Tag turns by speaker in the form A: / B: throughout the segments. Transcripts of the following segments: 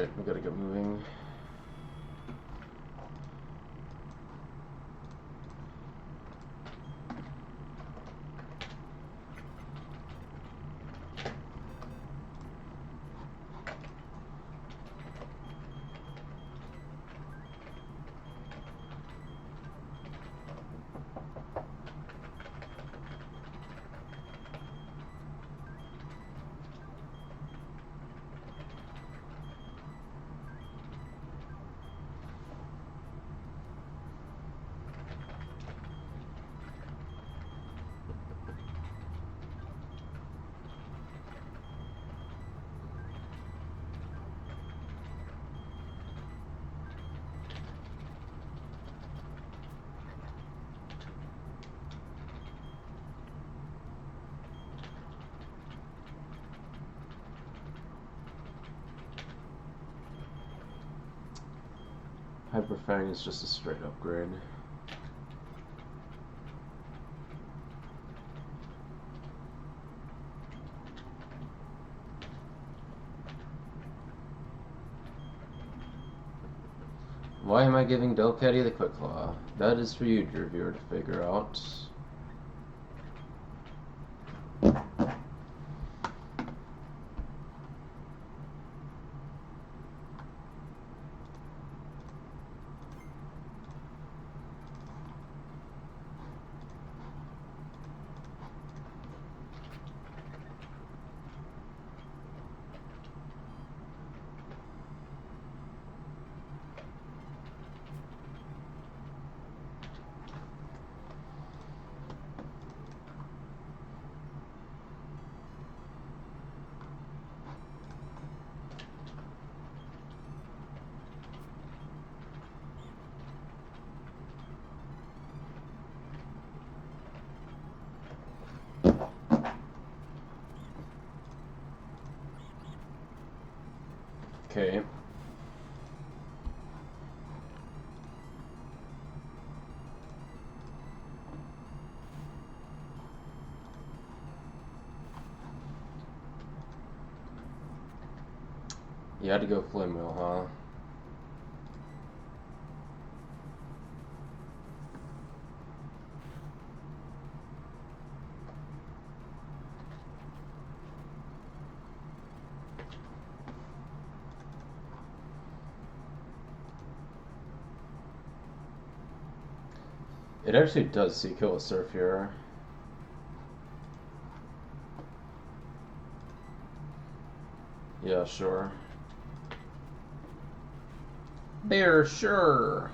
A: Alright, we gotta get moving. Hyperfang is just a straight upgrade. Why am I giving Delcatty the Quick Claw? That is for you, dear viewer, to figure out. Okay. You had to go Flame Wheel, huh? It actually does see kill a Surf here. Yeah, sure. There, sure.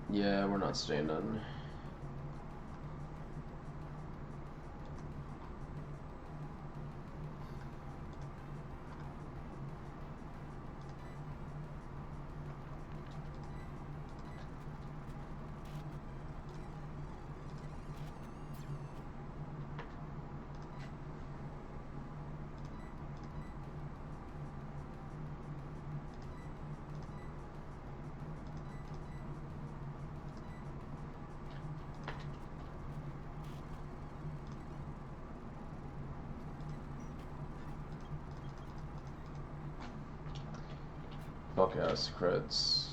A: Yeah, we're not standing. Fuck ass crits.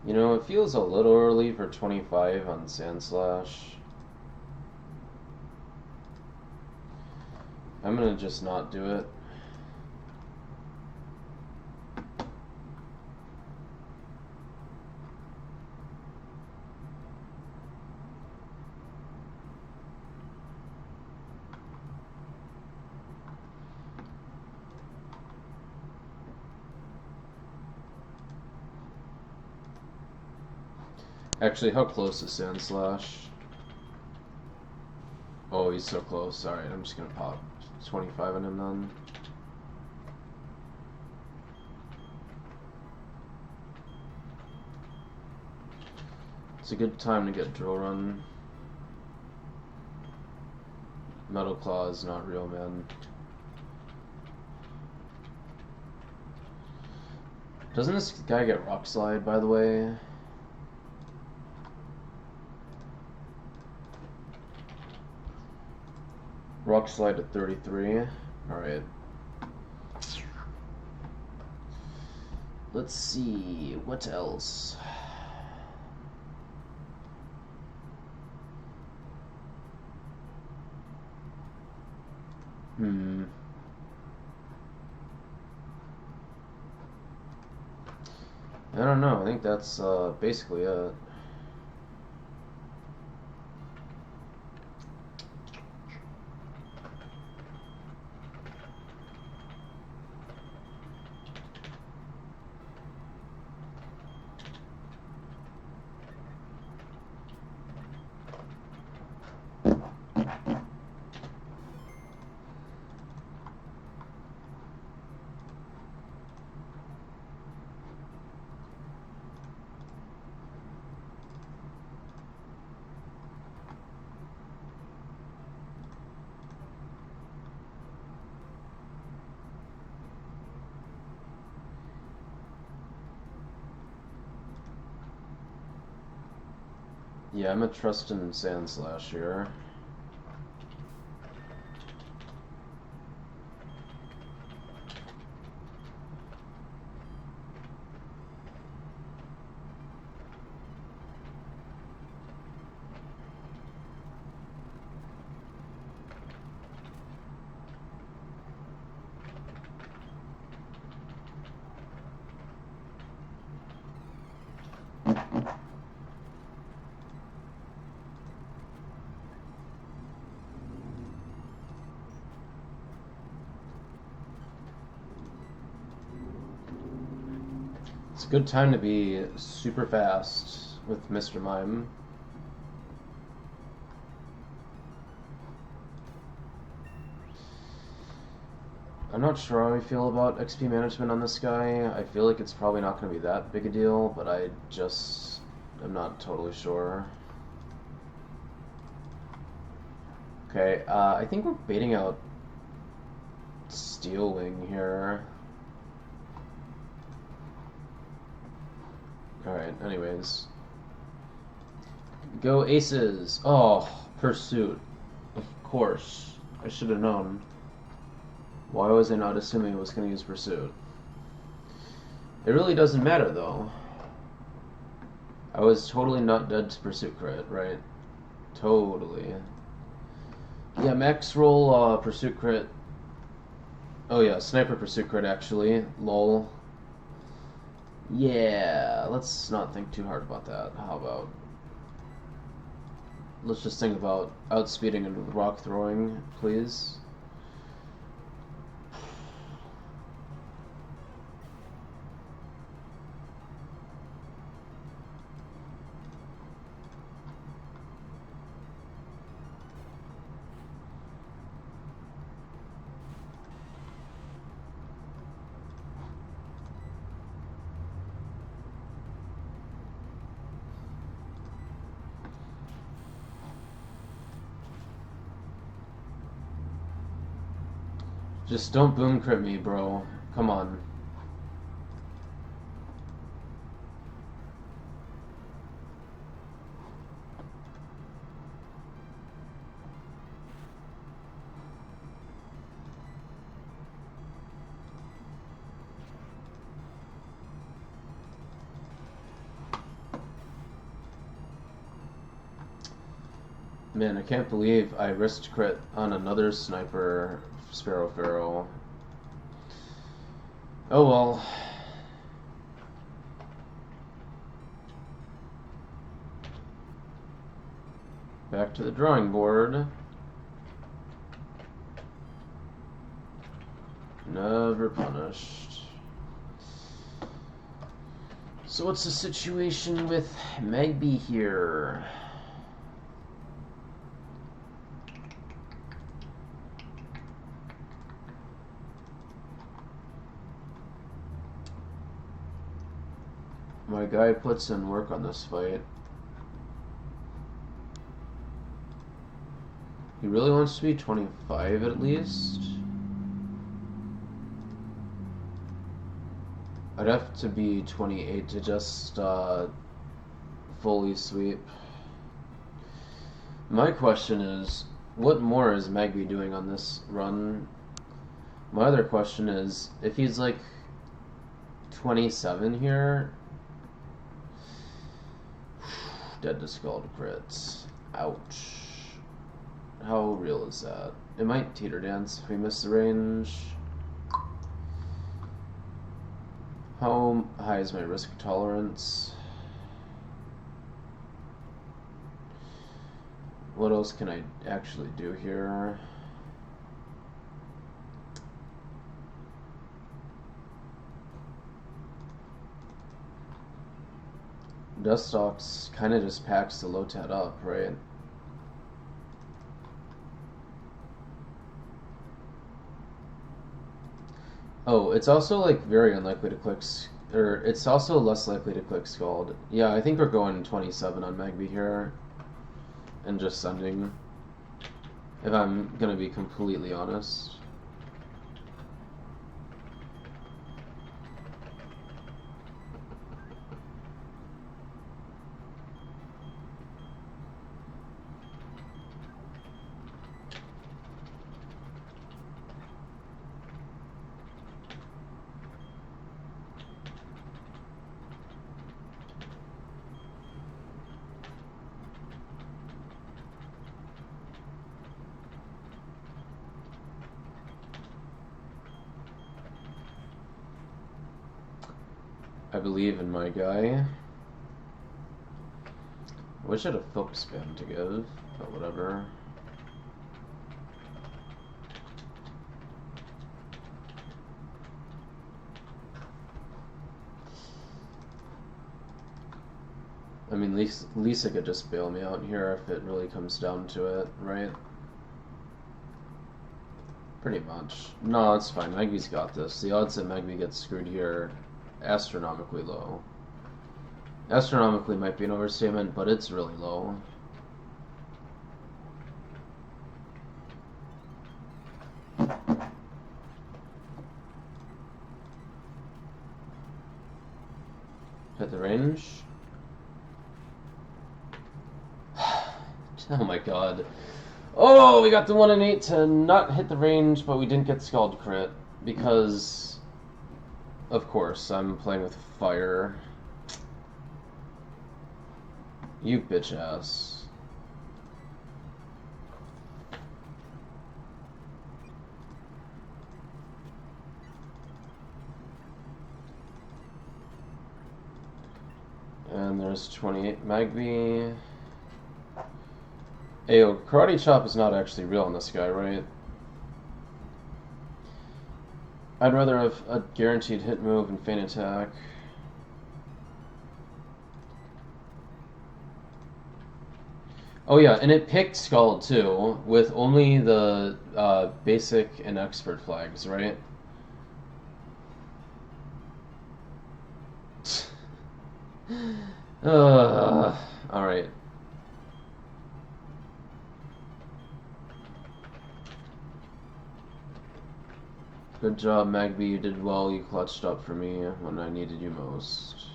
A: You know, it feels a little early for 25 on Sandslash. I'm gonna just not do it. Actually, how close is Sand Slash? Oh, he's so close. Alright, I'm just gonna pop 25 on him then. It's a good time to get Drill Run. Metal Claw is not real, man. Doesn't this guy get Rock Slide, by the way? Rock Slide at 33. Alright. Let's see, what else? I don't know, I think that's basically it. Yeah, I'm a trust in Sand Slash here. It's a good time to be super fast with Mr. Mime. I'm not sure how I feel about XP management on this guy. I feel like it's probably not going to be that big a deal, but I just am not totally sure. Okay, I think we're baiting out Steel Wing here. Alright, anyways. Go Aces! Oh, Pursuit. Of course. I should have known. Why was I not assuming it was going to use Pursuit? It really doesn't matter, though. I was totally not dead to Pursuit crit, right? Totally. Yeah, max roll Pursuit crit. Oh yeah, Sniper Pursuit crit, actually. Lol. Yeah, let's not think too hard about that. How about... let's just think about outspeeding and rock throwing, please. Just don't boom crit me, bro. Come on. Man, I can't believe I risked crit on another sniper Sparrow Pharaoh. Oh well. Back to the drawing board. Never punished. So what's the situation with Magby here? My guy puts in work on this fight. He really wants to be 25 at least. I'd have to be 28 to just fully sweep. My question is, what more is Magby doing on this run? My other question is, if he's like 27 here, dead to Scald crits. Ouch. How real is that? It might teeter dance if we miss the range. How high is my risk tolerance? What else can I actually do here? Dustox kind of just packs the Lotat up, right? Oh, it's also like very unlikely to click, or it's also less likely to click Scald. Yeah, I think we're going 27 on Magby here, and just sending, if I'm gonna be completely honest. I believe in my guy. I wish I had a focus spam to give, but whatever. I mean, Lisa could just bail me out here if it really comes down to it, right? Pretty much. No, it's fine. Magby's got this. The odds that Magby gets screwed here astronomically low. Astronomically might be an overstatement, but it's really low. Hit the range. Oh my god. Oh, we got the 1 and 8 to not hit the range, but we didn't get Scald crit because, of course, I'm playing with fire. You bitch ass. And there's 28 Magby. Ayo, Karate Chop is not actually real on this guy, right? I'd rather have a guaranteed hit move and feint attack. Oh yeah, and it picked Scald too, with only the basic and expert flags, right? Alright. Good job, Magby. You did well. You clutched up for me when I needed you most.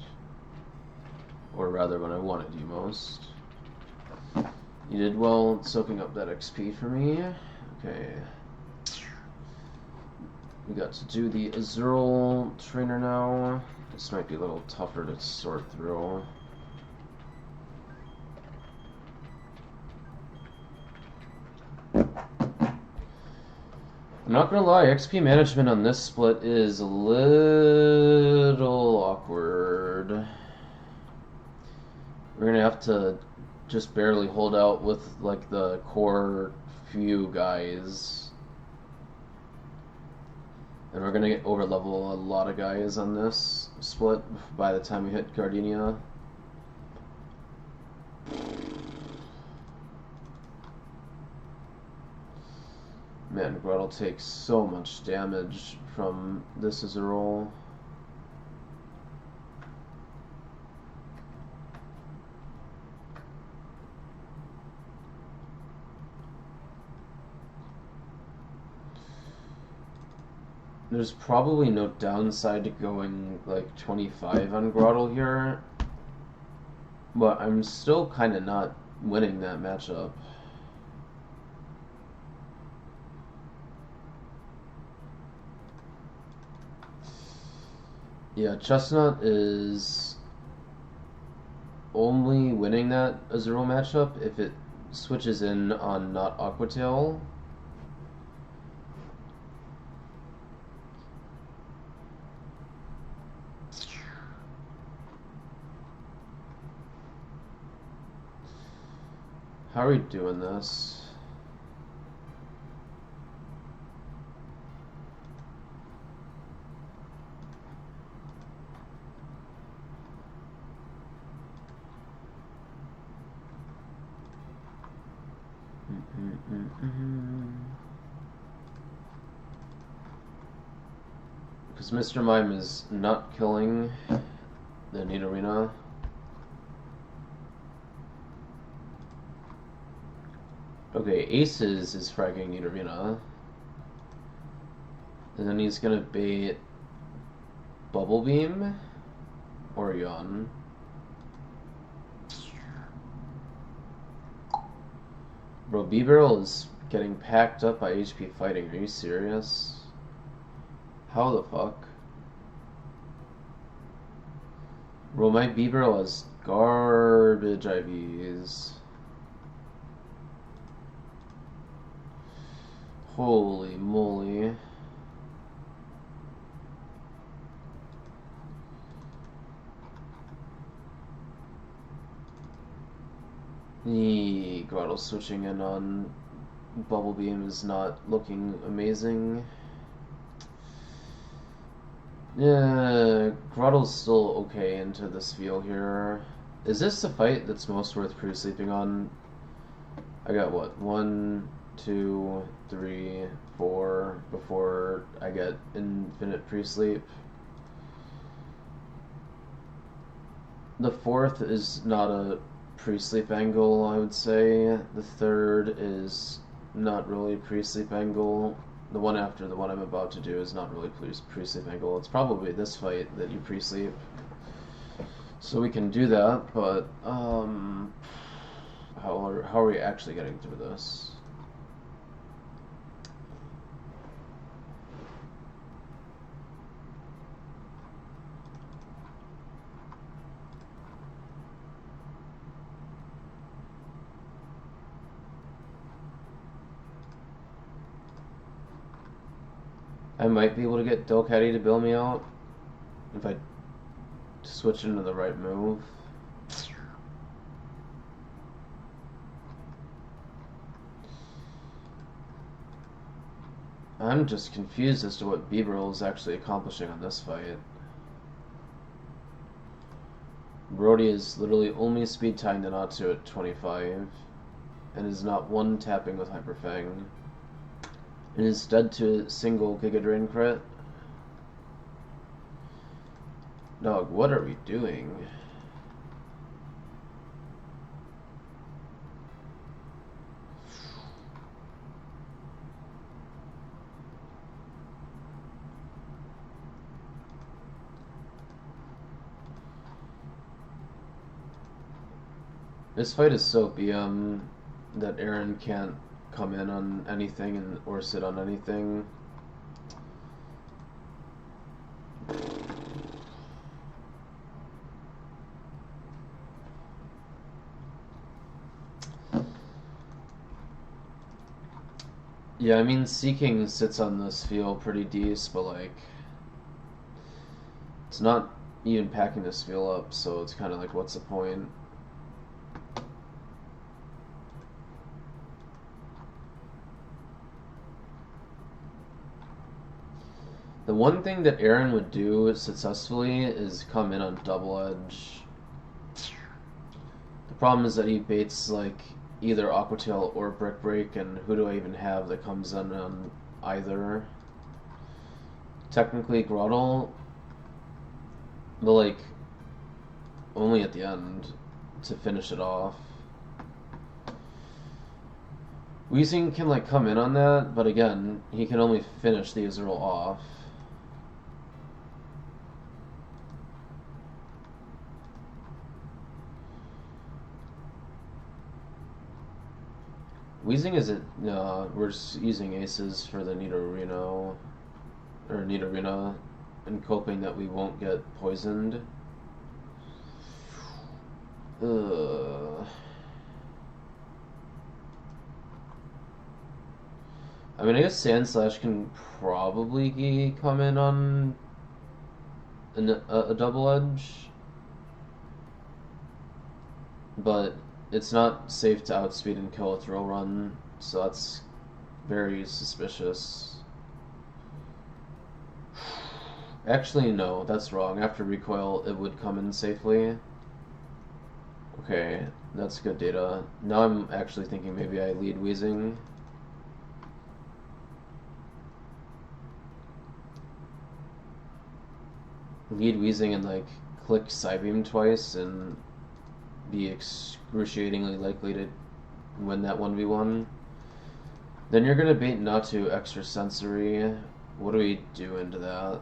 A: Or rather, when I wanted you most. You did well soaking up that XP for me. Okay. We got to do the Azurill trainer now. This might be a little tougher to sort through. I'm not gonna lie, XP management on this split is a little awkward. We're gonna have to just barely hold out with like the core few guys. And we're gonna get over level a lot of guys on this split by the time we hit Gardenia. Man, Gretel takes so much damage from this as a roll. There's probably no downside to going like 25 on Gretel here, but I'm still kind of not winning that matchup. Yeah, Chestnut is only winning that a 0 matchup if it switches in on not Aquatail. How are we doing this? Because Mr. Mime is not killing the Nidorina. Okay, Aces is fragging Nidorina. And then he's gonna bait Bubble Beam or Yawn. Bro, B-Barrel is getting packed up by HP fighting. Are you serious? How the fuck? Bro, my B-Barrel has garbage IVs. Holy moly. The Grotto switching in on Bubble Beam is not looking amazing. Yeah, Grotto's still okay into this field here. Is this the fight that's most worth pre-sleeping on? I got what? 1, 2, 3, 4 before I get infinite pre-sleep. The fourth is not a pre-sleep angle, I would say. The third is not really pre-sleep angle. The one after the one I'm about to do is not really pre-sleep angle. It's probably this fight that you pre-sleep. So we can do that, but how are we actually getting through this? I might be able to get Delcatty to bail me out if I switch into the right move. I'm just confused as to what Bieberl is actually accomplishing on this fight. Brody is literally only speed tying the Natsu at 25 and is not one tapping with Hyper Fang. And is dead to a single Giga Drain crit. Dog, what are we doing? This fight is so BM that Aaron can't come in on anything or sit on anything. Yeah, I mean, Seeking sits on this field pretty decent, but like, it's not even packing this field up, so it's kind of like, what's the point? The one thing that Aaron would do successfully is come in on double edge. The problem is that he baits like either Aquatail or Brick Break, and who do I even have that comes in on either? Technically Grottle, but like only at the end to finish it off. Weezing can like come in on that, but again, he can only finish the Azurill off. Weezing is it? No, we're just using aces for the Nidorino, or Nidorina, and hoping that we won't get poisoned. Ugh. I mean, I guess Sandslash can probably come in on a double edge, but it's not safe to outspeed and kill a throw run, so that's very suspicious. Actually, no, that's wrong. After recoil, it would come in safely. Okay, that's good data. Now I'm actually thinking maybe I lead Weezing. Lead Weezing and like click Psybeam twice and be excruciatingly likely to win that 1v1. Then you're gonna bait Natu extrasensory. What do we do into that?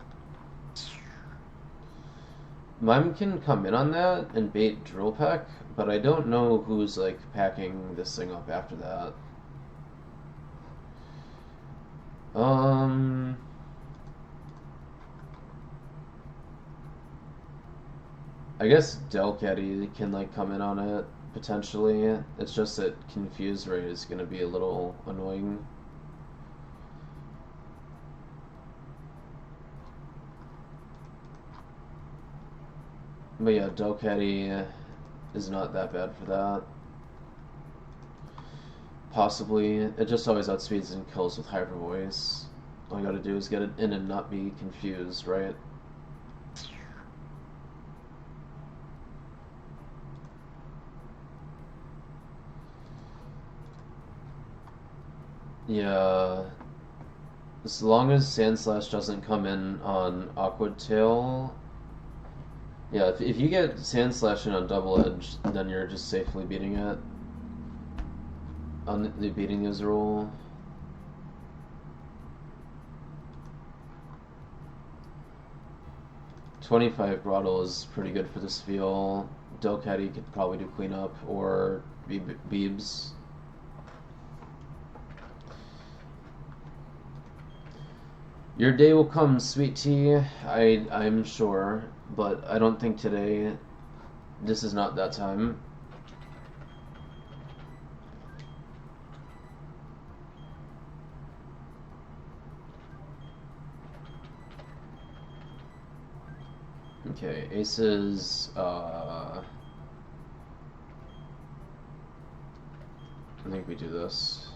A: Mime can come in on that and bait Drill Peck, but I don't know who's like packing this thing up after that. I guess Delcatty can like come in on it potentially. It's just that Confuse Ray is gonna be a little annoying. But yeah, Delcatty is not that bad for that. Possibly. It just always outspeeds and kills with Hyper Voice. All you gotta do is get it in and not be confused, right? Yeah. As long as Sandslash doesn't come in on Awkward Tail. Yeah, if you get Sandslash in on Double Edge, then you're just safely beating it. On the beating is a rule. $25 Grottle is pretty good for this field. Delcatty could probably do cleanup or Beebs. Your day will come, sweet tea. I'm sure, but I don't think today. This is not that time. Okay, aces. I think we do this.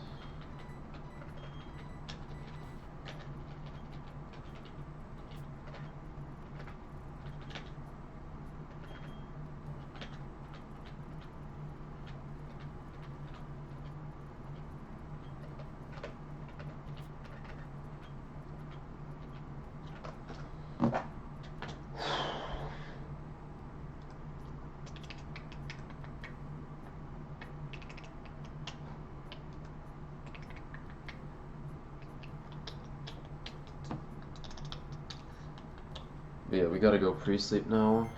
A: But yeah, we gotta go pre-sleep now.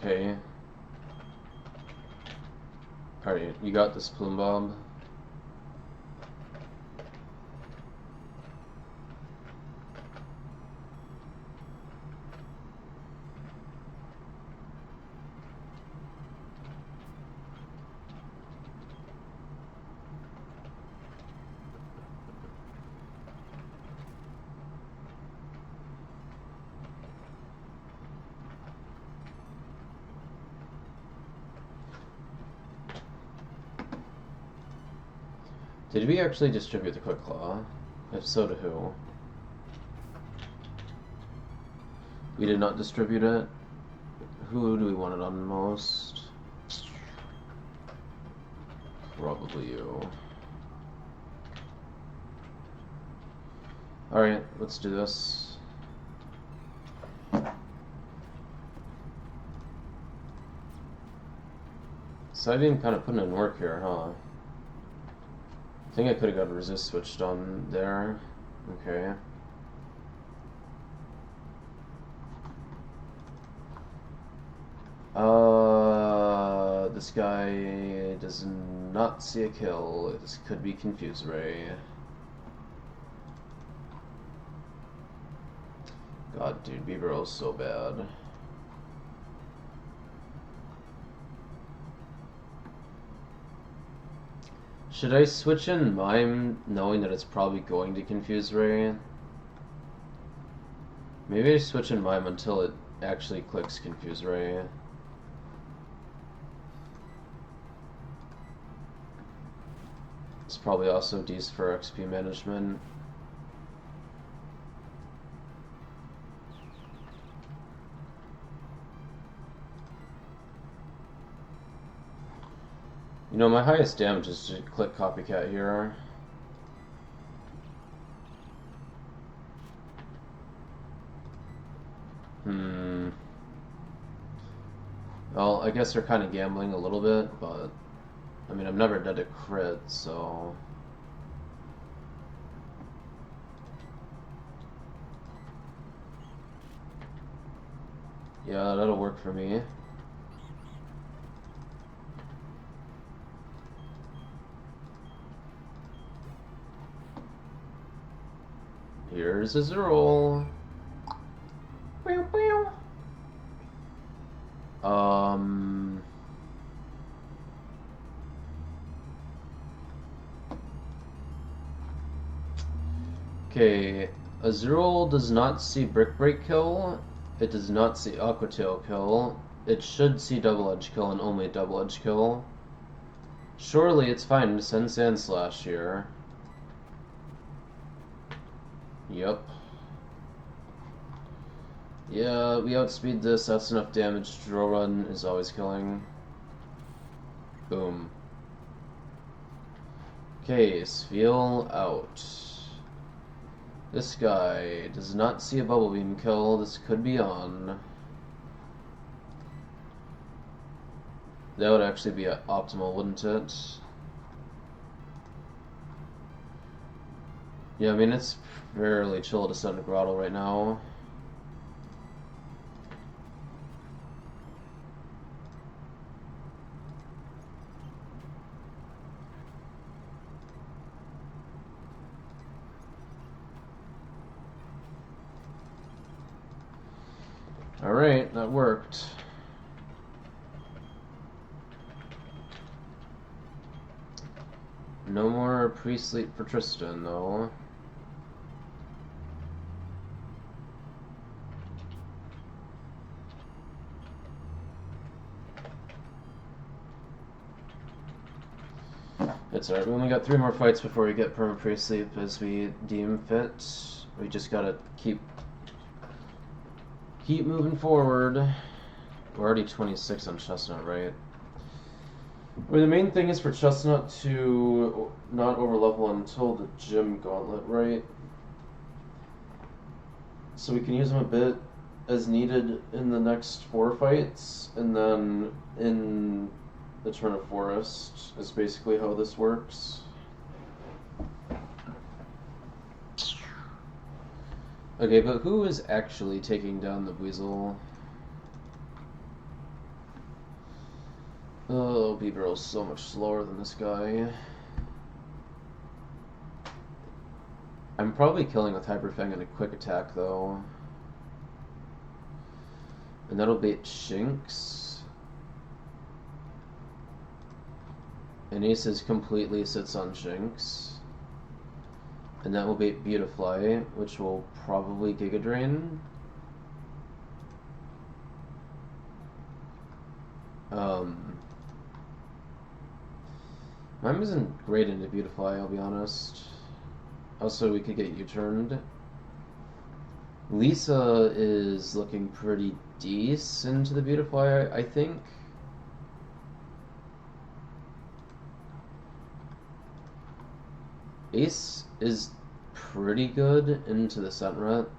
A: Okay. Alright, you got this, Plume Bob. Did we actually distribute the Quick Claw? If so, to who? We did not distribute it. Who do we want it on most? Probably you. Alright, let's do this. So I've been kind of putting in work here, huh? I think I could have got a resist switched on there. Okay. This guy does not see a kill. This could be Confuse Ray. God, dude, B-Barrel's so bad. Should I switch in Mime knowing that it's probably going to Confuse Ray? Maybe I switch in Mime until it actually clicks Confuse Ray. It's probably also decent for XP management. You know, my highest damage is to click Copycat here. Well, I guess they're kind of gambling a little bit, but I mean, I'm never dead to crit, so... Yeah, that'll work for me. Here's his roll. Okay, Azurill does not see Brick Break kill. It does not see Aqua Tail kill. It should see Double Edge kill and only Double Edge kill. Surely it's fine to send Sand Slash here. Yep. Yeah, we outspeed this. That's enough damage. Drill Run is always killing. Boom. Okay, Spheal out. This guy does not see a Bubble Beam kill. This could be on. That would actually be optimal, wouldn't it? Yeah, I mean, it's fairly chill to send a Grottle right now. Alright, that worked. No more pre-sleep for Tristan, though. It's alright, we only got 3 more fights before we get perma pre-sleep as we deem fit. We just gotta keep moving forward. We're already 26 on Chestnut, right? Well, the main thing is for Chestnut to not overlevel until the gym gauntlet, right? So we can use him a bit as needed in the next 4 fights, and then in the Turn of Forest is basically how this works. Okay, but who is actually taking down the Weasel? Oh, B-Barrel's so much slower than this guy. I'm probably killing with Hyper Fang and a quick attack, though. And that'll bait Shinx. And Aces completely sits on Shinx. And that will bait Beautifly, which will probably Giga Drain. Mine isn't great into Beautifly, I'll be honest. Also, we could get U-turned. Lisa is looking pretty decent to the Beautifly, I think. Ace is pretty good into the Sentinret.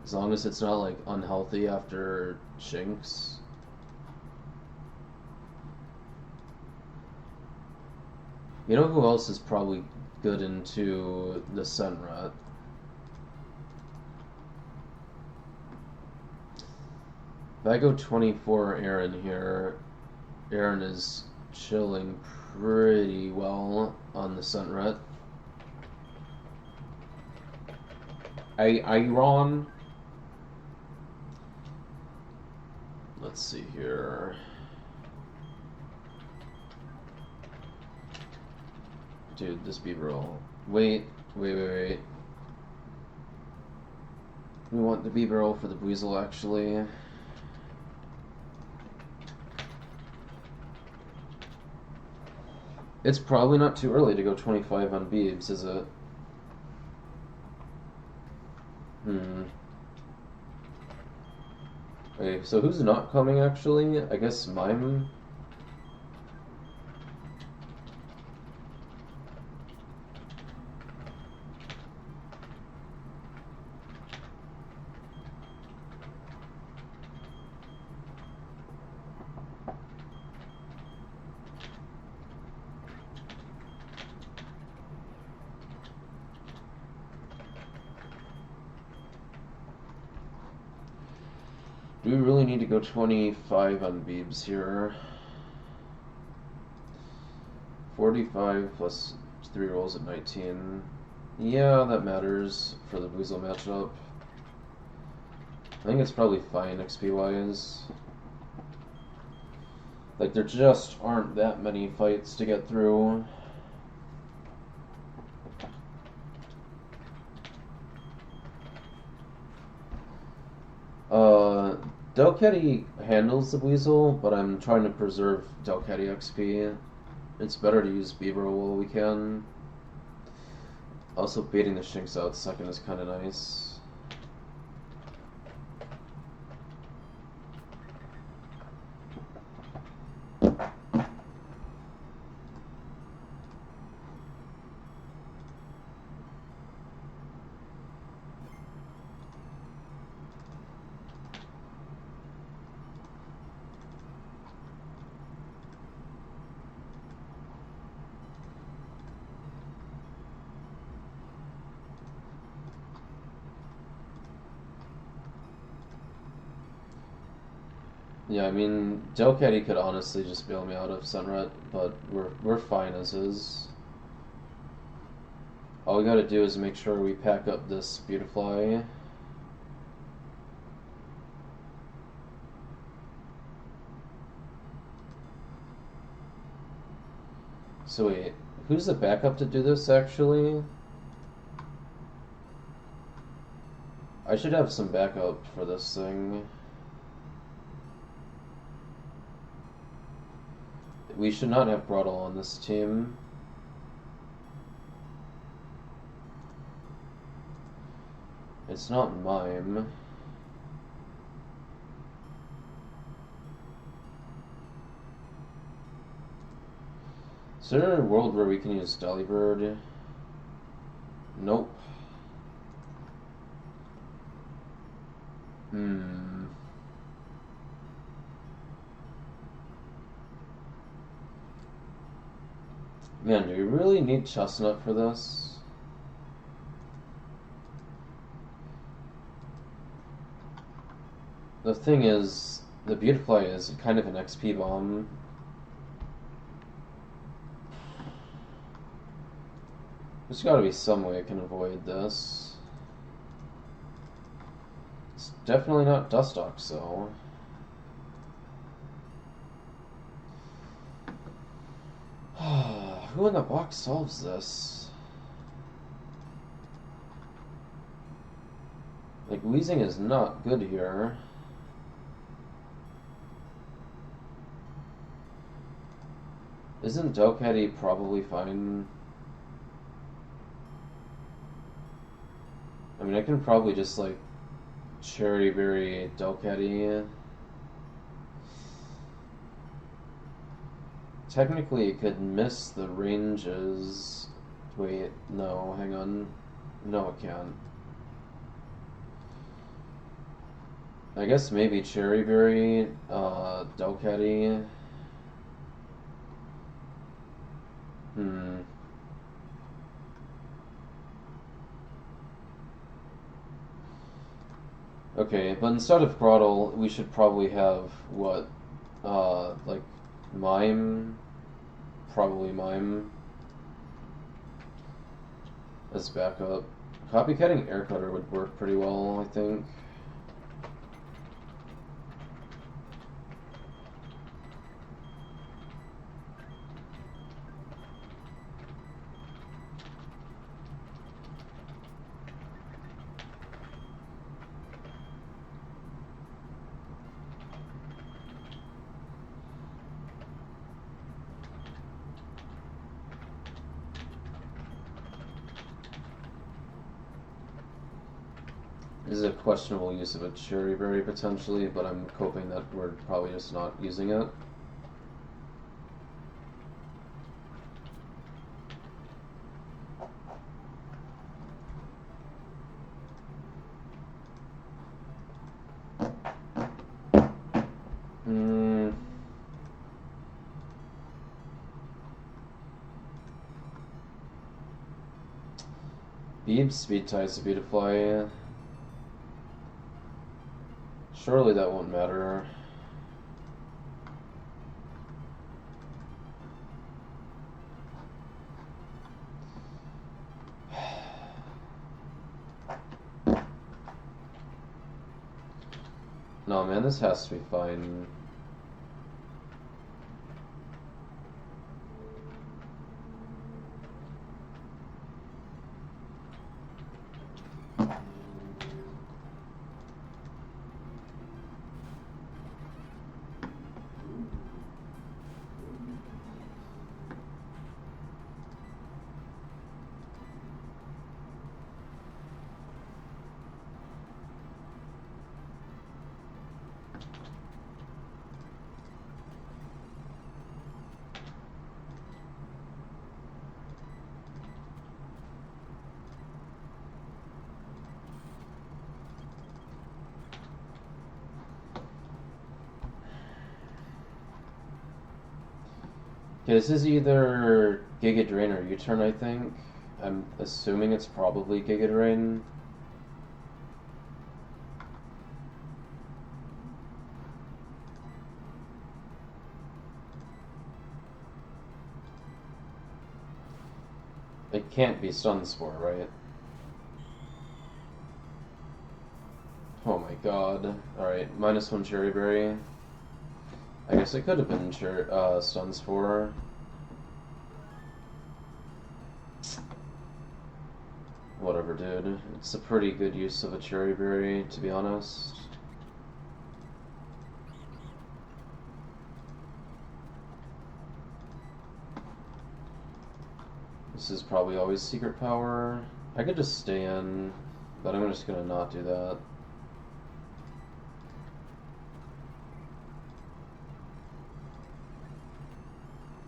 A: As long as it's not, like, unhealthy after Shinx. You know who else is probably good into the Sentinret? If I go 24 Aaron here, Aaron is chilling pretty well on the Sentinret. Iron. Let's see here. Dude, this Beaver roll. Wait. We want the Beaver roll for the Weasel, actually. It's probably not too early to go 25 on Beebs, is it? Okay, so who's not coming, actually? I guess Mime? Do we really need to go 25 on Beebs here? 45 plus 3 rolls at 19. Yeah, that matters for the Weasel matchup. I think it's probably fine XP-wise. Like, there just aren't that many fights to get through. Delcatty handles the Weasel, but I'm trying to preserve Delcatty XP. It's better to use Beaver while we can. Also, baiting the Shinx out second is kind of nice. Yeah, I mean, Delcatty could honestly just bail me out of Sunret, but we're fine as is. All we gotta do is make sure we pack up this Beautifly. So wait, who's the backup to do this, actually? I should have some backup for this thing. We should not have Brattle on this team. It's not Mime. Is there a world where we can use Delibird? Nope. Man, do we really need Chestnut for this? The thing is, the Beautifly is kind of an XP bomb. There's gotta be some way I can avoid this. It's definitely not Dustox, though. Who in the box solves this? Like, Weezing is not good here. Isn't Dokkaebi probably fine? I mean, I can probably just, like, Cherry Berry Dokkaebi. Technically, it could miss the ranges. Wait, no, hang on. No, it can't. I guess maybe Cherry Berry, Dokkaebi. Hmm. Okay, but instead of Grottle, we should probably have what? Like Mime? Probably Mime as backup. Copycatting Air Cutter would work pretty well, I think. This is a questionable use of a Cherry Berry potentially, but I'm hoping that we're probably just not using it. Beeb speed ties to Beautifly. Surely that won't matter. No, man, this has to be fine. Okay, this is either Giga Drain or U-Turn, I think. I'm assuming it's probably Giga Drain. It can't be Stun Spore, right? Oh my god. Alright, -1 Cherry Berry. I guess it could have been Stun Spore. Whatever, dude. It's a pretty good use of a Cherry Berry, to be honest. This is probably always Secret Power. I could just stay in, but I'm just gonna not do that.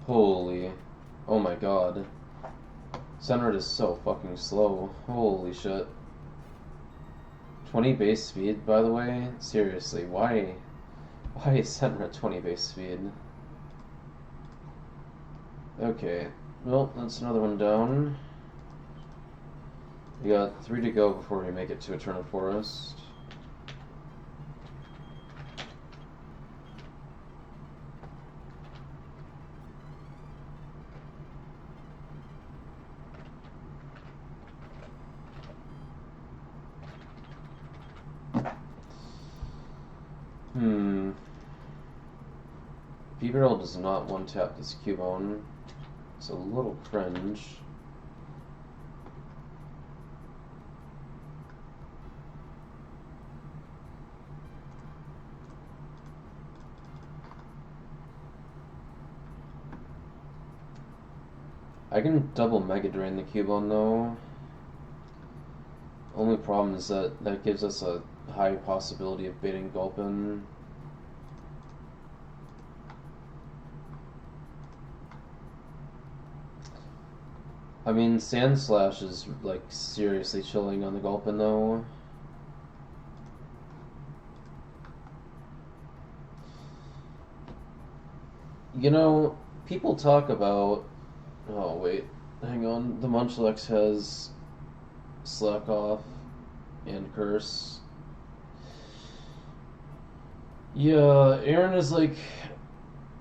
A: Holy. Oh my god. Senred is so fucking slow. Holy shit. 20 base speed, by the way? Seriously, why is Senred 20 base speed? Okay. Well, that's another one down. We got 3 to go before we make it to Eternal Forest. Beaverl does not one-tap this Cubone. It's a little cringe. I can double Mega Drain the Cubone though. Only problem is that that gives us a high possibility of baiting Gulpin. I mean, Sand Slash is like seriously chilling on the Gulpin though. You know, people talk about. Oh, wait. Hang on. The Munchlax has Slack Off and Curse. Yeah, Aaron is like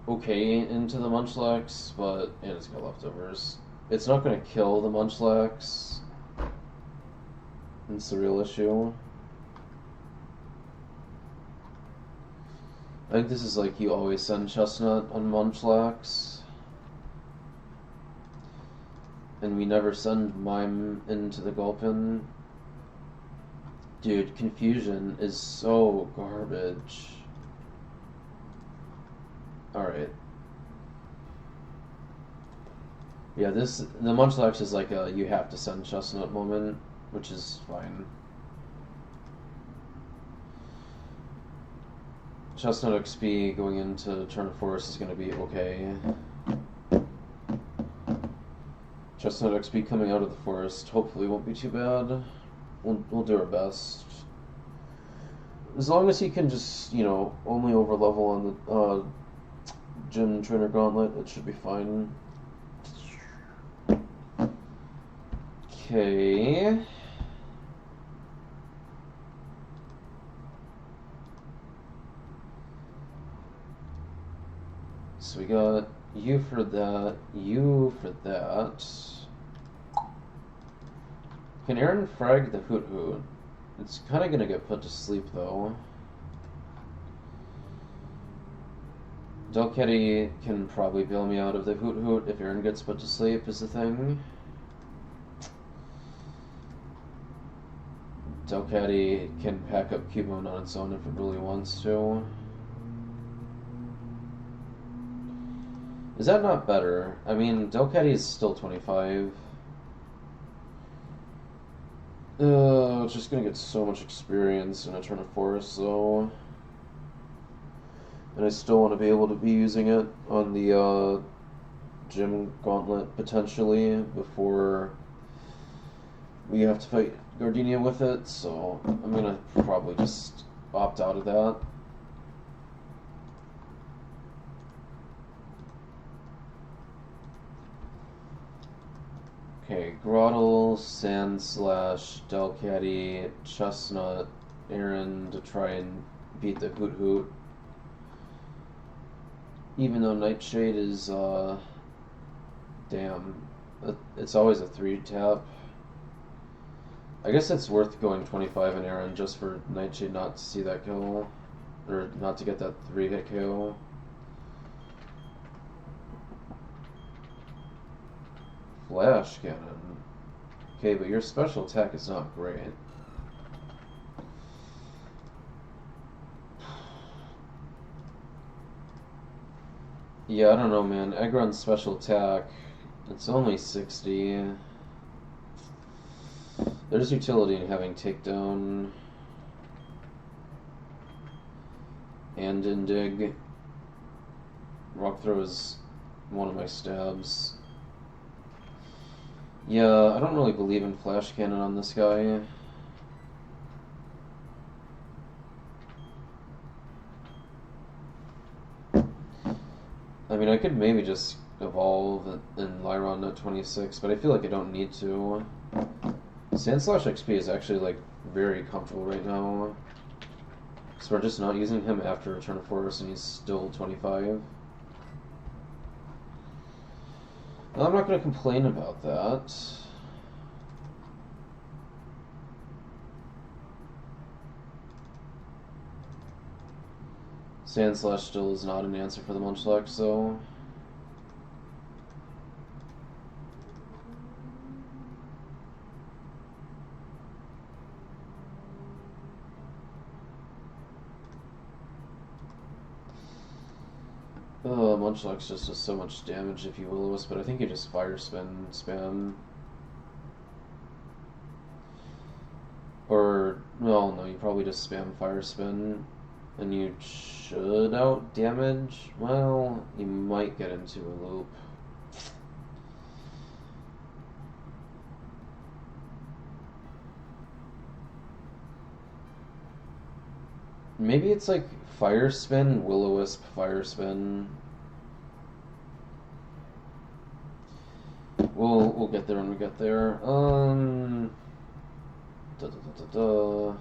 A: okay into the Munchlax, but and it's got leftovers. It's not gonna kill the Munchlax. That's the real issue. I think this is like you always send Chestnut on Munchlax. And we never send Mime into the Gulpin. Dude, Confusion is so garbage. Alright. Yeah, the Munchlax is like a you have to send Chestnut moment, which is fine. Chestnut XP going into turn 4 is going to be okay. Chestnut XP coming out of the forest hopefully won't be too bad. We'll do our best. As long as he can just, you know, only over level on the Gym Trainer Gauntlet, it should be fine. Okay. So we got you for that, you for that. Can Aaron frag the Hoot Hoot? It's kind of gonna get put to sleep though. Delcatty can probably bail me out of the Hoot Hoot if Aaron gets put to sleep, is the thing. Delcatty can pack up Cubone on its own if it really wants to. Is that not better? I mean, Delcatty is still 25. It's just gonna get so much experience in a turn of force, though. And I still want to be able to be using it on the Gym Gauntlet potentially before we have to fight Gardenia with it, so I'm gonna probably just opt out of that. Okay, Grottle, Sand Slash, Delcatty, Chestnut, Aaron to try and beat the Hoot Hoot. Even though Nightshade is, damn, it's always a 3-tap. I guess it's worth going 25 in Aaron just for Nightshade not to see that kill, or not to get that 3-hit KO. Flash Cannon. Okay, but your special attack is not great. Yeah, I don't know, man. Egron's special attack, it's only 60. There's utility in having Takedown and Indig. Rock Throw is one of my stabs. Yeah, I don't really believe in Flash Cannon on this guy. I mean, I could maybe just evolve in Lyron at 26, but I feel like I don't need to. Sandslash XP is actually, like, very comfortable right now. Because we're just not using him after Return of Force, and he's still 25. Well, I'm not going to complain about that. Sandslash still is not an answer for the Munchlax, though. Munchlax just does so much damage if you Will-O-Wisp, but I think you just Fire Spin spam. Or, well, no, you probably just spam Fire Spin, and you should out damage. Well, you might get into a loop. Maybe it's like Fire Spin, Will-O-Wisp, Fire Spin. We'll get there when we get there. Da, da, da, da, da.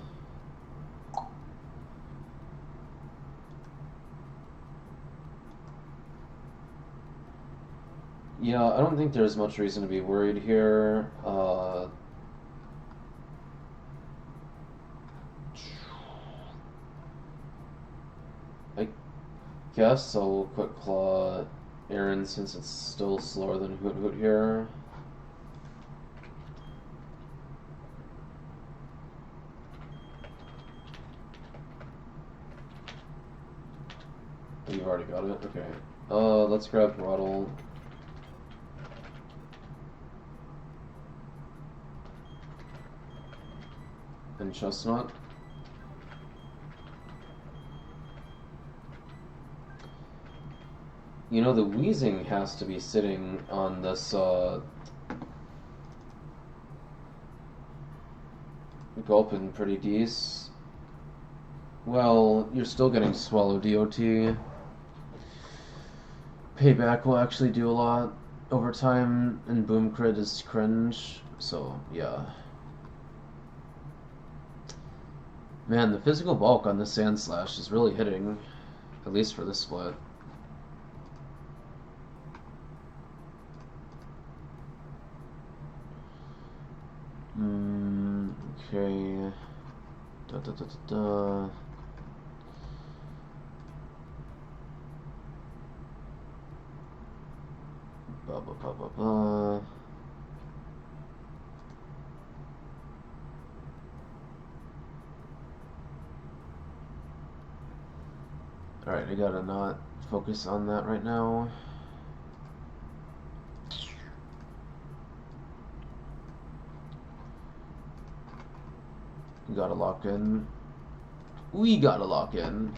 A: Yeah, I don't think there's much reason to be worried here. I guess I'll Quick Claw Aaron since it's still slower than Hoot Hoot here. Oh, you've already got it? Okay. Let's grab Groddle. And Chestnut. You know, the Wheezing has to be sitting on this, Gulpin pretty decent. Well, you're still getting Swallow DOT. Payback will actually do a lot over time, and Boom Crit is cringe, so yeah. Man, the physical bulk on the Sand Slash is really hitting, at least for this split. Okay. Da da da da da. Ba ba ba ba ba. Alright, I gotta not focus on that right now. We gotta lock in. We gotta lock in.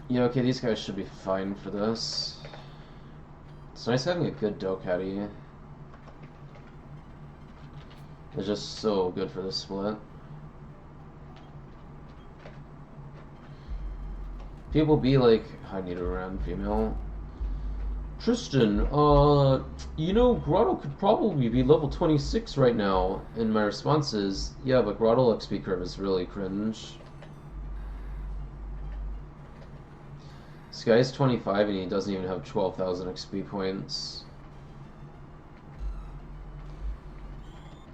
A: Yeah, okay, these guys should be fine for this. It's nice having a good Dokkaebi. It's just so good for this split. People be like, I need a random female. Tristan, you know, Grotto could probably be level 26 right now. And my response is, yeah, but Grotto XP curve is really cringe. This guy's 25 and he doesn't even have 12,000 XP points.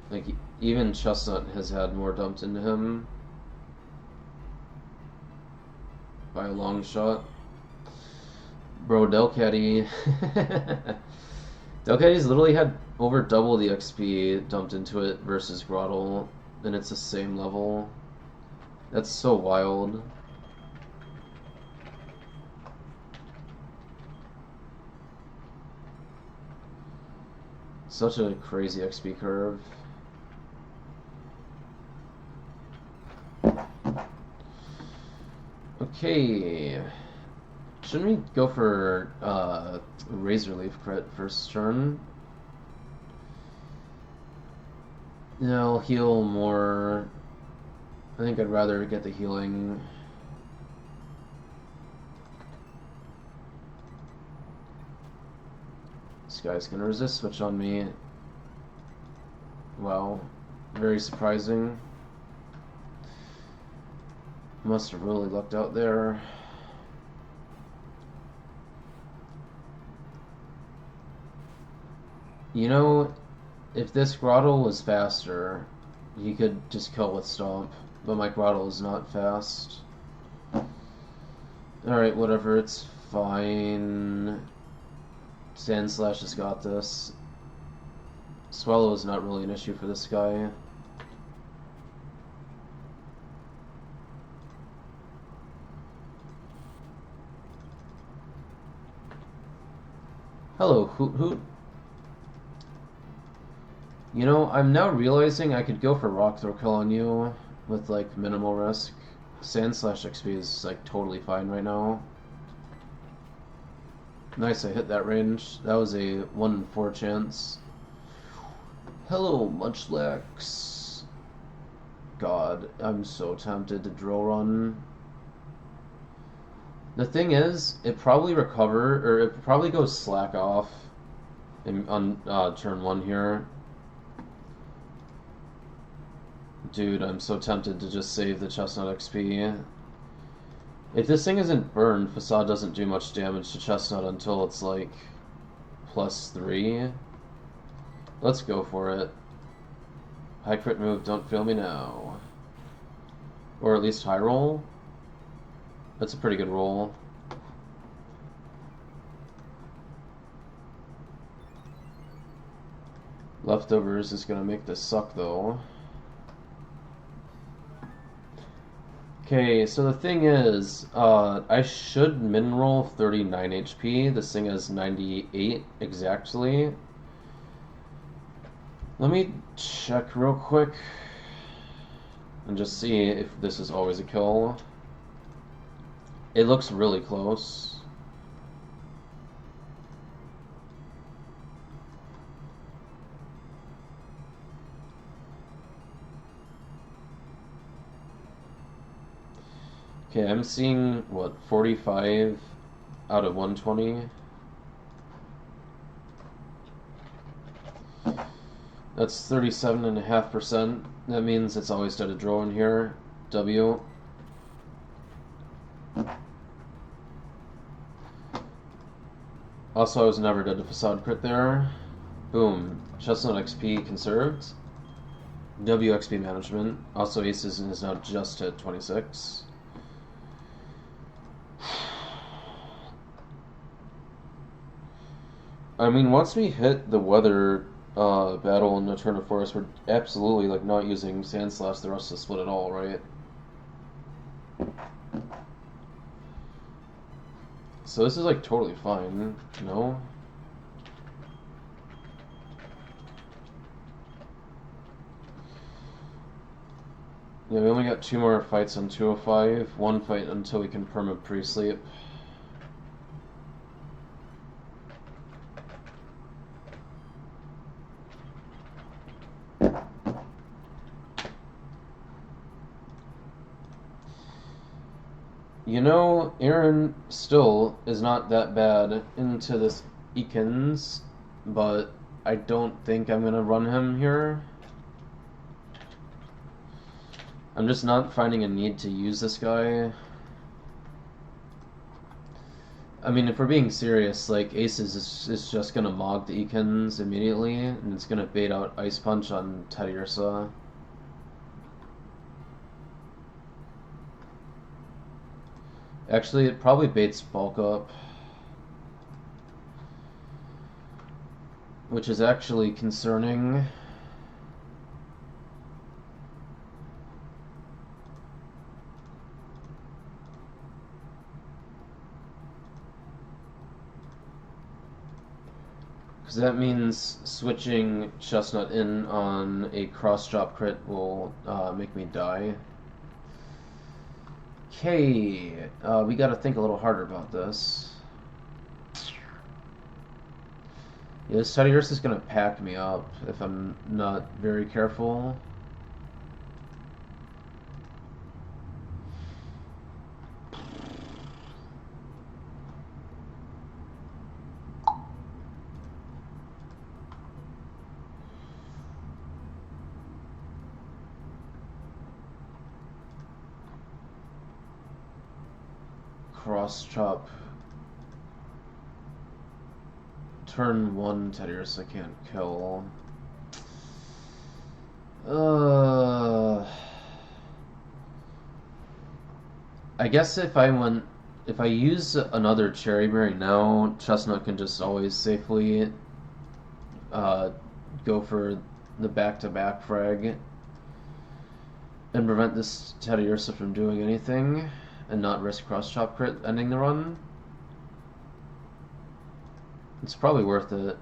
A: Like, even Chestnut has had more dumped into him. By a long shot. Bro, Delcatty. Delcatty's literally had over double the XP dumped into it versus Grottle, and it's the same level. That's so wild. Such a crazy XP curve. Okay. Shouldn't we go for Razor Leaf crit first turn? No, I'll heal more. I think I'd rather get the healing. This guy's gonna resist switch on me. Wow. Very surprising. Must have really lucked out there. You know, if this Grottle was faster, he could just kill with Stomp, but my Grottle is not fast. Alright, whatever, it's fine. Sand Slash has got this. Swallow is not really an issue for this guy. Hello, Hoot Hoot. You know, I'm now realizing I could go for Rock Throw Kill on you with, like, minimal risk. Sand Slash XP is, like, totally fine right now. Nice, I hit that range. That was a 1 in 4 chance. Hello, Munchlax. God, I'm so tempted to drill run. The thing is, it probably it probably goes slack off on turn 1 here. Dude, I'm so tempted to just save the Chestnut XP. If this thing isn't burned, Facade doesn't do much damage to Chestnut until it's like +3. Let's go for it. High crit move, don't fail me now. Or at least high roll. That's a pretty good roll. Leftovers is gonna make this suck though. Okay, so the thing is, I should min roll 39 HP. This thing has 98 exactly. Let me check real quick and just see if this is always a kill. It looks really close. Okay, I'm seeing, what, 45 out of 120? That's 37.5%. That means it's always dead to draw in here. W. Also, I was never dead to Facade crit there. Boom. Chestnut XP conserved. W XP management. Also, Aces is now just hit 26. I mean, once we hit the weather battle in Eternal Forest, we're absolutely like not using Sand Slash the rest of the split at all, right? So this is like totally fine, no? Yeah, we only got 2 more fights on 205. 1 fight until we can perma pre-sleep. You know, Aaron still is not that bad into this Eakins, but I don't think I'm gonna run him here. I'm just not finding a need to use this guy. I mean, if we're being serious, like, Aces is just gonna Mog the Eakins immediately, and it's gonna bait out Ice Punch on Teddiursa. Actually, it probably baits Bulk Up, which is actually concerning. Because that means switching Chestnut in on a cross-drop crit will make me die. Okay, we gotta think a little harder about this. Yeah, this Teddiursa is gonna pack me up if I'm not very careful. Cross chop. Turn 1 Teddiursa can't kill. I guess if I use another Cherry Berry now, Chestnut can just always safely go for the back-to-back frag and prevent this Teddiursa from doing anything and not risk cross chop crit ending the run. It's probably worth it.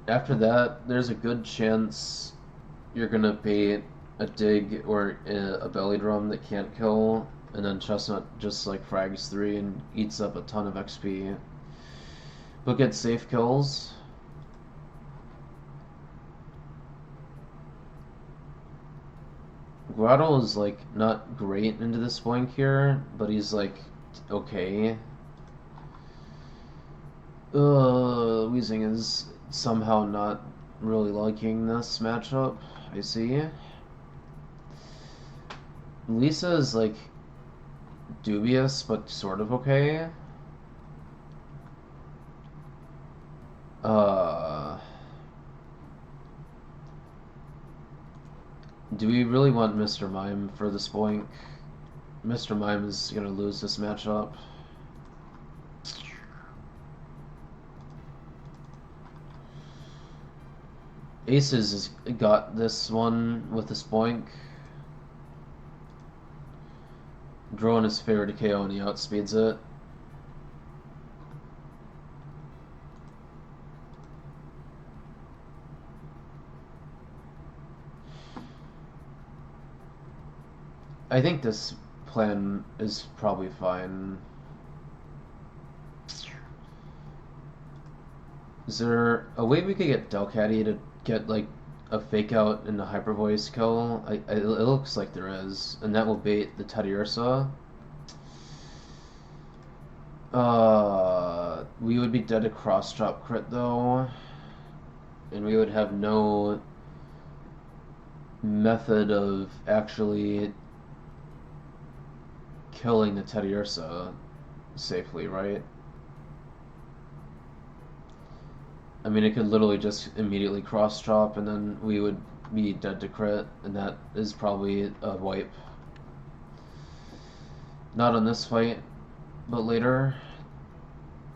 A: After that, there's a good chance you're gonna bait a dig or a belly drum that can't kill, and then Chestnut just like frags 3 and eats up a ton of XP. But gets safe kills. Grotto is like not great into this flank here, but he's like okay. Weezing is somehow not really liking this matchup. I see. Lisa is like dubious, but sort of okay. Do we really want Mr. Mime for this boink? Mr. Mime is gonna lose this matchup. Aces has got this one with this boink. Drawing his favor to KO and he outspeeds it. I think this plan is probably fine. Is there a way we could get Delcatty to get like a fake out and a hyper voice kill? It looks like there is, and that will bait the Teddy Ursa. We would be dead to cross drop crit though, and we would have no method of actually killing the Teddy Ursa safely, right? I mean, it could literally just immediately cross drop and then we would be dead to crit, and that is probably a wipe. Not on this fight, but later,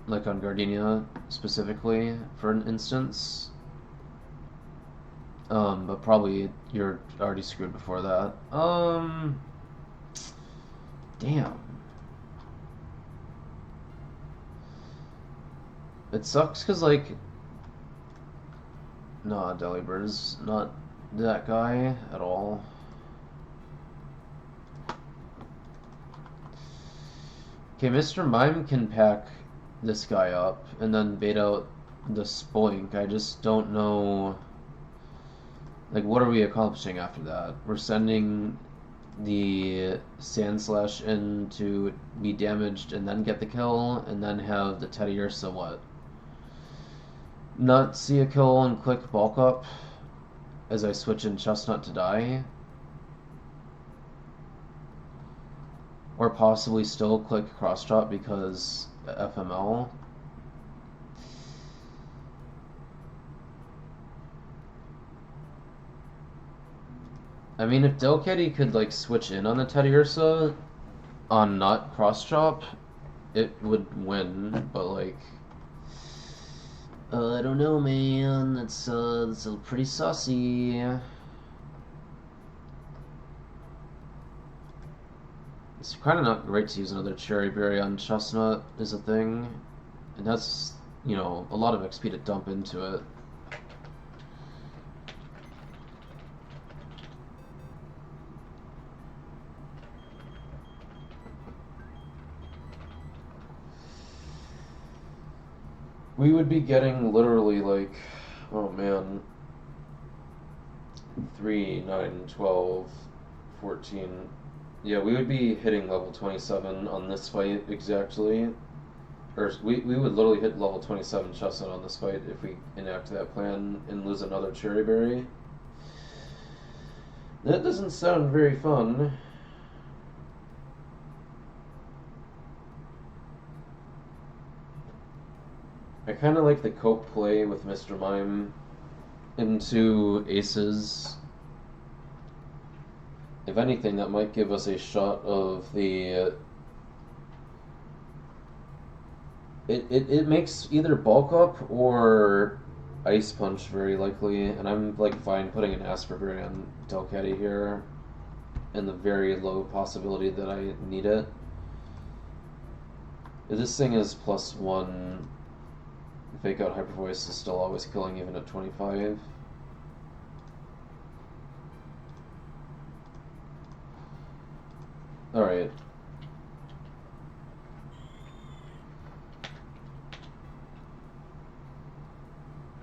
A: like on Gardenia specifically, for an instance. But probably you're already screwed before that. Damn. It sucks because, like, nah, Delibird is not that guy at all. Okay, Mr. Mime can pack this guy up and then bait out the Spoink. I just don't know, like, what are we accomplishing after that? We're sending the Sand Slash in to be damaged and then get the kill, and then have the Teddy Ursa what? Not see a kill and click bulk up as I switch in Chestnut to die? Or possibly still click cross drop because FML? I mean, if Delcatty could like switch in on the Teddy Ursa on not cross drop, it would win, but like, I don't know, man. That's pretty saucy. It's kind of not great to use another Cherry Berry on Chestnut is a thing, and that's, you know, a lot of XP to dump into it. We would be getting literally like, oh man, 3, 9, 12, 14. Yeah, we would be hitting level 27 on this fight exactly. Or we would literally hit level 27 Chestnut on this fight if we enact that plan and lose another Cherry Berry. That doesn't sound very fun. I kind of like the cope play with Mr. Mime into aces. If anything, that might give us a shot of the... It makes either bulk up or ice punch very likely, and I'm like fine putting an Asperberry on Delcatty here in the very low possibility that I need it. If this thing is +1, fake out hyper voice is still always killing even at 25. Alright.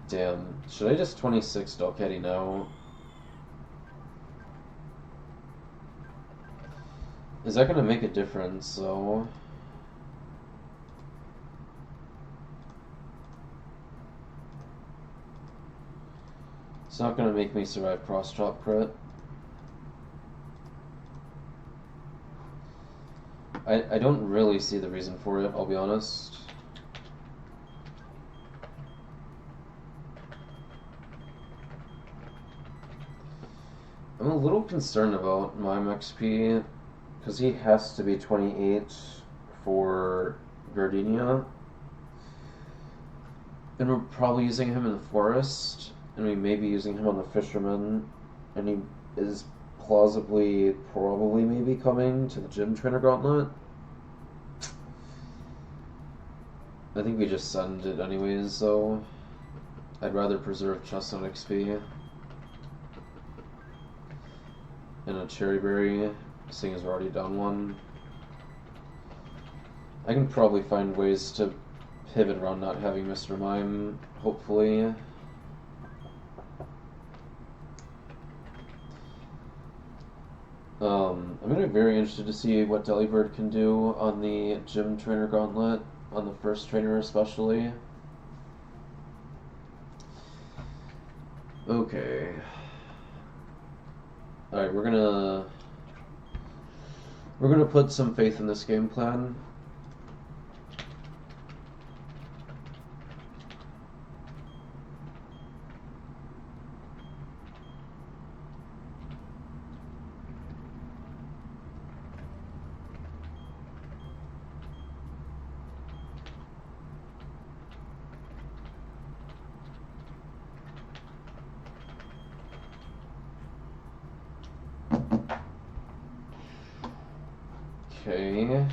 A: Damn. Should I just 26 Dalcati now? Is that gonna make a difference, though? It's not gonna make me survive cross-chop crit. I don't really see the reason for it, I'll be honest. I'm a little concerned about Mime XP, because he has to be 28 for Gardenia. And we're probably using him in the forest, and we may be using him on the fisherman, and he is plausibly, probably maybe coming to the gym trainer gauntlet. I think we just send it anyways, though. I'd rather preserve Chestnut XP. And a Cherry Berry, seeing as we're already down one. I can probably find ways to pivot around not having Mr. Mime, hopefully. I'm going to be very interested to see what Delibird can do on the gym trainer gauntlet, on the first trainer especially. Okay. Alright, we're gonna put some faith in this game plan. Okay.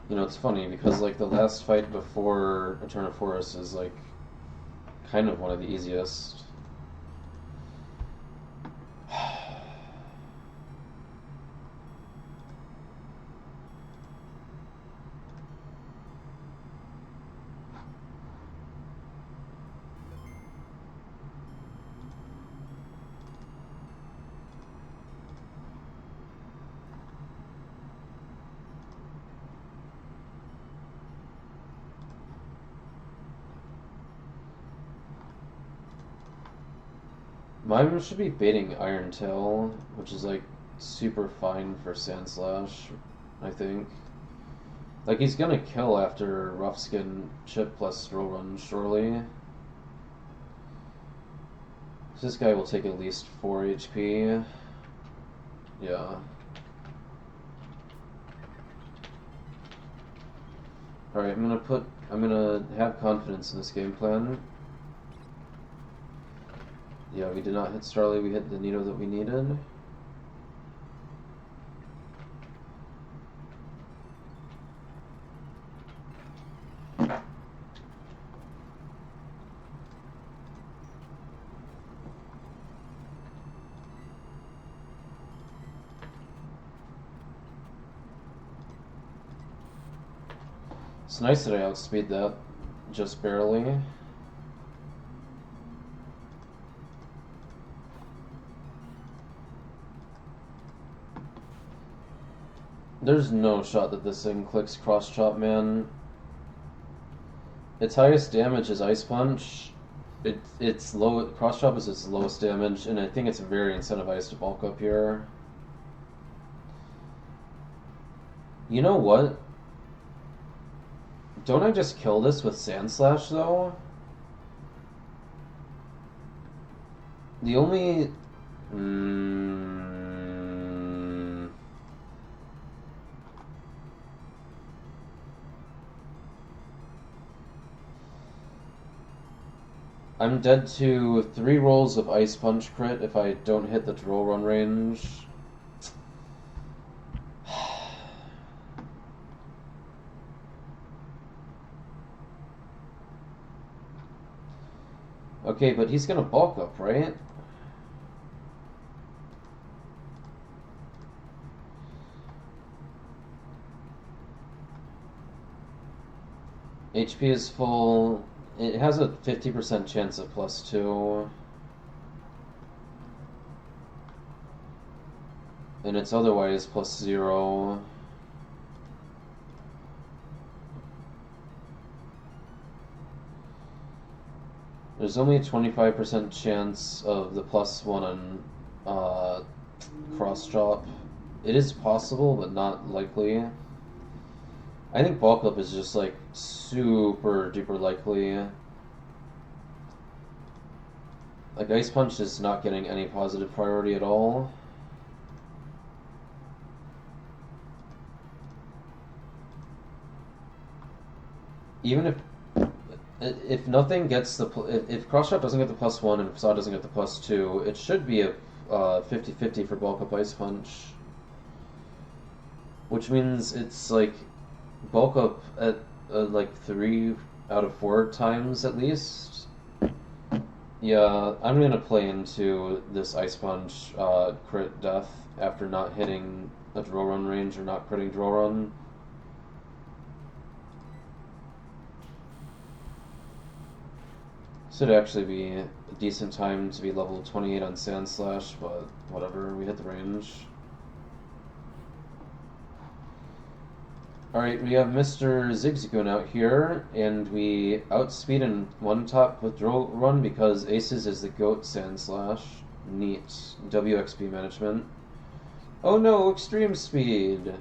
A: You know, it's funny because like the last fight before Eternal Forest is like kind of one of the easiest. Mime should be baiting Iron Tail, which is like super fine for Sand Slash, I think. Like he's gonna kill after Rough Skin Chip plus Throw Run, surely. So this guy will take at least 4 HP. Yeah. Alright, I'm gonna have confidence in this game plan. Yeah, we did not hit Starly, we hit the Nito that we needed. It's nice that I outspeed that, just barely. There's no shot that this thing clicks Cross Chop, man. Its highest damage is Ice Punch. Its low Cross Chop is its lowest damage, and I think it's very incentivized to bulk up here. You know what? Don't I just kill this with Sand Slash, though? The only... I'm dead to 3 rolls of Ice Punch crit if I don't hit the Troll Run range. Okay, but he's gonna bulk up, right? HP is full. It has a 50% chance of +2. And it's otherwise +0. There's only a 25% chance of the +1 on cross chop. It is possible, but not likely. I think bulk up is just like super duper likely. Like Ice Punch is not getting any positive priority at all. Even if nothing gets the if cross chop doesn't get the +1 and Facade doesn't get the +2, it should be a 50-50 for bulk up Ice Punch, which means it's like bulk up at like 3 out of 4 times at least. Yeah, I'm gonna play into this Ice Punch crit death after not hitting a drill run range or not critting drill run. Should actually be a decent time to be level 28 on Sand Slash, but whatever, we hit the range. Alright, we have Mr. Zigzagoon out here, and we outspeed in one top with drill run because Aces is the GOAT Sand Slash. Neat. WXP management. Oh no, extreme speed!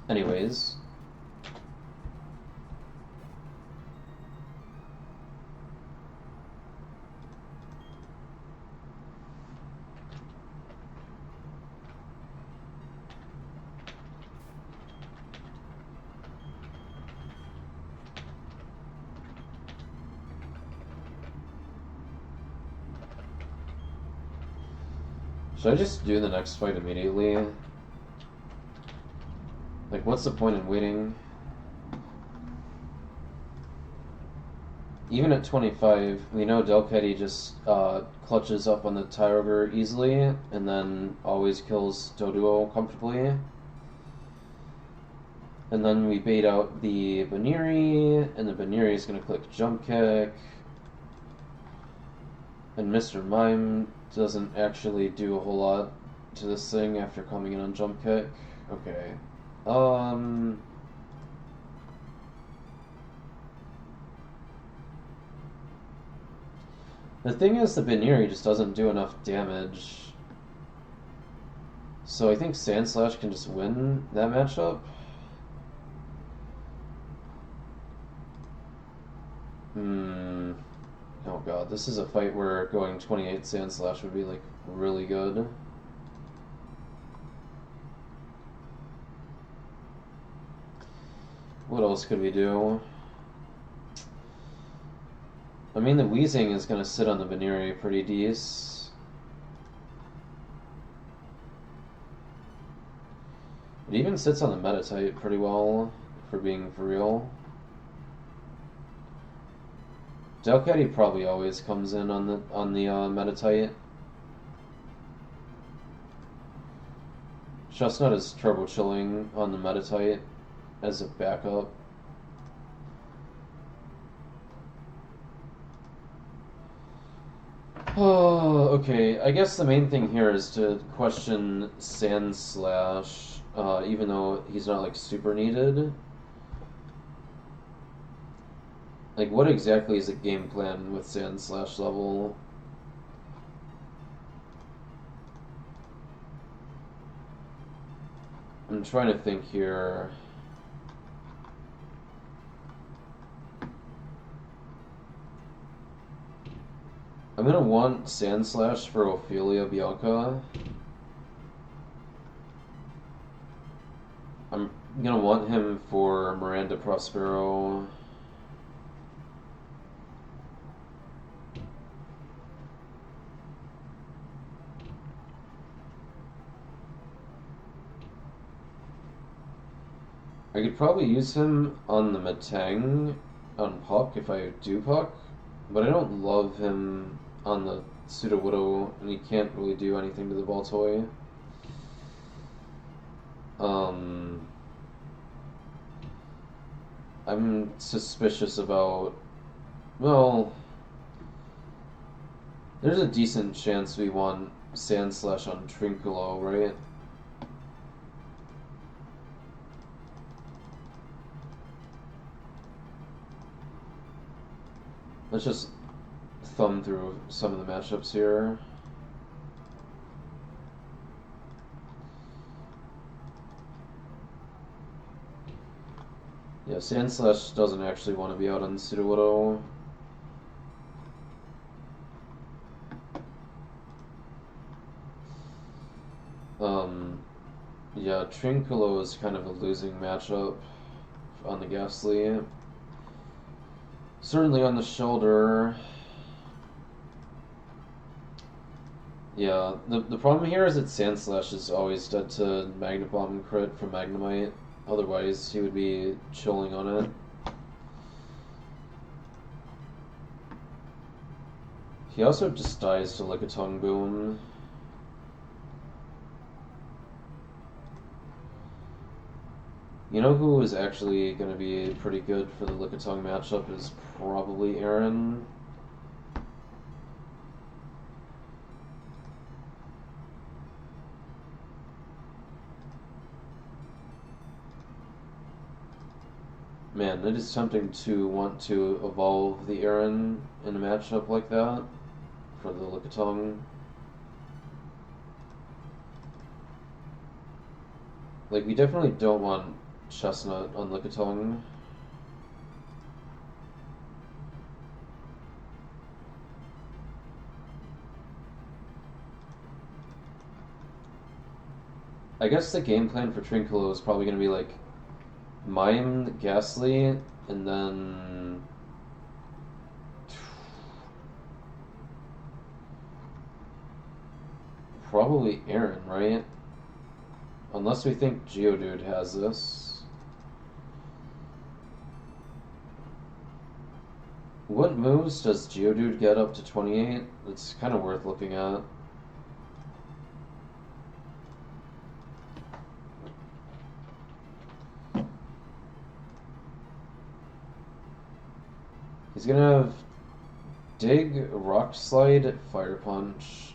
A: Anyways. Should I just do the next fight immediately? Like, what's the point in waiting? Even at 25, we know Delcatty just clutches up on the Tyroger easily, and then always kills Doduo comfortably. And then we bait out the Baniri, and the Baniri is going to click Jump Kick. And Mr. Mime doesn't actually do a whole lot to this thing after coming in on Jump Kick. Okay. The thing is, the Baniri just doesn't do enough damage. So I think Sand Slash can just win that matchup. Oh god, this is a fight where going 28 Sand Slash would be like really good. What else could we do? I mean, the Wheezing is going to sit on the Baniri pretty decent. It even sits on the Metatite pretty well, for being for real. Delcatty probably always comes in on the Metatite. Chestnut is turbo chilling on the Metatite as a backup. Oh, okay. I guess the main thing here is to question Sand Slash, even though he's not like super needed. Like, what exactly is the game plan with Sand Slash level? I'm trying to think here. I'm gonna want Sand Slash for Ophelia Bianca. I'm gonna want him for Miranda Prospero. I could probably use him on the Metang on Puck if I do Puck. But I don't love him on the Pseudo Widow, and he can't really do anything to the ball toy. I'm suspicious about. Well, there's a decent chance we want Sand Slash on Trinculo, right? Let's just thumb through some of the matchups here. Yeah, Sand Slash doesn't actually want to be out on Sudowoodo. Yeah, Trinculo is kind of a losing matchup on the Ghastly. Certainly on the shoulder. Yeah, the problem here is that Sand Slash is always dead to Magna Bomb and crit from Magnemite. Otherwise, he would be chilling on it. He also just dies to Lickitung Boom. You know who is actually going to be pretty good for the Lickitung matchup is probably Aaron. Man, it is tempting to want to evolve the Aaron in a matchup like that for the Lickitung. Like, we definitely don't want Chestnut on Lickitung. I guess the game plan for Trinculo is probably going to be like Mime Ghastly and then probably Aaron, right? Unless we think Geodude has this. What moves does Geodude get up to 28? It's kind of worth looking at. He's gonna have Dig, Rock Slide, Fire Punch.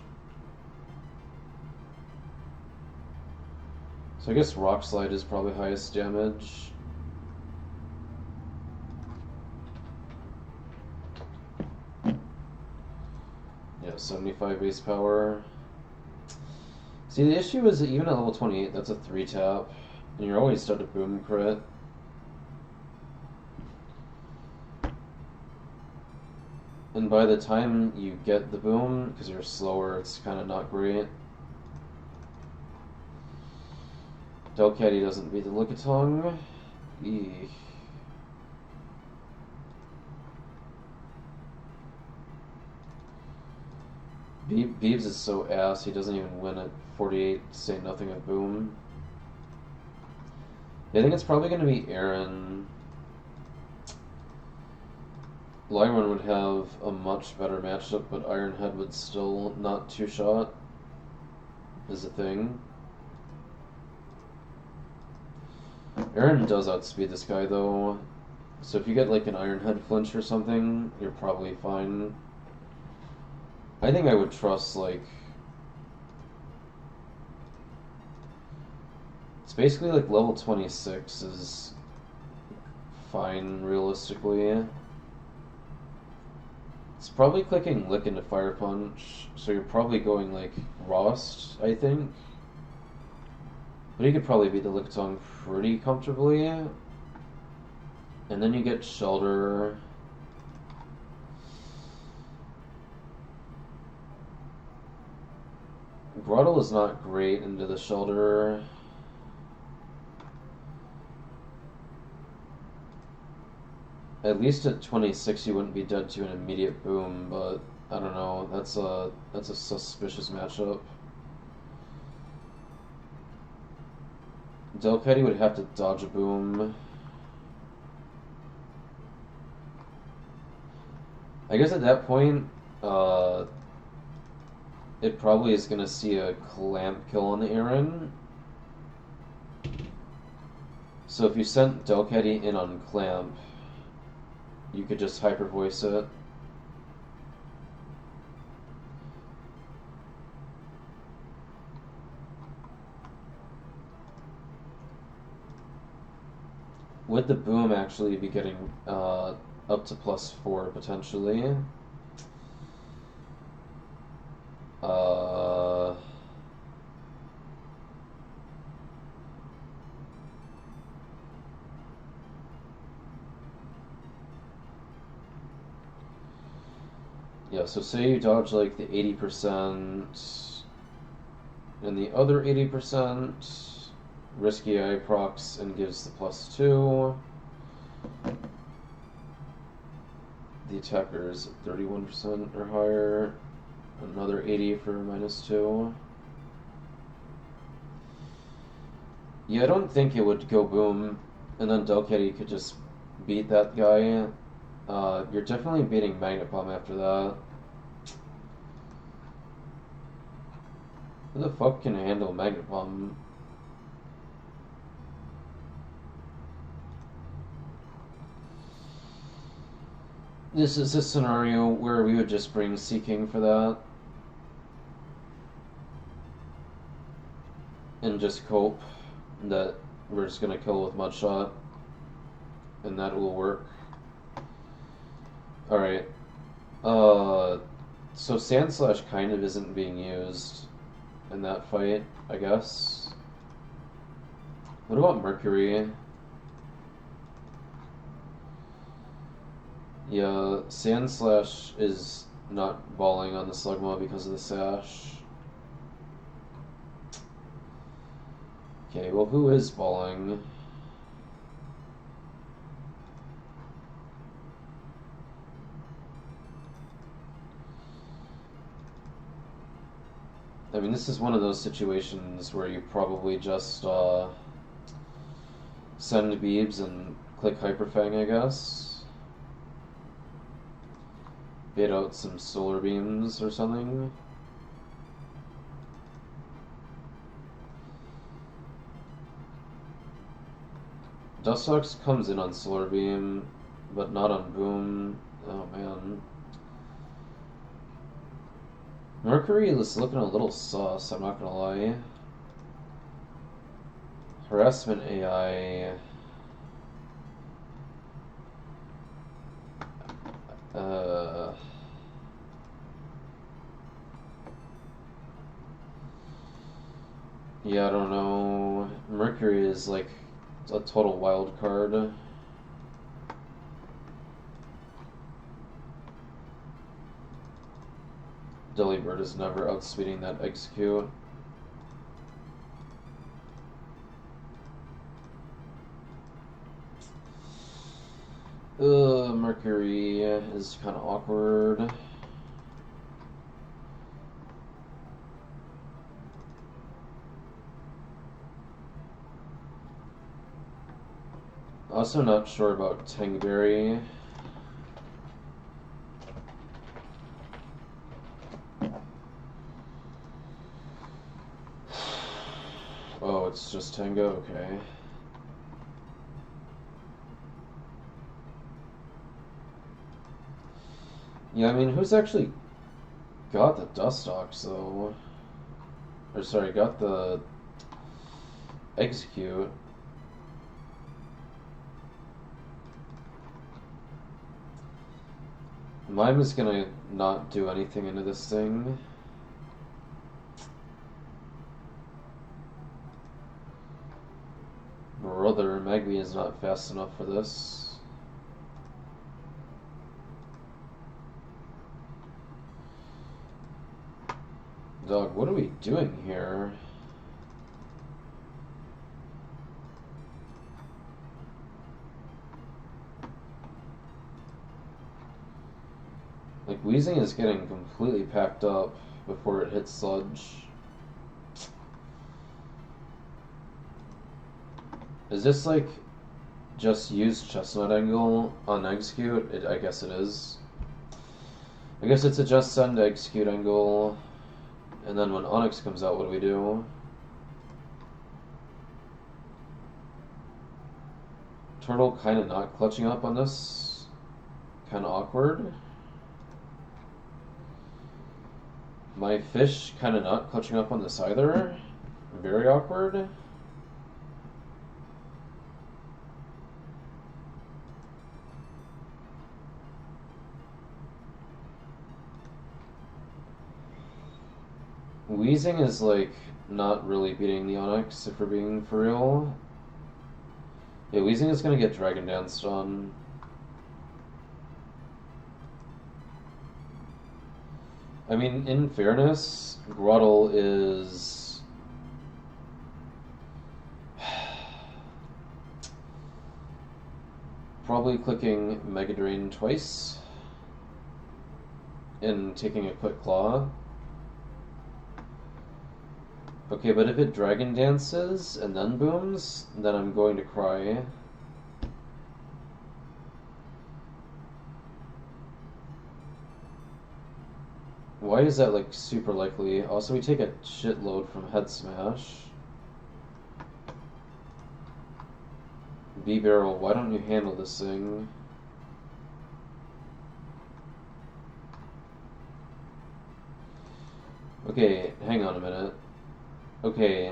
A: So I guess Rock Slide is probably highest damage. Yeah, 75 base power. See, the issue is that even at level 28, that's a 3-tap, and you're always dead to Boom crit. And by the time you get the Boom, because you're slower, it's kind of not great. Delcatty doesn't beat the Lickitung. Eek. Beebs is so ass, he doesn't even win at 48, say nothing of Boom. I think it's probably going to be Aaron. Lyron would have a much better matchup, but Ironhead would still not two-shot, is a thing. Aaron does outspeed this guy, though, so if you get like an Ironhead flinch or something, you're probably fine. I think I would trust, like... It's basically like level 26 is fine, realistically. It's probably clicking Lick into Fire Punch, so you're probably going like Rost, I think. But you could probably beat the Lickitung pretty comfortably. And then you get Shelter. Grottle is not great into the Shelter. At least at 26 you wouldn't be dead to an immediate Boom, but I don't know, that's a suspicious matchup. Delcatty would have to dodge a Boom. I guess at that point, it probably is gonna see a clamp kill on the Aaron. So if you sent Delcatty in on clamp, you could just hyper voice it. Would the boom actually be getting up to +4 potentially? Yeah, so say you dodge like the 80% and the other 80% risky eye procs and gives the +2. The attacker is 31% or higher. Another 80 for -2. Yeah, I don't think it would go boom, and then Delcatty could just beat that guy. You're definitely beating Magnet Bomb after that. Who the fuck can handle Magnet Bomb? This is a scenario where we would just bring Seeking for that. And just cope that we're just gonna kill with Mudshot. And that will work. Alright. So Sandslash kind of isn't being used in that fight, I guess. What about Mercury? Yeah, Sandslash is not balling on the Slugma because of the Sash. Okay, well, who is balling? I mean, this is one of those situations where you probably just send Beebs and click Hyperfang, I guess. Bait out some Solar Beams or something. Dustox comes in on Solar Beam, but not on Boom. Oh man. Mercury is looking a little sus, I'm not gonna lie. Harassment AI. Yeah, I don't know. Mercury is like a total wild card. Delibird is never outspeeding that execute. Mercury is kind of awkward. Also not sure about Tangberry. Oh, it's just Tango? Okay. Yeah, I mean, who's actually got the Dustox, though? Or, sorry, got the Execute. Mime is gonna not do anything into this thing. Brother, Magby is not fast enough for this. Dog, what are we doing here? Like, Weezing is getting completely packed up before it hits Sludge. Is this like just use Chestnut Angle on Execute? I guess it is. I guess it's adjust send to execute angle, and then when Onyx comes out, what do we do? Turtle kind of not clutching up on this. Kind of awkward. My fish kind of not clutching up on this either. Very awkward. Wheezing is like not really beating the Onyx if we're being for real. Yeah, Wheezing is gonna get Dragon Danced on. I mean, in fairness, Grottle is probably clicking Mega Drain twice and taking a quick claw. Okay, but if it Dragon Dances and then booms, then I'm going to cry. Why is that like super likely? Also, we take a shitload from Head Smash. B-Barrel, why don't you handle this thing? Okay, hang on a minute. Okay.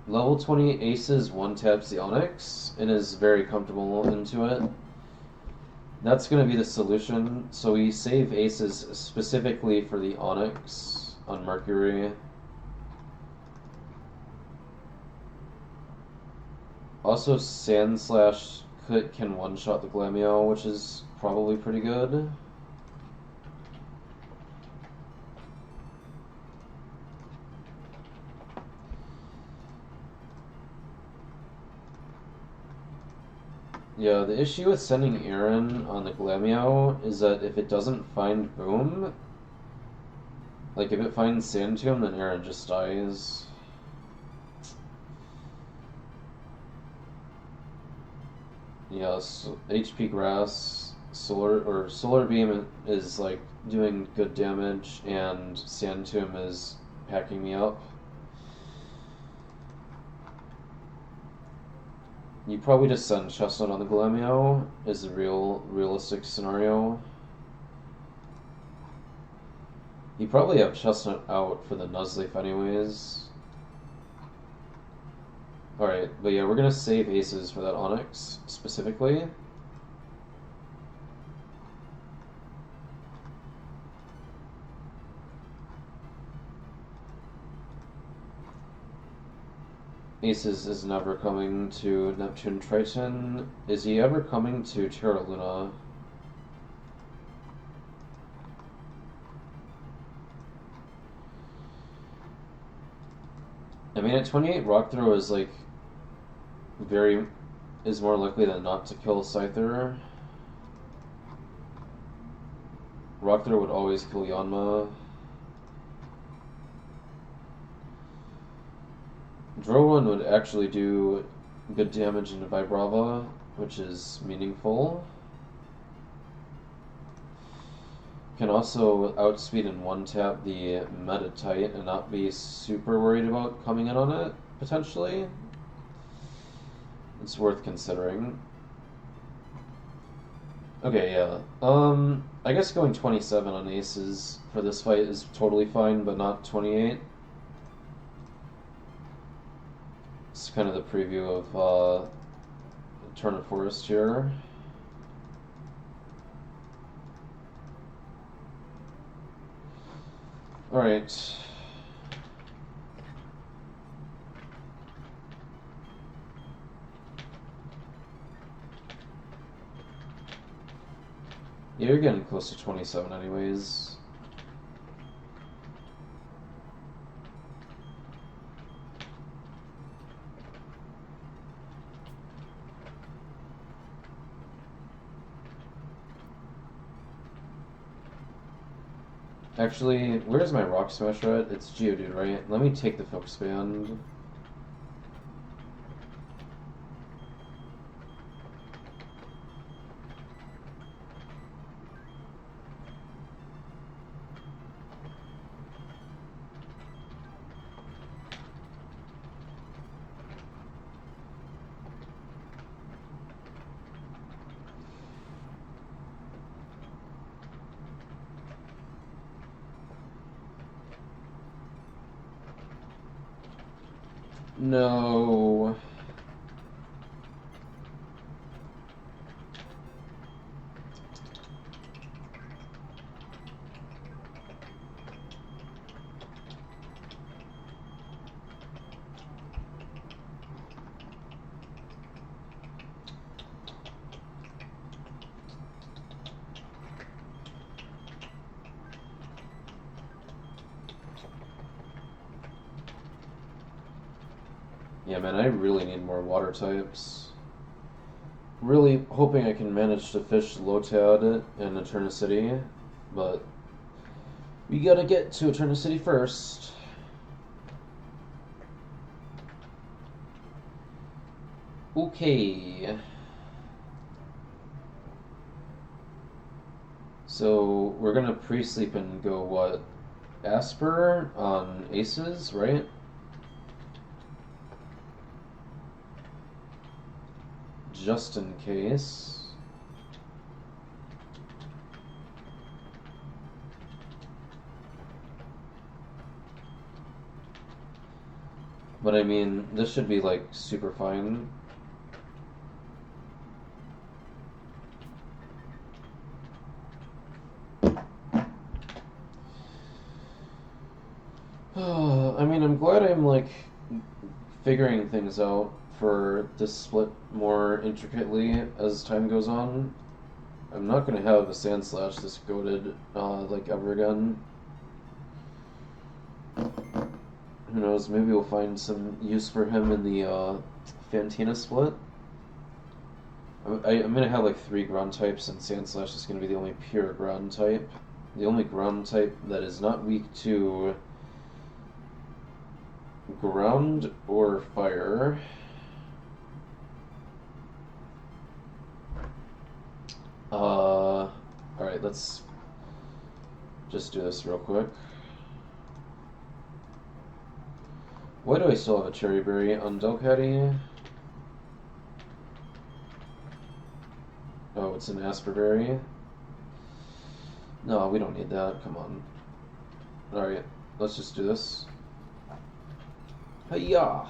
A: Level 20 Aces one-taps the Onyx and is very comfortable into it. That's going to be the solution. So we save Aces specifically for the Onyx on Mercury. Also, Sand Slash can one-shot the Glameow, which is probably pretty good. Yeah, the issue with sending Aaron on the Glameow is that if it doesn't find Boom, like if it finds Sand Tomb, then Aaron just dies. Yes, HP Grass, Solar Beam is like doing good damage, and Sand Tomb is packing me up. You probably just send Chestnut on the Glameow is a realistic scenario. You probably have Chestnut out for the Nuzleaf anyways. Alright, but yeah, we're gonna save Aces for that Onyx specifically. Aces is never coming to Neptune Triton. Is he ever coming to Terra Luna? I mean, at 28, Rock Throw is like is more likely than not to kill Scyther. Rock Throw would always kill Yanma. Drowan would actually do good damage into Vibrava, which is meaningful. Can also outspeed and one-tap the Metatite and not be super worried about coming in on it, potentially. It's worth considering. Okay, yeah. I guess going 27 on Aces for this fight is totally fine, but not 28. It's kind of the preview of Turn of Forest here. Alright. Yeah, you're getting close to 27 anyways. Actually, where's my Rock Smasher at? It's Geodude, right? Let me take the Focus Band. No. Yeah, man, I really need more water types. Really hoping I can manage to fish Lotad in Eternity, but we gotta get to Eternity first. Okay. So we're gonna pre-sleep and go what? Asper on aces, right? Just in case. But I mean, this should be like super fine. I mean, I'm glad I'm like figuring things out for this split more intricately as time goes on. I'm not gonna have a Sand Slash this goated like ever again. Who knows? Maybe we'll find some use for him in the Fantina split. I'm gonna have like 3 ground types, and Sand Slash is gonna be the only pure ground type. The only ground type that is not weak to ground or fire. Alright, let's just do this real quick. Why do I still have a Cherry Berry on Delcatty? Oh, it's an Asperberry? No, we don't need that. Come on. Alright, let's just do this. Hiya!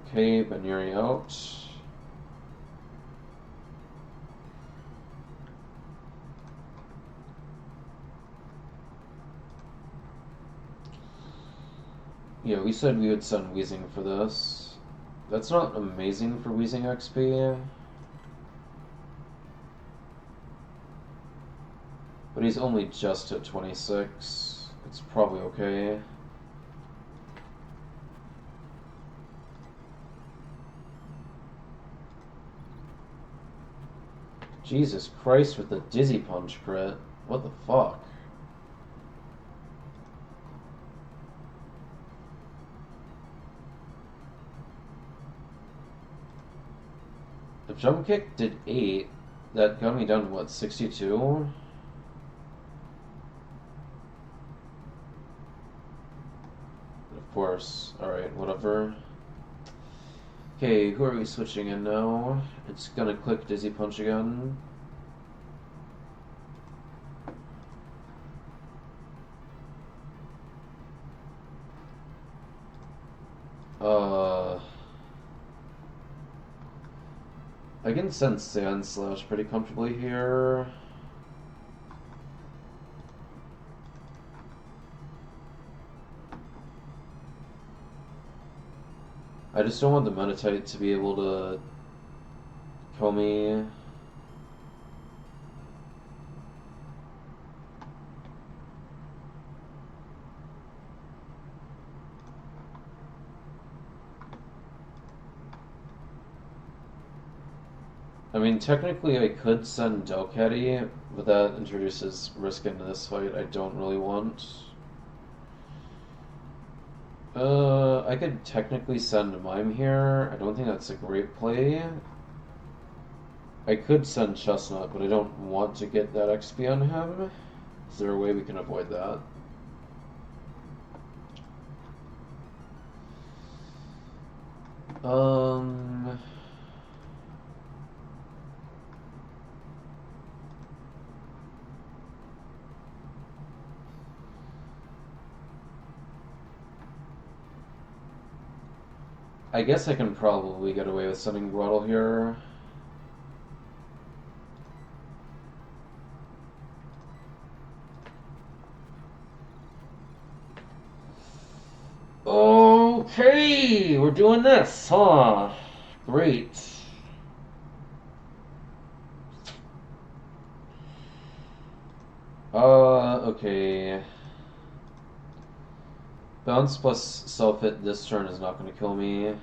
A: Okay, Banuri out. Yeah, we said we would send Weezing for this. That's not amazing for Weezing XP. But he's only just at 26. It's probably okay. Jesus Christ with the Dizzy Punch crit. What the fuck? The jump kick did 8. That got me down to what, 62? Of course. Alright, whatever. Okay, who are we switching in now? It's gonna click Dizzy Punch again. I can send Sand Slash pretty comfortably here. I just don't want the Meditite to be able to kill me. I mean, technically I could send Delcatty, but that introduces risk into this fight I don't really want. I could technically send Mime here. I don't think that's a great play. I could send Chestnut, but I don't want to get that XP on him. Is there a way we can avoid that? Um, I guess I can probably get away with sending Grottle here. Okay, we're doing this, huh? Great. Okay. Bounce plus self-hit this turn is not going to kill me.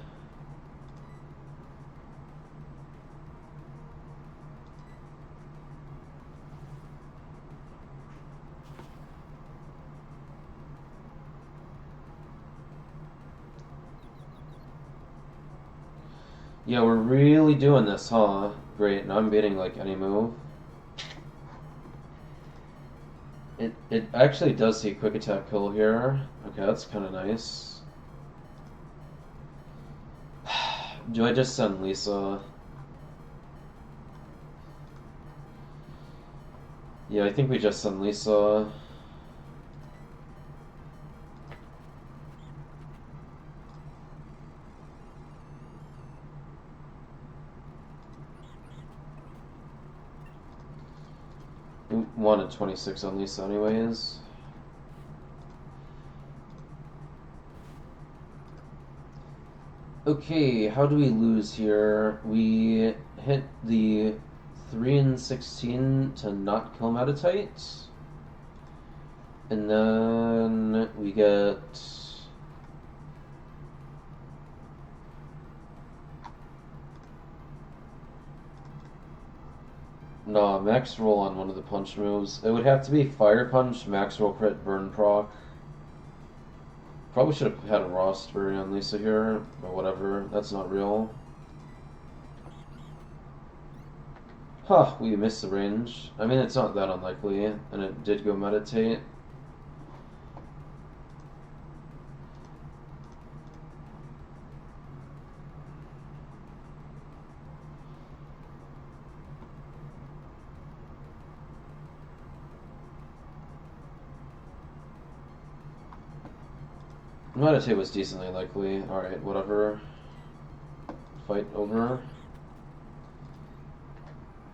A: Yeah, we're really doing this, huh? Great, now I'm beating, like, any move. It actually does see quick attack kill here. Okay, that's kind of nice. Do I just send Lisa? Yeah, I think we just send Lisa. We wanted 26 on Lisa anyways. Okay, how do we lose here? We hit the 3 and 16 to not kill Metatite. And then we get... No, max roll on one of the punch moves. It would have to be Fire Punch, max roll crit, burn proc. Probably should have had a roster on Lisa here, but whatever. That's not real. Huh, we missed the range. I mean, it's not that unlikely, and it did go Meditate. Meditate was decently likely. Alright, whatever. Fight over.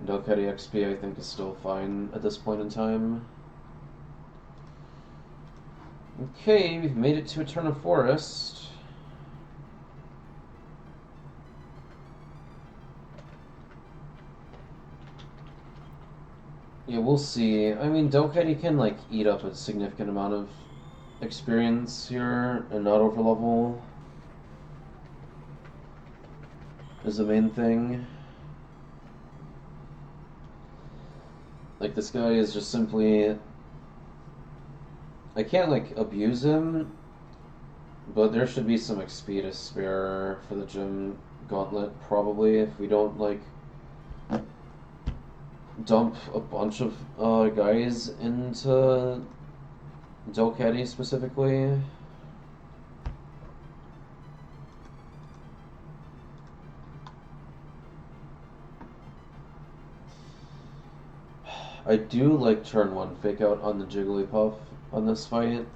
A: Delcatty XP I think is still fine at this point in time. Okay, we've made it to Eterna Forest. Yeah, we'll see. I mean, Delcatty can, like, eat up a significant amount of experience here and not overlevel is the main thing. Like, this guy is just simply... I can't, like, abuse him, but there should be some XP to spare for the gym gauntlet, probably, if we don't, like, dump a bunch of guys into Delcatty specifically. I do like turn 1 fake out on the Jigglypuff on this fight.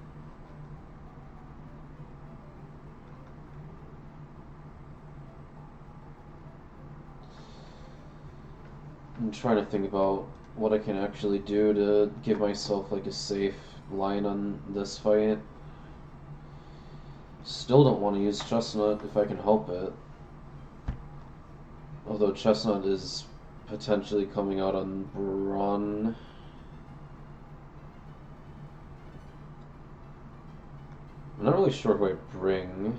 A: I'm trying to think about what I can actually do to give myself like a safe line on this fight. Still don't want to use Chestnut if I can help it. Although Chestnut is potentially coming out on Brawn. I'm not really sure who I bring.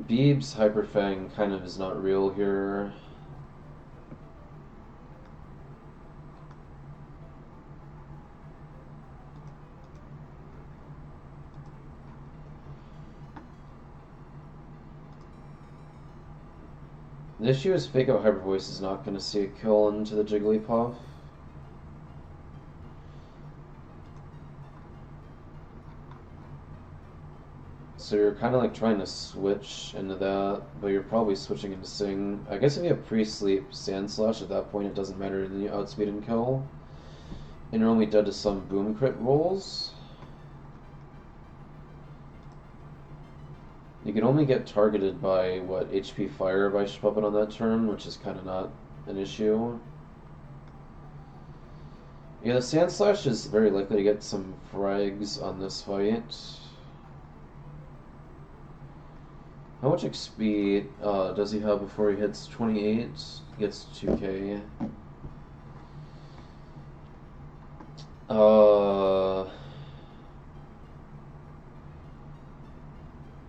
A: Beeb's Hyperfang kind of is not real here. The issue is Fake Out Hyper Voice is not going to see a kill into the Jigglypuff. So you're kind of like trying to switch into that, but you're probably switching into Sing. I guess if you have pre-sleep Sand Slash, at that point it doesn't matter, then you outspeed and kill. And you're only dead to some boom crit rolls. You can only get targeted by, what, HP Fire by Puppet on that turn, which is kind of not an issue. Yeah, the Sand Slash is very likely to get some frags on this fight. How much XP does he have before he hits 28? He gets 2k.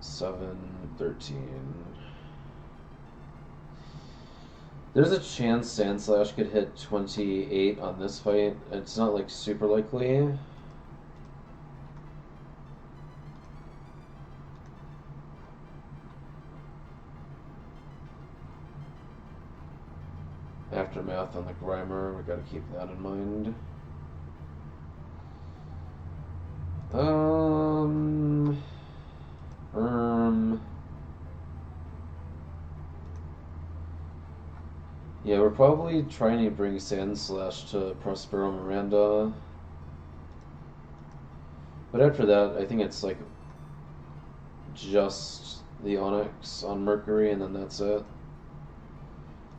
A: 7, 13. There's a chance Sand Slash could hit 28 on this fight. It's not like super likely. Aftermath on the Grimer, we gotta keep that in mind. Yeah, we're probably trying to bring Sand Slash to Prospero Miranda. But after that, I think it's like just the Onyx on Mercury, and then that's it.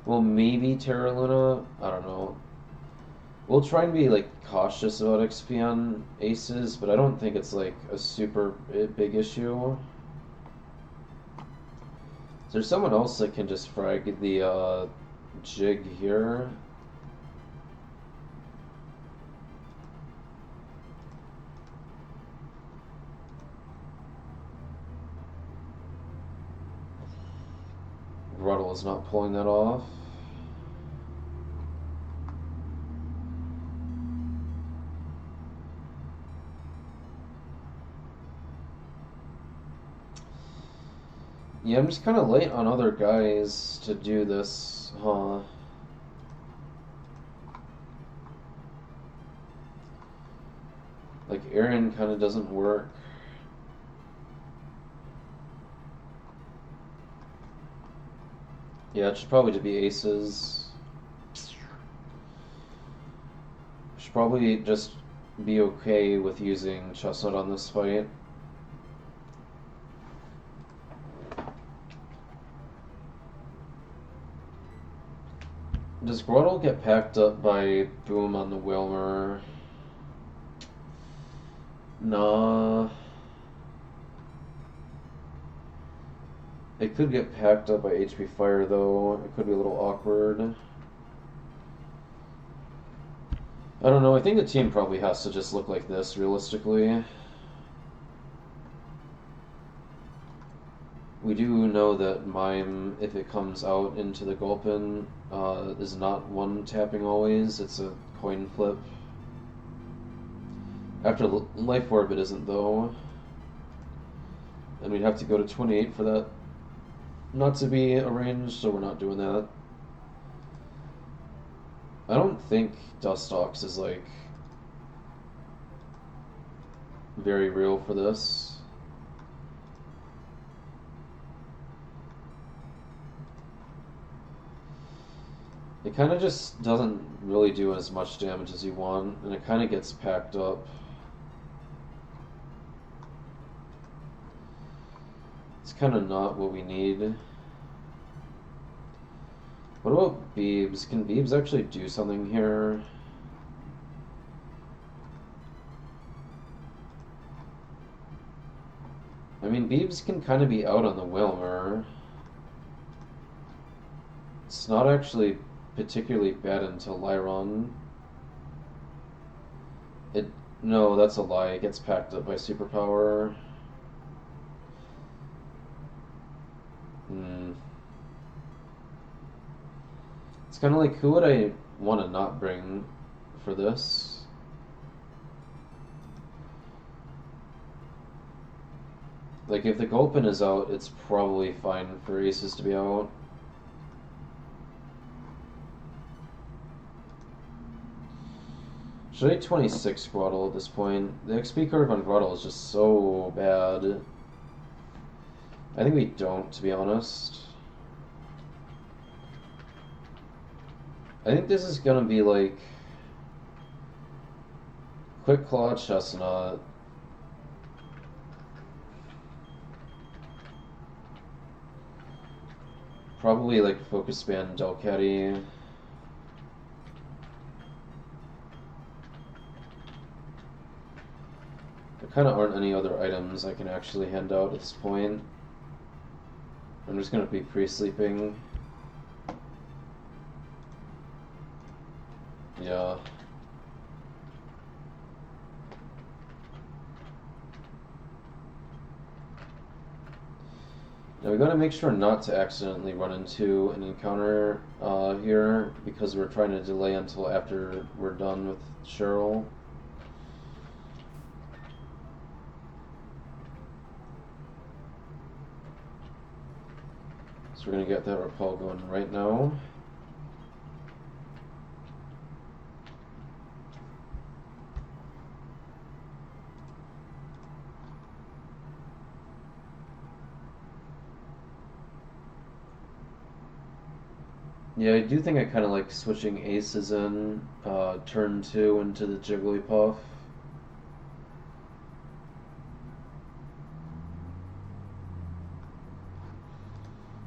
A: Well, maybe Terra Luna. I don't know. We'll try and be like cautious about XP on aces, but I don't think it's like a super big issue. Is there someone else that can just frag the Jig here? Ruddle is not pulling that off. Yeah, I'm just kind of late on other guys to do this, huh? Like, Aaron kind of doesn't work. Yeah, it should probably just be aces. Should probably just be okay with using Chestnut on this fight. Does Groddle get packed up by Boom on the Wilmer? Nah. It could get packed up by HP Fire, though. It could be a little awkward. I don't know. I think the team probably has to just look like this, realistically. We do know that Mime, if it comes out into the Gulpin, is not one tapping always. It's a coin flip. After Life Orb, it isn't, though. And we'd have to go to 28 for that not to be arranged, so we're not doing that. I don't think Dustox is, like, very real for this. It kind of just doesn't really do as much damage as you want, and it kind of gets packed up. It's kind of not what we need. What about Beebs? Can Beebs actually do something here? I mean, Beebs can kind of be out on the Wilmer. It's not actually particularly bad until Lyron. No, that's a lie. It gets packed up by Superpower. It's kind of like, who would I want to not bring for this? Like, if the Gulpin is out, it's probably fine for aces to be out. Should I 26 Groddle at this point? The XP curve on Groddle is just so bad. I think we don't, to be honest. I think this is gonna be like Quick Claw Chestnut. Probably like Focus Band Delcatty. There kind of aren't any other items I can actually hand out at this point. I'm just gonna be pre-sleeping. Yeah. Now we gotta make sure not to accidentally run into an encounter here, because we're trying to delay until after we're done with Cheryl. So we're gonna get that repel going right now. Yeah, I do think I kind of like switching aces in turn 2 into the Jigglypuff.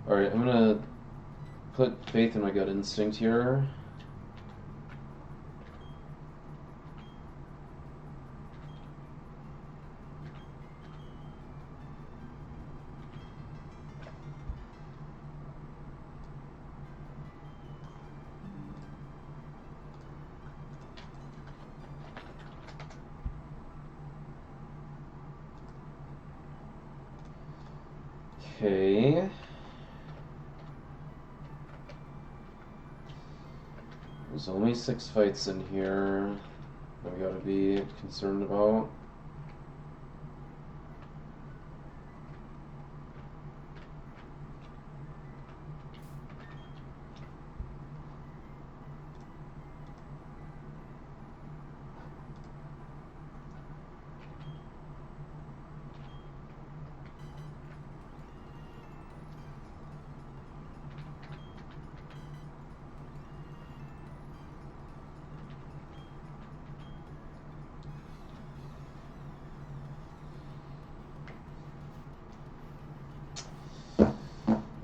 A: Alright, I'm gonna put faith in my gut instinct here. Okay. There's only 6 fights in here that we gotta be concerned about.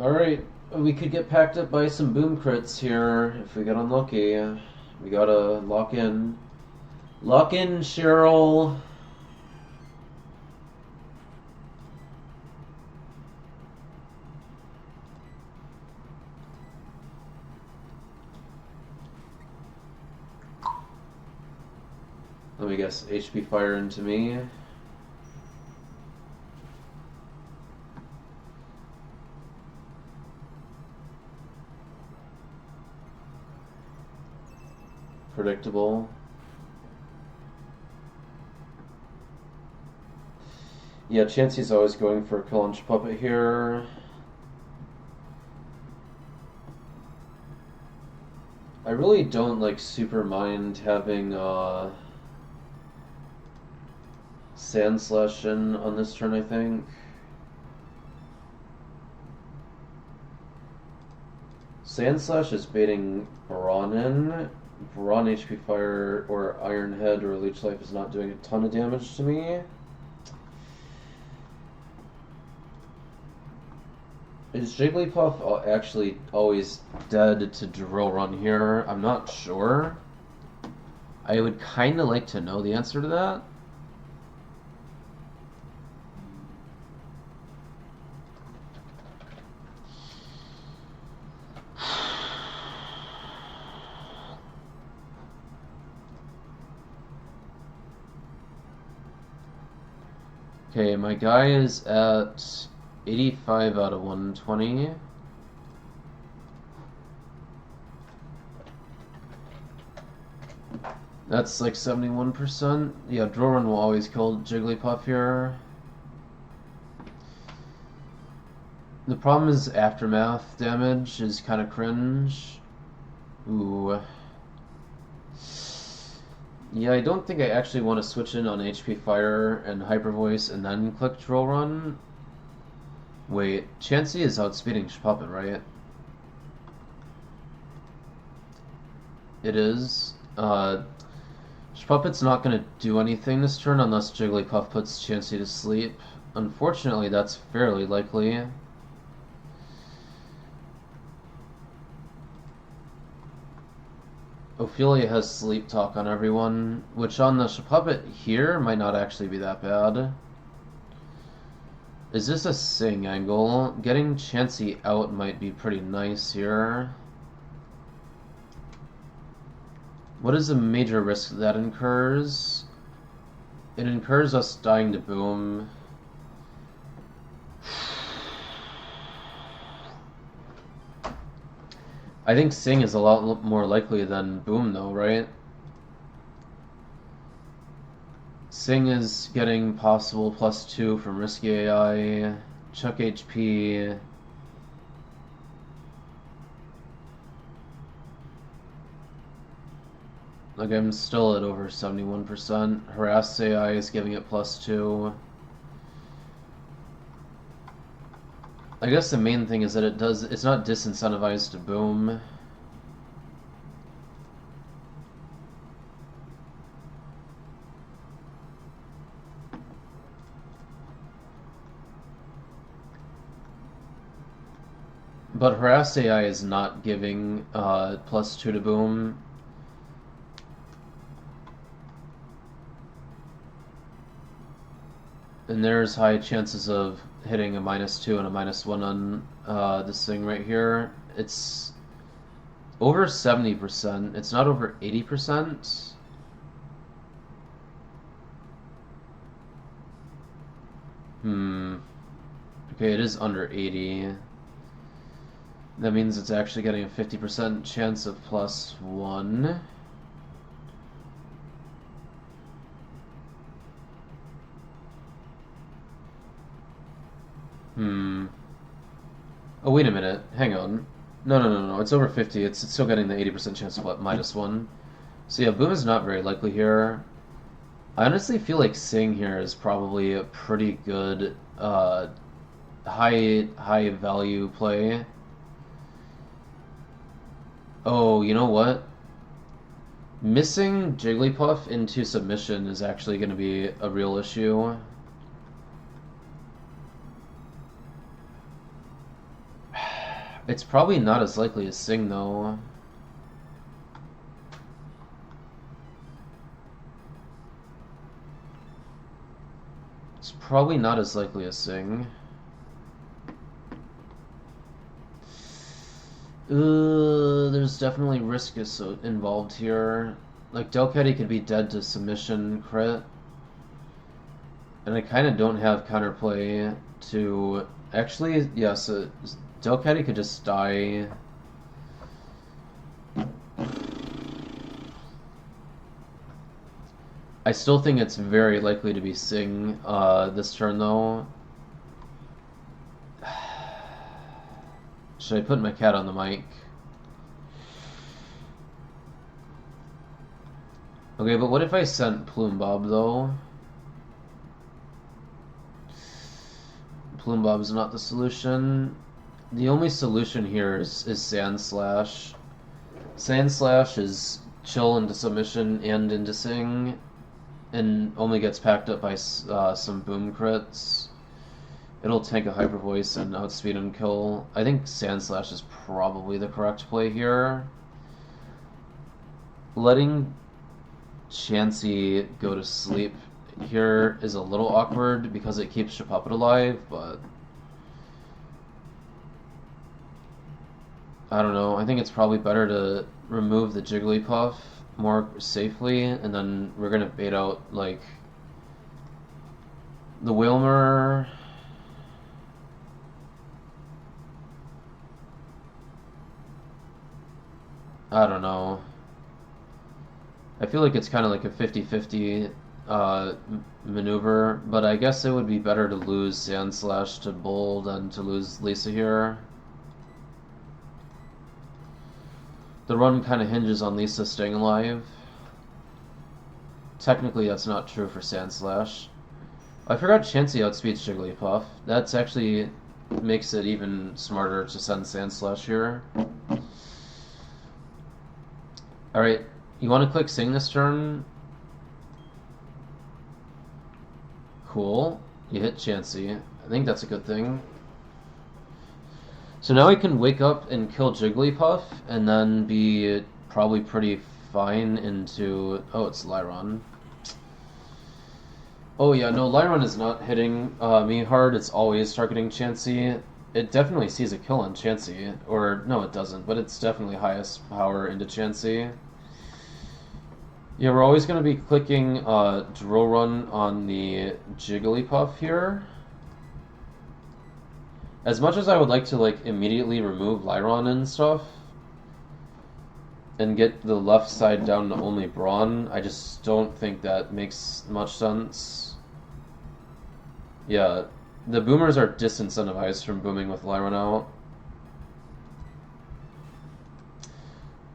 A: Alright, we could get packed up by some boom crits here if we get unlucky. We gotta lock in. Lock in, Cheryl! Let me guess, HP fire into me. Predictable. Yeah, Chansey's always going for a Lunch Puppet here. I really don't like super mind having Sand Slash in on this turn, I think. Sand Slash is baiting Baron in. Baron HP Fire or Iron Head or Leech Life is not doing a ton of damage to me. Is Jigglypuff actually always dead to Drill Run here? I'm not sure. I would kind of like to know the answer to that. Okay, my guy is at 85 out of 120. That's like 71%. Yeah, Drill Run will always kill Jigglypuff here. The problem is Aftermath damage is kind of cringe. Ooh. Yeah, I don't think I actually want to switch in on HP Fire and Hyper Voice and then click Drill Run. Wait, Chansey is outspeeding Puppet, right? It is. Puppet's not going to do anything this turn unless Jigglypuff puts Chansey to sleep. Unfortunately, that's fairly likely. Ophelia has Sleep Talk on everyone, which on the Puppet here might not actually be that bad. Is this a Sing angle? Getting Chansey out might be pretty nice here. What is the major risk that incurs? It incurs us dying to Boom. I think Sing is a lot more likely than Boom, though, right? Sing is getting possible +2 from Risky AI, Chuck HP. Like, I'm still at over 71%. Harass AI is giving it +2. I guess the main thing is that it's not disincentivized to Boom. But Harass AI is not giving +2 to Boom. And there's high chances of hitting a -2 and a -1 on this thing right here. It's over 70%. It's not over 80%. Okay, it is under 80. That means it's actually getting a 50% chance of +1. Oh, wait a minute. Hang on. No. It's over 50. It's still getting the 80% chance of -1. So yeah, Boom is not very likely here. I honestly feel like Sing here is probably a pretty good high value play. Oh, you know what? Missing Jigglypuff into submission is actually going to be a real issue. It's probably not as likely as Sing, though. It's probably not as likely as Sing. There's definitely risk involved here. Like, Delcatty could be dead to submission crit. And I kind of don't have counterplay to... Actually, yeah, so Delcatty could just die. I still think it's very likely to be Sing this turn, though. Should I put my cat on the mic? Okay, but what if I sent Plume Bob, though? Plume Bob's not the solution. The only solution here is Sand Slash. Sand Slash is chill into submission and into Sing, and only gets packed up by some Boom crits. It'll tank a Hyper Voice and outspeed and kill. I think Sand Slash is probably the correct play here. Letting Chansey go to sleep here is a little awkward because it keeps Puppet alive, but I don't know. I think it's probably better to remove the Jigglypuff more safely, and then we're gonna bait out, like, the Wilmer. I don't know. I feel like it's kind of like a 50-50 maneuver, but I guess it would be better to lose Sand Slash to Bull than to lose Lisa here. The run kind of hinges on Lisa staying alive. technically that's not true for Sand Slash. I forgot Chansey outspeeds Jigglypuff. That's actually makes it even smarter to send Sand Slash here. Alright, you want to click Sing this turn? Cool. You hit Chansey. I think that's a good thing. So now I can wake up and kill Jigglypuff, and then be probably pretty fine into... Oh, it's Lyron. Oh yeah, no, Lyron is not hitting me hard. It's always targeting Chansey. It definitely sees a kill on Chansey. Or, no, it doesn't, but it's definitely highest power into Chansey. Yeah, we're always going to be clicking Drill Run on the Jigglypuff here. As much as I would like to like immediately remove Lyron and stuff and get the left side down to only Brawn, I just don't think that makes much sense. Yeah, the boomers are disincentivized from booming with Lyron out.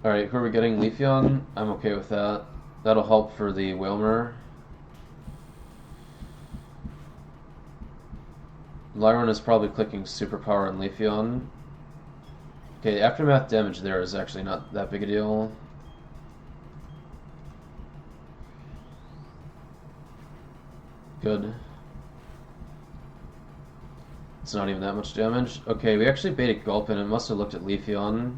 A: Alright, who are we getting? Leafeon? I'm okay with that. That'll help for the Wailmer. Lyron is probably clicking Superpower on Leafeon. Okay, aftermath damage there is actually not that big a deal. Good. It's not even that much damage. Okay, we actually baited Gulpin. It must have looked at Leafeon.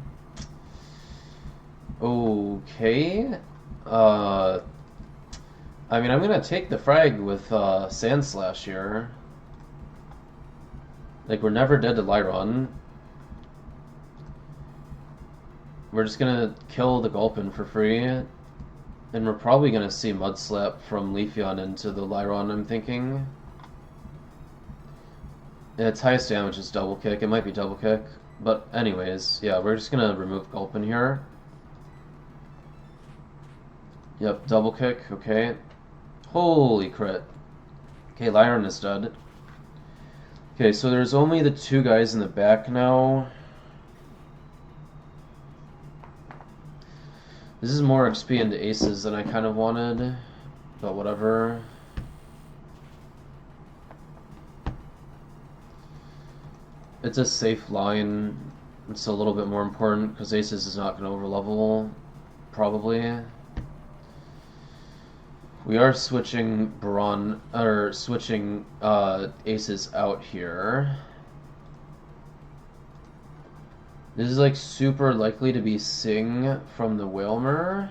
A: Okay. I mean, I'm gonna take the frag with Sand Slash here. Like, we're never dead to Lyron. We're just gonna kill the Gulpin for free. And we're probably gonna see Mud Slap from Leafeon into the Lyron, I'm thinking. And its highest damage is Double Kick. It might be Double Kick. But anyways, yeah, we're just gonna remove Gulpin here. Yep, Double Kick, okay. Holy crit. Okay, Lyron is dead. Okay, so there's only the two guys in the back now. This is more XP into aces than I kind of wanted, but whatever. It's a safe line. It's a little bit more important because aces is not going to overlevel, probably. We are switching aces out here. This is like super likely to be Sing from the Wailmer.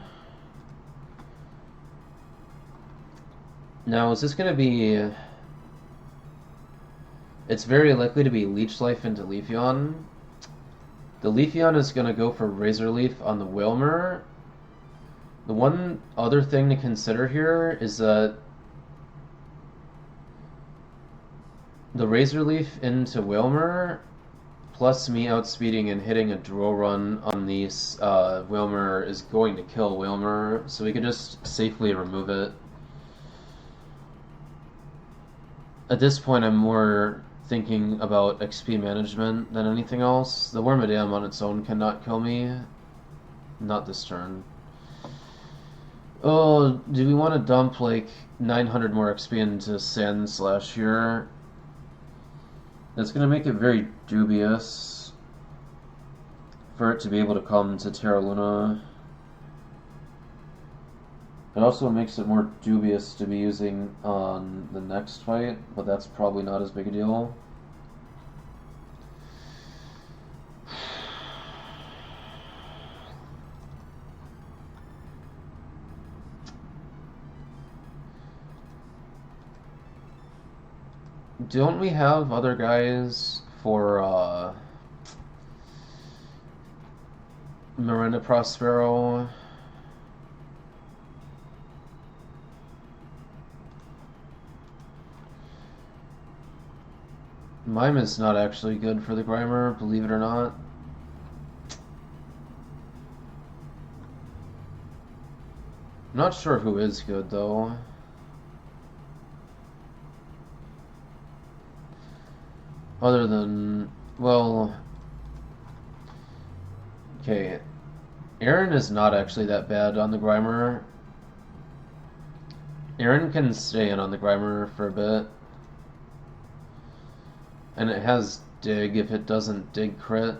A: Now, is this going to be... It's very likely to be Leech Life into Leafeon. The Leafeon is going to go for Razor Leaf on the Wailmer. The one other thing to consider here is that the Razor Leaf into Wailmer, plus me outspeeding and hitting a Drill Run on the Wailmer is going to kill Wailmer, so we could just safely remove it. At this point, I'm more thinking about XP management than anything else. The Wormadam on its own cannot kill me. Not this turn. Oh, do we want to dump like 900 more XP into Sand Slash here? That's going to make it very dubious for it to be able to come to Terra Luna. It also makes it more dubious to be using on the next fight, but that's probably not as big a deal. Don't we have other guys for Miranda Prospero? Mime is not actually good for the Grimer, believe it or not. I'm not sure who is good though. Other than, well, okay, Aaron is not actually that bad on the Grimer. Aaron can stay in on the Grimer for a bit. And it has dig if it doesn't dig crit.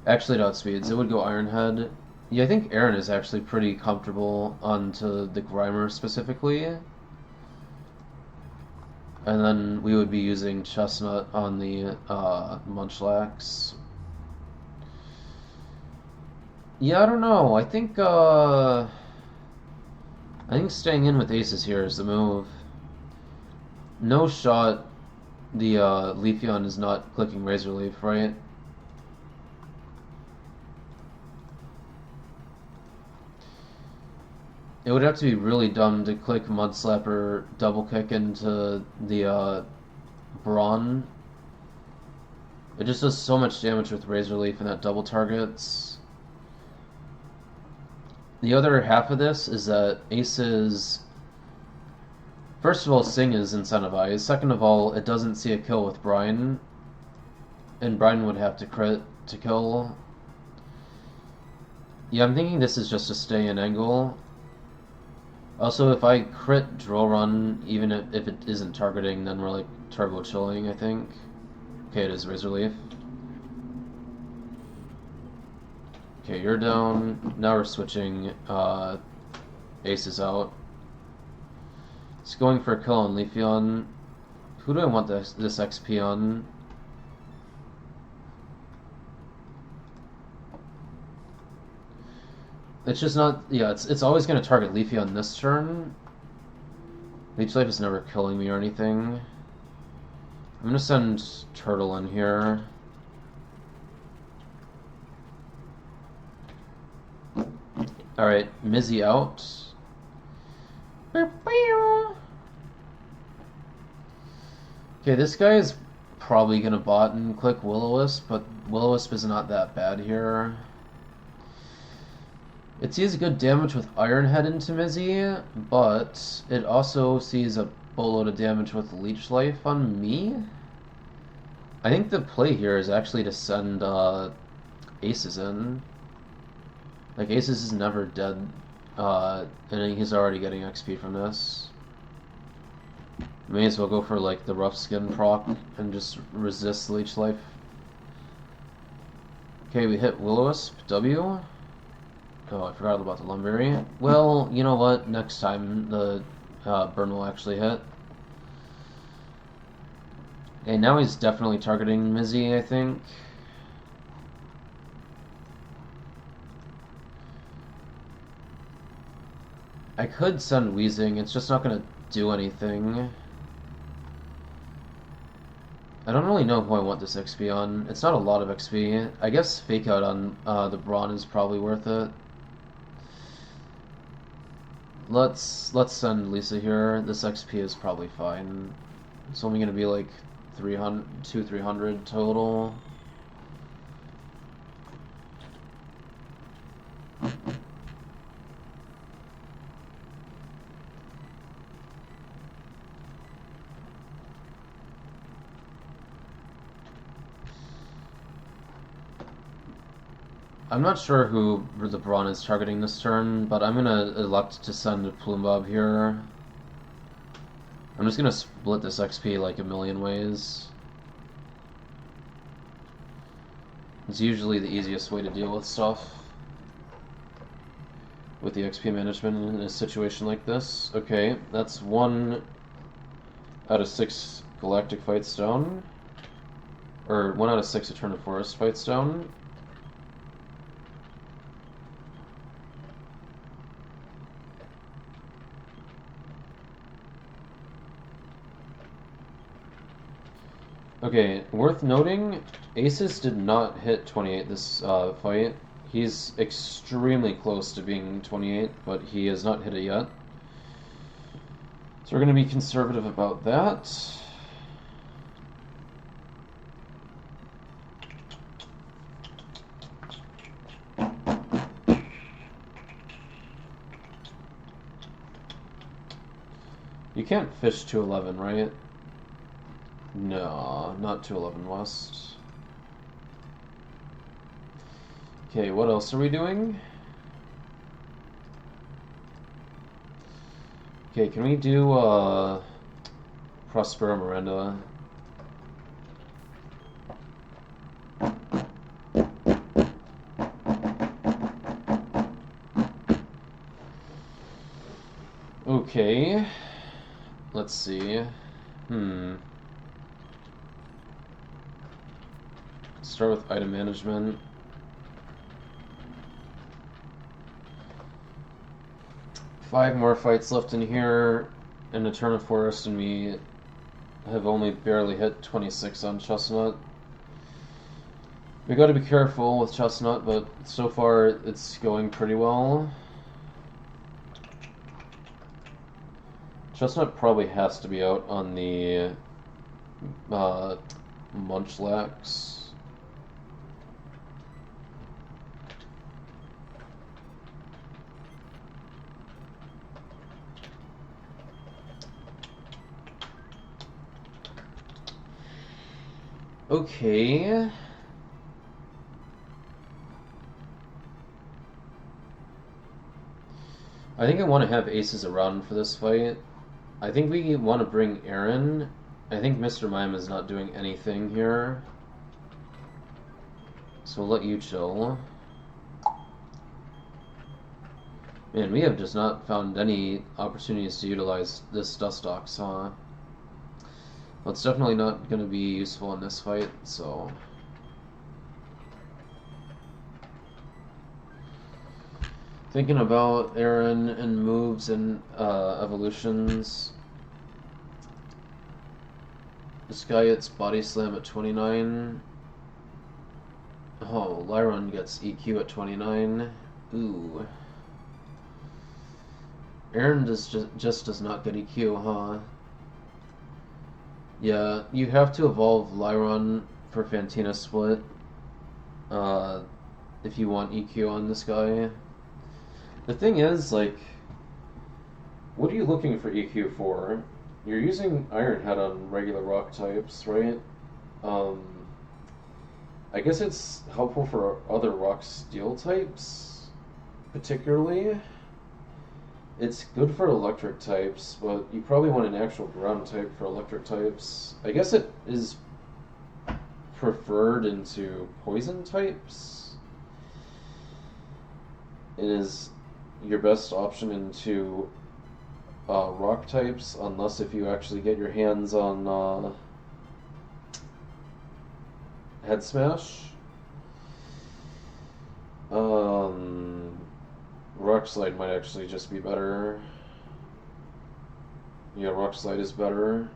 A: Actually, it outspeeds. It would go Iron Head. Yeah, I think Aaron is actually pretty comfortable onto the Grimer specifically. And then we would be using Chestnut on the Munchlax. Yeah, I don't know. I think staying in with aces here is the move. No shot the Leafeon is not clicking Razor Leaf, right? It would have to be really dumb to click Mud Slapper double kick into the Brawn. It just does so much damage with Razor Leaf and that double targets. The other half of this is that Aces... First of all, Sing is incentivized. Second of all, it doesn't see a kill with Brine. And Brine would have to crit to kill. Yeah, I'm thinking this is just a stay in angle. Also, if I crit Drill Run, even if it isn't targeting, then we're like turbo chilling, I think. Okay, it is Razor Leaf. Okay, you're down. Now we're switching Aces out. It's going for a kill on Leafeon. Who do I want this XP on? It's just not... Yeah, it's always going to target Leafeon this turn. Leech Life is never killing me or anything. I'm going to send Turtle in here. Alright, Mizzy out. Okay, this guy is probably going to bot and click Will-O-Wisp, but Will-O-Wisp is not that bad here. It sees good damage with Iron Head into Mizzy, but it also sees a boatload of damage with Leech Life on me. I think the play here is actually to send Aces in. Like, Aces is never dead, and he's already getting XP from this. May as well go for, like, the Rough Skin proc and just resist Leech Life. Okay, we hit Will-O-Wisp, W. Oh, I forgot about the Lumberry. Well, you know what? Next time the burn will actually hit. Okay, now he's definitely targeting Mizzy, I think. I could send Weezing, it's just not going to do anything. I don't really know who I want this XP on. It's not a lot of XP. I guess Fake Out on the Brawn is probably worth it. Let's send Lisa here. This XP is probably fine. It's only going to be like 300 total. I'm not sure who the Brawn is targeting this turn, but I'm gonna elect to send a Plume here. I'm just gonna split this XP like a million ways. It's usually the easiest way to deal with stuff with the XP management in a situation like this. Okay, that's 1 out of 6 Galactic Fights down. Or 1 out of 6 Eternal Forest Fights down. Okay, worth noting, Aces did not hit 28 this fight. He's extremely close to being 28, but he has not hit it yet. So we're going to be conservative about that. You can't fish 211, right? No, not 211 West. Okay, what else are we doing? Okay, can we do Prospero Miranda? Okay, let's see. Start with item management. Five more fights left in here, in Eternal Forest, and we have only barely hit 26 on Chestnut. We gotta be careful with Chestnut, but so far it's going pretty well. Chestnut probably has to be out on the Munchlax. Okay. I think I want to have aces around for this fight. I think we want to bring Aaron. I think Mr. Mime is not doing anything here. So we'll let you chill. Man, we have just not found any opportunities to utilize this Dustox, huh? Well, it's definitely not going to be useful in this fight, so... Thinking about Aaron and moves and evolutions. This guy gets Body Slam at 29. Oh, Lyron gets EQ at 29. Ooh. Aaron just does not get EQ, huh? Yeah, you have to evolve Lyron for Fantina Split if you want EQ on this guy. The thing is, like, what are you looking for EQ for? You're using Iron Head on regular rock types, right? I guess it's helpful for other rock steel types, particularly. It's good for electric types, but you probably want an actual ground type for electric types. I guess it is preferred into poison types. It is your best option into rock types, unless if you actually get your hands on Head Smash. Rock Slide might actually just be better. Yeah, Rock Slide is better.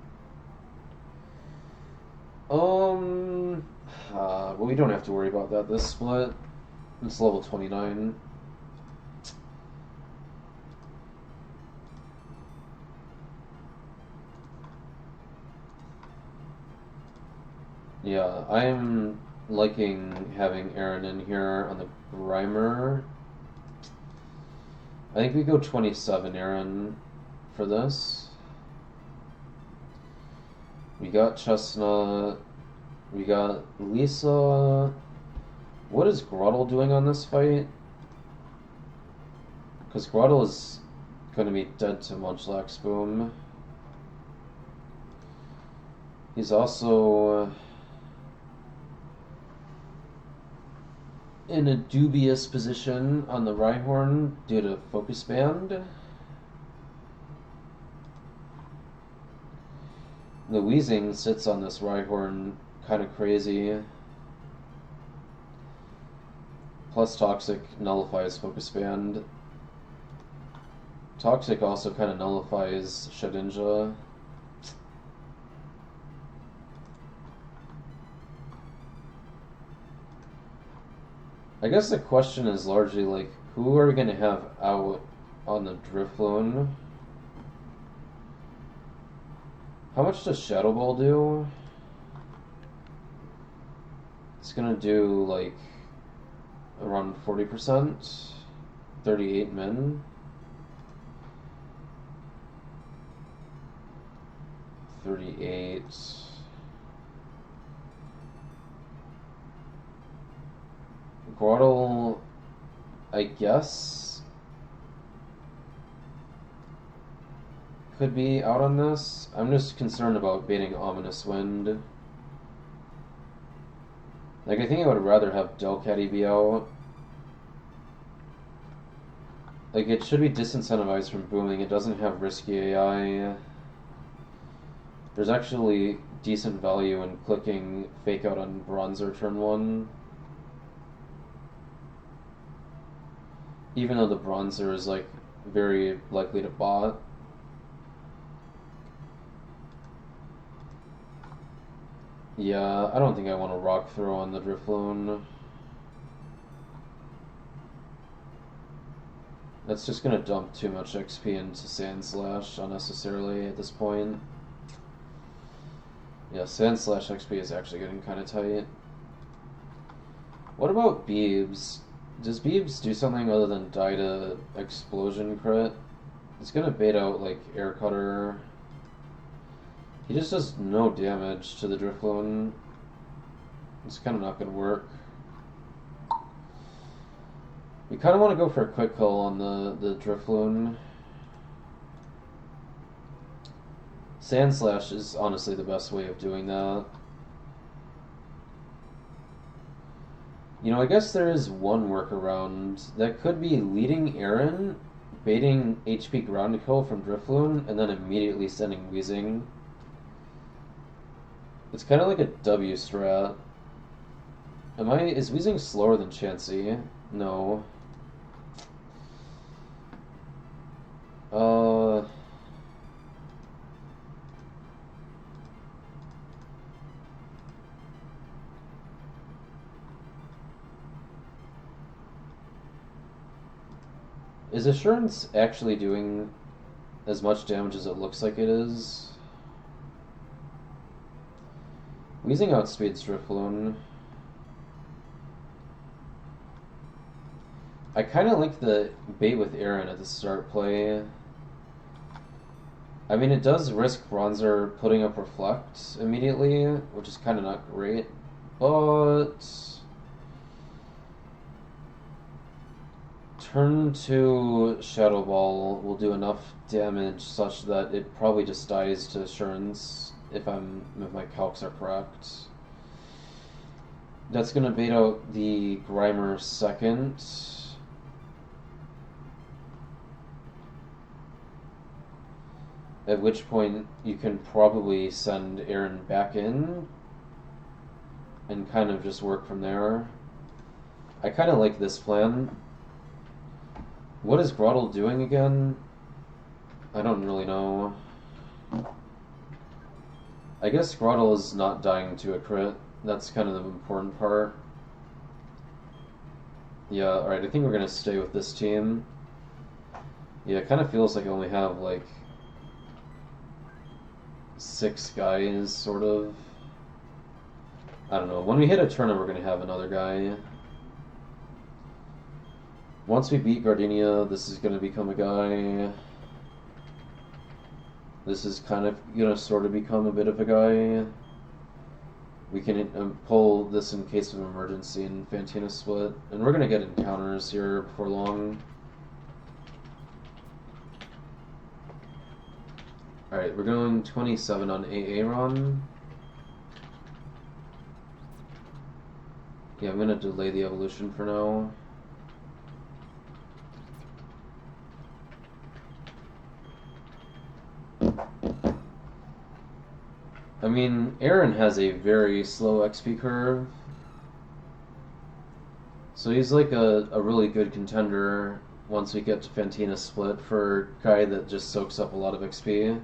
A: But we don't have to worry about that this split. It's level 29. Yeah, I'm liking having Aaron in here on the Grimer. I think we go 27 Aaron for this. We got Chestnut. We got Lisa. What is Grottle doing on this fight? Because Grottle is going to be dead to Munchlax Boom. He's also in a dubious position on the Rhyhorn due to Focus Band. The Weezing sits on this Rhyhorn kind of crazy. Plus Toxic nullifies Focus Band. Toxic also kind of nullifies Shedinja. I guess the question is largely like, who are we going to have out on the Drifloon? How much does Shadow Ball do? It's going to do like around 40%, 38 min. 38. Grottle, I guess. could be out on this. I'm just concerned about baiting Ominous Wind. Like, I think I would rather have Delcatty be out. Like, it should be disincentivized from booming. It doesn't have risky AI. There's actually decent value in clicking Fake Out on Bronzer turn 1. Even though the Bronzer is, like, very likely to bot. Yeah, I don't think I want to rock throw on the Drifloon. That's just gonna dump too much XP into Sand Slash unnecessarily at this point. Yeah, Sand Slash XP is actually getting kind of tight. What about Beebs? Does Beebs do something other than die to Explosion crit? It's gonna bait out, like, Air Cutter. He just does no damage to the Drifloon. It's kind of not gonna work. We kind of want to go for a quick kill on the Drifloon. Sand Slash is honestly the best way of doing that. You know, I guess there is one workaround. That could be leading Aaron, baiting HP ground kill from Drifloon, and then immediately sending Weezing. It's kind of like a W strat. Is Weezing slower than Chansey? No. Is Assurance actually doing as much damage as it looks like it is? Weezing outspeeds Drifloon. I kind of like the bait with Aaron at the start play. I mean, it does risk Bronzer putting up Reflect immediately, which is kind of not great, but turn 2 Shadow Ball will do enough damage such that it probably just dies to Assurance if my calcs are correct. That's gonna bait out the Grimer second. At which point you can probably send Aaron back in and kind of just work from there. I kind of like this plan. What is Grottle doing again? I don't really know. I guess Grottle is not dying to a crit. That's kind of the important part. Yeah, alright, I think we're going to stay with this team. Yeah, it kind of feels like I only have, like, 6 guys, sort of. I don't know. When we hit a turn, we're going to have another guy. Once we beat Gardenia, this is going to become a guy. This is kind of going to sort of become a bit of a guy. We can pull this in case of emergency in Fantina Split. And we're going to get encounters here before long. Alright, we're going 27 on AA run. Yeah, I'm going to delay the evolution for now. I mean, Aaron has a very slow XP curve. So he's like a really good contender once we get to Fantina Split for a guy that just soaks up a lot of XP.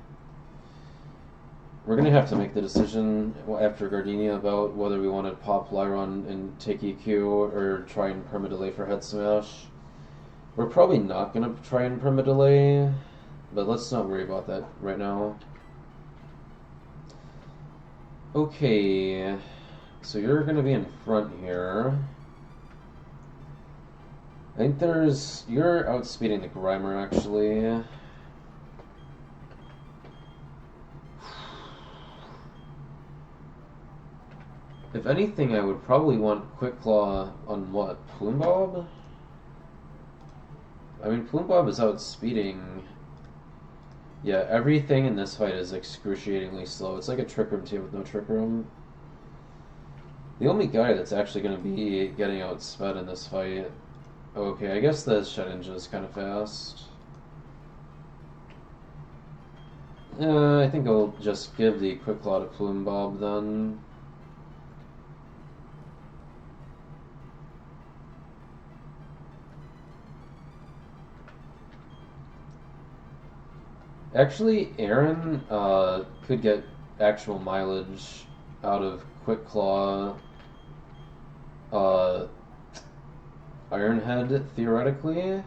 A: We're going to have to make the decision after Gardenia about whether we want to pop Lyron and take EQ or try and perma-delay for Head Smash. We're probably not going to try and perma-delay, but let's not worry about that right now. Okay, so you're going to be in front here. I think you're outspeeding the Grimer, actually. If anything, I would probably want Quick Claw on what? Plume Bob? I mean, Plume Bob is outspeeding Yeah, everything in this fight is excruciatingly slow. It's like a trick room team with no trick room. The only guy that's actually going to be getting outsped in this fight... Okay, I guess the Shed Ninja is kind of fast. I think I'll just give the Quick Claw to Plume Bob then. Actually, Aaron could get actual mileage out of Quick Claw Ironhead, theoretically.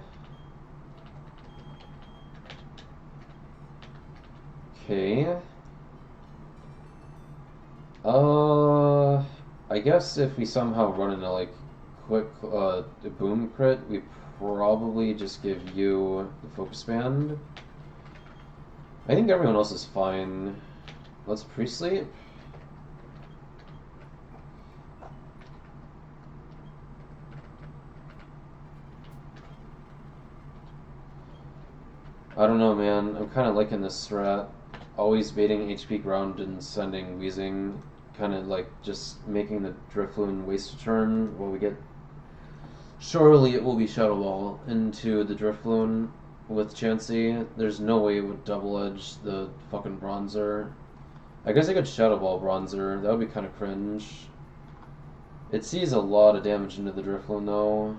A: Okay. I guess if we somehow run into, like, quick, boom crit, we probably just give you the Focus Band. I think everyone else is fine. Let's pre-sleep. I don't know, man. I'm kind of liking this strat. Always baiting HP ground and sending Wheezing. Kind of like just making the Drifloon waste a turn while we get... Surely it will be Shadow Ball into the Drifloon with Chansey. There's no way it would double edge the fucking Bronzer. I guess I could Shadow Ball Bronzer. That would be kind of cringe. It sees a lot of damage into the Drifloon though.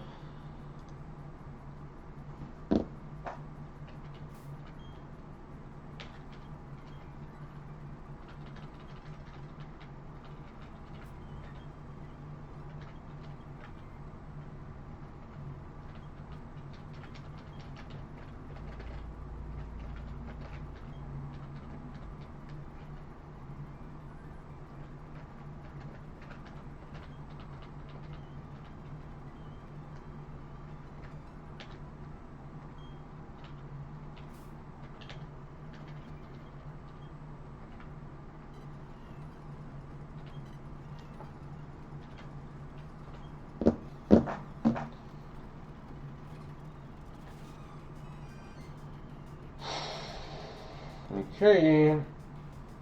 A: Okay.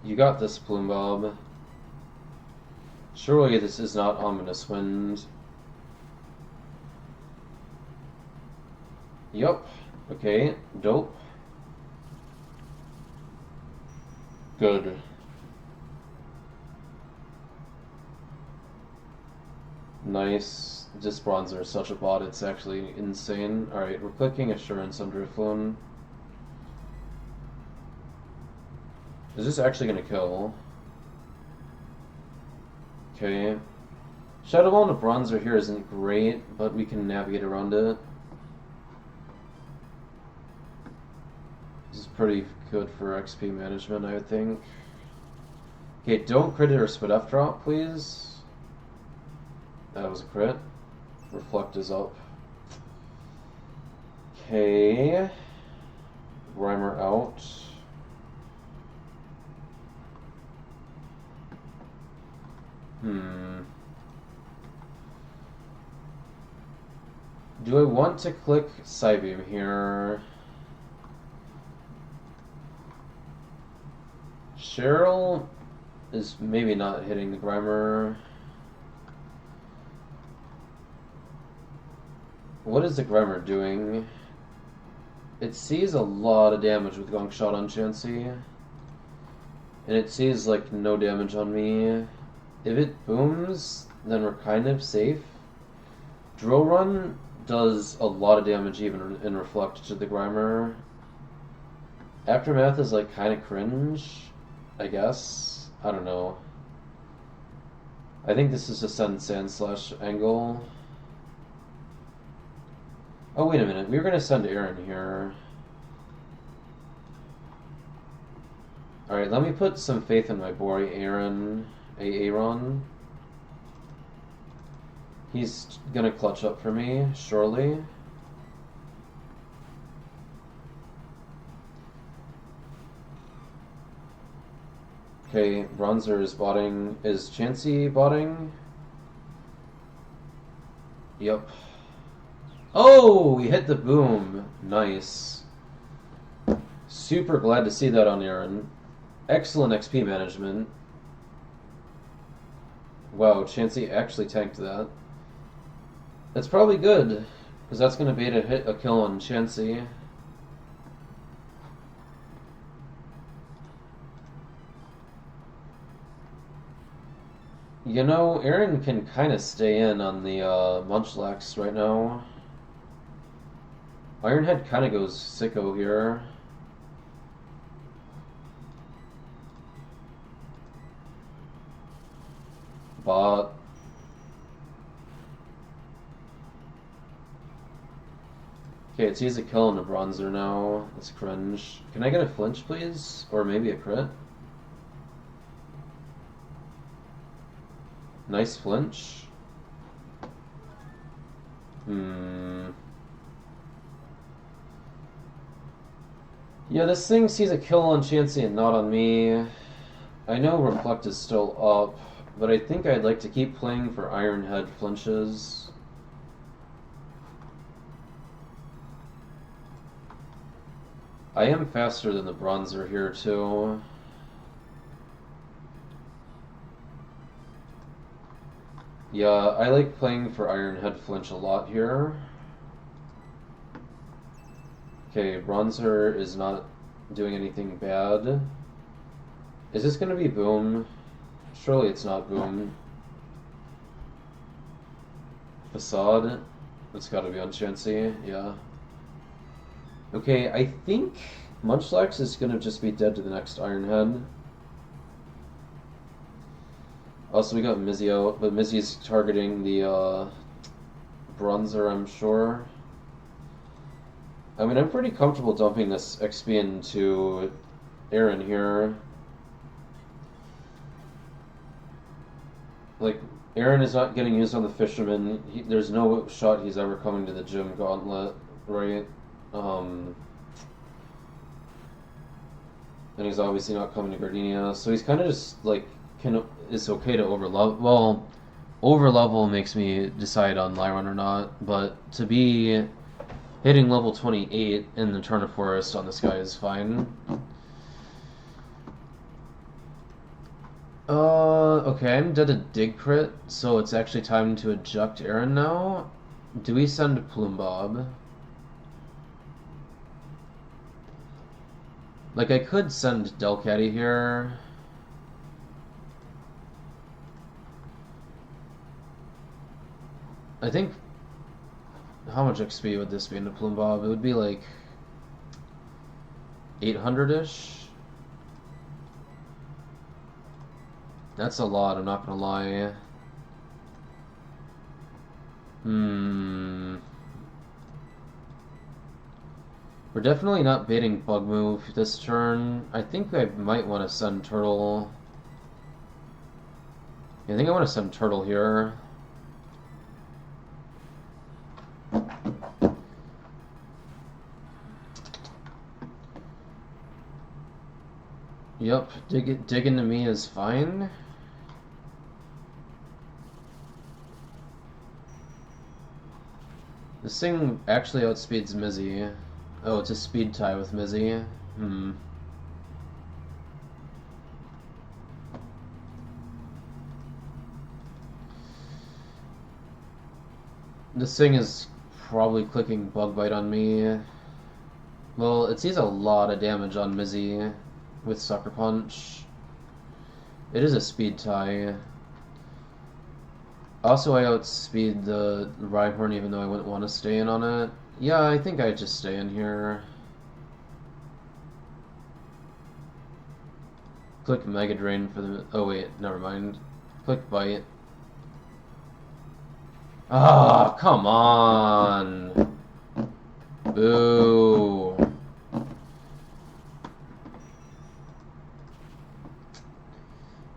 A: You got this, Plume Bob. Surely this is not Ominous Wind. Yup. Okay. Dope. Good. Nice. This Bronzer is such a bot, it's actually insane. Alright, we're clicking Assurance on Drifloon. Is this actually gonna kill? Okay. Shadow Ball and a Bronzer here isn't great, but we can navigate around it. This is pretty good for XP management, I would think. Okay, don't crit it or spit F drop, please. That was a crit. Reflect is up. Okay. Grimer out. Do I want to click Psybeam here? Cheryl is maybe not hitting the Grimer. What is the Grimer doing? It sees a lot of damage with Gong Shot on Chansey. And it sees like no damage on me. If it booms, then we're kind of safe. Drill Run does a lot of damage even in Reflect to the Grimer. Aftermath is like kind of cringe, I guess. I don't know. I think this is a Send Sandslash angle. Oh, wait a minute. We were going to send Aaron here. Alright, let me put some faith in my boy Aaron. Aaron. He's going to clutch up for me, surely. Okay, Bronzer is botting. Is Chansey botting? Yep. Oh, we hit the boom. Nice. super glad to see that on Aaron. Excellent XP management. Wow, Chansey actually tanked that. That's probably good, because that's going to bait a kill on Chansey. You know, Aaron can kind of stay in on the Munchlax right now. Ironhead kind of goes sicko here. Bot. Okay, it's easy killing a bronzer now. That's cringe. Can I get a flinch, please? Or maybe a crit? Nice flinch. Yeah, this thing sees a kill on Chansey and not on me. I know Reflect is still up, but I think I'd like to keep playing for Ironhead flinches. I am faster than the bronzer here, too. Yeah, I like playing for Ironhead flinch a lot here. Okay, bronzer is not doing anything bad. Is this gonna be boom? Surely it's not boom. Facade? It's gotta be on Chansey, yeah. Okay, I think Munchlax is gonna just be dead to the next Ironhead. Also, we got Mizzy out, but Mizzy's targeting the bronzer, I'm sure. I mean, I'm pretty comfortable dumping this XP into Aaron here. Like, Aaron is not getting used on the Fisherman. There's no shot he's ever coming to the gym gauntlet, right? And he's obviously not coming to Gardenia, so he's kind of just, like, it's okay to overlevel. Well, overlevel makes me decide on Lyron or not, but to be hitting level 28 in the Turn of Forest on this guy is fine. Okay, I'm dead to Dig Crit, so it's actually time to eject Aaron now. Do we send Plume Bob? Like, I could send Delcatty here. I think... How much XP would this be into Plume Bob? It would be like 800-ish. That's a lot, I'm not gonna lie. We're definitely not baiting Bug Move this turn. I think I might want to send Turtle. Yeah, I think I want to send Turtle here. Yep, dig into me is fine. This thing actually outspeeds Mizzy. Oh, it's a speed tie with Mizzy. This thing is probably clicking Bug Bite on me. Well, it sees a lot of damage on Mizzy with Sucker Punch. It is a speed tie. Also, I outspeed the Rhyhorn even though I wouldn't want to stay in on it. Yeah, I think I'd just stay in here. Click Mega Drain for the... Oh wait, never mind. Click Bite. Ah, come on! Boo!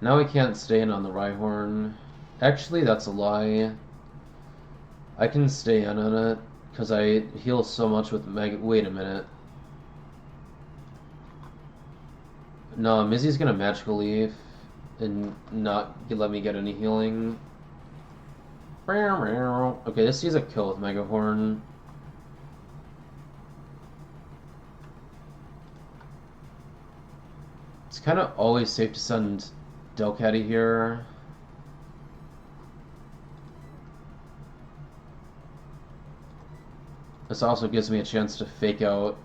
A: Now I can't stay in on the Rhyhorn. Actually, that's a lie. I can stay in on it, because I heal so much with Mega... Wait a minute. No, Mizzy's gonna Magical Leaf and not let me get any healing. Okay, this sees a kill with Mega Horn. It's kind of always safe to send Delcatty here. This also gives me a chance to fake out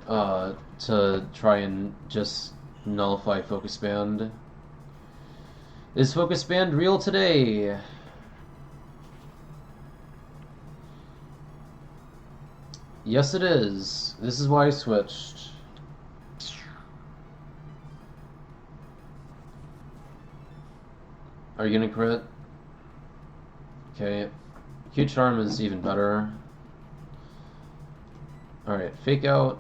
A: to try and just nullify Focus Band. Is Focus Band real today? Yes, it is. This is why I switched. Are you gonna crit? Okay. Q-Charm is even better. Alright, fake out.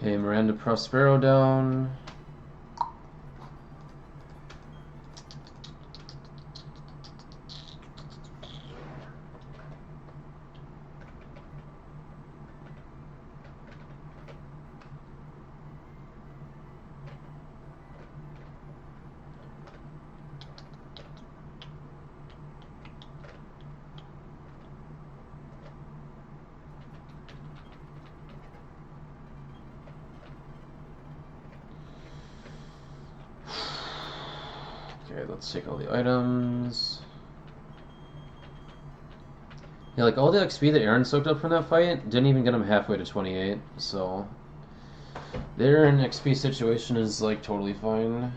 A: Okay, Miranda Prospero down. Okay, let's take all the items. Yeah, like all the XP that Aaron soaked up from that fight didn't even get him halfway to 28, so their XP situation is like totally fine.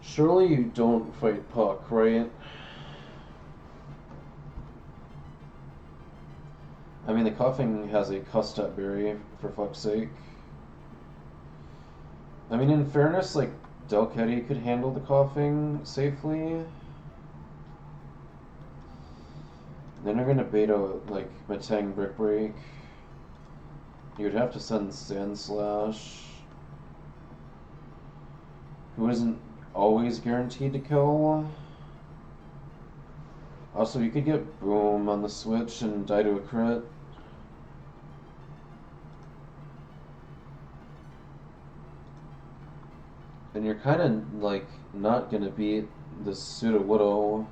A: Surely you don't fight Puck, right? I mean, the coughing has a cuss-up berry, for fuck's sake. I mean, in fairness, like, Delcatty could handle the coughing safely. Then you're gonna beta, like, Matang Brick Break. You would have to send Sand Slash, who isn't always guaranteed to kill. Also, you could get Boom on the switch and die to a crit. And you're kind of, like, not gonna beat the Pseudo Widow.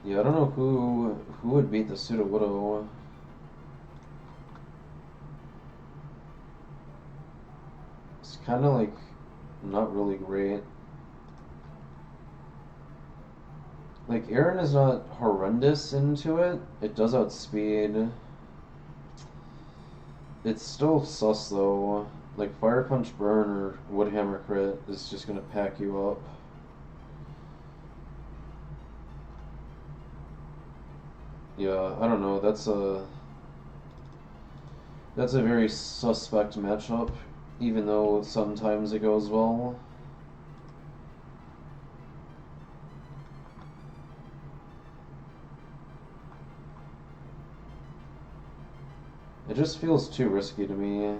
A: Yeah, I don't know who would beat the Pseudo Widow. It's kind of like not really great. Like, Aaron is not horrendous into it. It does outspeed. It's still sus though. Like, Fire Punch Burn or Woodhammer crit is just gonna pack you up. Yeah, I don't know. That's a very suspect matchup, even though sometimes it goes well. It just feels too risky to me.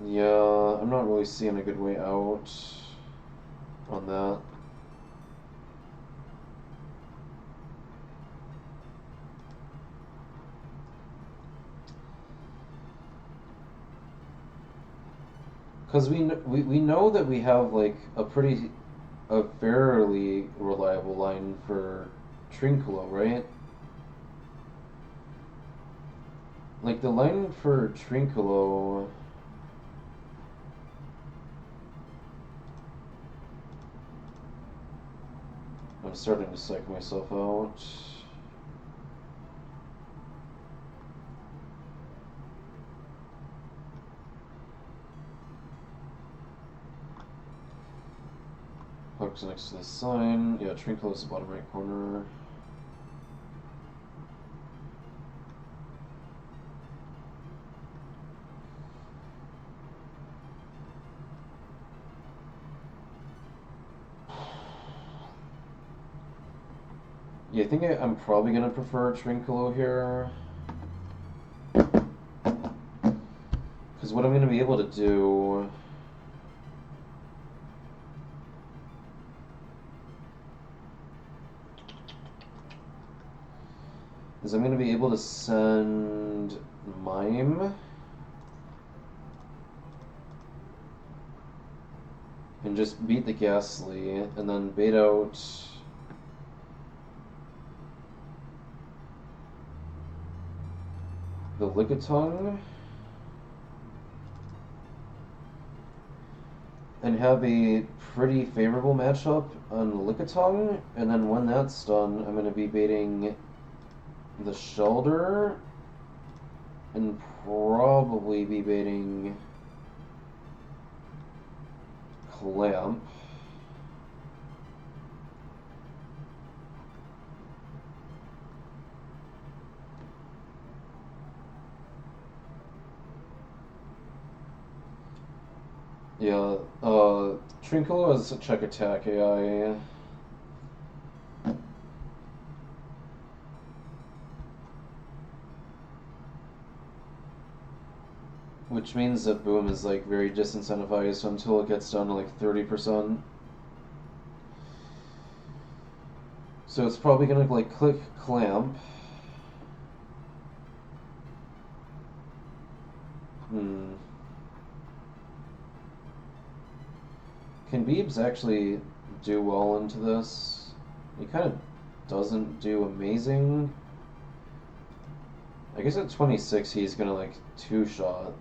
A: Yeah, I'm not really seeing a good way out on that. Because we know that we have like a fairly reliable line for Trinculo, right? Like the line for Trinculo. I'm starting to psych myself out. Hook's next to the sign. Yeah, Trinculo's the bottom right corner. Yeah, I think I'm probably gonna prefer Trinculo here. Because what I'm gonna be able to do is I'm gonna be able to send Mime and just beat the Ghastly, and then bait out the Lickitung, and have a pretty favorable matchup on Lickitung, and then when that's done, I'm going to be baiting the Shellder, and probably be baiting Clamp. Yeah, Trinculo has a check attack AI. Which means that Boom is like very disincentivized until it gets down to like 30%. So it's probably gonna like click Clamp. Can Beebs actually do well into this? He kind of doesn't do amazing. I guess at 26 he's gonna like two-shot.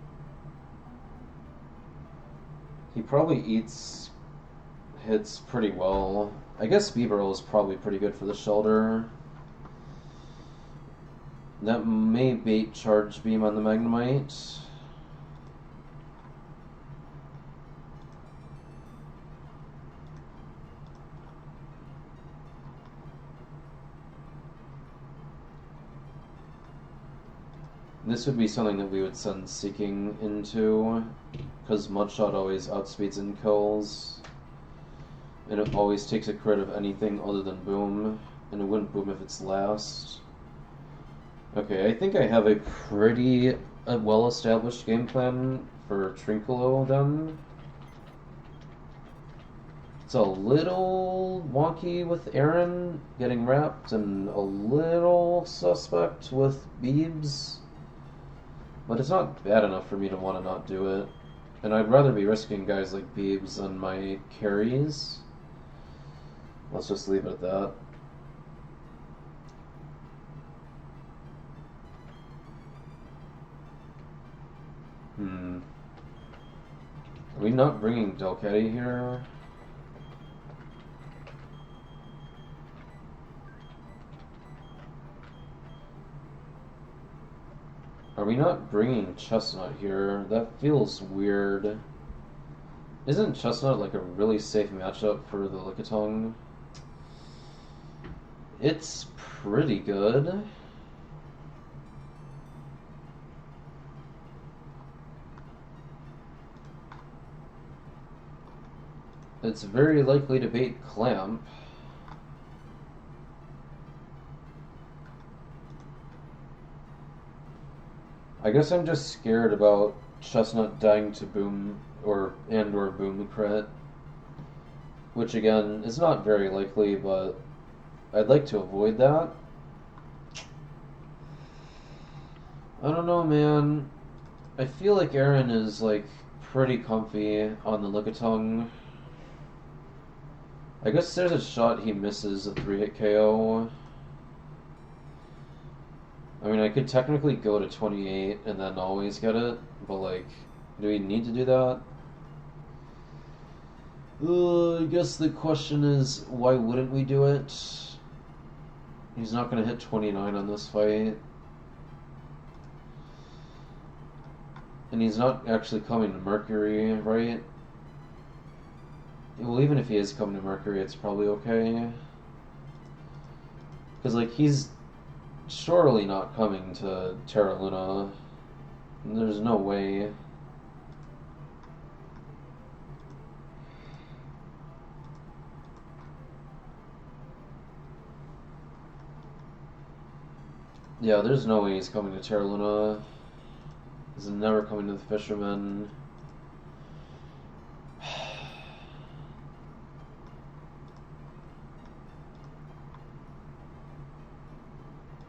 A: He probably eats hits pretty well. I guess Beeberl is probably pretty good for the Shellder. That may bait Charge Beam on the Magnemite. This would be something that we would send Seeking into, because Mudshot always outspeeds and kills, and it always takes a crit of anything other than Boom, and it wouldn't Boom if it's last. Okay, I think I have a pretty well-established game plan for Trinculo then. It's a little wonky with Aaron getting wrapped, and a little suspect with Beebs. But it's not bad enough for me to want to not do it. And I'd rather be risking guys like Beebs than my carries. Let's just leave it at that. Are we not bringing Delcatty here? Are we not bringing Chestnut here? That feels weird. Isn't Chestnut like a really safe matchup for the Lickitung? It's pretty good. It's very likely to bait Clamp. I guess I'm just scared about Chestnut dying to Boom or Boom crit, which again is not very likely, but I'd like to avoid that. I don't know, man. I feel like Aaron is like pretty comfy on the Lickitung. I guess there's a shot he misses a 3-hit KO. I mean, I could technically go to 28 and then always get it, but like, do we need to do that? I guess the question is, why wouldn't we do it? He's not going to hit 29 on this fight. And he's not actually coming to Mercury, right? Well, even if he is coming to Mercury, it's probably okay. Because, like, he's surely not coming to Terra Luna. There's no way. Yeah, there's no way he's coming to Terra Luna. He's never coming to the Fisherman.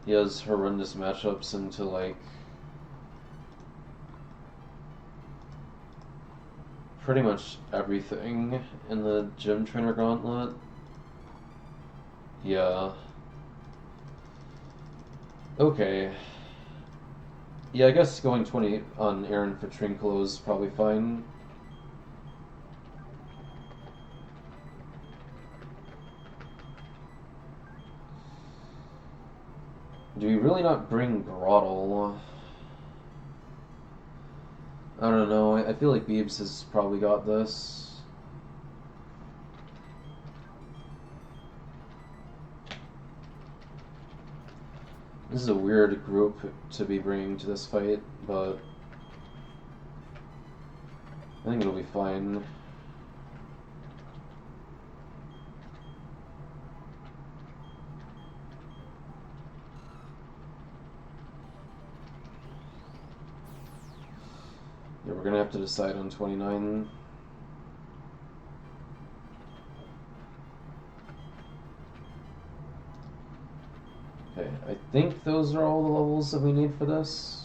A: He has horrendous matchups into, like, pretty much everything in the Gym Trainer Gauntlet. Yeah. Okay. Yeah, I guess going 20 on Aaron for Trinculo is probably fine. Do we really not bring Grottle? I don't know. I feel like Beebs has probably got this. This is a weird group to be bringing to this fight, but I think it'll be fine. Yeah, we're gonna have to decide on 29. Okay, I think those are all the levels that we need for this.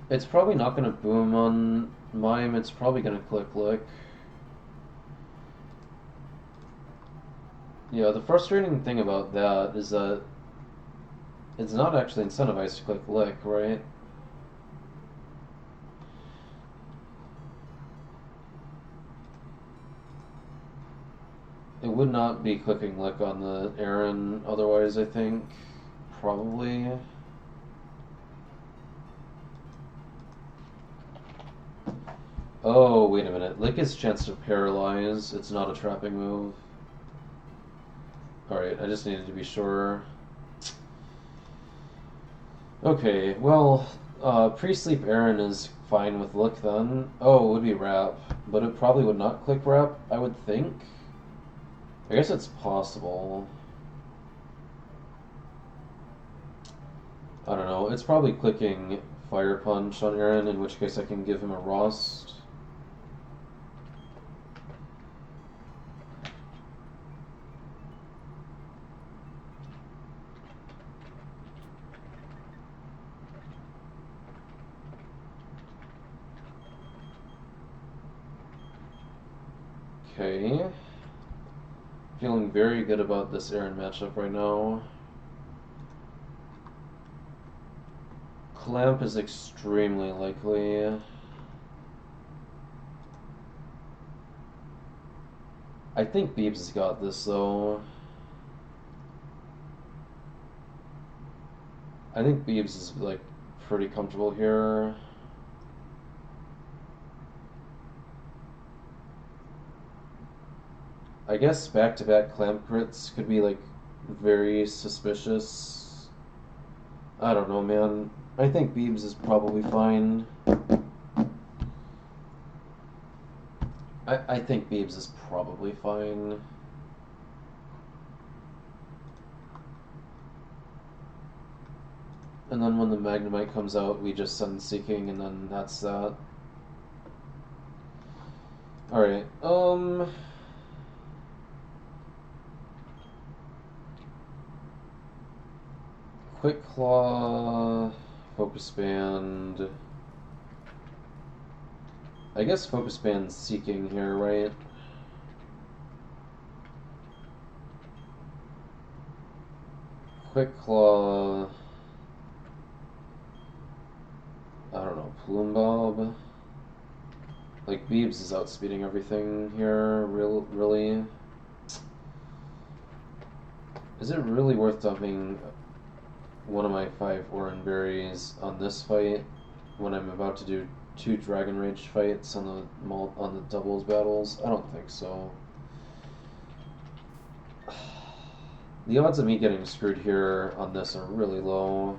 A: It's probably not going to boom on Mime, it's probably going to click lick. Yeah, the frustrating thing about that is that it's not actually incentivized to click lick, right? It would not be clicking lick on the Aaron otherwise, I think. Probably. Oh, wait a minute. Lick is chance to paralyze. It's not a trapping move. Alright, I just needed to be sure. Okay, well, pre-sleep Aaron is fine with Lick then. Oh, it would be Wrap, but it probably would not click Wrap, I would think. I guess it's possible. I don't know. It's probably clicking Fire Punch on Aaron, in which case I can give him a Rust. Okay. Feeling very good about this Aaron matchup right now. Clamp is extremely likely. I think Beebs has got this though. I think Beebs is like pretty comfortable here. I guess back-to-back clamp crits could be like very suspicious. I don't know, man. I think Beebs is probably fine. I think Beebs is probably fine. And then when the Magnemite comes out, we just send Seeking, and then that's that. Alright, Quick Claw, Focus Band. I guess Focus Band's Seeking here, right? Quick Claw. I don't know, Plume Bob. Like, Beebs is outspeeding everything here, really. Is it really worth dumping one of my 5 Oran Berries on this fight when I'm about to do 2 Dragon Rage fights on the doubles battles? I don't think so. The odds of me getting screwed here on this are really low.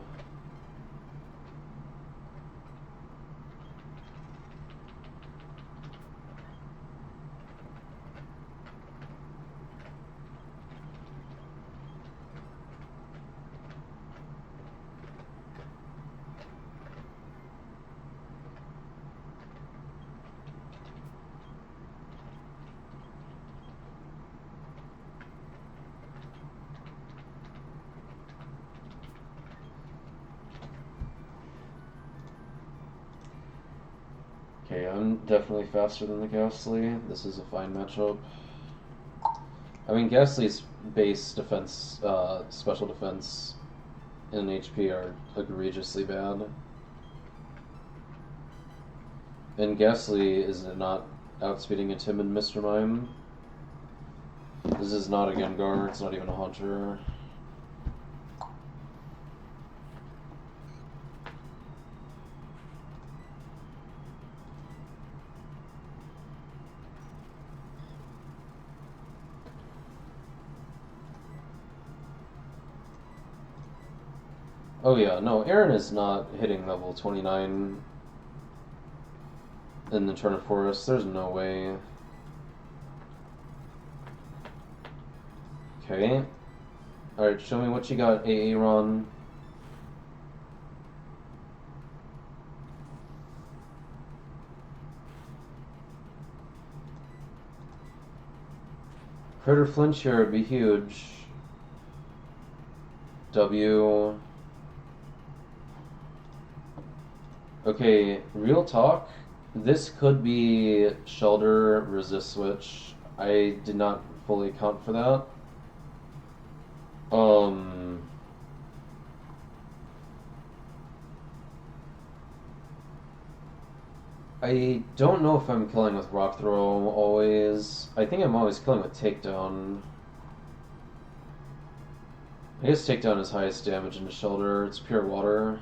A: Okay, I'm definitely faster than the Ghastly. This is a fine matchup. I mean, Ghastly's base defense, special defense, and HP are egregiously bad. And Ghastly is not outspeeding a timid Mr. Mime. This is not a Gengar, it's not even a Haunter. Oh yeah, no, Aaron is not hitting level 29 in the Turn of Forest. There's no way. Okay. Alright, show me what you got, Aaron. Critter flinch here would be huge. W. Okay, real talk. This could be Shelter resist switch. I did not fully account for that. I don't know if I'm killing with Rock Throw always. I think I'm always killing with Takedown. I guess Takedown is highest damage into Shelter. It's pure water.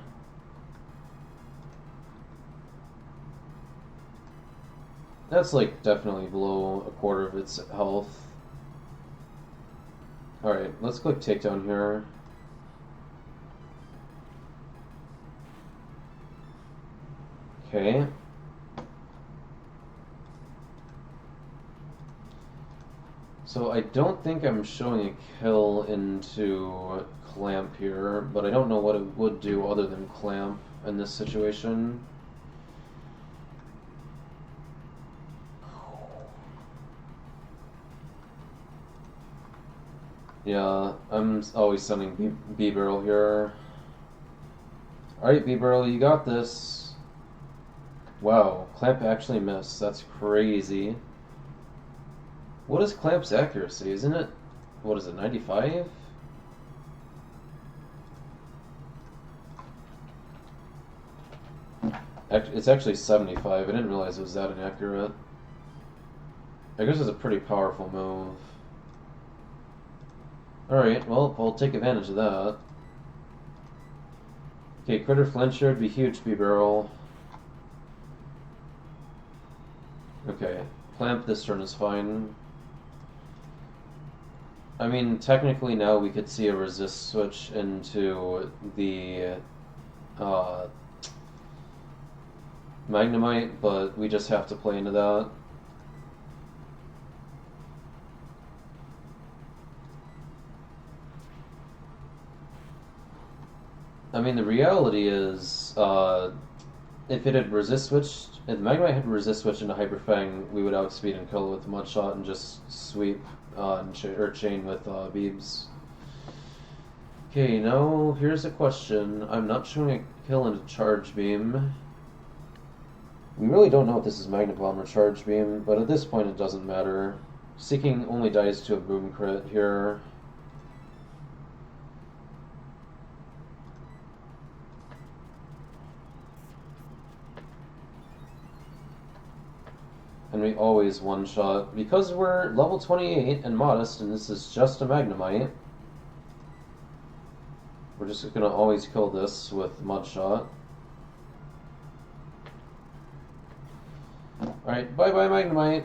A: That's like definitely below a quarter of its health. Alright, let's click Takedown here. Okay. So I don't think I'm showing a kill into Clamp here, but I don't know what it would do other than Clamp in this situation. Yeah, I'm always sending B-Barrel here. Alright, B-Barrel, you got this. Wow, Clamp actually missed. That's crazy. What is Clamp's accuracy? Isn't it, what is it, 95? It's actually 75. I didn't realize it was that inaccurate. I guess it's a pretty powerful move. Alright, well, we'll take advantage of that. Okay, Critter Flincher would be huge, B-Barrel. Okay, Clamp this turn is fine. I mean, technically now we could see a resist switch into the Magnemite, but we just have to play into that. I mean, the reality is, if it had resist switched, if Magnemite had resist switched into Hyper Fang, we would outspeed and kill with Mudshot and just sweep or chain with Beebs. Okay, now here's a question. I'm not showing a kill into Charge Beam. We really don't know if this is Magnet Bomb or Charge Beam, but at this point it doesn't matter. Seeking only dies to a Boom Crit here. And we always one-shot. Because we're level 28 and modest, and this is just a Magnemite, we're just gonna always kill this with Mudshot. Alright, bye-bye Magnemite.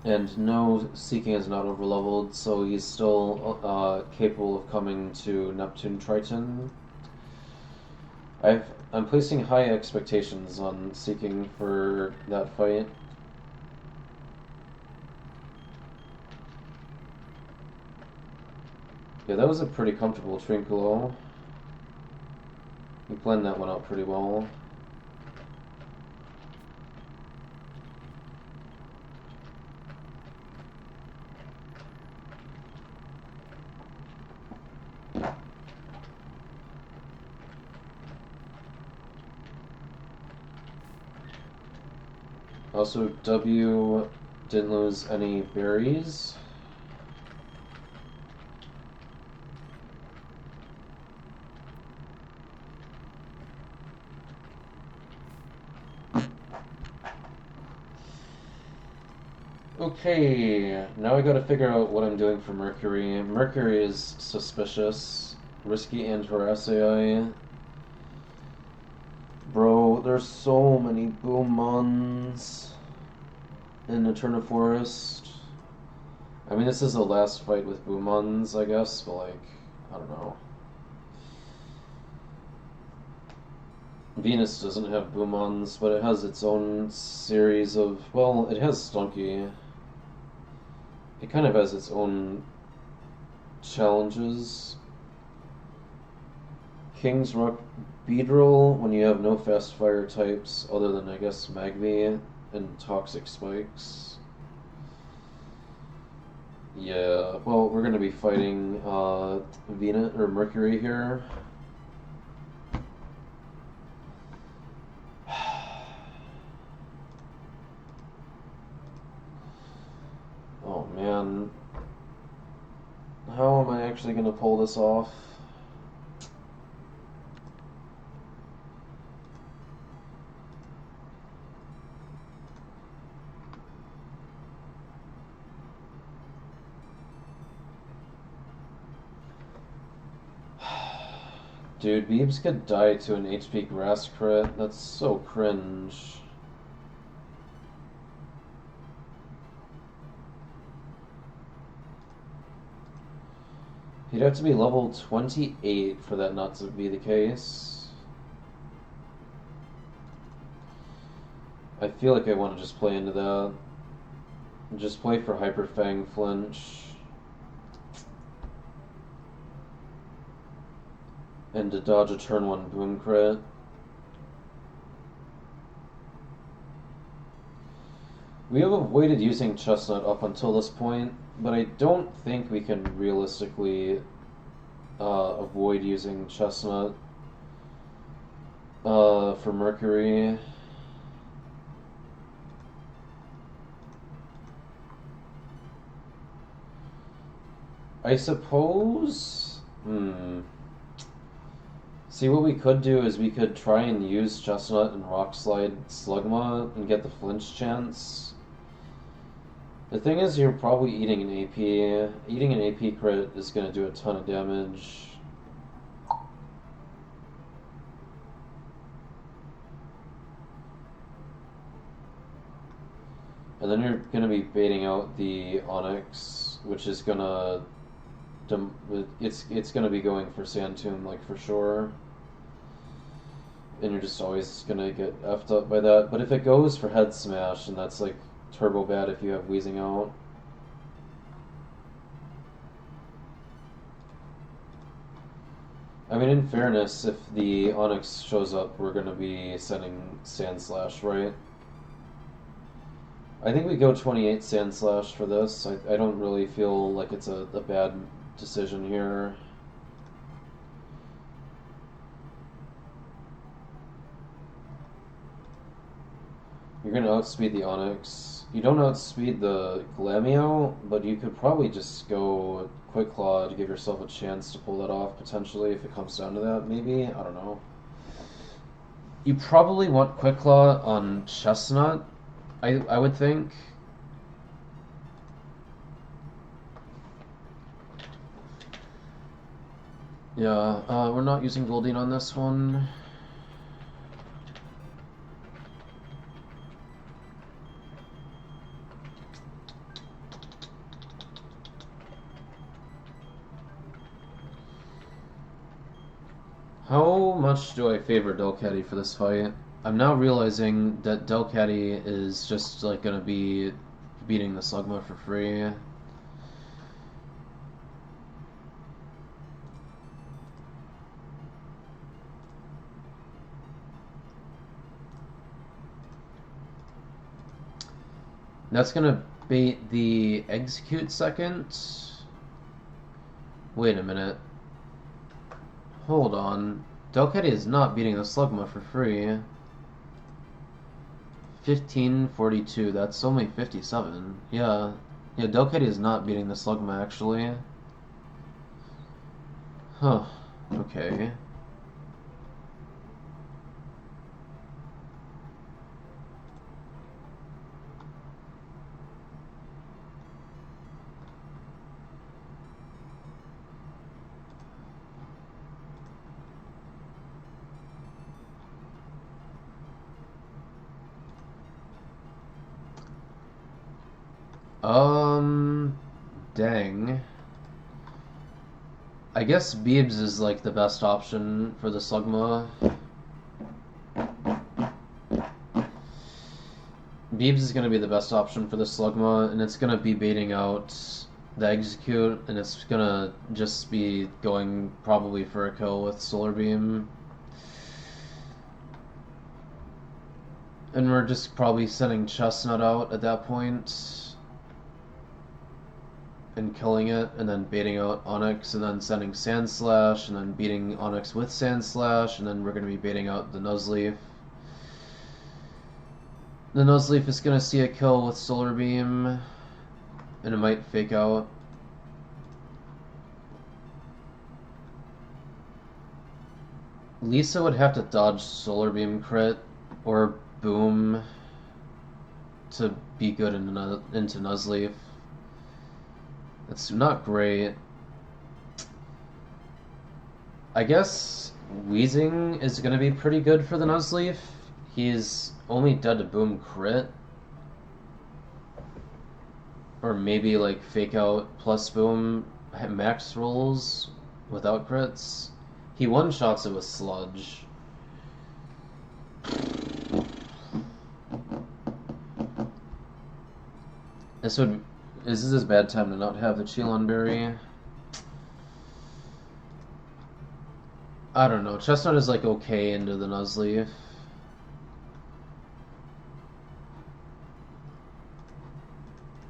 A: And no, Seeking is not overleveled, so he's still capable of coming to Neptune Triton. I'm placing high expectations on Seeking for that fight. Yeah, that was a pretty comfortable Trinculo. He planned that one out pretty well. Also, W didn't lose any berries. Okay, now I gotta figure out what I'm doing for Mercury. Mercury is suspicious. Risky and Horatii. Bro, there's so many Boomons in Eterna Forest. I mean, this is the last fight with Boomons, I guess, but like, I don't know. Venus doesn't have Boomons, but it has its own series of, well, it has Stunky. It kind of has its own challenges. King's Rock Beedrill, when you have no fast fire types other than, I guess, Magby and Toxic Spikes. Yeah, well, we're gonna be fighting Venus or Mercury here. Oh man, how am I actually gonna pull this off? Dude, Beebs could die to an HP grass crit. That's so cringe. He'd have to be level 28 for that not to be the case. I feel like I want to just play into that. Just play for Hyper Fang Flinch. And to dodge a turn 1 boom crit. We have avoided using Chestnut up until this point, but I don't think we can realistically avoid using Chestnut for Mercury. I suppose... See, what we could do is we could try and use Chestnut and Rock Slide Slugma and get the flinch chance. The thing is, you're probably eating an AP. Eating an AP crit is going to do a ton of damage. And then you're going to be baiting out the Onyx, which is going to... It's going to be going for Sand Tomb, like, for sure. And you're just always going to get effed up by that. But if it goes for Head Smash, and that's, like, turbo bad if you have Wheezing out. I mean, in fairness, if the Onyx shows up, we're going to be sending Sand Slash, right? I think we go 28 Sand Slash for this. I don't really feel like it's a bad decision here. You're going to outspeed the Onyx. You don't outspeed the Glameow, but you could probably just go Quick Claw to give yourself a chance to pull that off, potentially, if it comes down to that, maybe? I don't know. You probably want Quick Claw on Chestnut, I would think. Yeah, we're not using Goldeen on this one. How much do I favor Delcatty for this fight? I'm now realizing that Delcatty is just like gonna be beating the Slugma for free. That's gonna bait the execute second. Wait a minute. Hold on. Delcatty is not beating the Slugma for free. 1542, that's only 57. Yeah. Yeah, Delcatty is not beating the Slugma actually. Huh. Okay. Dang. I guess Beebs is like the best option for the Slugma. Beebs is gonna be the best option for the Slugma, and it's gonna be baiting out the execute, and it's gonna just be going probably for a kill with Solar Beam. And we're just probably sending Chestnut out at that point and killing it, and then baiting out Onyx, and then sending Sand Slash, and then beating Onyx with Sand Slash, and then we're going to be baiting out the Nuzleaf. The Nuzleaf is going to see a kill with Solar Beam, and it might fake out. Lisa would have to dodge Solar Beam crit or Boom to be good into Nuzleaf. It's not great. I guess Wheezing is going to be pretty good for the Nuzleaf. He's only dead to Boom crit. Or maybe like Fake Out plus Boom max rolls without crits. He one-shots it with Sludge. This would... Is this a bad time to not have the Cheelon Berry? I don't know. Chestnut is like okay into the Nuzleaf.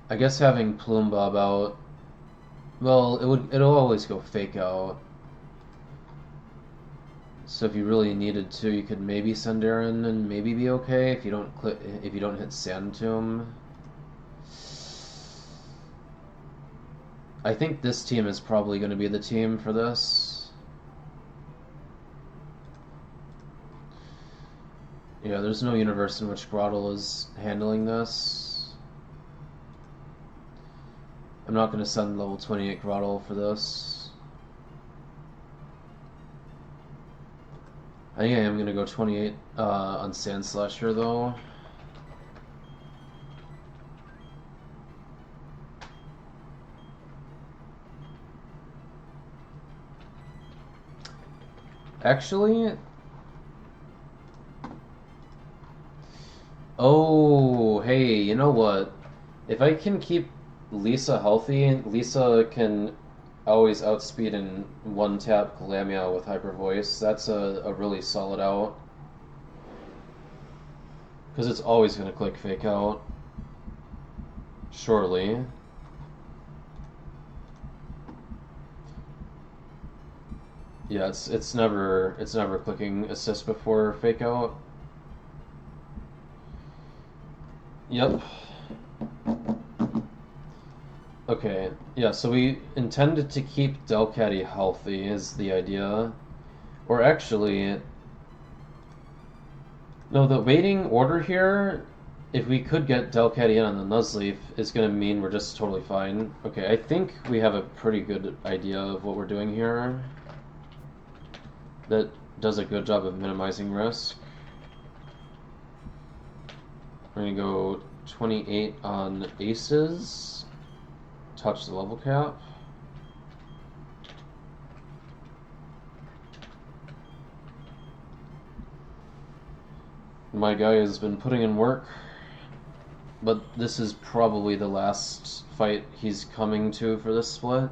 A: I guess having Plume Bob out... Well, it'll always go Fake Out. So if you really needed to, you could maybe send Aaron and maybe be okay if you don't hit Sand Tomb. I think this team is probably going to be the team for this. Yeah, there's no universe in which Grottle is handling this. I'm not going to send level 28 Grottle for this. I think I am going to go 28 on Sand Slasher though. Actually... Oh, hey, you know what? If I can keep Lisa healthy, Lisa can always outspeed and one-tap Glameow with Hyper Voice. That's a really solid out. Because it's always going to click Fake Out. Surely. Yeah, it's never clicking assist before Fake Out. Yep. Okay, yeah, so we intended to keep Delcatty healthy is the idea. Or actually... No, the waiting order here, if we could get Delcatty in on the Nuzleaf, is going to mean we're just totally fine. Okay, I think we have a pretty good idea of what we're doing here. That does a good job of minimizing risk. We're going to go 28 on Aces. Touch the level cap. my guy has been putting in work, but this is probably the last fight he's coming to for this split.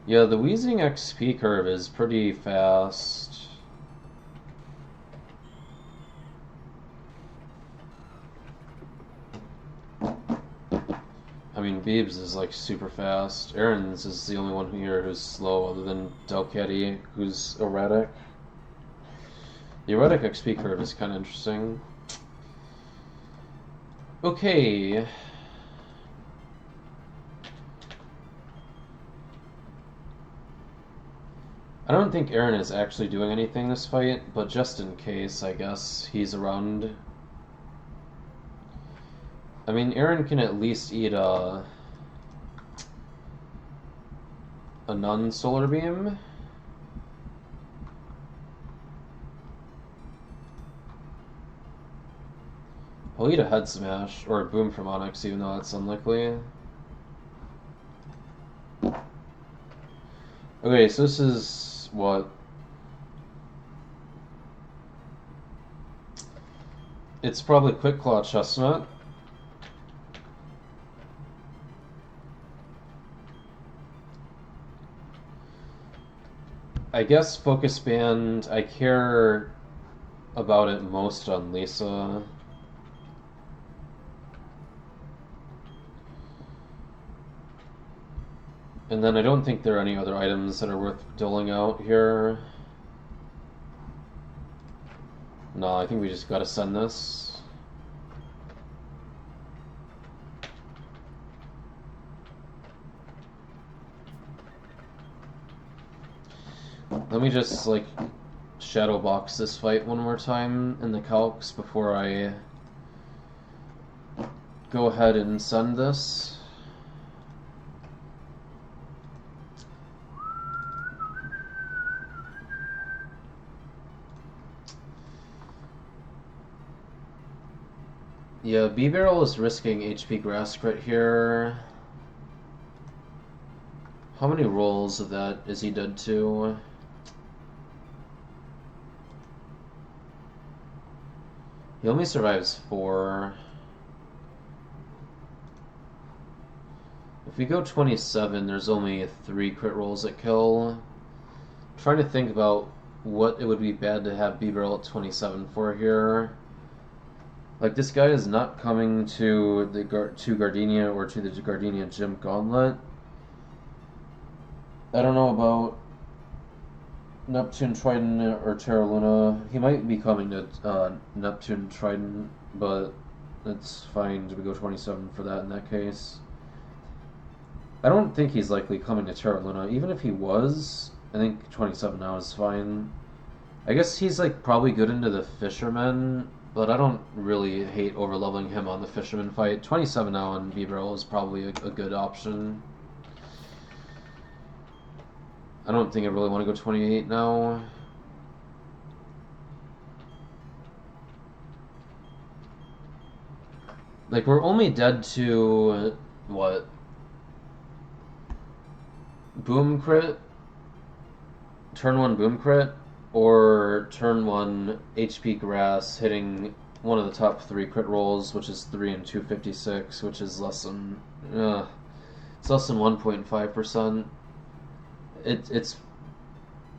A: Yeah, the Wheezing XP curve is pretty fast. I mean, Beebs is like super fast. Aaron's is the only one here who's slow other than Delcatty, who's erratic. The erratic XP curve is kind of interesting. Okay. I don't think Aaron is actually doing anything this fight, but just in case, I guess, he's around. I mean, Aaron can at least eat a non-solar beam. He'll eat a head smash, or a boom from Onyx, even though that's unlikely. Okay, so this is what? It's probably Quick Claw Chestnut. I guess Focus Band, I care about it most on Lisa. And then I don't think there are any other items that are worth doling out here. No, I think we just gotta send this. Let me just, like, shadow box this fight one more time in the calcs before I go ahead and send this. Yeah, B-Barrel is risking HP Grass Crit here. How many rolls of that is he dead to? He only survives 4. If we go 27, there's only 3 crit rolls that kill. I'm trying to think about what it would be bad to have B-Barrel at 27 for here. Like, this guy is not coming to the Gardenia or to the Gardenia Gym Gauntlet. I don't know about Neptune Trident or Terra Luna. He might be coming to Neptune Trident, but it's fine to go 27 for that in that case. I don't think he's likely coming to Terra Luna. Even if he was, I think 27 now is fine. I guess he's like probably good into the Fisherman, but I don't really hate overleveling him on the Fisherman fight. 27 now on B-Barrel is probably a good option. I don't think I really want to go 28 now. Like, we're only dead to, what? Boom crit? Turn 1 boom crit? Or turn 1 HP Grass hitting one of the top 3 crit rolls, which is 3 and 256, which is less than, it's less than 1.5%. It's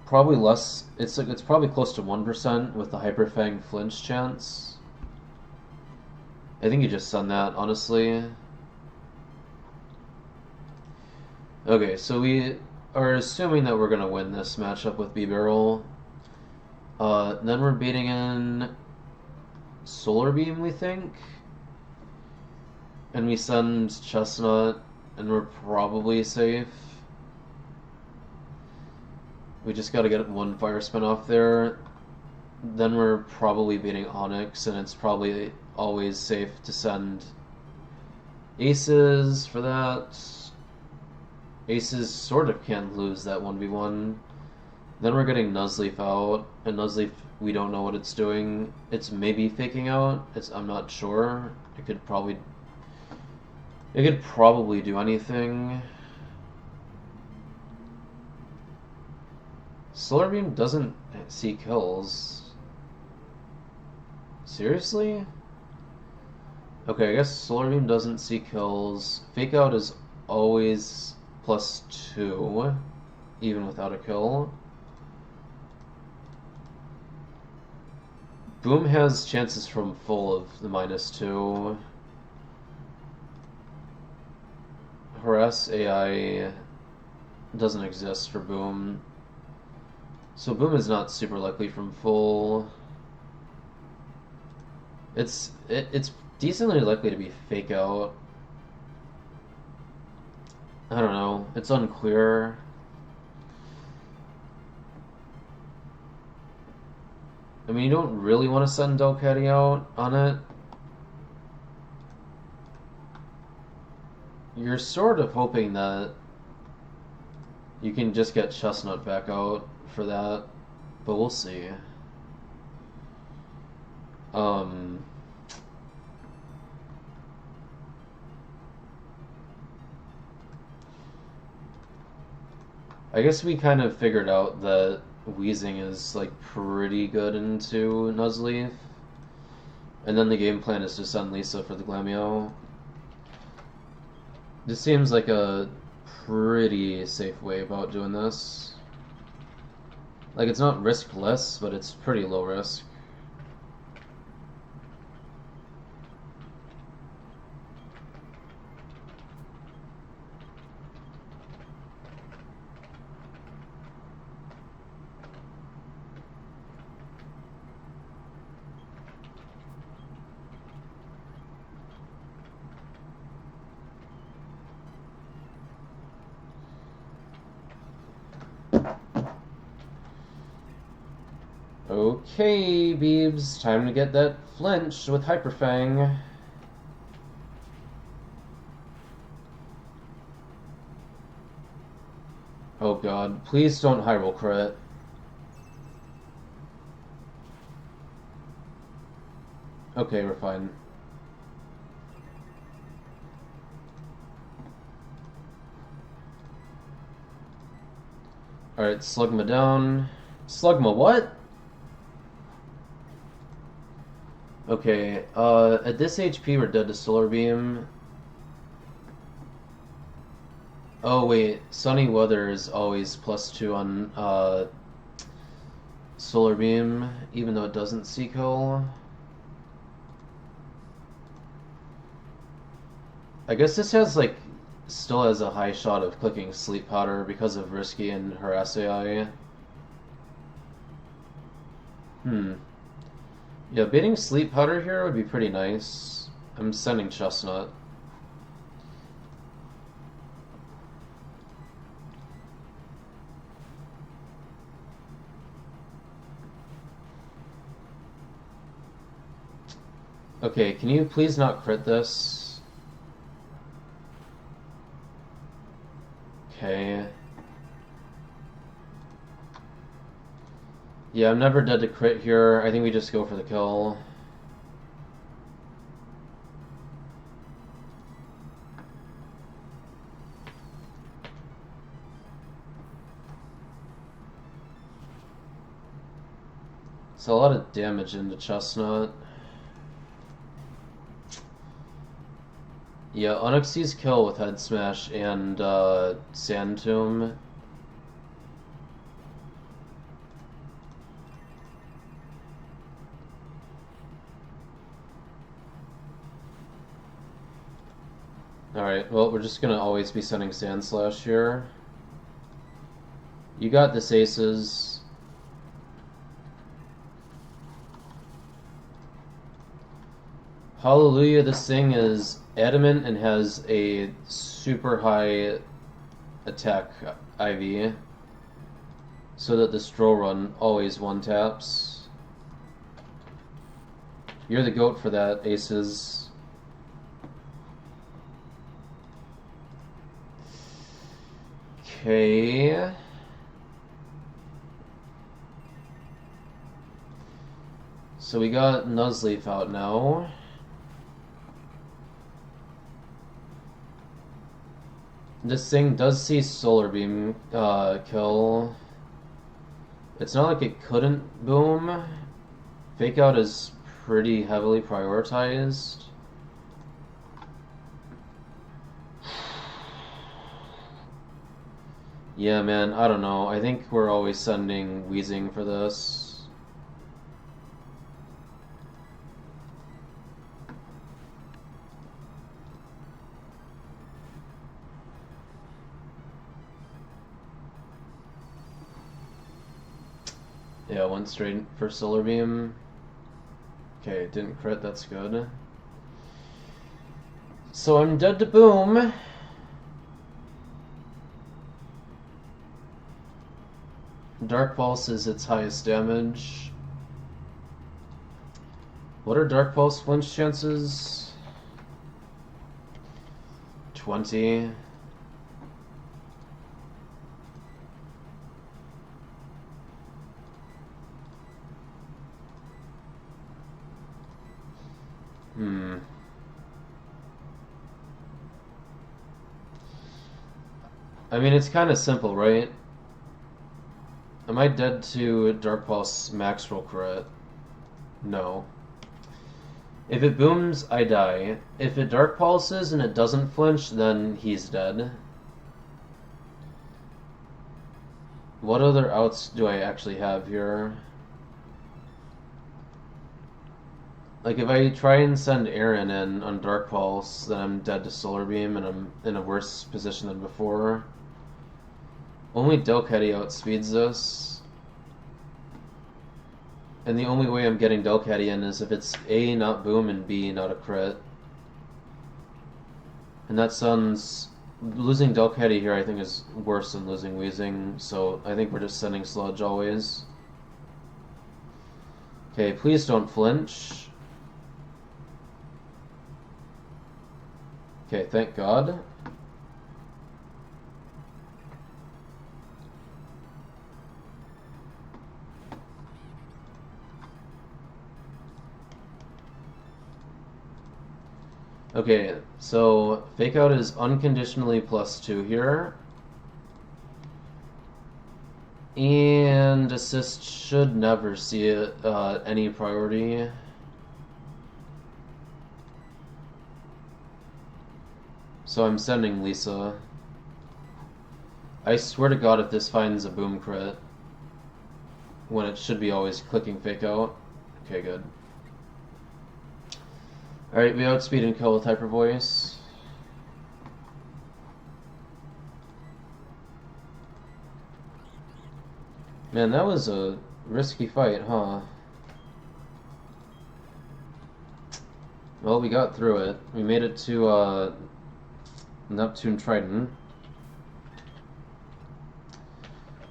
A: probably less. It's probably close to 1% with the Hyperfang flinch chance. I think you just send that, honestly. Okay, so we are assuming that we're gonna win this matchup with B-Barrel. Then we're beating in Solar Beam, we think, and we send Chestnut, and we're probably safe. We just gotta get 1 Fire Spin off there. Then we're probably beating Onyx, and it's probably always safe to send Aces for that. Aces sort of can't lose that 1v1. Then we're getting Nuzleaf out, and Nuzleaf, we don't know what it's doing. It's maybe faking out. I'm not sure. It could probably do anything. Solar Beam doesn't see kills. Seriously? Okay, I guess Solar Beam doesn't see kills. Fake Out is always +2, even without a kill. Boom has chances from full of the -2. Harass AI doesn't exist for Boom. So Boom is not super likely from full. It's decently likely to be Fake Out. I don't know. It's unclear. I mean, you don't really want to send Delcatty out on it. You're sort of hoping that you can just get Chestnut back out for that, but we'll see. I guess we kind of figured out that Wheezing is like pretty good into Nuzleaf, and then the game plan is to send Lisa for the Glamio. This seems like a pretty safe way about doing this. Like, it's not riskless, but it's pretty low risk. Okay, Beebs, time to get that flinch with Hyperfang. Oh god, please don't Hyrule crit. Okay, we're fine. Alright, Slugma down. Slugma, what? Okay, at this HP we're dead to Solar Beam. Oh wait, Sunny Weather is always +2 on Solar Beam, even though it doesn't see kill. I guess this has like still has a high shot of clicking Sleep Powder because of Risky and Harass AI. Yeah, baiting Sleep Powder here would be pretty nice. I'm sending Chestnut. Okay, can you please not crit this? Okay. Yeah, I'm never dead to crit here. I think we just go for the kill. It's a lot of damage into Chestnut. Yeah, Onyx sees kill with Head Smash and Sand Tomb. Alright, well, we're just gonna always be sending Sand Slash here. You got this, Aces. Hallelujah, this thing is adamant and has a super high attack IV, so that the Stroll Run always one-taps. You're the goat for that, Aces. Okay. So we got Nuzleaf out now. This thing does see Solar Beam kill. It's not like it couldn't boom. Fake out is pretty heavily prioritized. Yeah, man, I don't know. I think we're always sending Wheezing for this. Yeah, went straight for Solar Beam. Okay, didn't crit, that's good. So I'm dead to boom. Dark Pulse is its highest damage. What are Dark Pulse flinch chances? 20. I mean, it's kind of simple, right? Am I dead to Dark Pulse max roll crit? No. If it booms, I die. If it Dark Pulses and it doesn't flinch, then he's dead. What other outs do I actually have here? Like, if I try and send Aaron in on Dark Pulse, then I'm dead to Solar Beam and I'm in a worse position than before. Only Delcatty outspeeds this. And the only way I'm getting Delcatty in is if it's A, not boom, and B, not a crit. And that sounds... Losing Delcatty here I think is worse than losing Wheezing, so I think we're just sending Sludge always. Okay, please don't flinch. Okay, thank God. Okay, so Fake Out is unconditionally +2 here. And Assist should never see it, any priority. So I'm sending Lisa. I swear to God if this finds a boom crit, when it should be always clicking Fake Out. Okay, good. Alright, we outspeed and kill with Hyper Voice. Man, that was a risky fight, huh? Well, we got through it. We made it to Neptune Trident.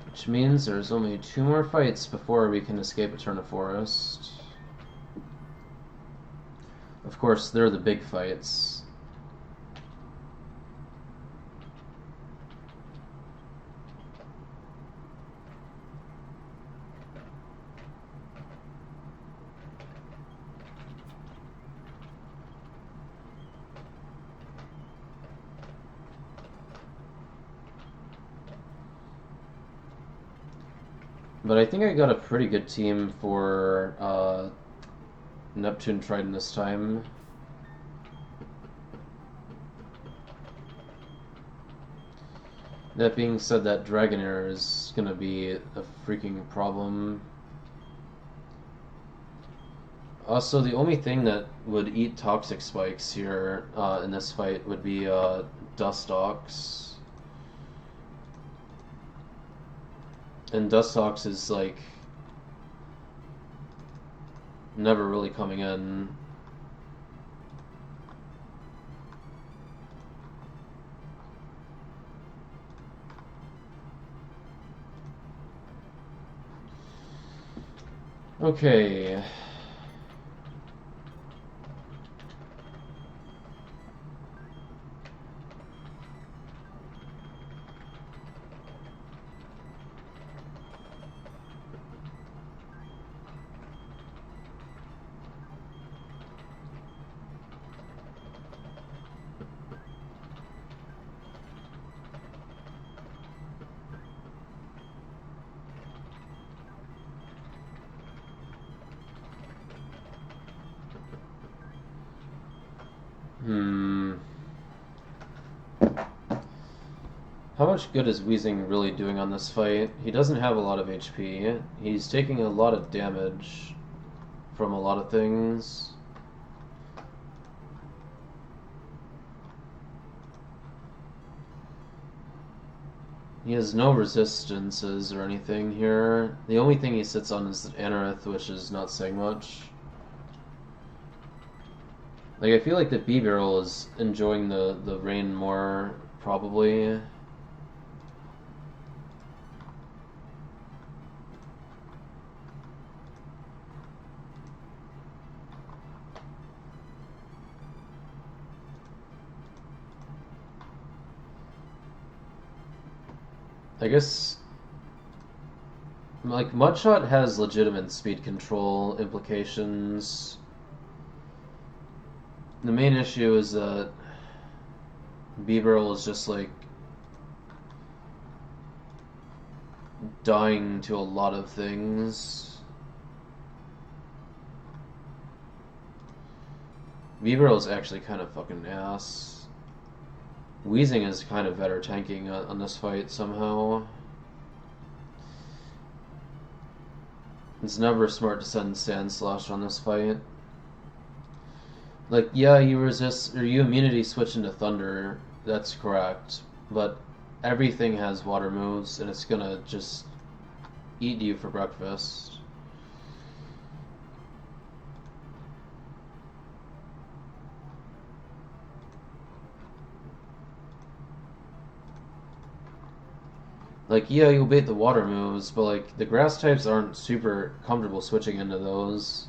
A: Which means there's only 2 more fights before we can escape Eterna Forest. Of course, they're the big fights. But I think I got a pretty good team for Neptune Trident this time. That being said, that Dragonair is gonna be a freaking problem. Also, the only thing that would eat Toxic Spikes here in this fight would be Dustox. And Dustox is, like, never really coming in. Okay. How much good is Weezing really doing on this fight? He doesn't have a lot of HP. He's taking a lot of damage from a lot of things. He has no resistances or anything here. The only thing he sits on is Anorith, which is not saying much. Like, I feel like the B-Barrel is enjoying the rain more, probably. I guess, like, Mudshot has legitimate speed control implications. The main issue is that B-Barrel is just, like, dying to a lot of things. B-Barrel is actually kind of fucking ass. Weezing is kind of better tanking on this fight somehow. It's never smart to send Sand Slash on this fight. Like, yeah, you resist, or you immunity switch into Thunder, that's correct, but everything has water moves, and it's gonna just eat you for breakfast. Like, yeah, you'll bait the water moves, but, like, the grass types aren't super comfortable switching into those.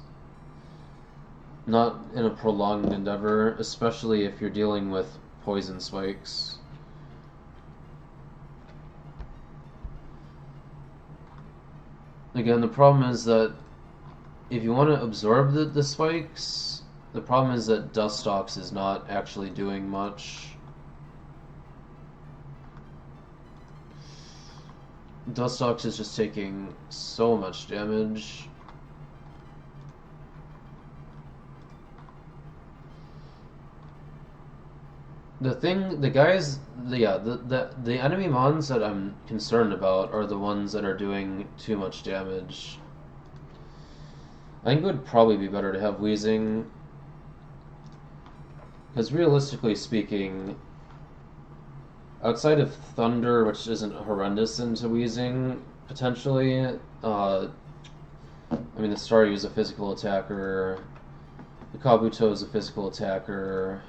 A: Not in a prolonged endeavor, especially if you're dealing with poison spikes. Again, the problem is that if you want to absorb the spikes, the problem is that Dustox is not actually doing much. Dustox is just taking so much damage. The enemy mons that I'm concerned about are the ones that are doing too much damage. I think it would probably be better to have Weezing, because realistically speaking, outside of Thunder, which isn't horrendous into Weezing, potentially, I mean, the Staryu is a physical attacker, the Kabuto is a physical attacker,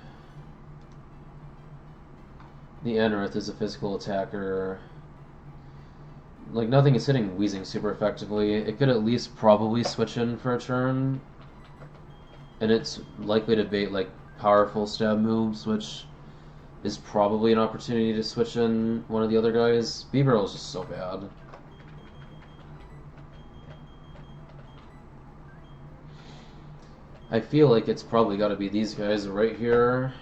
A: the Anorith is a physical attacker. Like, nothing is hitting Weezing super effectively. It could at least probably switch in for a turn, and it's likely to bait, like, powerful stab moves, which is probably an opportunity to switch in one of the other guys. B-Barrel is just so bad. I feel like it's probably got to be these guys right here.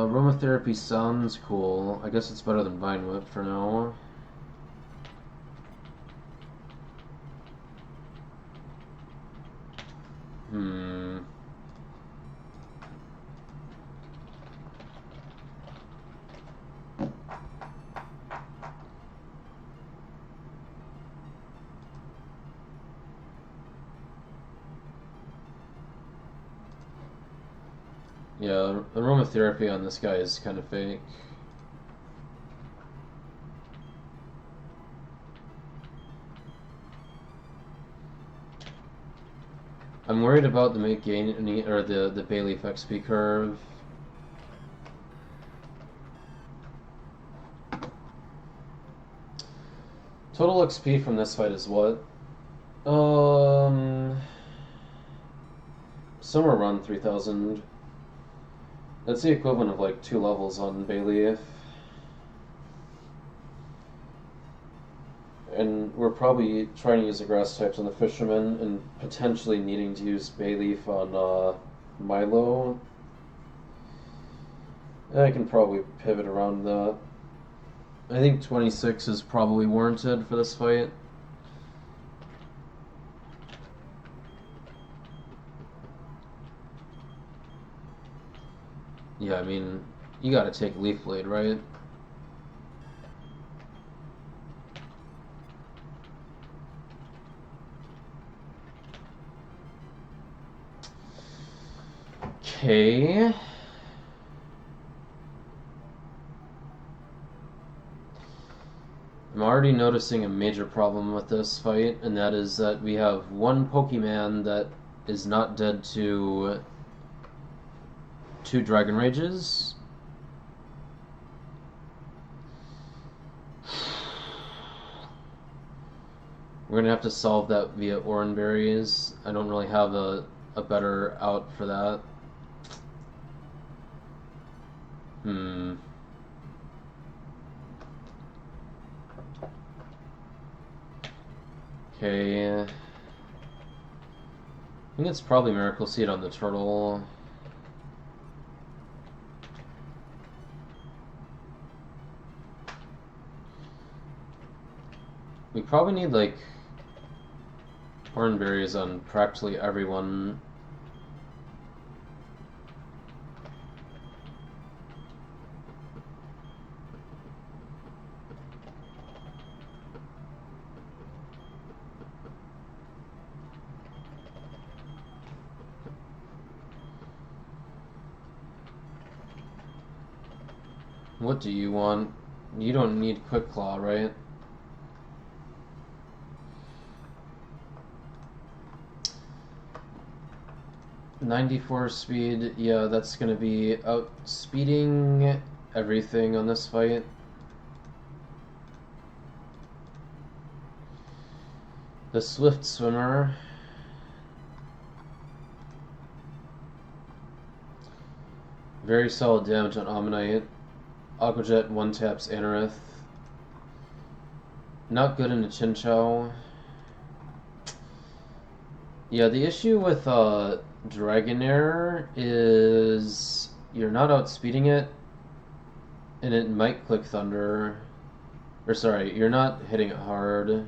A: Aromatherapy sounds cool. I guess it's better than Vine Whip for now. Yeah, aromatherapy on this guy is kind of fake. I'm worried about the make gain or the Bayleaf XP curve. Total XP from this fight is what? Somewhere around 3,000. That's the equivalent of like 2 levels on Bayleaf. And we're probably trying to use the grass types on the Fisherman and potentially needing to use Bayleaf on Milo. I can probably pivot around that. I think 26 is probably warranted for this fight. Yeah, I mean, you gotta take Leaf Blade, right? Okay. I'm already noticing a major problem with this fight, and that is that we have one Pokemon that is not dead to two Dragon Rages. We're gonna have to solve that via Oran Berries. I don't really have a better out for that. Okay. I think it's probably Miracle Seed on the turtle. We probably need, like, Oran Berries on practically everyone. What do you want? You don't need Quick Claw, right? .94 speed, yeah, that's gonna be outspeeding everything on this fight. The Swift Swimmer. Very solid damage on Ammonite. Aqua Jet one taps Anorith. Not good in a Chinchou. Yeah, the issue with Dragonair is you're not outspeeding it, and it might click Thunder. Or sorry, you're not hitting it hard.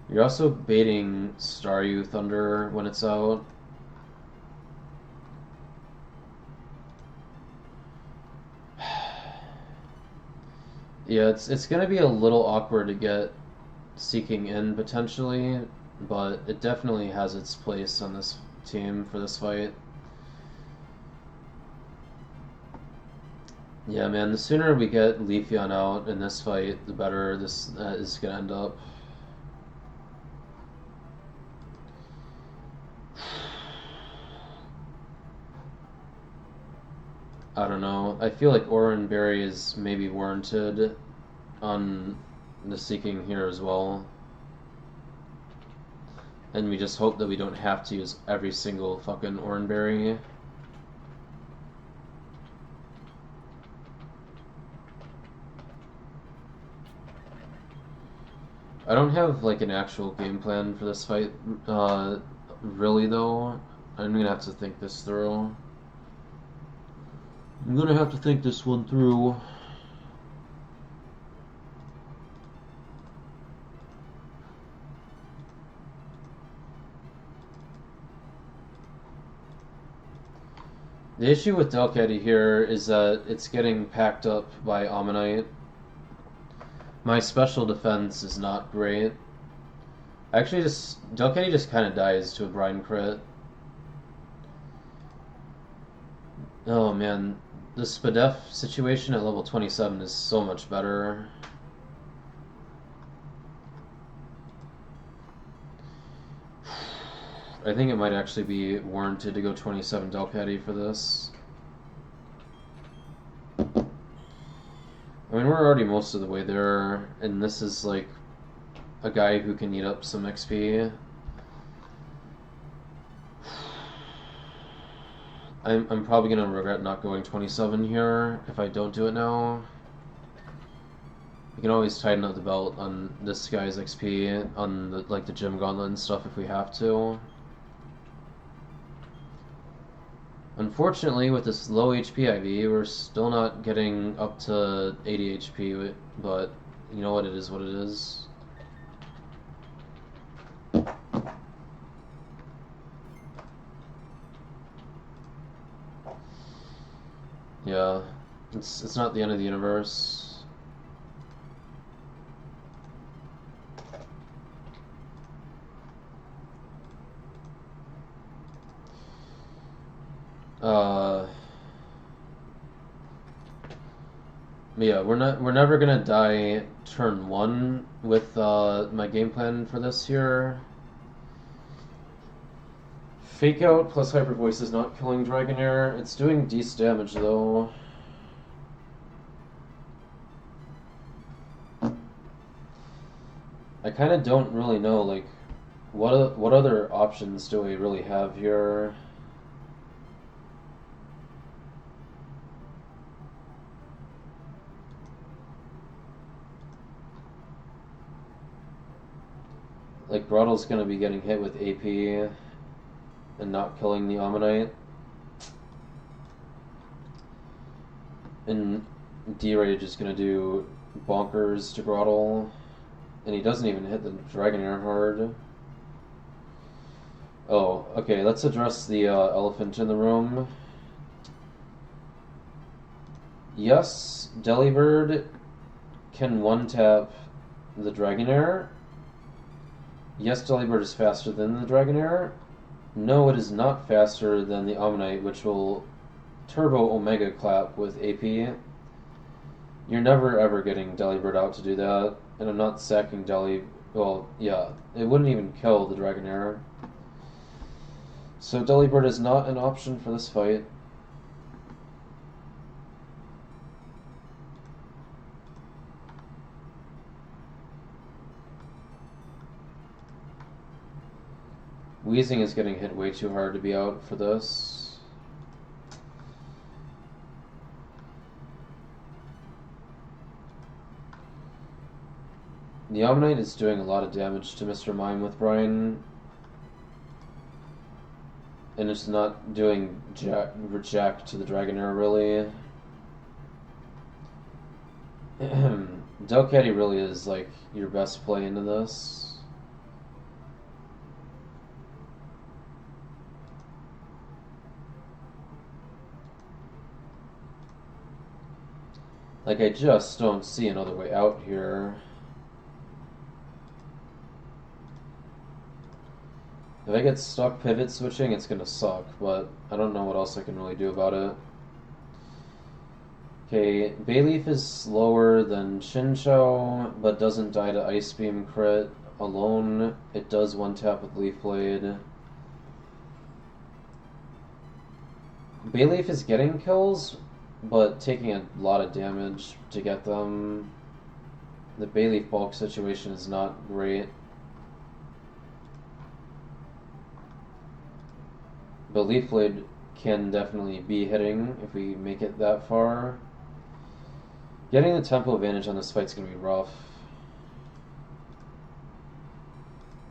A: You're also baiting Staryu Thunder when it's out. Yeah, it's gonna be a little awkward to get Seeking in potentially, but it definitely has its place on this team for this fight. Yeah, man, the sooner we get Leafeon out in this fight, the better this is gonna end up. I don't know. I feel like Oran Berry is maybe warranted on the Seeking here as well. And we just hope that we don't have to use every single fucking Oran Berry. I don't have like an actual game plan for this fight, really though. I'm gonna have to think this through. I'm gonna have to think this one through. The issue with Delcatty here is that it's getting packed up by Ammonite. My special defense is not great. Actually, Delcatty just kind of dies to a Brine crit. Oh man, the Spadef situation at level 27 is so much better. I think it might actually be warranted to go 27 Delcatty for this. I mean, we're already most of the way there, and this is like a guy who can eat up some XP. I'm probably gonna regret not going 27 here if I don't do it now. We can always tighten up the belt on this guy's XP on the, like the gym gauntlet and stuff if we have to. Unfortunately, with this low HP IV, we're still not getting up to 80 HP, but you know what, it is what it is. Yeah, it's not the end of the universe. Yeah, we're never gonna die turn one with my game plan for this here. Fake out plus hyper voice is not killing Dragonair. It's doing decent damage though. I kind of don't really know, like, what other options do we really have here? Like, Grottle's gonna be getting hit with AP and not killing the Ammonite. And D-Rage is gonna do bonkers to Grottle. And he doesn't even hit the Dragonair hard. Oh, okay, let's address the elephant in the room. Yes, Delibird can one-tap the Dragonair. Yes, Delibird is faster than the Dragonair. No, it is not faster than the Ammonite, which will Turbo Omega Clap with AP. You're never ever getting Delibird out to do that. And I'm not sacking well, yeah, it wouldn't even kill the Dragonair. So Delibird is not an option for this fight. Weezing is getting hit way too hard to be out for this. The Omnite is doing a lot of damage to Mr. Mime with Brian. And it's not doing jack to the Dragonair, really. Delcatty really is, like, your best play into this. Like, I just don't see another way out here. If I get stuck pivot switching, it's gonna suck, but I don't know what else I can really do about it. Okay, Bayleaf is slower than Chinchou, but doesn't die to Ice Beam crit alone. It does one tap with Leaf Blade. Bayleaf is getting kills, but taking a lot of damage to get them. The Bayleaf bulk situation is not great. But Leaf Blade can definitely be hitting if we make it that far. Getting the tempo advantage on this fight's gonna be rough.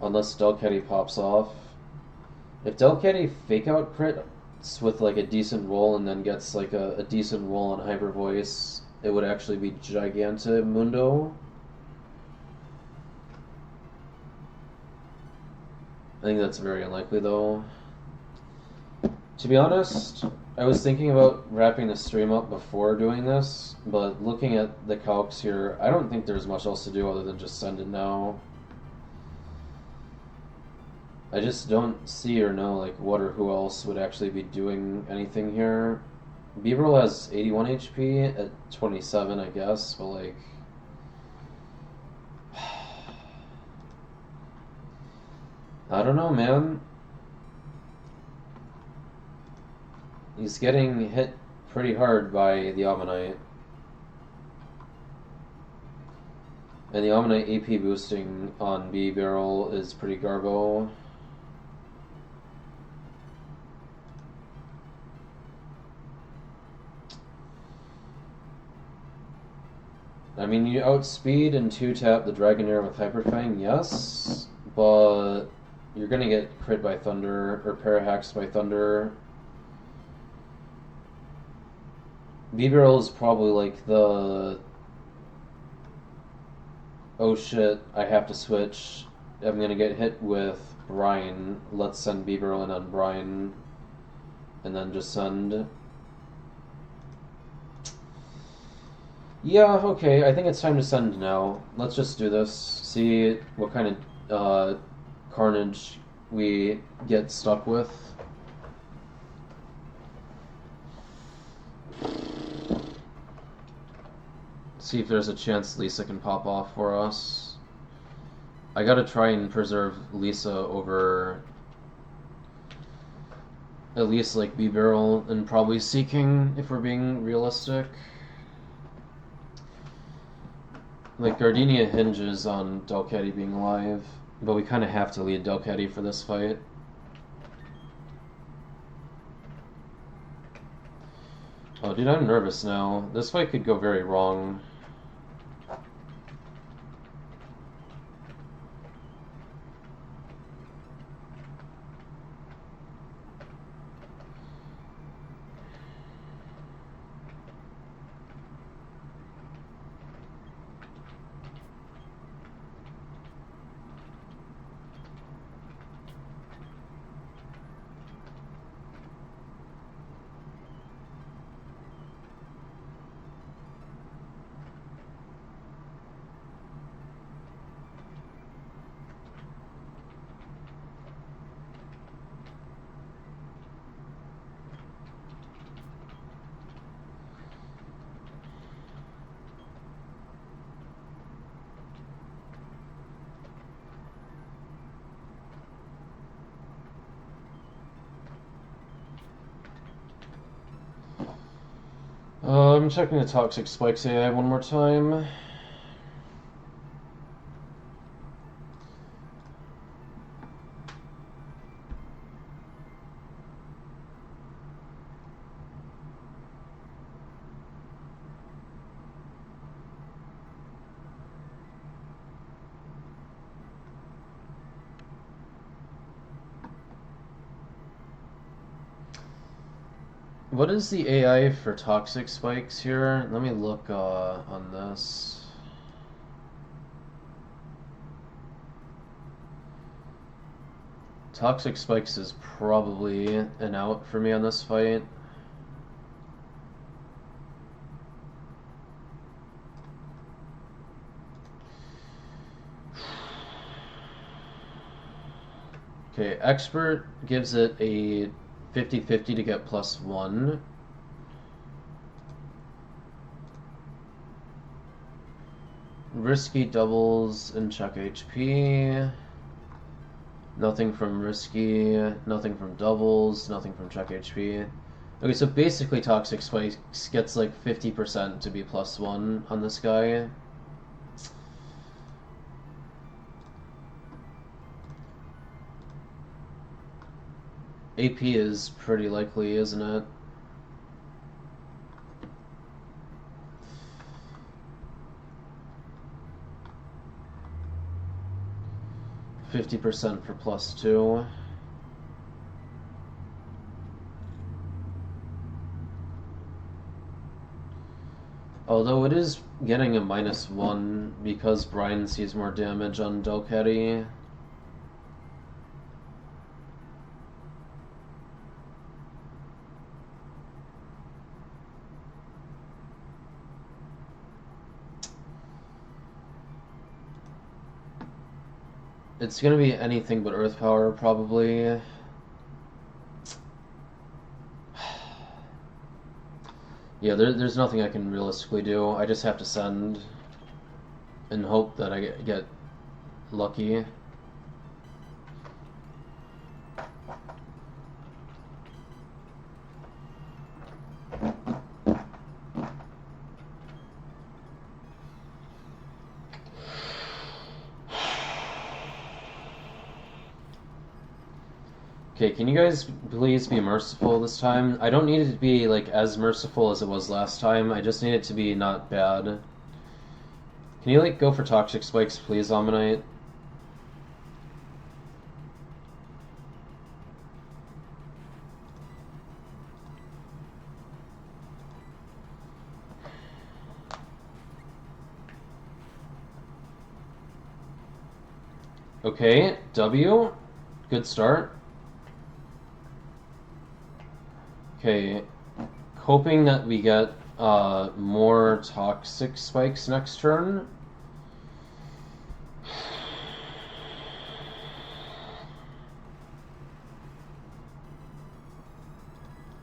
A: Unless Delcatty pops off. If Delcatty fake out crits with like a decent roll and then gets like a decent roll on Hyper Voice, it would actually be Gigantimundo. I think that's very unlikely though. To be honest, I was thinking about wrapping the stream up before doing this, but looking at the calcs here, I don't think there's much else to do other than just send it now. I just don't see or know like what or who else would actually be doing anything here. Beaverl has 81 HP at 27, I guess, but like... I don't know, man. He's getting hit pretty hard by the Ammonite. And the Ammonite AP boosting on B-Barrel is pretty garbo. I mean, you outspeed and 2-tap the Dragonair with Hyper Fang, yes, but you're gonna get crit by Thunder, or Parahax by Thunder. BBRL is probably like the oh shit, I have to switch. I'm gonna get hit with Brian. Let's send BBRL in on Brian. And then just send. Yeah, okay, I think it's time to send now. Let's just do this. See what kind of carnage we get stuck with. See if there's a chance Lisa can pop off for us. I gotta try and preserve Lisa over at least like B-Barrel and probably Seeking if we're being realistic. Like Gardenia hinges on Delcatty being alive, but we kind of have to lead Delcatty for this fight. Oh, dude, I'm nervous now. This fight could go very wrong. I'm checking the Toxic Spikes AI one more time. What is the AI for Toxic Spikes here? Let me look on this. Toxic Spikes is probably an out for me on this fight. Okay, Expert gives it a 50-50 to get +1. Risky doubles and check HP. Nothing from Risky, nothing from doubles, nothing from check HP. Okay, so basically Toxic Spikes gets like 50% to be +1 on this guy. AP is pretty likely, isn't it? %50 for +2. Although it is getting a -1 because Brian sees more damage on Delcatty. It's gonna be anything but Earth Power, probably. Yeah, there's nothing I can realistically do. I just have to send and hope that I get lucky. Okay, can you guys please be merciful this time? I don't need it to be like as merciful as it was last time. I just need it to be not bad. Can you like go for Toxic Spikes, please, Ammonite? Okay, W. Good start. Okay, hoping that we get more toxic spikes next turn.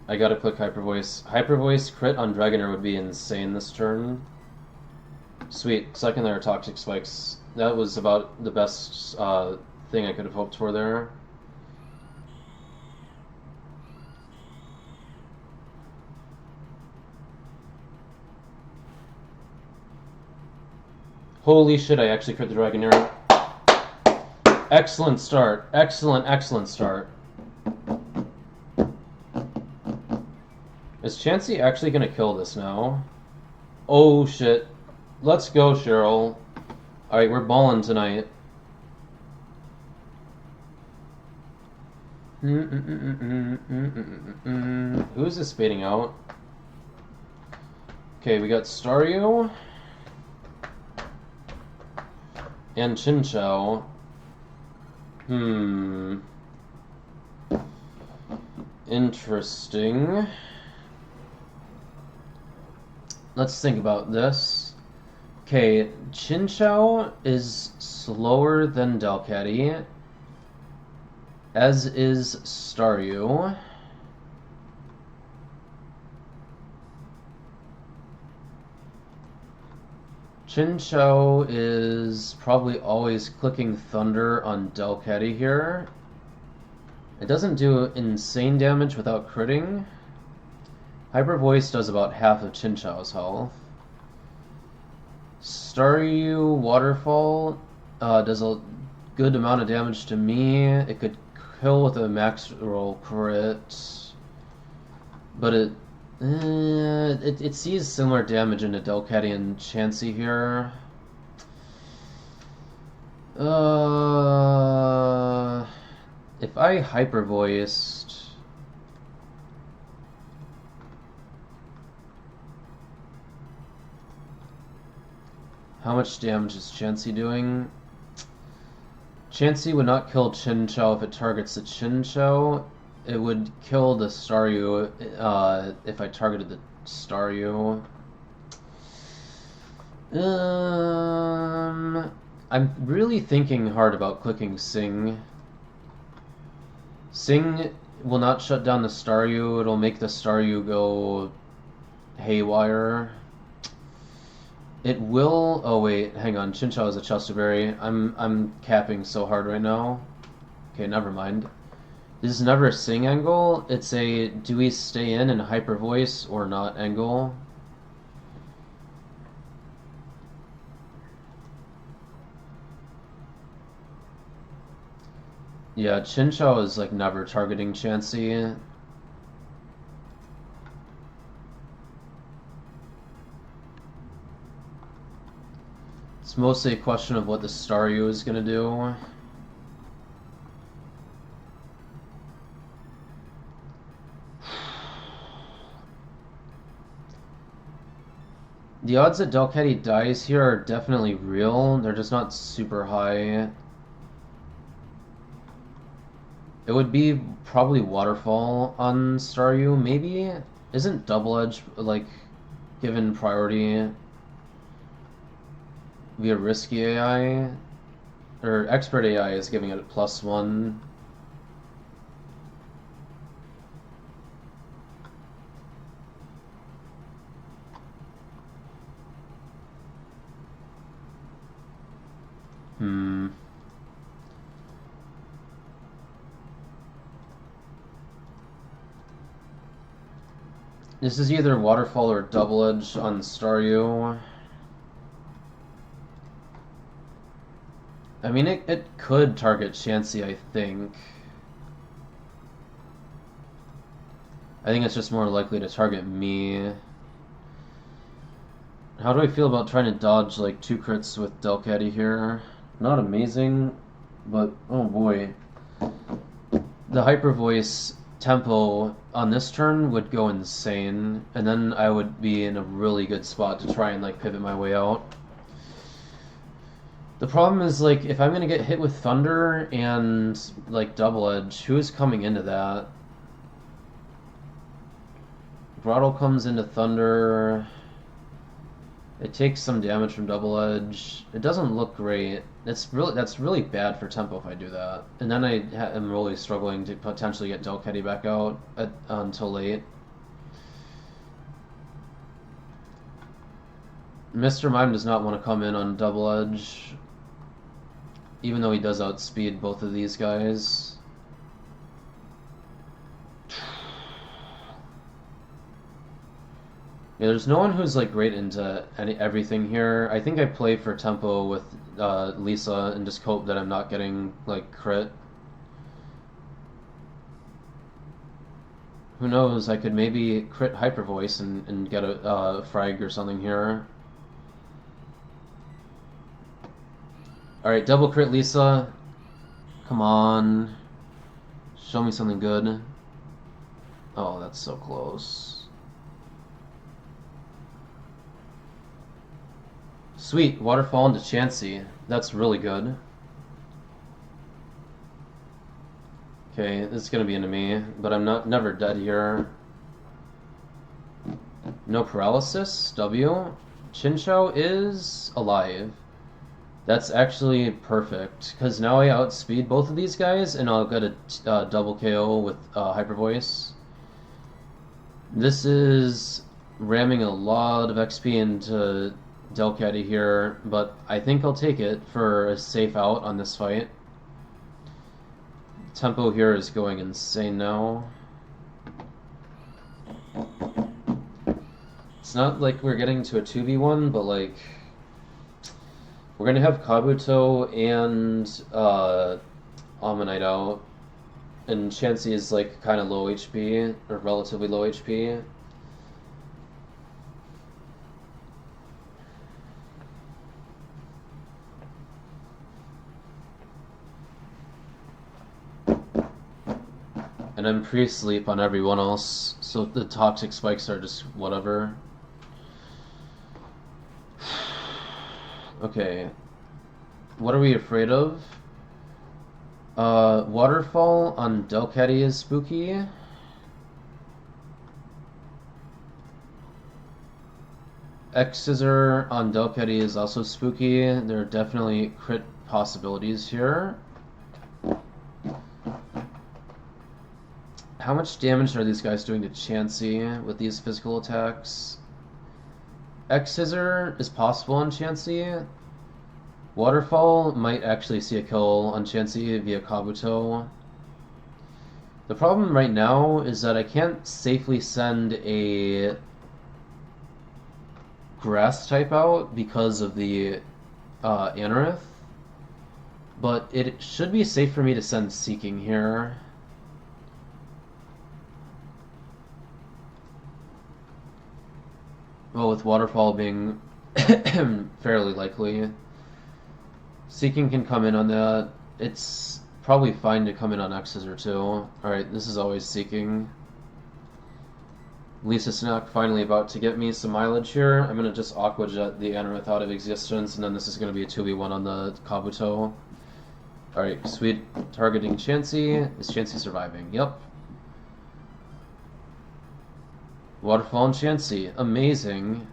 A: I gotta click Hyper Voice. Hyper Voice crit on Dragonair would be insane this turn. Sweet, second layer toxic spikes. That was about the best thing I could have hoped for there. Holy shit, I actually crit the Dragonair. Excellent start. Excellent start. Is Chansey actually gonna kill this now? Oh shit. Let's go, Cheryl. Alright, we're balling tonight. Who's this baiting out? Okay, we got Staryu and Chinchou. Interesting. Let's think about this. Okay, Chinchou is slower than Delcatty, as is Staryu. Chinchou is probably always clicking Thunder on Delcatty here. It doesn't do insane damage without critting. Hyper Voice does about half of Chinchou's health. Staryu Waterfall does a good amount of damage to me. It could kill with a max roll crit, but it sees similar damage into Delcatty and Chansey here. If I Hyper Voiced, how much damage is Chansey doing? Chansey would not kill Chinchou if it targets the Chinchou. It would kill the Staryu if I targeted the Staryu. I'm really thinking hard about clicking Sing. Sing will not shut down the Staryu. It'll make the Staryu go haywire. It will. Oh wait, hang on. Chinchou is a Chesterberry. I'm capping so hard right now. Okay, never mind. This is never a Sing angle. It's a do we stay in and Hyper Voice or not angle. Yeah, Chinchou is like never targeting Chansey. It's mostly a question of what the Staryu is gonna do. The odds that Delcatty dies here are definitely real. They're just not super high. It would be probably Waterfall on Staryu, maybe? Isn't Double Edge, like, given priority via Risky AI? Or Expert AI is giving it +1. This is either Waterfall or Double Edge on Staryu. I mean, it could target Chansey, I think. I think it's just more likely to target me. How do I feel about trying to dodge like 2 crits with Delcatty here? Not amazing, but oh boy. The Hyper Voice tempo on this turn would go insane, and then I would be in a really good spot to try and like pivot my way out. The problem is, like, if I'm gonna get hit with thunder and, like, double edge, who's coming into that? Grotto comes into thunder. It takes some damage from double edge. It doesn't look great. That's really bad for tempo if I do that. And then I am really struggling to potentially get Delcatty back out until late. Mr. Mime does not want to come in on double edge, even though he does outspeed both of these guys. Yeah, there's no one who's like great into everything here. I think I play for tempo with Lisa and just hope that I'm not getting like crit. Who knows? I could maybe crit Hyper Voice and get a frag or something here. All right, double crit Lisa. Come on, show me something good. Oh, that's so close. Sweet, waterfall into Chansey. That's really good. Okay, this is gonna be into me, but I'm never dead here. No paralysis. W. Chinchou is alive. That's actually perfect, because now I outspeed both of these guys, and I'll get a double KO with Hyper Voice. This is ramming a lot of XP into Delcatty here, but I think I'll take it for a safe out on this fight. Tempo here is going insane now. It's not like we're getting to a 2v1, but like we're gonna have Kabuto and Ammonite out, and Chansey is like kind of low HP, or relatively low HP. And I'm pre-sleep on everyone else, so the toxic spikes are just whatever. Okay. What are we afraid of? Waterfall on Delcatty is spooky. X-Scissor on Delcatty is also spooky. There are definitely crit possibilities here. How much damage are these guys doing to Chansey with these physical attacks? X-Scissor is possible on Chansey. Waterfall might actually see a kill on Chansey via Kabuto. The problem right now is that I can't safely send a grass type out because of the Anorith, but it should be safe for me to send Seeking here. Well, with Waterfall being fairly likely. Seeking can come in on that. It's probably fine to come in on X-Scissor too. Alright, this is always Seeking. Lisa Snack finally about to get me some mileage here. I'm going to just Aqua Jet the Anorith out of existence, and then this is going to be a 2v1 on the Kabuto. Alright, sweet. Targeting Chansey. Is Chansey surviving? Yep. Waterfall and Chansey. Amazing.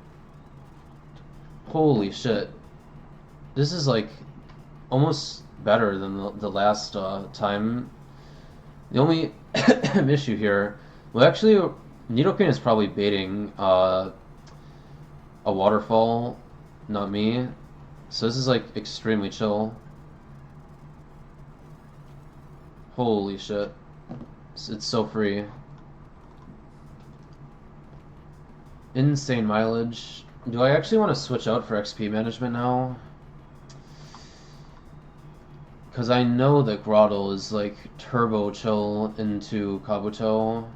A: Holy shit. This is like almost better than the last time. The only issue here, well, actually, Nidoking is probably baiting a Waterfall, not me. So this is like extremely chill. Holy shit. It's so free. Insane mileage. Do I actually want to switch out for XP management now? Because I know that Grotto is like turbo chill into Kabuto.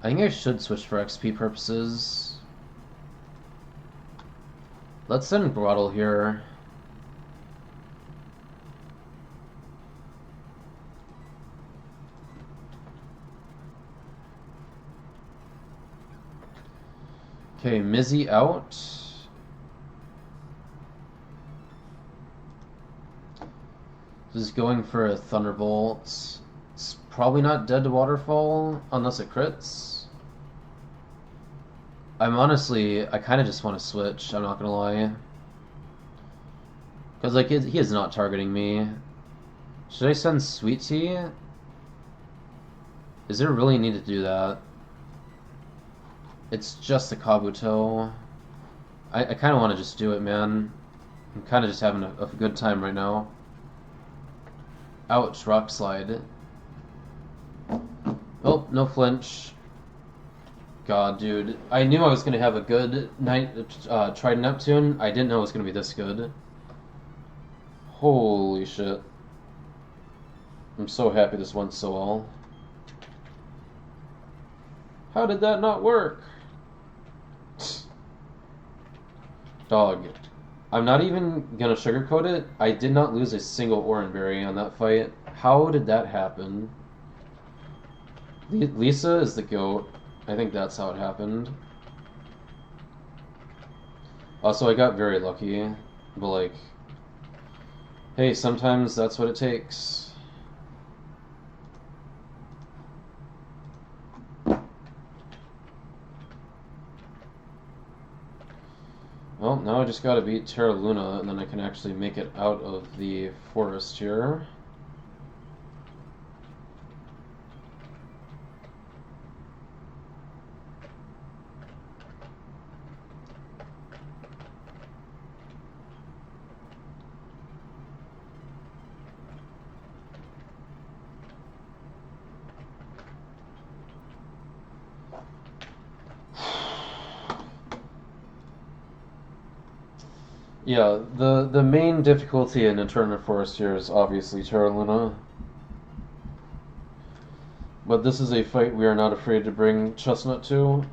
A: I think I should switch for XP purposes. Let's send Grotto here. Okay, Mizzy out. Just going for a Thunderbolt. It's probably not dead to Waterfall unless it crits. I kind of just want to switch, I'm not gonna lie. Because, like, he is not targeting me. Should I send Sweet Tea? Is there really a need to do that? It's just a Kabuto. I kind of want to just do it, man. I'm kind of just having a good time right now. Ouch, Rock Slide. Oh, no flinch. God, dude. I knew I was going to have a good night, Trident Neptune. I didn't know it was going to be this good. Holy shit. I'm so happy this went so well. How did that not work? Dog. I'm not even gonna sugarcoat it. I did not lose a single Oranberry on that fight. How did that happen? Lisa is the GOAT. I think that's how it happened. Also, I got very lucky. But, like, hey, sometimes that's what it takes. Well, now I just gotta beat Terra Luna, and then I can actually make it out of the forest here. Yeah, the main difficulty in Eternal Forest here is obviously Terra Luna. But this is a fight we are not afraid to bring Chestnut to.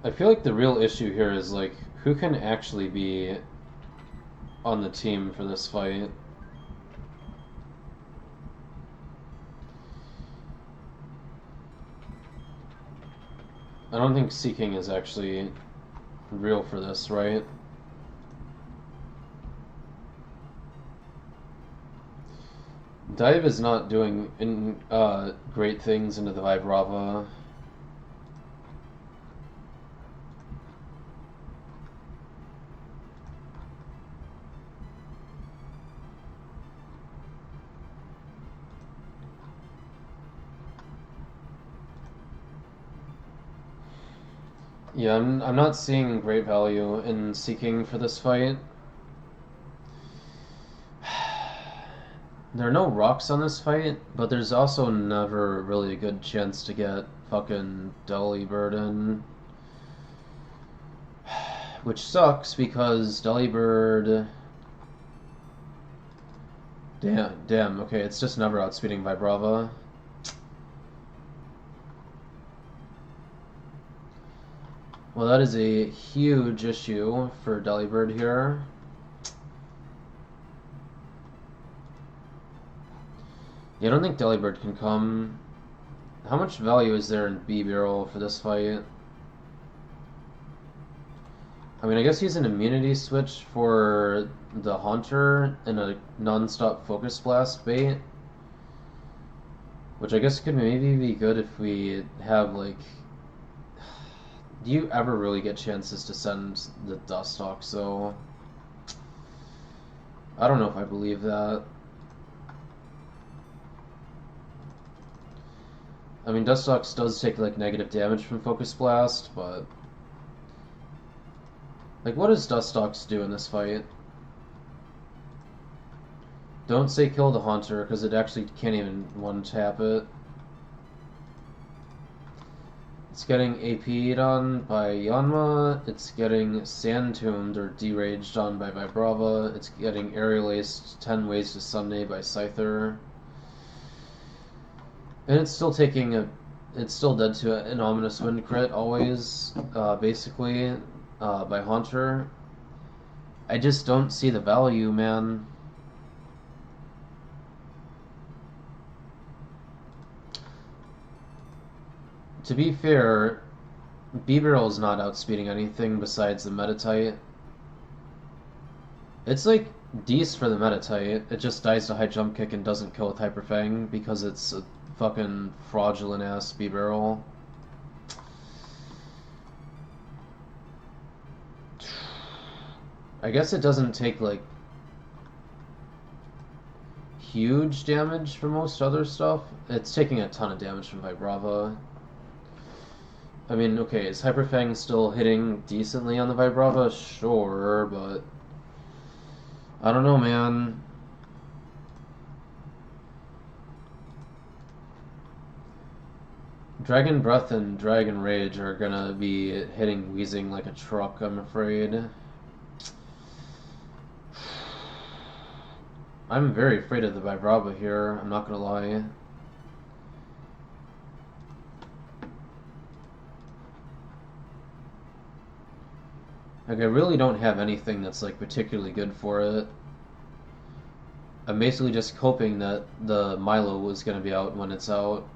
A: I feel like the real issue here is, like, who can actually be on the team for this fight? I don't think Seeking is actually real for this, right? Dive is not doing great things into the Vibrava. Yeah, I'm not seeing great value in Seeking for this fight. There are no rocks on this fight, but there's also never really a good chance to get fucking Delibird in. Which sucks because Delibird... Damn, okay, it's just never outspeeding Vibrava. Well, that is a huge issue for Delibird here. Yeah, I don't think Delibird can come. How much value is there in B-Barrel for this fight? I mean, I guess he's an immunity switch for the Haunter and a non-stop Focus Blast bait. Which I guess could maybe be good if we have, like... Do you ever really get chances to send the Dustox, though? I don't know if I believe that. I mean, Dustox does take, like, negative damage from Focus Blast, but... Like, what does Dustox do in this fight? Don't say kill the Haunter, because it actually can't even one-tap it. It's getting AP'd on by Yanma, it's getting Sand Tuned or Deraged on by Vibrava, it's getting Aerial Aced 10 Ways to Sunday by Scyther. And it's still taking a... It's still dead to an Ominous Wind crit, always, basically, by Haunter. I just don't see the value, man. To be fair, B-Barrel is not outspeeding anything besides the Metatite. It's like decent for the Metatite. It just dies to high jump kick and doesn't kill with Hyper Fang because it's a fucking fraudulent ass B-Barrel. I guess it doesn't take like huge damage for most other stuff. It's taking a ton of damage from Vibrava. I mean, okay, is Hyper Fang still hitting decently on the Vibrava? Sure, but I don't know, man. Dragon Breath and Dragon Rage are gonna be hitting Wheezing like a truck, I'm afraid. I'm very afraid of the Vibrava here, I'm not gonna lie. Like, I really don't have anything that's like particularly good for it. I'm basically just hoping that the Milo was gonna be out when it's out.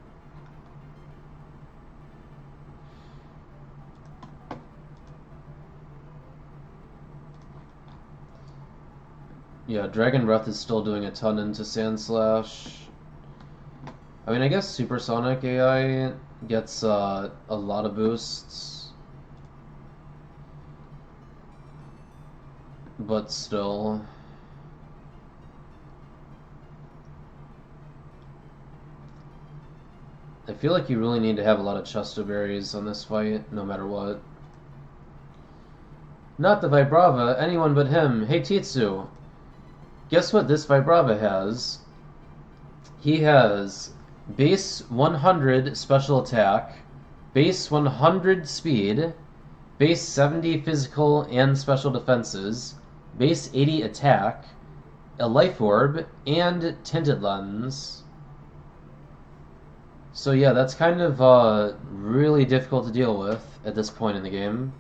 A: Yeah, Dragon Breath is still doing a ton into Sand Slash. I mean, I guess Supersonic AI gets a lot of boosts. But still. I feel like you really need to have a lot of Chesto Berries on this fight, no matter what. Not the Vibrava, anyone but him. Hey Titsu, guess what this Vibrava has? He has base 100 special attack, base 100 speed, base 70 physical and special defenses, base 80 attack, a life orb, and tinted lens. So yeah, that's kind of really difficult to deal with at this point in the game.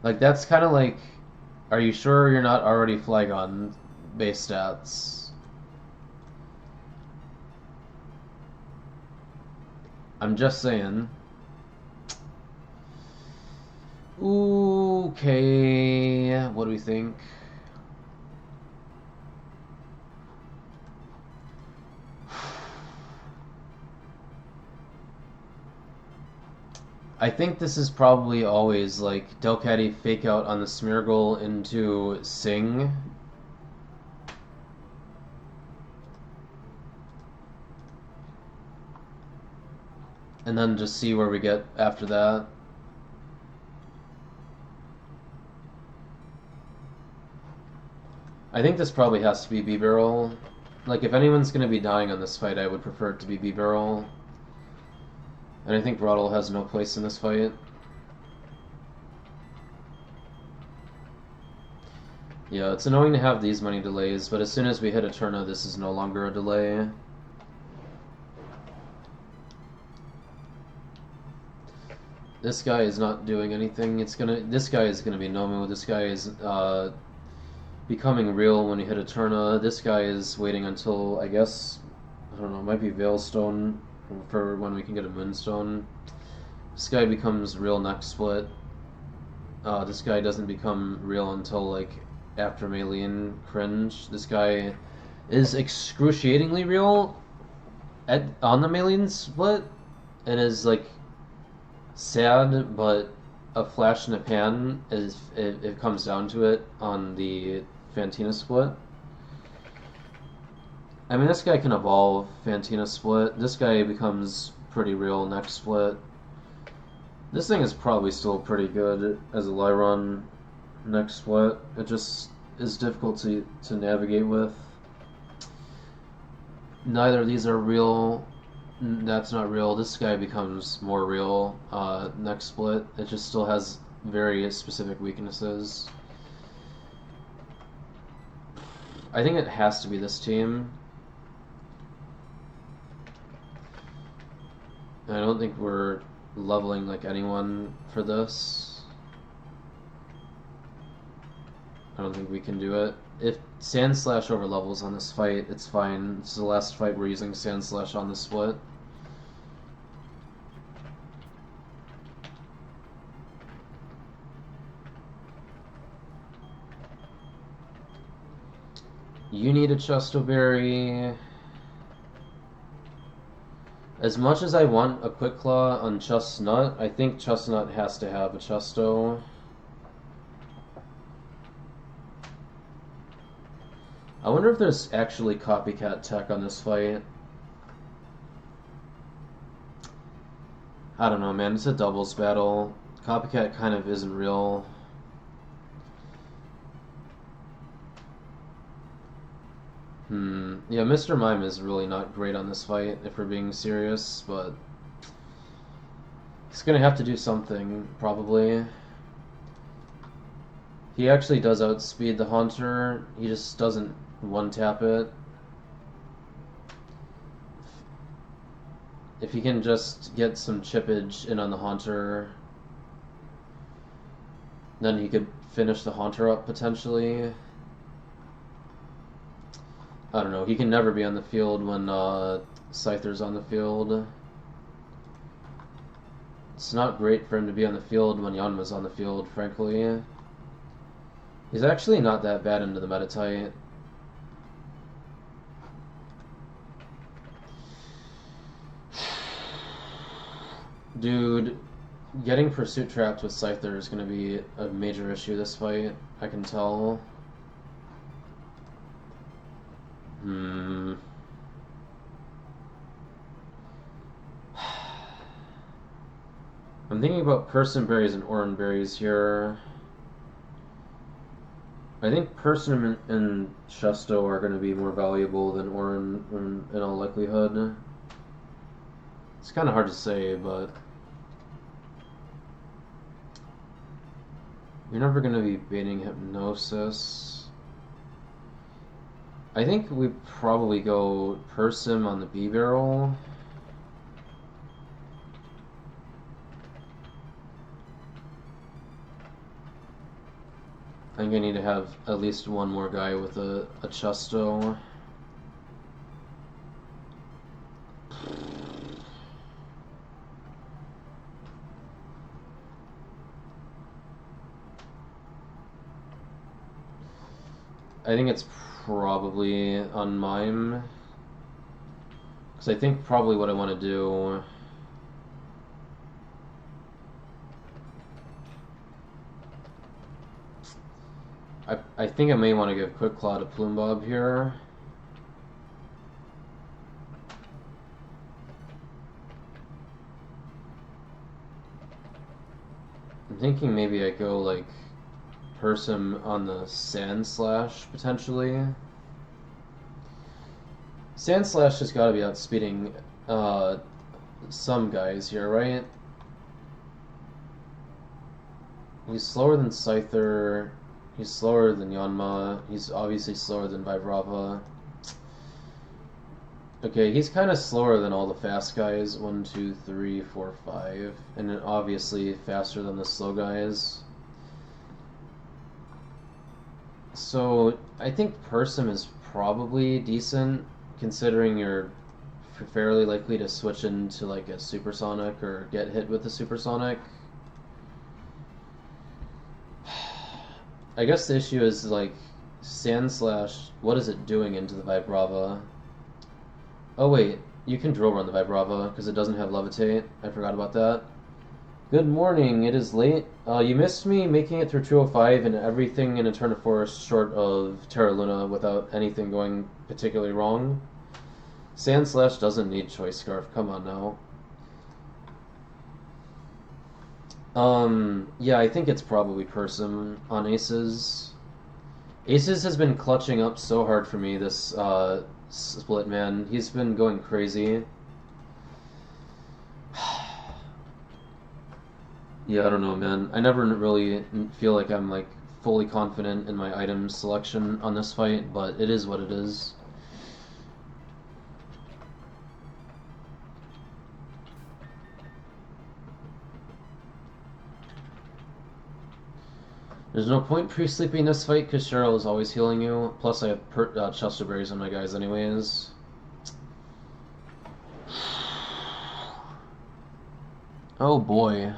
A: Like, that's kind of like, are you sure you're not already Flygon base stats? I'm just saying. Okay, what do we think? I think this is probably always like Delcatty fake out on the Smeargle into Sing. And then just see where we get after that. I think this probably has to be B-Barrel. Like, if anyone's going to be dying on this fight, I would prefer it to be B-Barrel. And I think Roddle has no place in this fight. Yeah, it's annoying to have these many delays, but as soon as we hit a Eterna, this is no longer a delay. This guy is not doing anything. This guy is gonna be Nomu. This guy is becoming real when we hit a Eterna. This guy is waiting until, I guess, I don't know, it might be Veilstone for when we can get a Moonstone. This guy becomes real next split. This guy doesn't become real until like after Maylene Cringe. This guy is excruciatingly real on the Maylene split and is like sad, but a flash in the pan if it comes down to it on the Fantina split. I mean, this guy can evolve Fantina split. This guy becomes pretty real next split. This thing is probably still pretty good as a Lyron next split. It just is difficult to navigate with. Neither of these are real. That's not real. This guy becomes more real next split. It just still has very specific weaknesses. I think it has to be this team. I don't think we're leveling like anyone for this. I don't think we can do it. If Sand Slash over levels on this fight, it's fine. It's the last fight we're using Sand Slash on the split. You need a Chesto Berry. As much as I want a Quick Claw on Chestnut, I think Chestnut has to have a Chesto. I wonder if there's actually copycat tech on this fight. I don't know, man. It's a doubles battle. Copycat kind of isn't real. Yeah, Mr. Mime is really not great on this fight, if we're being serious, but he's gonna have to do something, probably. He actually does outspeed the Haunter, he just doesn't one-tap it. If he can just get some chippage in on the Haunter, then he could finish the Haunter up, potentially. I don't know, he can never be on the field when Scyther's on the field. It's not great for him to be on the field when Yanma's on the field, frankly. He's actually not that bad into the Metatite. Dude, getting Pursuit trapped with Scyther is going to be a major issue this fight, I can tell. I'm thinking about Persimmon berries and Oran berries here. I think Persimmon and Chesto are going to be more valuable than Oran in all likelihood. It's kind of hard to say, but you're never going to be baiting Hypnosis. I think we probably go Persim on the B barrel. I think I need to have at least one more guy with a Chesto. I think it's probably on Mime, because I think probably what I want to do I think I may want to give Quick Claw to Plume Bob here. I'm thinking maybe I go like Persim on the Sand Slash, potentially. Sand Slash has got to be outspeeding some guys here, right? He's slower than Scyther, he's slower than Yanma, he's obviously slower than Vibrava. Okay, he's kind of slower than all the fast guys, 1, 2, 3, 4, 5, and then obviously faster than the slow guys. So I think Persim is probably decent, considering you're fairly likely to switch into like a Supersonic or get hit with a Supersonic. I guess the issue is like Sand Slash, what is it doing into the Vibrava? Oh wait, you can drill run the Vibrava because it doesn't have Levitate. I forgot about that. Good morning, it is late. You missed me making it through 205 and everything in Eterna Forest short of Terra Luna without anything going particularly wrong. Sand Slash doesn't need Choice Scarf, come on now. Yeah, I think it's probably Persim on Aces. Aces has been clutching up so hard for me this split, man. He's been going crazy. Yeah, I don't know, man. I never really feel like I'm like fully confident in my item selection on this fight, but it is what it is. There's no point pre-sleeping this fight because Cheryl is always healing you. Plus, I have Chester berries on my guys, anyways. Oh boy.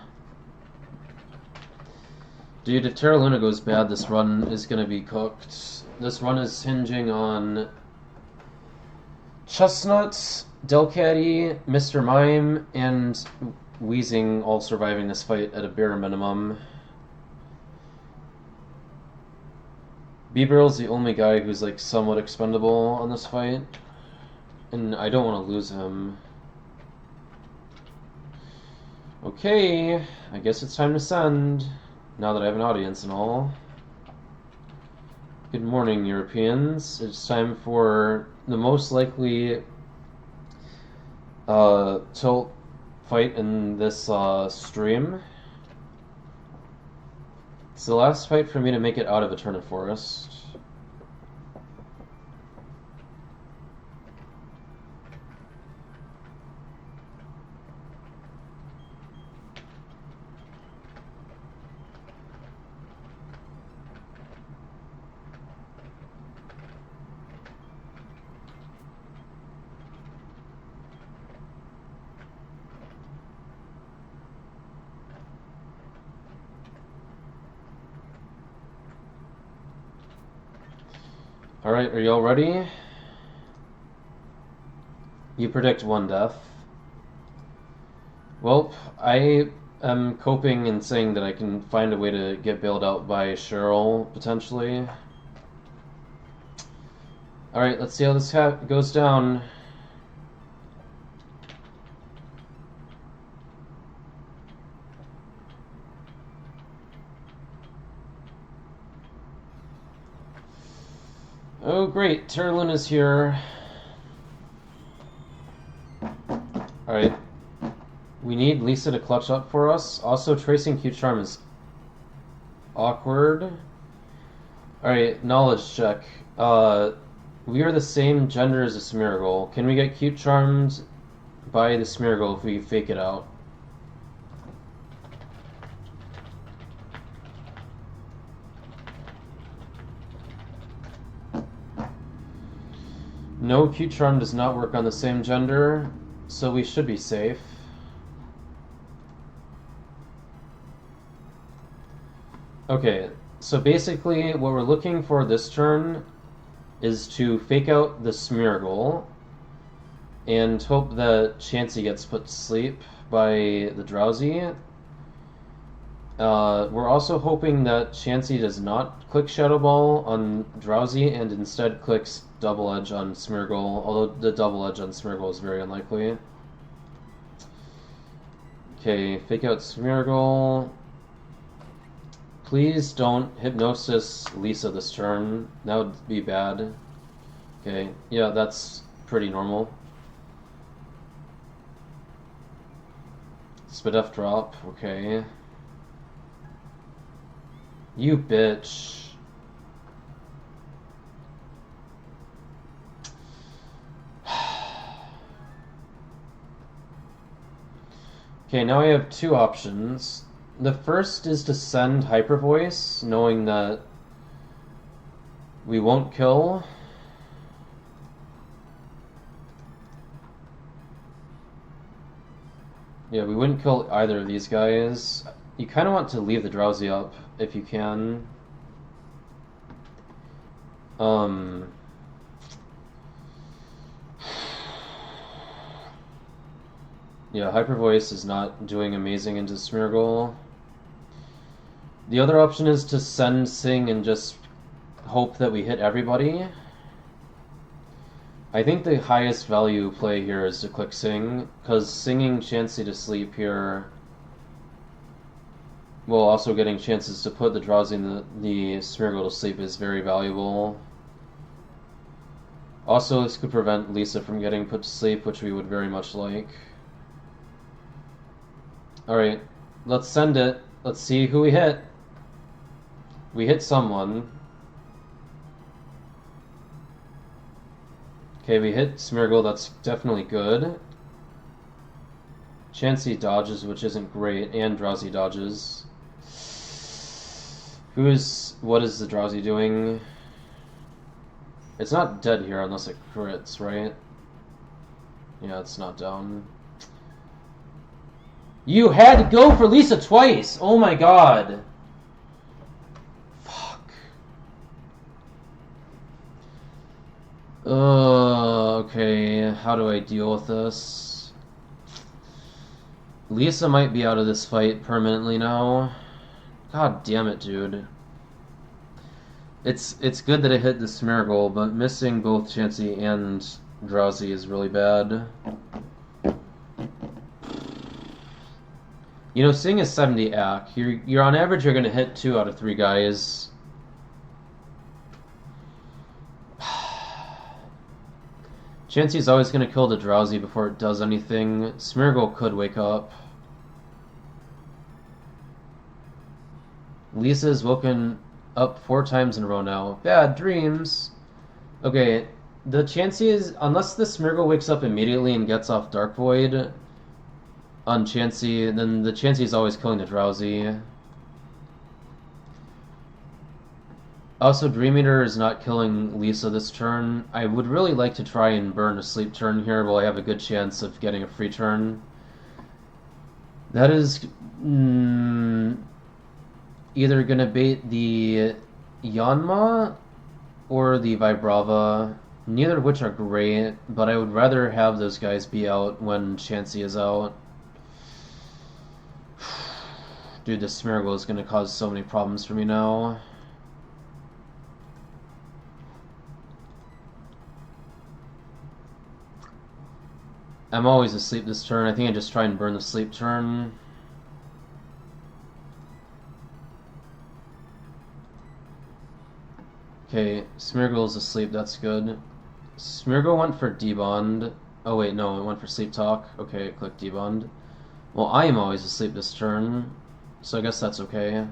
A: Dude, if Terra Luna goes bad, this run is gonna be cooked. This run is hinging on Chestnut, Delcatty, Mr. Mime, and Weezing all surviving this fight at a bare minimum. B-Barrel's the only guy who's like somewhat expendable on this fight, and I don't want to lose him. Okay, I guess it's time to send, now that I have an audience and all. Good morning, Europeans. It's time for the most likely tilt fight in this stream. It's the last fight for me to make it out of Eternal Forest. Alright, are y'all ready? You predict one death. Well, I am coping and saying that I can find a way to get bailed out by Cheryl, potentially. Alright, let's see how this goes down. Oh great, Terra Luna's here. Alright. We need Lisa to clutch up for us. Also, tracing Cute Charm is awkward. Alright, knowledge check. We are the same gender as a Smeargle. Can we get Cute Charmed by the Smeargle if we fake it out? No, Cute Charm does not work on the same gender, so we should be safe. Okay, so basically what we're looking for this turn is to fake out the Smeargle and hope that Chansey gets put to sleep by the Drowsy. We're also hoping that Chansey does not click Shadow Ball on Drowsy and instead clicks Double Edge on Smeargle, although the Double Edge on Smeargle is very unlikely. Okay, fake out Smeargle. Please don't Hypnosis Lisa this turn. That would be bad. Okay, yeah, that's pretty normal. Spadef drop, okay. You bitch. Okay, now I have two options. The first is to send Hyper Voice, knowing that we won't kill. Yeah, we wouldn't kill either of these guys. You kind of want to leave the Drowsy up if you can. Yeah, Hyper Voice is not doing amazing into Smeargle. The other option is to send Sing and just hope that we hit everybody. I think the highest value play here is to click Sing, because singing Chansey to sleep here, while also getting chances to put the Drowsy and the Smeargle to sleep, is very valuable. Also, this could prevent Lisa from getting put to sleep, which we would very much like. Alright, let's send it. Let's see who we hit. We hit someone. Okay, we hit Smeargle, that's definitely good. Chansey dodges, which isn't great, and Drowsy dodges. What is the Drowsy doing? It's not dead here unless it crits, right? Yeah, it's not down. You had to go for Lisa twice! Oh my god! Okay, how do I deal with this? Lisa might be out of this fight permanently now. God damn it, dude. It's good that I hit the Smeargle, but missing both Chansey and Drowsy is really bad. You know, Sing is 70 AC. You're on average you're gonna hit 2 out of 3 guys. Chansey's always gonna kill the Drowsy before it does anything. Smeargle could wake up. Lisa's woken up 4 times in a row now. Bad dreams. Okay, the Chansey is, unless the Smeargle wakes up immediately and gets off Dark Void on Chansey, then the Chansey is always killing the Drowsy. Also, Dream Eater is not killing Lisa this turn. I would really like to try and burn a sleep turn here while I have a good chance of getting a free turn. That is either going to bait the Yanma or the Vibrava, neither of which are great, but I would rather have those guys be out when Chansey is out. Dude, this Smeargle is going to cause so many problems for me now. I'm always asleep this turn. I think I just try and burn the sleep turn. Okay, Smeargle's asleep, that's good. Smeargle went for debond. Oh wait, no, it went for sleep talk. Okay, click debond. Well, I am always asleep this turn, so I guess that's okay.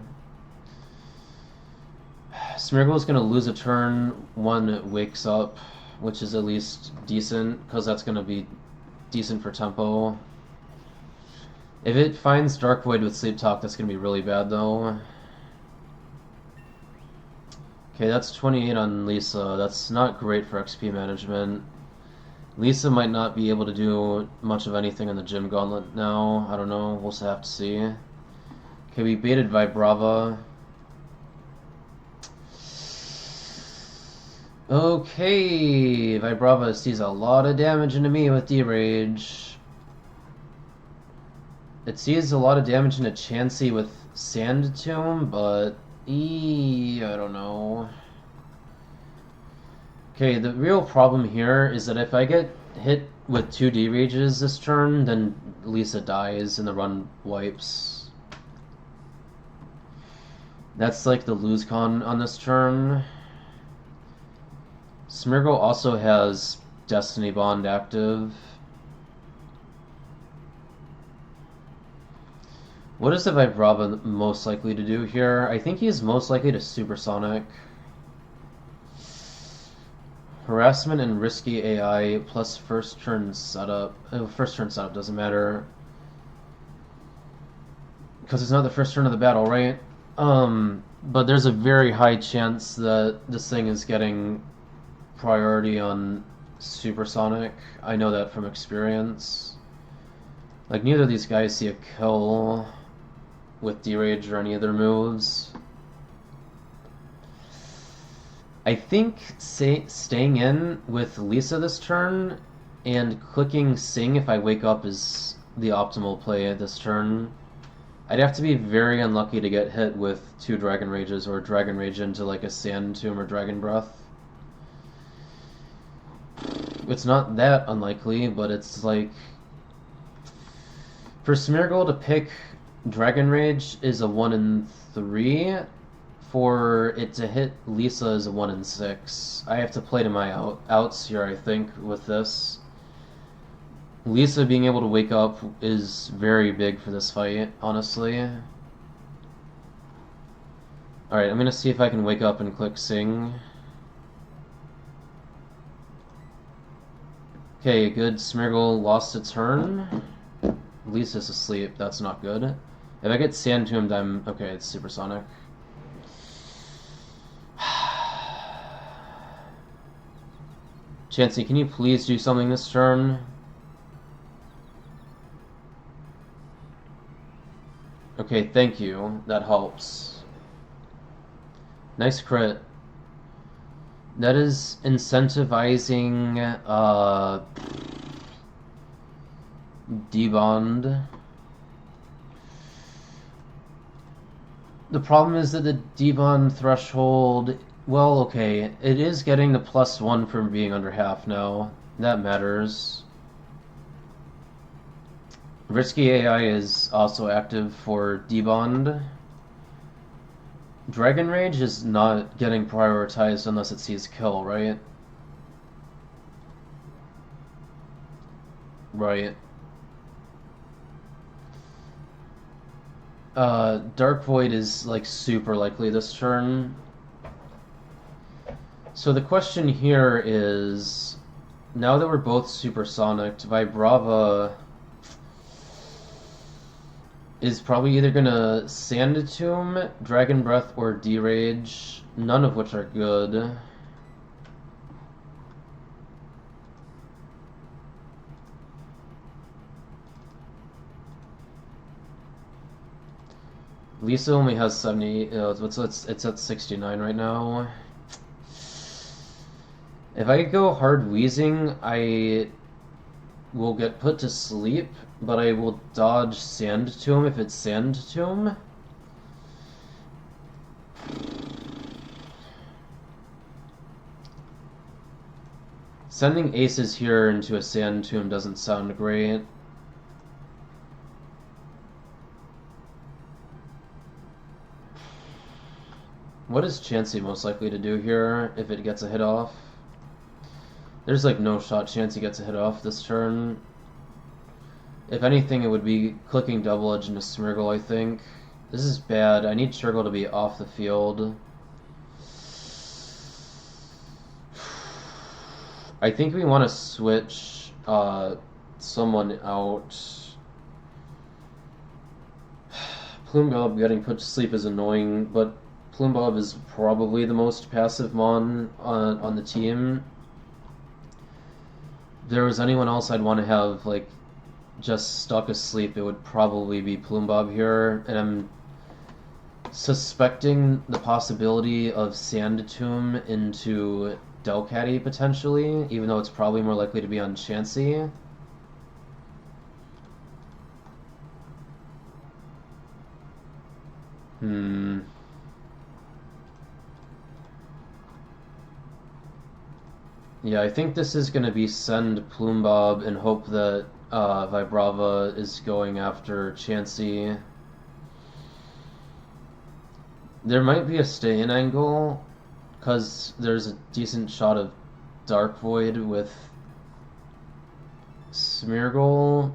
A: Smeargle's gonna lose a turn when it wakes up, which is at least decent, because that's gonna be decent for tempo. If it finds Dark Void with Sleep Talk, that's gonna be really bad though. Okay, that's 28 on Lisa. That's not great for XP management. Lisa might not be able to do much of anything in the Gym Gauntlet now. I don't know. We'll have to see. Okay, we baited Vibrava. Okay, Vibrava sees a lot of damage into me with D-Rage. It sees a lot of damage into Chansey with Sand Tomb, but I don't know. Okay, the real problem here is that if I get hit with 2 D-Rages this turn, then Lisa dies and the run wipes. That's like the lose con on this turn. Smeargle also has Destiny Bond active. What is the Vibrava most likely to do here? I think he's most likely to Supersonic. Harassment and risky AI plus first turn setup. First turn setup doesn't matter. Because it's not the first turn of the battle, right? But there's a very high chance that this thing is getting priority on Supersonic. I know that from experience. Like, neither of these guys see a kill with D-Rage or any of their moves. I think staying in with Lisa this turn and clicking Sing if I wake up is the optimal play this turn. I'd have to be very unlucky to get hit with 2 Dragon Rages or Dragon Rage into like a Sand Tomb or Dragon Breath. It's not that unlikely, but it's like... For Smeargle to pick Dragon Rage is a 1 in 3. For it to hit Lisa is a 1 in 6. I have to play to my outs here, I think, with this. Lisa being able to wake up is very big for this fight, honestly. Alright, I'm gonna see if I can wake up and click Sing. Okay, good. Smeargle lost its turn. Lisa's asleep. That's not good. If I get Sand Tombed, I'm... Okay, it's Supersonic. Chansey, can you please do something this turn? Okay, thank you. That helps. Nice crit. That is incentivizing debond. The problem is that the debond threshold, well, okay, it is getting the +1 from being under half now. That matters. Risky AI is also active for debond. Dragon Rage is not getting prioritized unless it sees kill, right? Right. Dark Void is like super likely this turn. So the question here is, now that we're both supersonic, Vibrava is probably either gonna Sand Tomb, Dragon Breath, or D-Rage, none of which are good. Lisa only has 70, it's at 69 right now. If I go hard wheezing, I will get put to sleep, but I will dodge Sand Tomb if it's Sand Tomb. Sending aces here into a Sand Tomb doesn't sound great. What is Chansey most likely to do here if it gets a hit off? There's like no shot Chansey gets a hit off this turn. If anything, it would be clicking Double Edge into Smeargle, I think. This is bad. I need Smeargle to be off the field. I think we want to switch someone out. Plume getting put to sleep is annoying, but Plume is probably the most passive Mon on the team. If there was anyone else I'd want to have like just stuck asleep, it would probably be Plume here, and I'm suspecting the possibility of Sand Tomb into Delcatty potentially, even though it's probably more likely to be on Chansey. Yeah, I think this is going to be send Plume and hope that Vibrava is going after Chansey. There might be a stay-in angle, because there's a decent shot of Dark Void with Smeargle.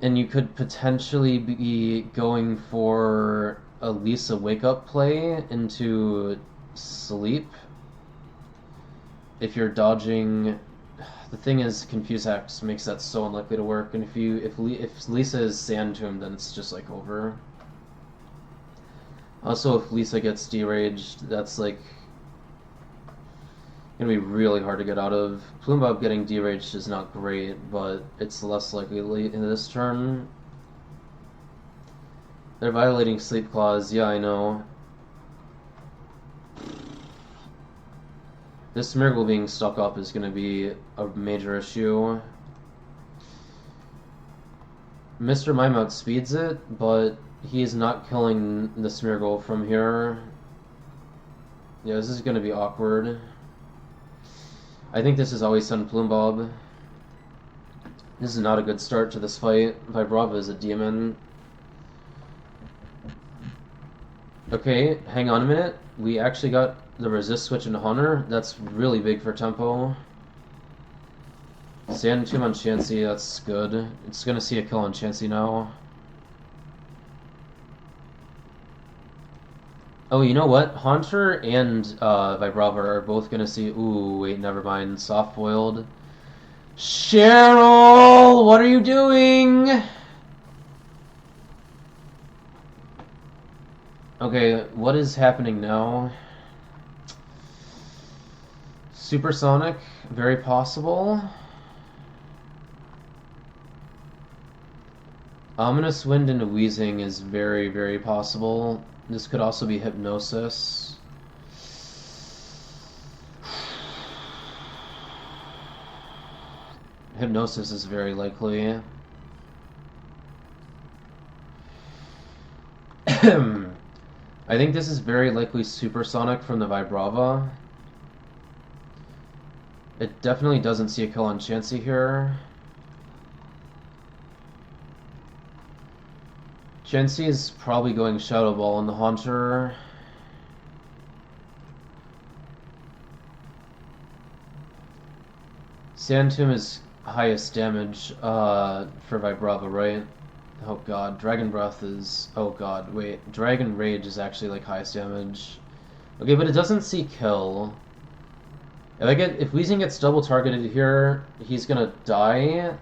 A: And you could potentially be going for a Lisa wake-up play into sleep. If you're dodging, the thing is, Confuse Act makes that so unlikely to work. And if Lisa is Sand Tomb, then it's just like over. Also, if Lisa gets deraged, that's like gonna be really hard to get out of. Plume getting deraged is not great, but it's less likely late in this turn. They're violating Sleep Clause. Yeah, I know. This Smeargle being stuck up is going to be a major issue. Mr. Mime outspeeds it, but he is not killing the Smeargle from here. Yeah, this is going to be awkward. I think this is always Sun Plume. This is not a good start to this fight. Vibrava is a demon. Okay, hang on a minute. We actually got the resist switch into Hunter. That's really big for tempo. Sand Tomb on Chansey, that's good. It's gonna see a kill on Chansey now. Oh, you know what? Haunter and Vibrava are both gonna see. Ooh, wait, never mind. Soft boiled. Cheryl, what are you doing? Okay, what is happening now? Supersonic, very possible. Ominous Wind into Wheezing is very, very possible. This could also be Hypnosis. Hypnosis is very likely. I think this is very likely Supersonic from the Vibrava. It definitely doesn't see a kill on Chansey here. Chansey is probably going Shadow Ball on the Haunter. Sand Tomb is highest damage for Vibrava, right? Oh god, Dragon Breath is... oh god, wait. Dragon Rage is actually like highest damage. Okay, but it doesn't see kill. If Weezing gets double targeted here, he's gonna die.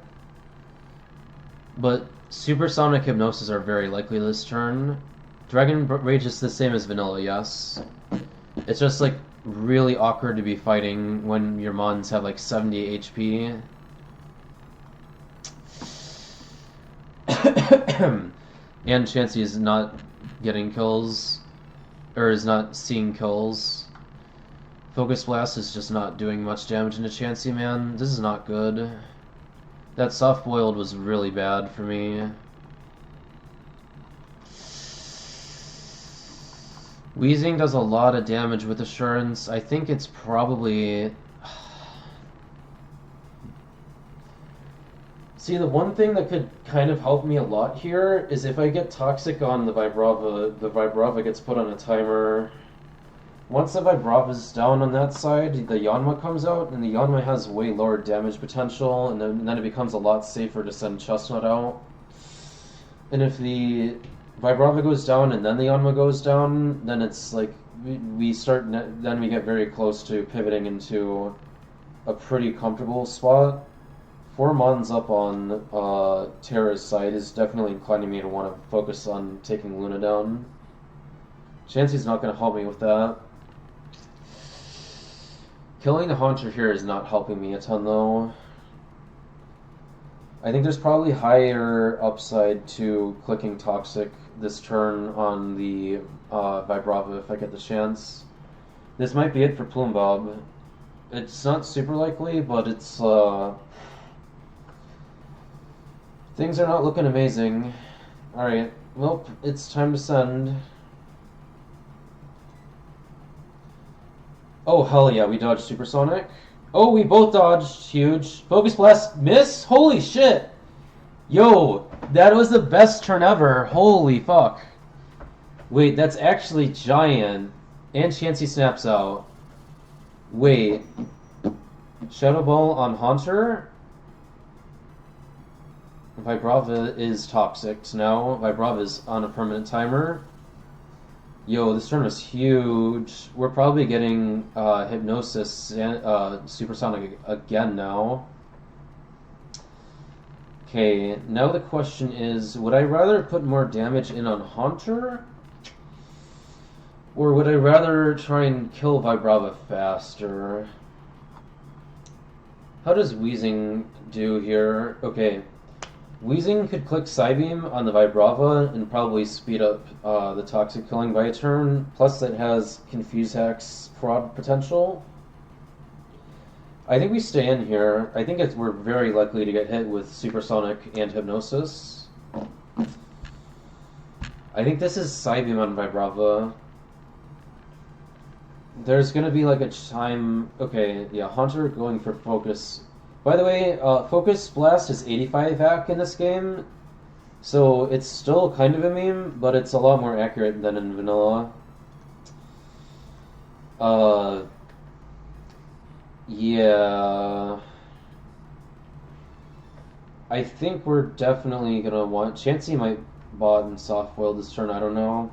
A: But Supersonic Hypnosis are very likely this turn. Dragon Rage is the same as Vanilla, yes. It's just like really awkward to be fighting when your mons have like 70 HP. And Chansey is not getting kills, or is not seeing kills. Focus Blast is just not doing much damage into Chansey, man. This is not good. That Soft Boiled was really bad for me. Weezing does a lot of damage with Assurance. I think it's probably... See, the one thing that could kind of help me a lot here is if I get Toxic on the Vibrava gets put on a timer. Once the Vibrava's down on that side, the Yanma comes out, and the Yanma has way lower damage potential, and then it becomes a lot safer to send Chestnut out. And if the Vibrava goes down and then the Yanma goes down, then it's like then we get very close to pivoting into a pretty comfortable spot. 4 Mons up on Terra's side is definitely inclining me to want to focus on taking Luna down. Chansey's not going to help me with that. Killing the Haunter here is not helping me a ton, though. I think there's probably higher upside to clicking Toxic this turn on the Vibrava if I get the chance. This might be it for Plume It's not super likely, but it's... things are not looking amazing. Alright, well, it's time to send. Oh, hell yeah, we dodged Supersonic. Oh, we both dodged. Huge. Focus Blast, miss? Holy shit! Yo, that was the best turn ever. Holy fuck. Wait, that's actually giant. And Chansey snaps out. Wait. Shadow Ball on Haunter? Vibrava is toxic now. Vibrava is on a permanent timer. Yo, this turn was huge. We're probably getting Hypnosis and Supersonic again now. Okay, now the question is, would I rather put more damage in on Haunter? Or would I rather try and kill Vibrava faster? How does Weezing do here? Okay. Weezing could click Psybeam on the Vibrava and probably speed up the Toxic killing by a turn, plus it has Confuse Hex prod potential. I think we stay in here. I think we're very likely to get hit with Supersonic and Hypnosis. I think this is Psybeam on Vibrava. There's gonna be like a time... Okay, yeah, Haunter going for Focus... By the way, Focus Blast is 85 AC in this game, so it's still kind of a meme, but it's a lot more accurate than in Vanilla. Yeah... I think we're definitely gonna want... Chansey might bot and soft boil this turn, I don't know.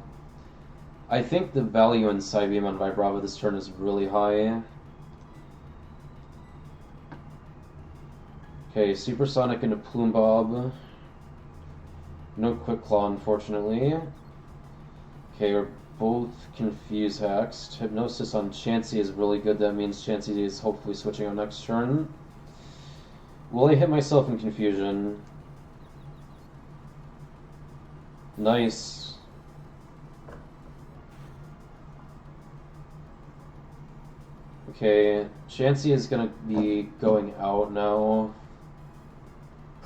A: I think the value in Psybeam on Vibrava this turn is really high. Okay, Supersonic into Plume Bob. No Quick Claw, unfortunately. Okay, we're both Confuse Hexed. Hypnosis on Chansey is really good. That means Chansey is hopefully switching on next turn. Will I hit myself in Confusion? Nice. Okay, Chansey is gonna be going out now.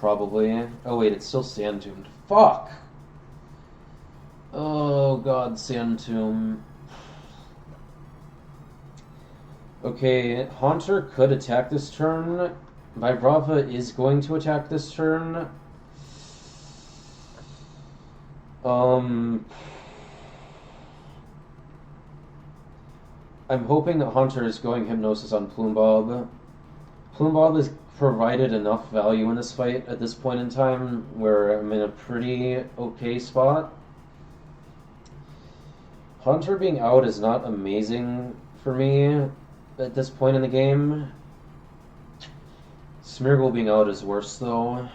A: probably. Oh wait, it's still Sand Tomb. Fuck! Oh god, Sand Tomb. Okay, Haunter could attack this turn. Vibrava is going to attack this turn. I'm hoping that Haunter is going Hypnosis on Plumbbob. Plumbbob has provided enough value in this fight at this point in time where I'm in a pretty okay spot. Haunter being out is not amazing for me at this point in the game. Smeargle being out is worse though.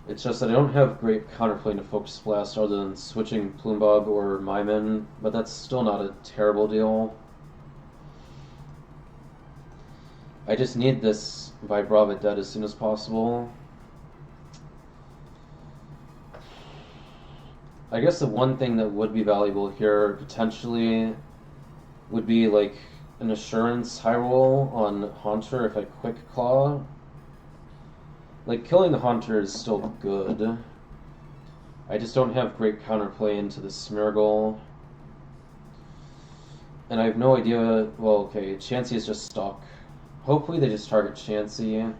A: It's just that I don't have great counterplay to Focus Blast other than switching Plumbbob or Maimin, but that's still not a terrible deal. I just need this Vibrava dead as soon as possible. I guess the one thing that would be valuable here, potentially, would be like an Assurance high roll on Haunter if I Quick Claw. Like, killing the Haunter is still good. I just don't have great counterplay into the Smeargle. And I have no idea... Well, okay, Chansey is just stuck. Hopefully they just target Chansey.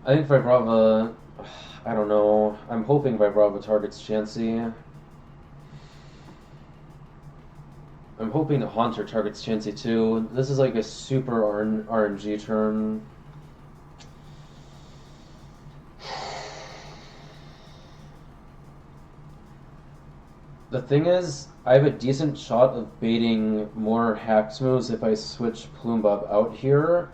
A: I think Vibrava... I don't know. I'm hoping Vibrava targets Chansey. I'm hoping that Haunter targets Chansey too. This is like a super RNG turn. The thing is, I have a decent shot of baiting more hacked moves if I switch Plumbbob out here.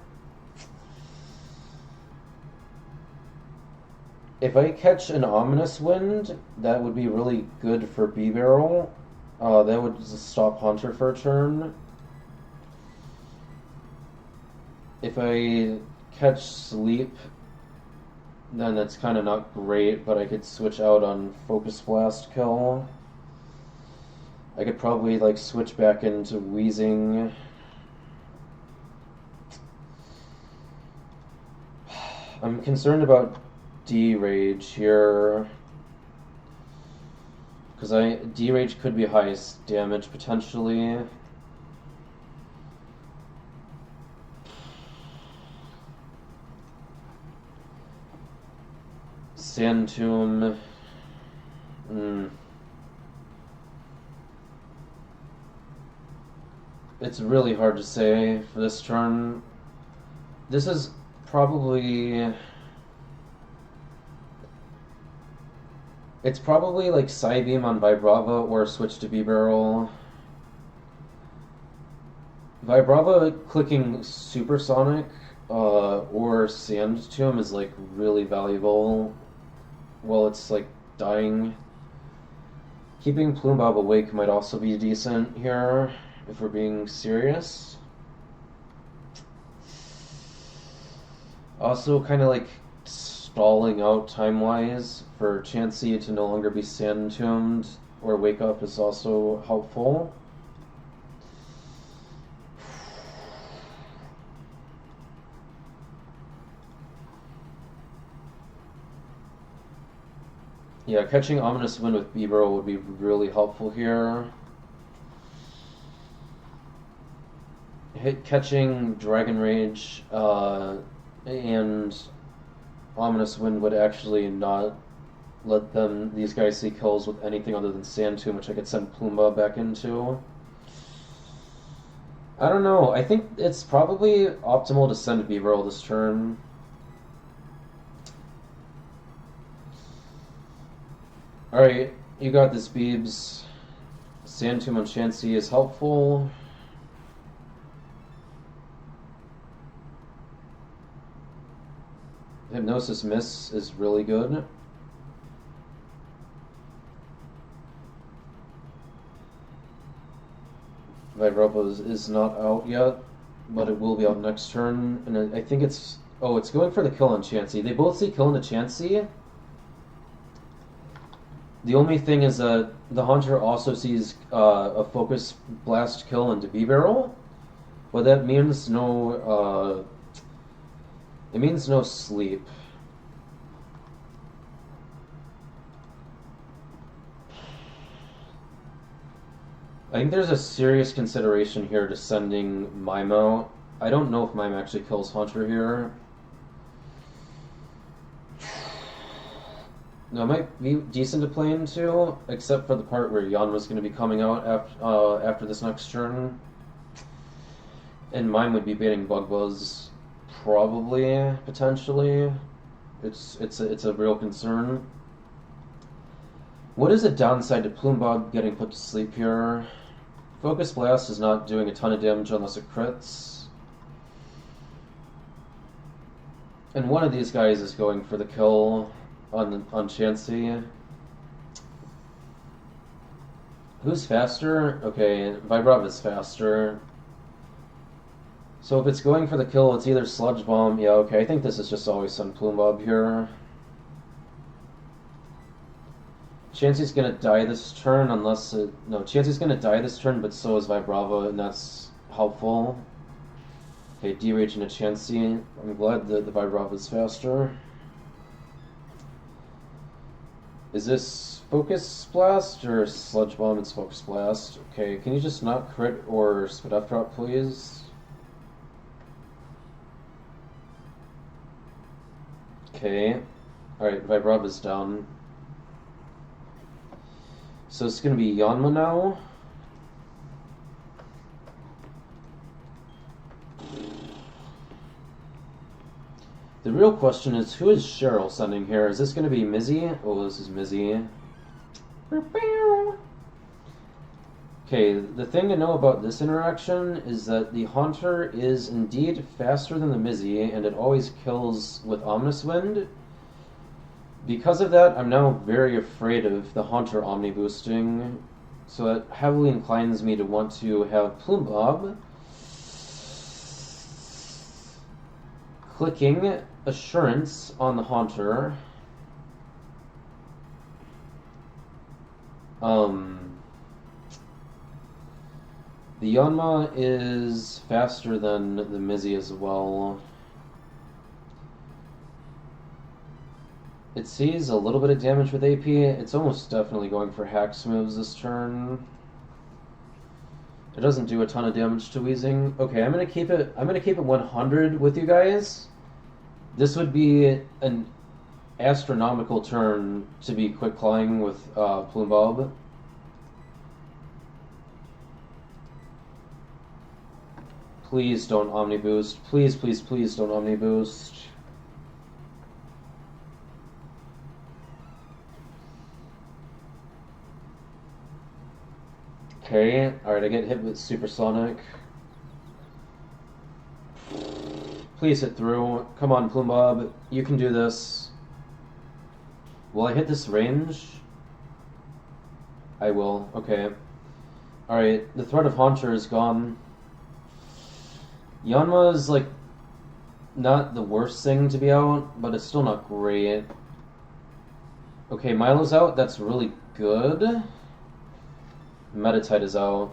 A: If I catch an Ominous Wind, that would be really good for B-Barrel. That would just stop Haunter for a turn. If I catch Sleep, then that's kind of not great, but I could switch out on Focus Blast kill. I could probably like switch back into Wheezing. I'm concerned about D-Rage here, because D-Rage could be highest damage potentially. Sand Tomb. It's really hard to say for this turn. This is probably... It's probably like Psybeam on Vibrava or switch to B-Barrel. Vibrava clicking Supersonic or Sand Tomb is like really valuable while it's like dying. Keeping Plumbbob awake might also be decent here if we're being serious. Also kind of like stalling out time-wise for Chansey to no longer be Sand Tombed or wake up is also helpful. Yeah, catching Ominous Wind with B-Barrel would be really helpful here. Catching Dragon Rage and Ominous Wind would actually not let these guys see kills with anything other than Sand Tomb, which I could send Plumbbob back into. I don't know. I think it's probably optimal to send B-Barrel this turn. Alright, you got this, Beebs. Sand Tomb on Chansey is helpful. Hypnosis Miss is really good. Vibrava is not out yet, but it will be out next turn. And I think it's... Oh, it's going for the kill on Chansey. They both see kill on the Chansey. The only thing is that the Haunter also sees a Focus Blast kill into B-Barrel, but that means no It means no sleep. I think there's a serious consideration here to sending Mime out. I don't know if Mime actually kills Hunter here. No, it might be decent to play into, except for the part where Yanma's going to be coming out after this next turn. And Mime would be baiting Bug Buzz, probably, potentially. It's a real concern. What is the downside to Plume Bob getting put to sleep here? Focus Blast is not doing a ton of damage unless it crits. And one of these guys is going for the kill on Chansey. Who's faster? Okay, Vibrava is faster. So if it's going for the kill, it's either Sludge Bomb. Yeah, okay, I think this is just always send Plume Bob here. Chansey's gonna die this turn unless it... No, Chansey's gonna die this turn, but so is Vibrava, and that's helpful. Okay, D-Rage into Chansey. I'm glad that the Vibrava is faster. Is this Focus Blast or Sludge Bomb? It's Focus Blast. Okay, can you just not crit or Spit F Drop, please? Okay. Alright, Vibrava's down. So it's gonna be Yanma now. The real question is, who is Cheryl sending here? Is this gonna be Mizzy? Oh, this is Mizzy. Okay, the thing to know about this interaction is that the Haunter is indeed faster than the Mizzy, and it always kills with Ominous Wind. Because of that, I'm now very afraid of the Haunter Omni boosting, so that heavily inclines me to want to have Plume Bob clicking Assurance on the Haunter. The Yanma is faster than the Mizzy as well. It sees a little bit of damage with AP. It's almost definitely going for Hacks moves this turn. It doesn't do a ton of damage to Weezing. Okay, I'm gonna keep it 100 with you guys. This would be an astronomical turn to be quick clawing with Plume Bob. Please don't Omni Boost. Please, please, please don't Omni Boost. Okay, alright, I get hit with Supersonic. Please hit through. Come on, Plume Bob. You can do this. Will I hit this range? I will. Okay. Alright, the threat of Haunter is gone. Yanma is, like, not the worst thing to be out, but it's still not great. Okay, Milo's out. That's really good. Metatite is out.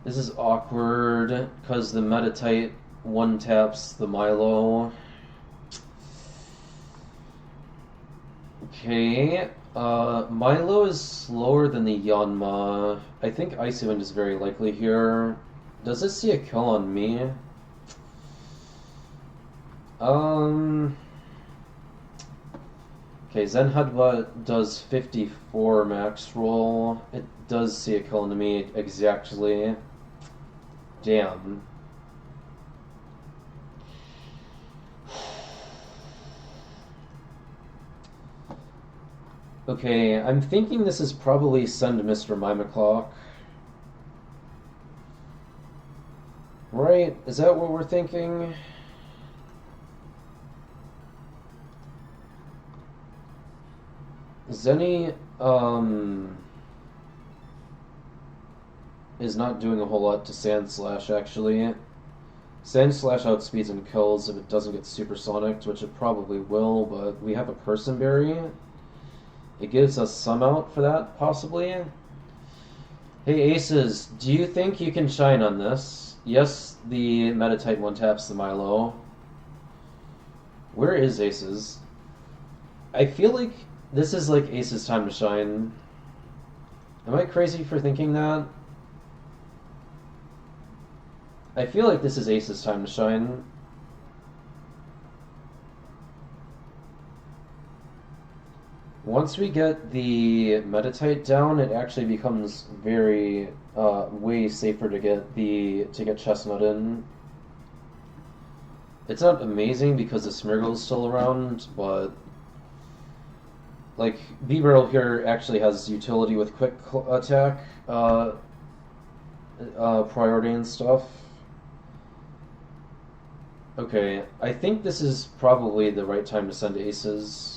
A: This is awkward, because the Metatite one-taps the Milo. Okay, Milo is slower than the Yanma. I think Icy Wind is very likely here. Does this see a kill on me? Okay, Zen Headbutt does 54 max roll. It does see a kill into me exactly. Damn. Okay, I'm thinking this is probably send Mr. Mime O'Clock. Right? Is that what we're thinking? Zenny, is not doing a whole lot to Sand Slash, actually. Sand Slash outspeeds and kills if it doesn't get supersonicked, which it probably will, but we have a Person Berry. It gives us some out for that, possibly. Hey, Aces, do you think you can shine on this? Yes, the Meditite one taps the Milo. Where is Aces? I feel like this is like Ace's time to shine. Am I crazy for thinking that? I feel like this is Ace's time to shine. Once we get the Meditite down, it actually becomes very way safer to get Chestnut in. It's not amazing because the Smeargle's still around, but like B-Barrel here actually has utility with quick attack priority and stuff. Okay, I think this is probably the right time to send Aces.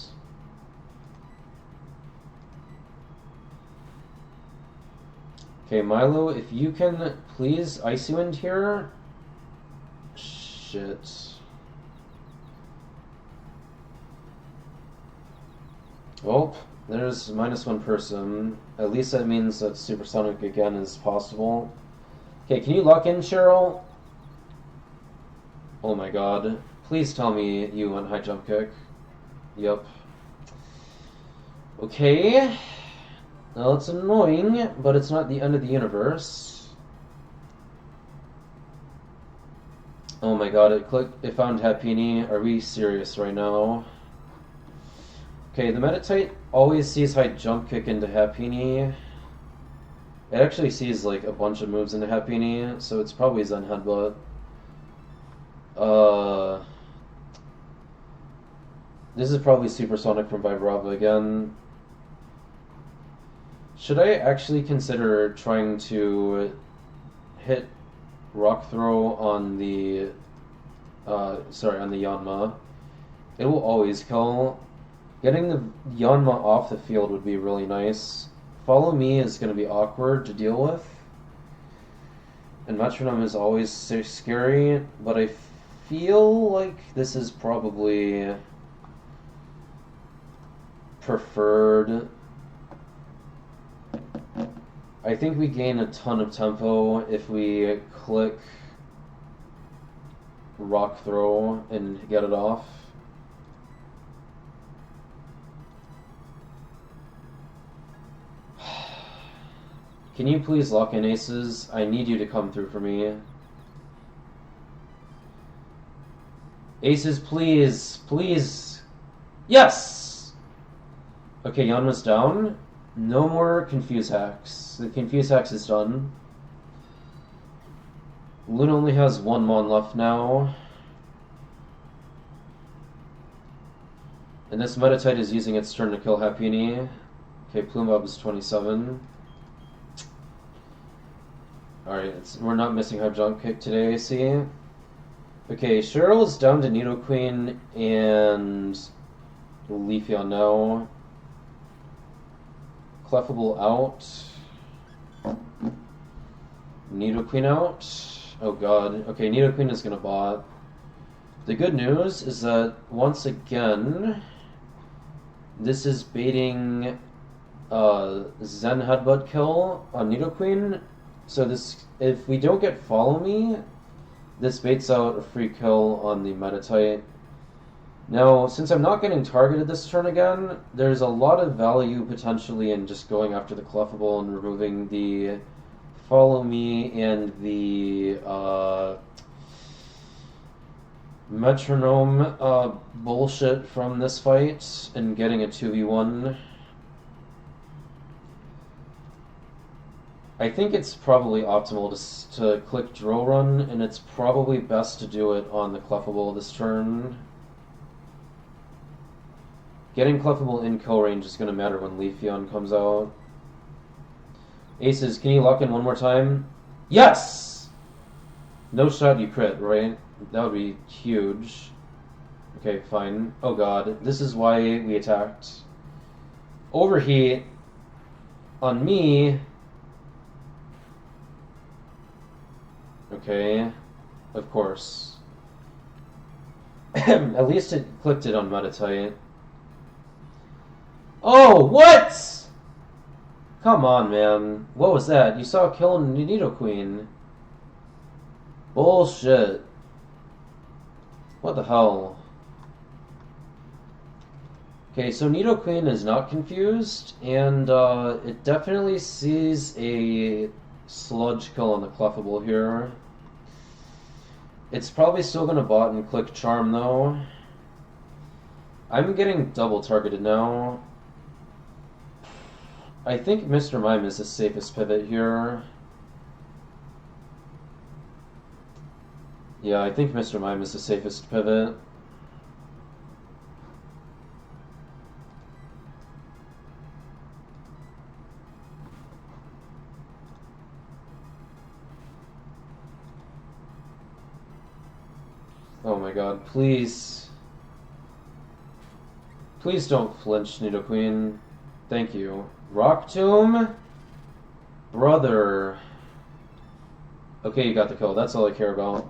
A: Okay, Milo, if you can please Icy Wind here. Shit. Well, there's -1 person. At least that means that Supersonic again is possible. Okay, can you lock in, Cheryl? Oh my god. Please tell me you went high jump kick. Yep. Okay. Well, it's annoying, but it's not the end of the universe. Oh my god, it found Happini. Are we serious right now? Okay, the Meditite always sees high jump kick into Happini. It actually sees like a bunch of moves into Happini, so it's probably Zen Headbutt. This is probably Supersonic from Vibrava again. Should I actually consider trying to hit Rock Throw on the on the Yanma? It will always kill. Getting the Yanma off the field would be really nice. Follow Me is going to be awkward to deal with. And Metronome is always so scary, but I feel like this is probably preferred. I think we gain a ton of tempo if we click Rock Throw and get it off. Can you please lock in Aces? I need you to come through for me. Aces, please! Please! Yes! Okay, Yanma's down. No more Confuse Hacks. The Confuse Hacks is done. Luna only has 1 Mon left now. And this Meditite is using its turn to kill Happini. Okay, Plume is 27. Alright, we're not missing her jump kick today, I see. Okay, Cheryl's down to Nidoqueen and Leafeon now. Clefable out. Nidoqueen out. Oh god. Okay, Nidoqueen is gonna bot. The good news is that, once again, this is baiting Zen Headbutt kill on Nidoqueen. So this, if we don't get Follow Me, this baits out a free kill on the Meditite. Now, since I'm not getting targeted this turn again, there's a lot of value potentially in just going after the Clefable and removing the Follow Me and the Metronome bullshit from this fight and getting a 2v1. I think it's probably optimal to click Drill Run, and it's probably best to do it on the Clefable this turn. Getting Clefable in kill range is going to matter when Leafeon comes out. Aces, can you lock in one more time? Yes! No shot you crit, right? That would be huge. Okay, fine. Oh god, this is why we attacked. Overheat on me. Okay, of course. At least it clicked it on Meditite. Oh, what?! Come on, man. What was that? You saw a kill on Nidoqueen. Bullshit. What the hell? Okay, so Nidoqueen is not confused, and it definitely sees a Sludge Kill on the Clefable here. It's probably still gonna bot and click Charm though. I'm getting double targeted now. I think Mr. Mime is the safest pivot here. Yeah, I think Mr. Mime is the safest pivot. Oh my god, please. Please don't flinch, Nidoqueen. Thank you. Rock Tomb? Brother. Okay, you got the kill. That's all I care about.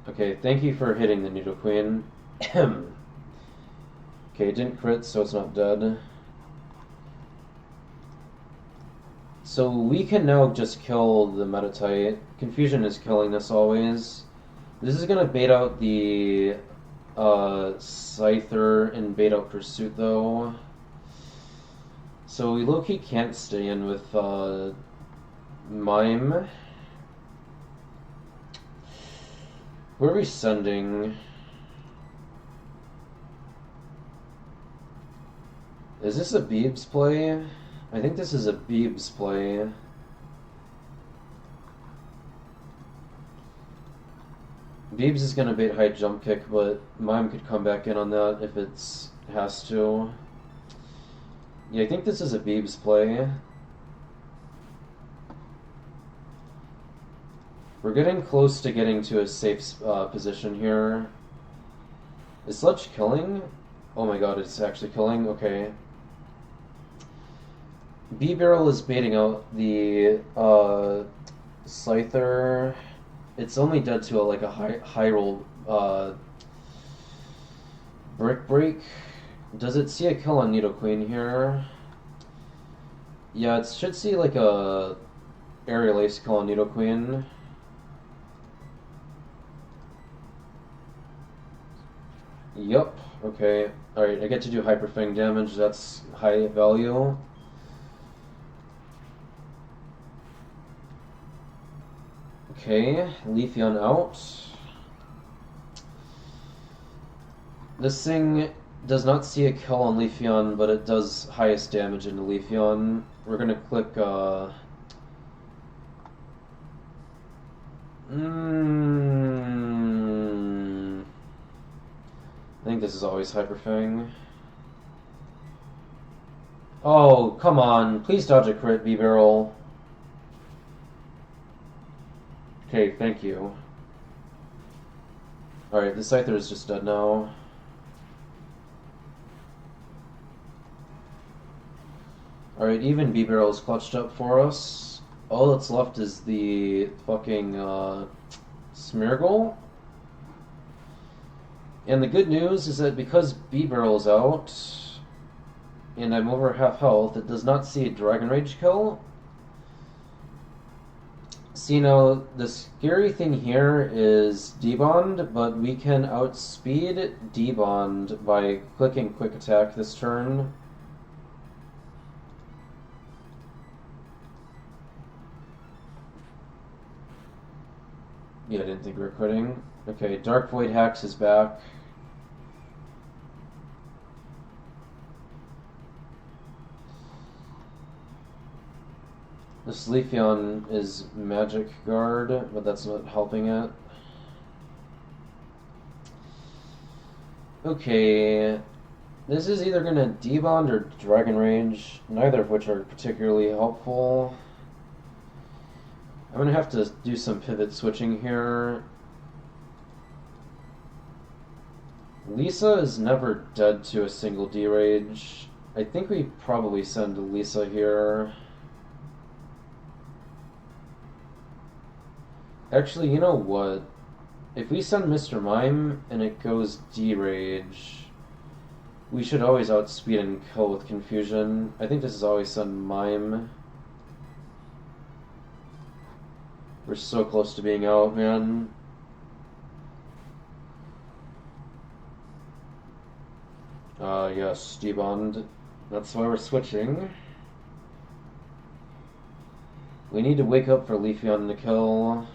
A: Okay, thank you for hitting the Nidoqueen. Okay, it didn't crit, so it's not dead. So we can now just kill the Metatite. Confusion is killing this always. This is gonna bait out the Scyther and bait out Pursuit though. So we low-key can't stay in with Mime. Where are we sending? Is this a Beebs play? I think this is a Beebs play. Beebs is gonna bait high jump kick, but Mime could come back in on that if it has to. Yeah, I think this is a Beebs play. We're getting close to getting to a safe position here. Is Sludge killing? Oh my god, it's actually killing? Okay. B-Barrel is baiting out the Scyther. It's only dead to a high roll Brick Break. Does it see a kill on Nidoqueen here? Yeah, it should see like a Aerial Ace kill on Nidoqueen. Yup, okay. Alright, I get to do Hyper Fang damage, that's high value. Okay, Leafeon out. This thing does not see a kill on Leafeon, but it does highest damage into Leafeon. We're gonna click, I think this is always Hyper Fang. Oh, come on. Please dodge a crit, B-Barrel. Okay, thank you. Alright, the Scyther is just dead now. Alright, even B-Barrel is clutched up for us. All that's left is the fucking Smeargle. And the good news is that because B-Barrel's out, and I'm over half health, it does not see a Dragon Rage kill. See, now, the scary thing here is Debond, but we can outspeed Debond by clicking Quick Attack this turn. Yeah, I didn't think we were quitting. Okay, Dark Void Hex is back. This Leafeon is Magic Guard, but that's not helping it. Okay, this is either going to Debond or Dragon Rage, neither of which are particularly helpful. I'm going to have to do some pivot switching here. Lisa is never dead to a single D-Rage. I think we probably send Lisa here. Actually, you know what? If we send Mr. Mime and it goes D-Rage, We should always outspeed and kill with confusion. I think this is always on mime. We're so close to being out, man. Yes, debond. That's why we're switching. We need to wake up for Leafeon to kill.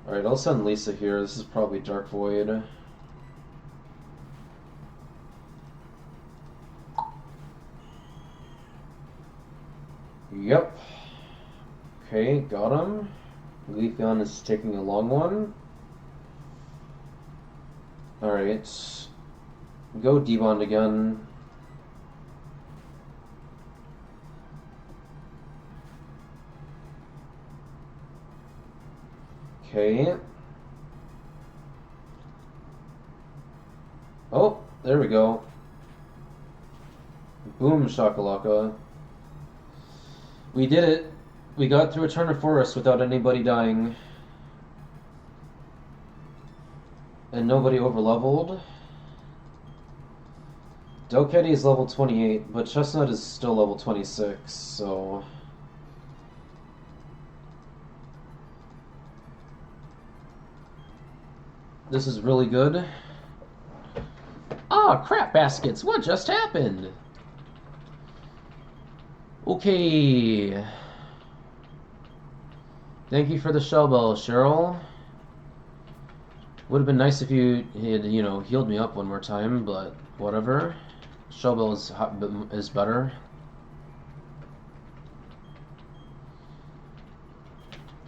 A: Alright, I'll send Lisa here. This is probably Dark Void. Yep. Okay, got him. Leafeon is taking a long one. Alright. Go debond again. Okay. Oh, there we go. Boom shakalaka. We did it. We got through a turn of forest without anybody dying. And nobody overleveled. Delcatty is level 28, but Chestnut is still level 26, so... This is really good. Ah, crap baskets! What just happened? Okay. Thank you for the shell bell, Cheryl. Would have been nice if you had, healed me up one more time, but whatever. Shell bell is better.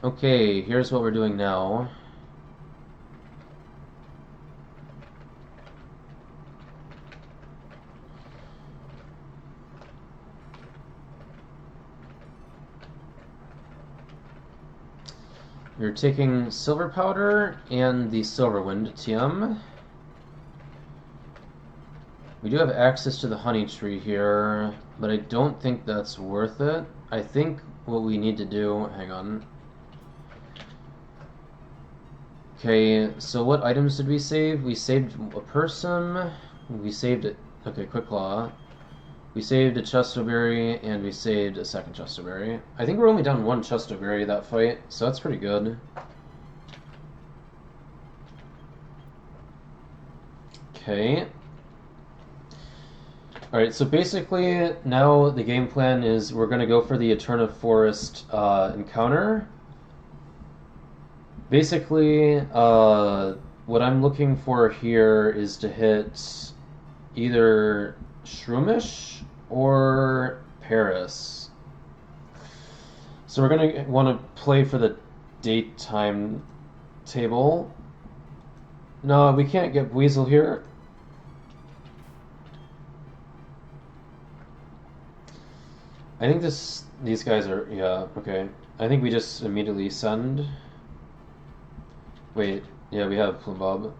A: Okay, here's what we're doing now. You're taking Silver Powder and the Silver Wind TM. We do have access to the Honey Tree here, but I don't think that's worth it. I think what we need to do... Hang on. Okay, so what items did we save? We saved a person. We saved it. Okay, Quick Claw. We saved a Chestoberry, and we saved a second Chestoberry. I think we're only down one Chestoberry that fight, so that's pretty good. Okay. Alright, so basically, now the game plan is we're going to go for the Eterna Forest encounter. Basically, what I'm looking for here is to hit either Shroomish or Paris. So we're going to want to play for the daytime table. No, we can't get Weasel here. I think these guys are, yeah, okay. I think we just immediately send. Wait, yeah, we have Plumbob.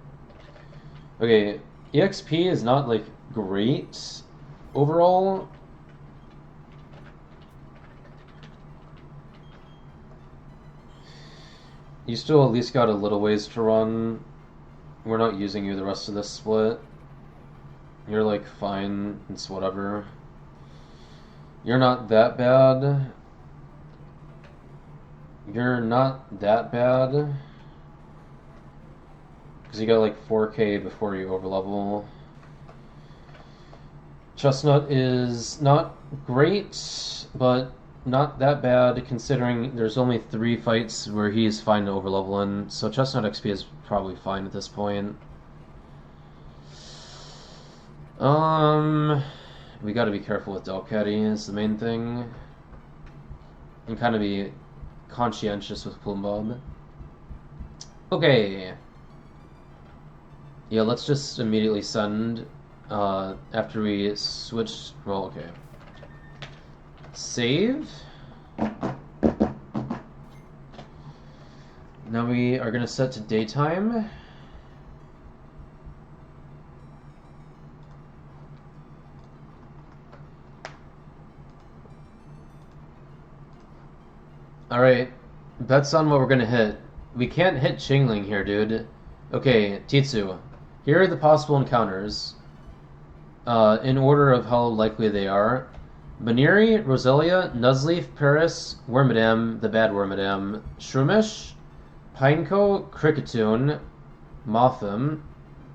A: Okay, EXP is not, like, great overall. You still at least got a little ways to run. We're not using you the rest of this split. You're like fine, it's whatever. You're not that bad. You're not that bad. Because you got like 4k before you overlevel. Chestnut is not great, but not that bad considering there's only 3 fights where he's fine to overlevel in. So Chestnut XP is probably fine at this point. We gotta be careful with Delcatty is the main thing. And kind of be conscientious with Plumbob. Okay. Yeah, let's just immediately send after we switch. Well, okay. Save. Now we are gonna set to daytime. Alright, bets on what we're gonna hit. We can't hit Chingling here, dude. Okay, Titsu. Here are the possible encounters, in order of how likely they are. Baneri, Roselia, Nuzleaf, Paris, Wormadam, the bad Wormadam, Shroomish, Pineco, Kricketune, Mothim,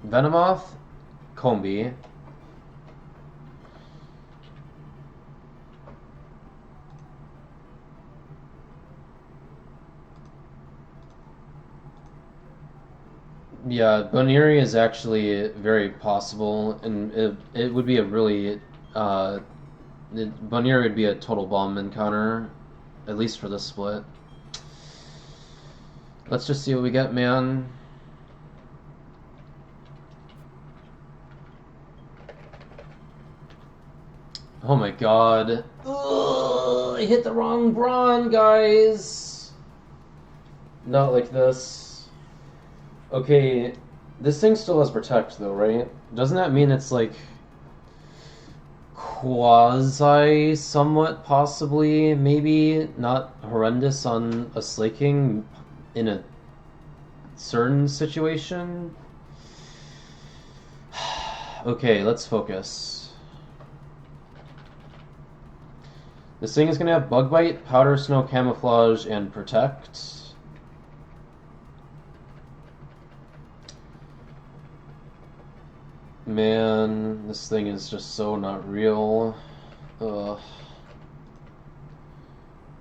A: Venomoth, Combi. Yeah, Baneri is actually very possible, and it would be a really Baneri would be a total bomb encounter, at least for this split. Let's just see what we get, man. Oh my god. Ugh, I hit the wrong Brawn, guys. Not like this. Okay, this thing still has Protect, though, right? Doesn't that mean it's, like, quasi, somewhat, possibly, maybe, not horrendous on a Slaking in a certain situation? Okay, let's focus. This thing is going to have Bug Bite, Powder Snow, Camouflage, and Protect. Man, this thing is just so not real. Ugh.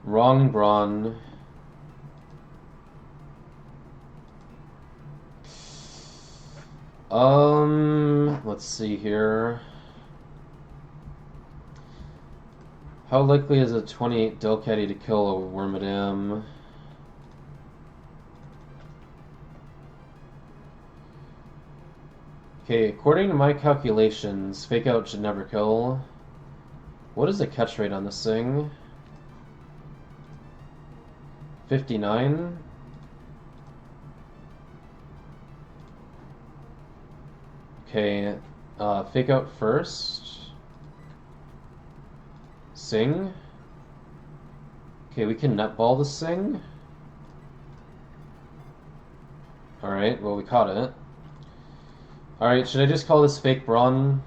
A: Wrong Brawn. Let's see here. How likely is a 28 Delcatty to kill a Wormadam? Okay, according to my calculations, Fake Out should never kill. What is the catch rate on this thing? 59? Okay, Fake Out first. Sing. Okay, we can netball this thing. Alright, well we caught it. Alright, should I just call this fake Brawn?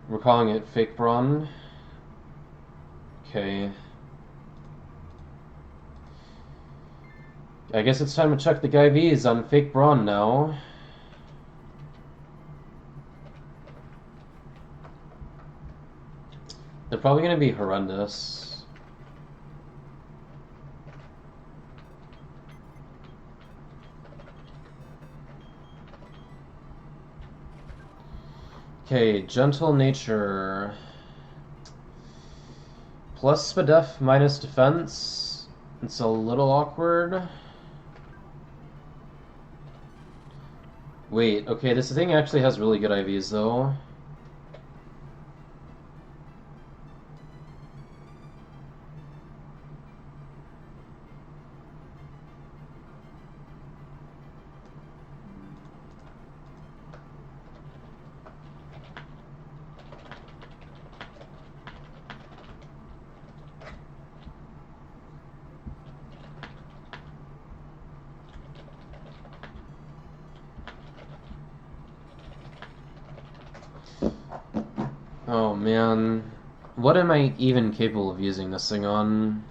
A: We're calling it Fake Brawn. Okay. I guess it's time to check the Guy V's on Fake Brawn now. They're probably going to be horrendous. Okay, Gentle Nature. Plus Spadef minus Defense. It's a little awkward. Wait, okay, this thing actually has really good IVs though. Oh man, what am I even capable of using this thing on?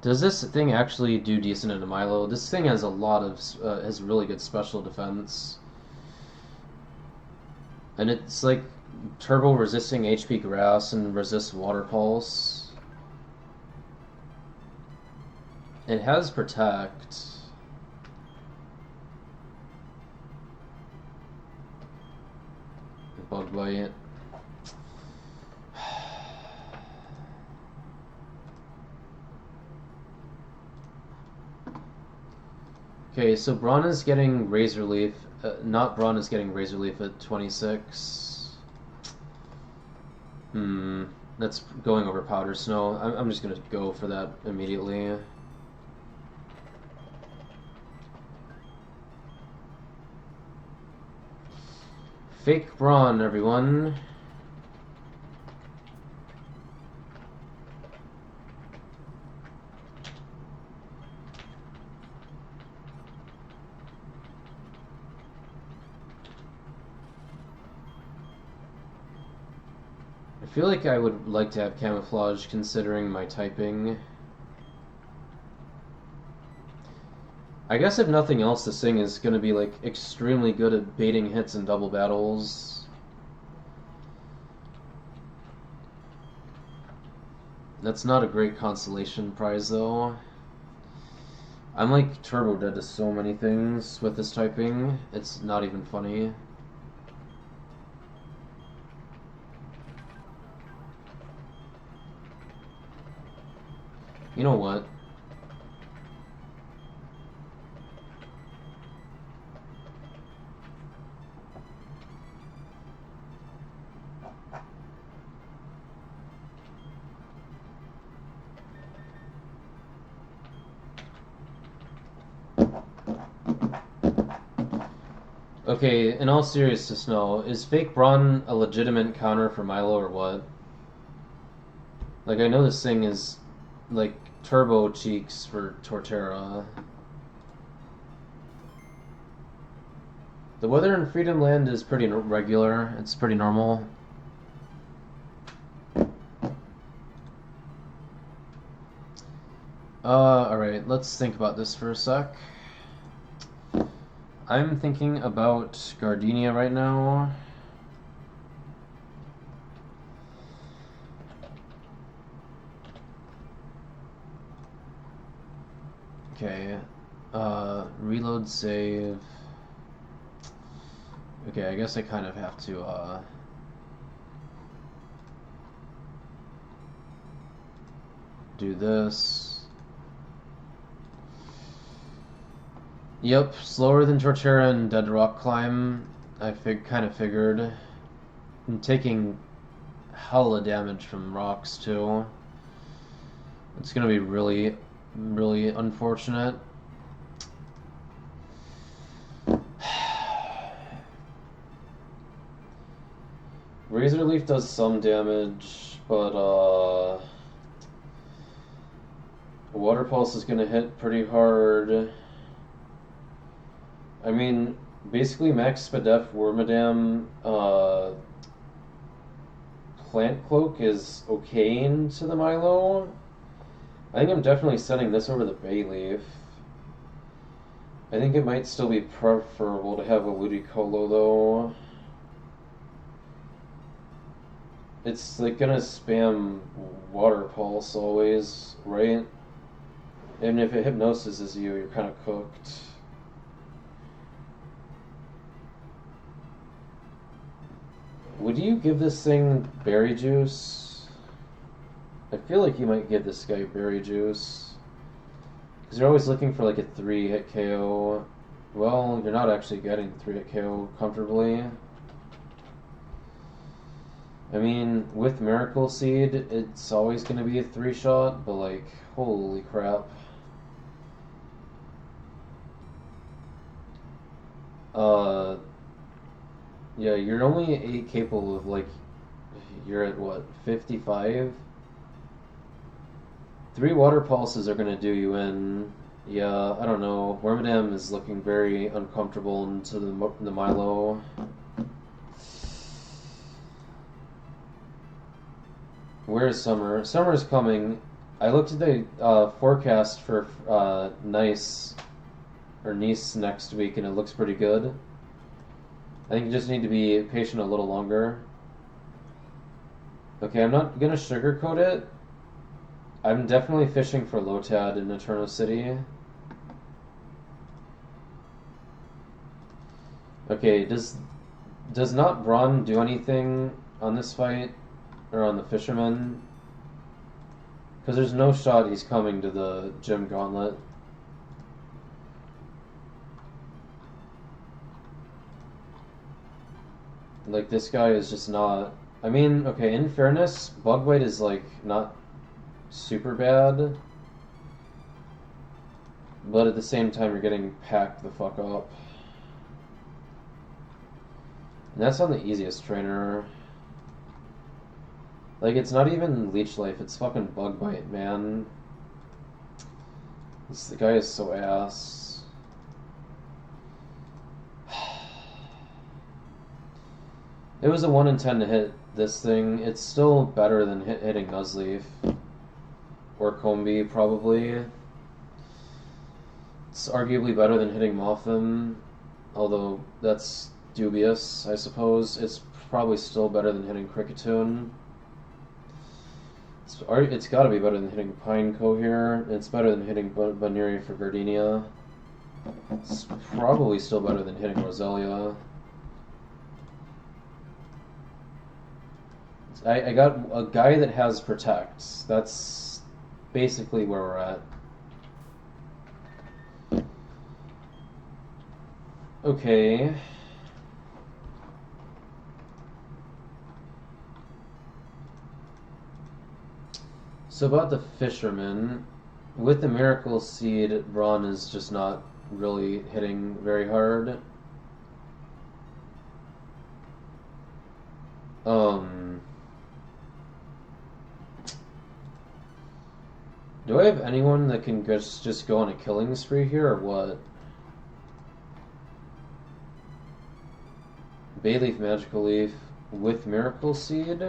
A: Does this thing actually do decent into Milo? This thing has a lot of, has really good special defense. And it's like turbo resisting HP Grass and resists Water Pulse. It has Protect. Bug Bite. Okay, so Braun is getting Razor Leaf. Not Braun is getting Razor Leaf at 26. That's going over Powder Snow. I'm just gonna go for that immediately. Fake Braun, everyone. I feel like I would like to have Camouflage considering my typing. I guess if nothing else, this thing is going to be like extremely good at baiting hits and double battles. That's not a great consolation prize though. I'm like turbo dead to so many things with this typing, it's not even funny. You know what? Okay, in all seriousness, no. Is Fake Braun a legitimate counter for Milo or what? Like, I know this thing is like turbo cheeks for Torterra. The weather in Freedom Land is pretty regular. It's pretty normal. Alright, let's think about this for a sec. I'm thinking about Gardenia right now. Okay, reload save. Okay, I guess I kind of have to, do this. Yep, slower than Torterra and Dead Rock Climb. I kind of figured. I'm taking hella damage from rocks too. It's gonna be really, really unfortunate. Razor Leaf does some damage, but Water Pulse is gonna hit pretty hard. I mean, basically Max Spadef Wormadam Plant Cloak is okay into the Milo. I think I'm definitely sending this over the Bayleaf. I think it might still be preferable to have a Ludicolo though. It's like gonna spam Water Pulse always, right? And if it hypnoses you, you're kind of cooked. Would you give this thing berry juice? I feel like you might give this guy berry juice. Because you're always looking for like a 3-hit KO. Well, you're not actually getting 3-hit KO comfortably. I mean, with Miracle Seed, it's always going to be a 3-shot, but like, holy crap. Yeah, you're only capable of like, you're at what, 55? 3 Water Pulses are gonna do you in. Yeah, I don't know. Wormadam is looking very uncomfortable into the Milo. Where is Summer? Summer's coming. I looked at the forecast for Nice next week, and it looks pretty good. I think you just need to be patient a little longer. Okay, I'm not gonna sugarcoat it. I'm definitely fishing for Lotad in Eterno City. Okay, does not Braun do anything on this fight? Or on the Fisherman? Because there's no shot he's coming to the Gym Gauntlet. Like, this guy is just not... I mean, okay, in fairness, bug bite is, like, not super bad. But at the same time, you're getting packed the fuck up. And that's on the easiest trainer. Like, it's not even leech life, it's fucking bug bite, man. The guy is so ass. It was a 1 in 10 to hit this thing. It's still better than hitting Nuzleaf. Or Combi, probably. It's arguably better than hitting Mothim. Although, that's dubious, I suppose. It's probably still better than hitting Kricketune. It's got to be better than hitting Pineco here. It's better than hitting Baneri for Gardenia. It's probably still better than hitting Roselia. I got a guy that has Protect. That's basically where we're at. Okay. So about the Fisherman, with the Miracle Seed, Braun is just not really hitting very hard. Do I have anyone that can just go on a killing spree here, or what? Bayleaf, Magical Leaf with Miracle Seed.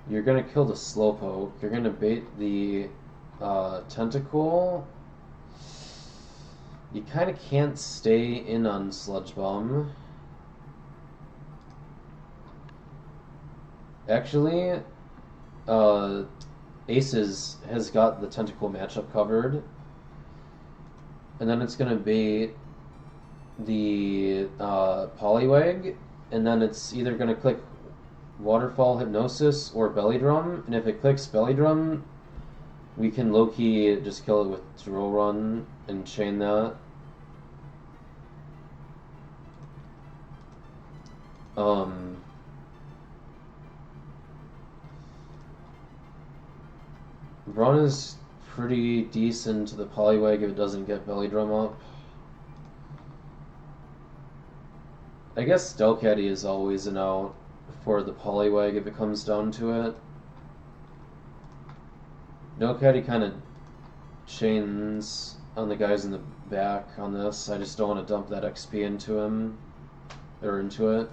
A: You're gonna kill the Slowpoke. You're gonna bait the Tentacle. You kind of can't stay in on Sludge Bomb. Actually, Aces has got the Tentacle matchup covered. And then it's gonna bait the Poliwag, and then it's either gonna click Waterfall Hypnosis or Belly Drum, and if it clicks Belly Drum, we can low-key just kill it with Drill Run and chain that. Braun is pretty decent to the Poliwag if it doesn't get Belly Drum up. I guess Delcatty is always an out for the Poliwag if it comes down to it. Delcatty kind of chains on the guys in the back on this. I just don't want to dump that XP into him, or into it.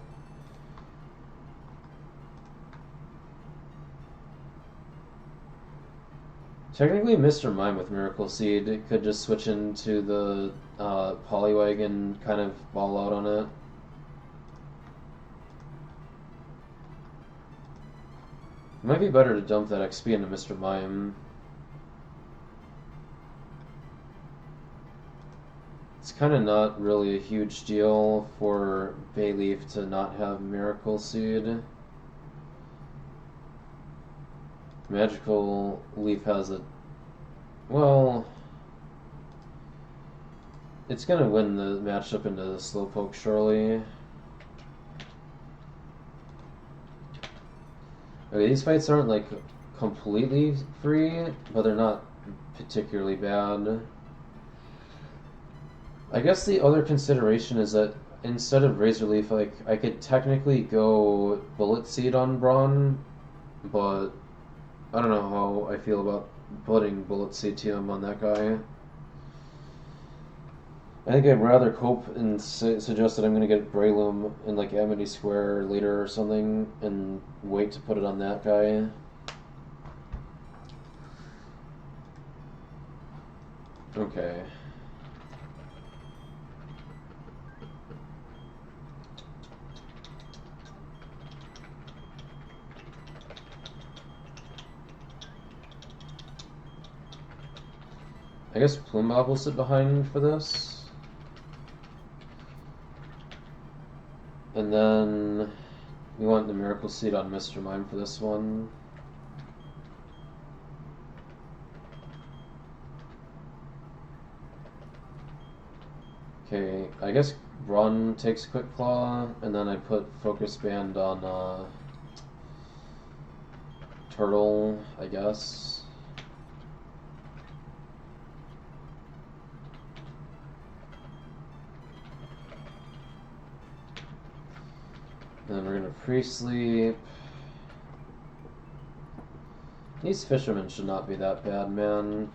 A: Technically, Mr. Mime with Miracle Seed could just switch into the Poliwag and kind of ball out on it. It might be better to dump that XP into Mr. Mime. It's kind of not really a huge deal for Bayleaf to not have Miracle Seed. Magical Leaf has a... Well... It's gonna win the matchup into the Slowpoke, surely. Okay, these fights aren't, like, completely free, but they're not particularly bad. I guess the other consideration is that instead of Razor Leaf, like, I could technically go Bullet Seed on Braun, but I don't know how I feel about putting Bullet Seed TM on that guy. I think I'd rather cope and suggest that I'm going to get Breloom in like Amity Square later or something and wait to put it on that guy. Okay. I guess Plumbbob will sit behind for this. And then we want the Miracle Seed on Mr. Mime for this one. Okay, I guess run takes quick claw, and then I put focus band on turtle, I guess. And then we're gonna pre-sleep. These fishermen should not be that bad, man.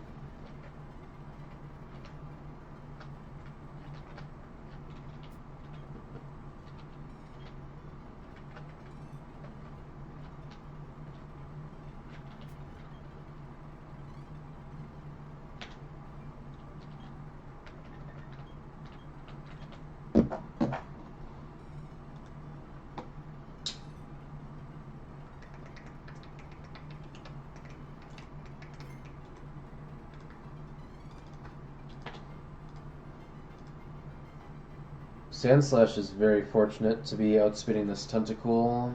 A: Sandslash is very fortunate to be outspeeding this tentacle.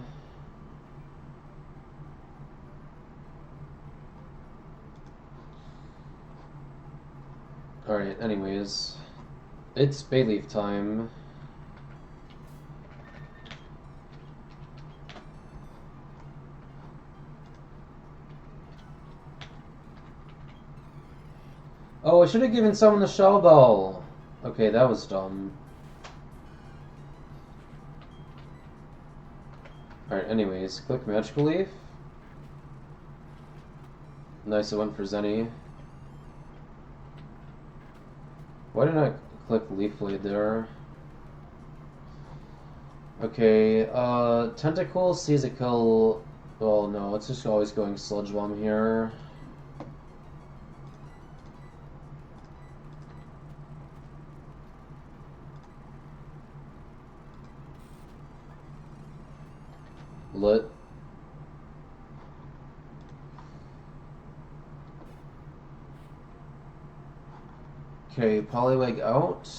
A: Alright, anyways. It's Bayleaf time. Oh, I should have given someone the shell bell. Okay, that was dumb. Alright, anyways, click Magical Leaf. Nice, it went for Zenny. Why didn't I click Leaf Blade there? Okay, Tentacle sees a kill. Well, no, it's just always going Sludge Bomb here. Lit. Okay, Poliwag out.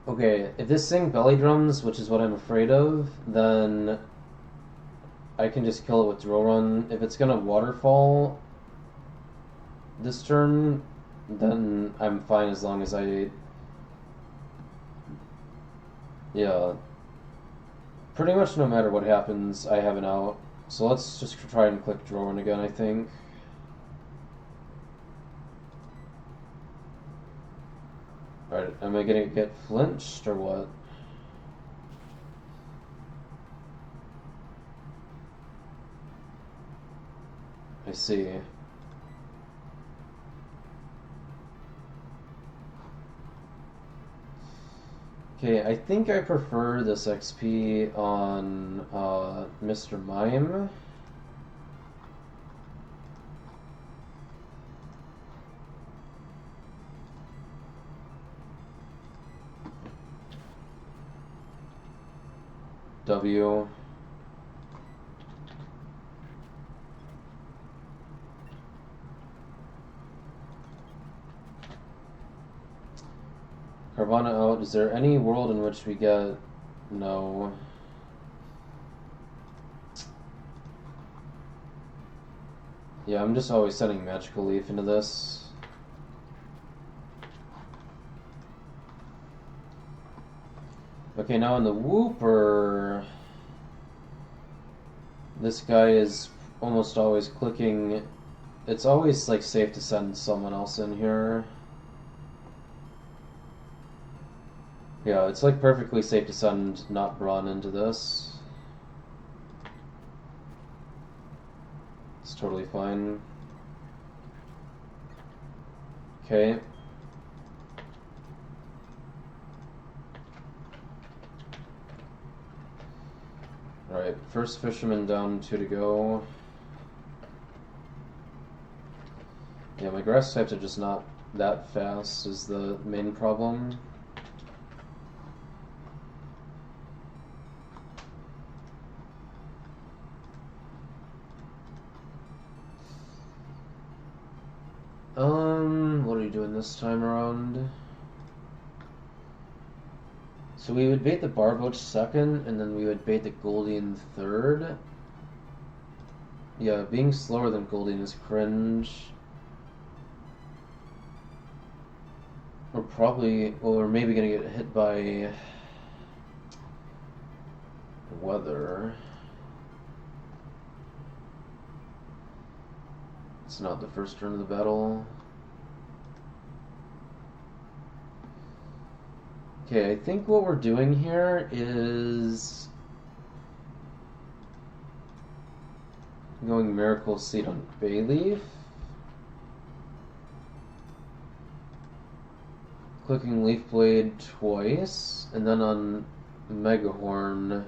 A: Okay, if this thing belly drums, which is what I'm afraid of, then I can just kill it with Drill Run. If it's gonna waterfall this turn, then I'm fine as long as I... Yeah. Pretty much no matter what happens, I have an out. So let's just try and click Drill Run again, I think. Alright, am I gonna get flinched or what? I see. Okay, I think I prefer this XP on Mr. Mime. W. Carvana out. Is there any world in which we get... No. Yeah, I'm just always sending Magical Leaf into this. Okay, now in the Wooper, this guy is almost always clicking. It's always like safe to send someone else in here. Yeah, it's like perfectly safe to send not Braun into this. It's totally fine. Okay. Alright, first fisherman down, 2 to go. Yeah, my grass types are just not that fast is the main problem. What are you doing this time around? So we would bait the Barboach second, and then we would bait the Goldien third. Yeah, being slower than Goldien is cringe. we're maybe gonna get hit by weather. It's not the first turn of the battle. Okay, I think what we're doing here is going Miracle Seed on Bayleaf, clicking Leaf Blade twice, and then on Megahorn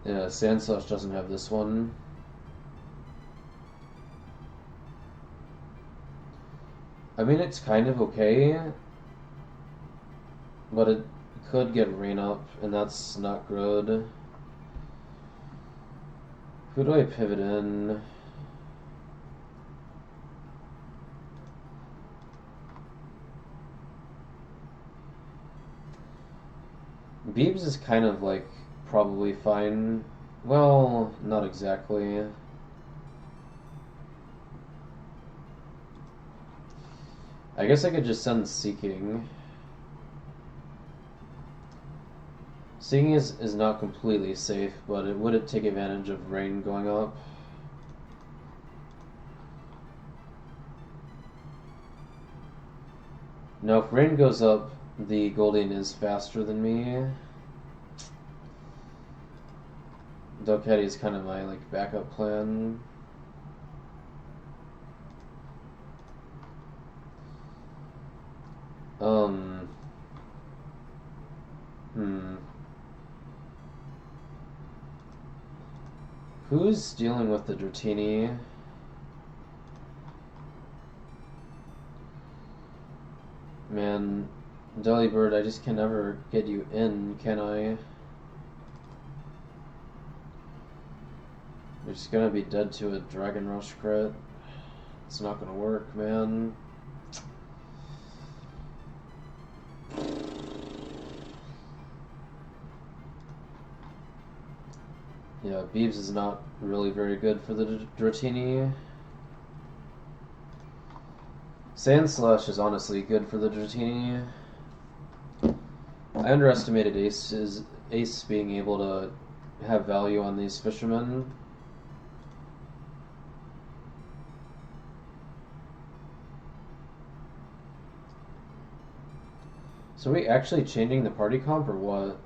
A: yeah, Sandslash doesn't have this one. I mean, it's kind of okay, but it could get Rain Up, and that's not good. Who do I pivot in? Beebs is kind of like probably fine. Well, not exactly. I guess I could just send Seeking. Seeking is not completely safe, but would it take advantage of rain going up? No, if rain goes up, the Goldeen is faster than me. Dokkaetti is kind of my like backup plan. Who's dealing with the Dratini? Man, Delibird, I just can never get you in, can I? You're just gonna be dead to a Dragon Rush crit. It's not gonna work, man. Yeah, Beebs is not really very good for the Dratini. Sandslash is honestly good for the Dratini. I underestimated Ace being able to have value on these fishermen. So are we actually changing the party comp or what?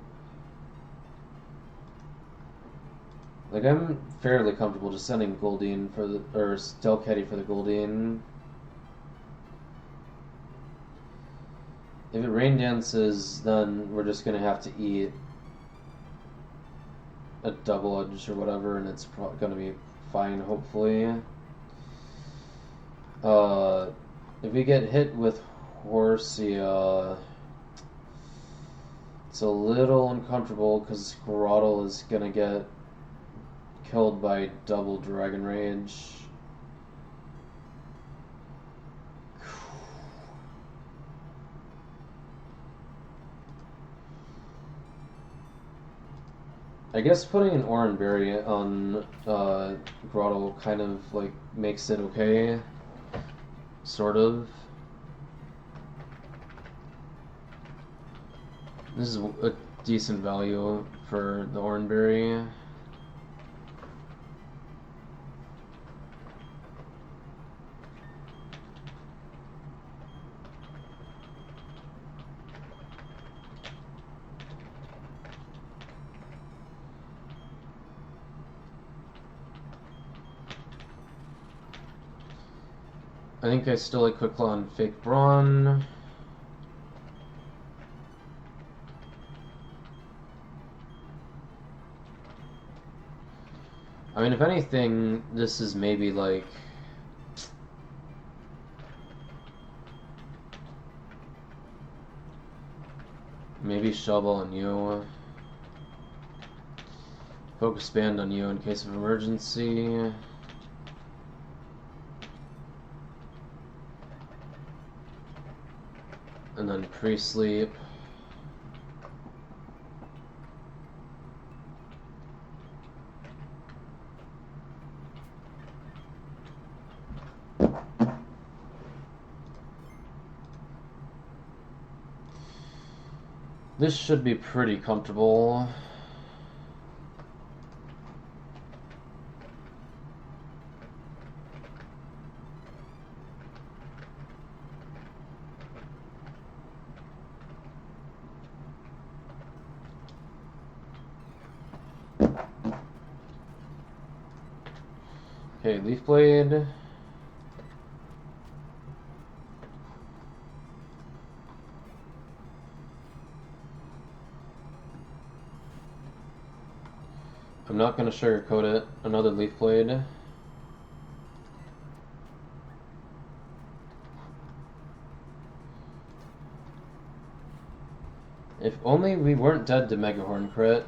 A: Like, I'm fairly comfortable just sending Goldeen for the, or Delcatty for the Goldeen. If it rain dances, then we're just gonna have to eat a double edge or whatever, and it's gonna be fine, hopefully. If we get hit with Horsia, it's a little uncomfortable because Groddle is gonna get killed by double Dragon Rage. I guess putting an Oran Berry on Groddle kind of like makes it okay. Sort of. This is a decent value for the Oran Berry. I think I still like Quick Claw on Fake Brawn. I mean, if anything, this is maybe like... maybe Shovel on you. Focus Band on you in case of emergency. And then pre-sleep. This should be pretty comfortable. Okay, Leaf Blade. I'm not going to sugarcoat it. Another Leaf Blade. If only we weren't dead to Megahorn crit.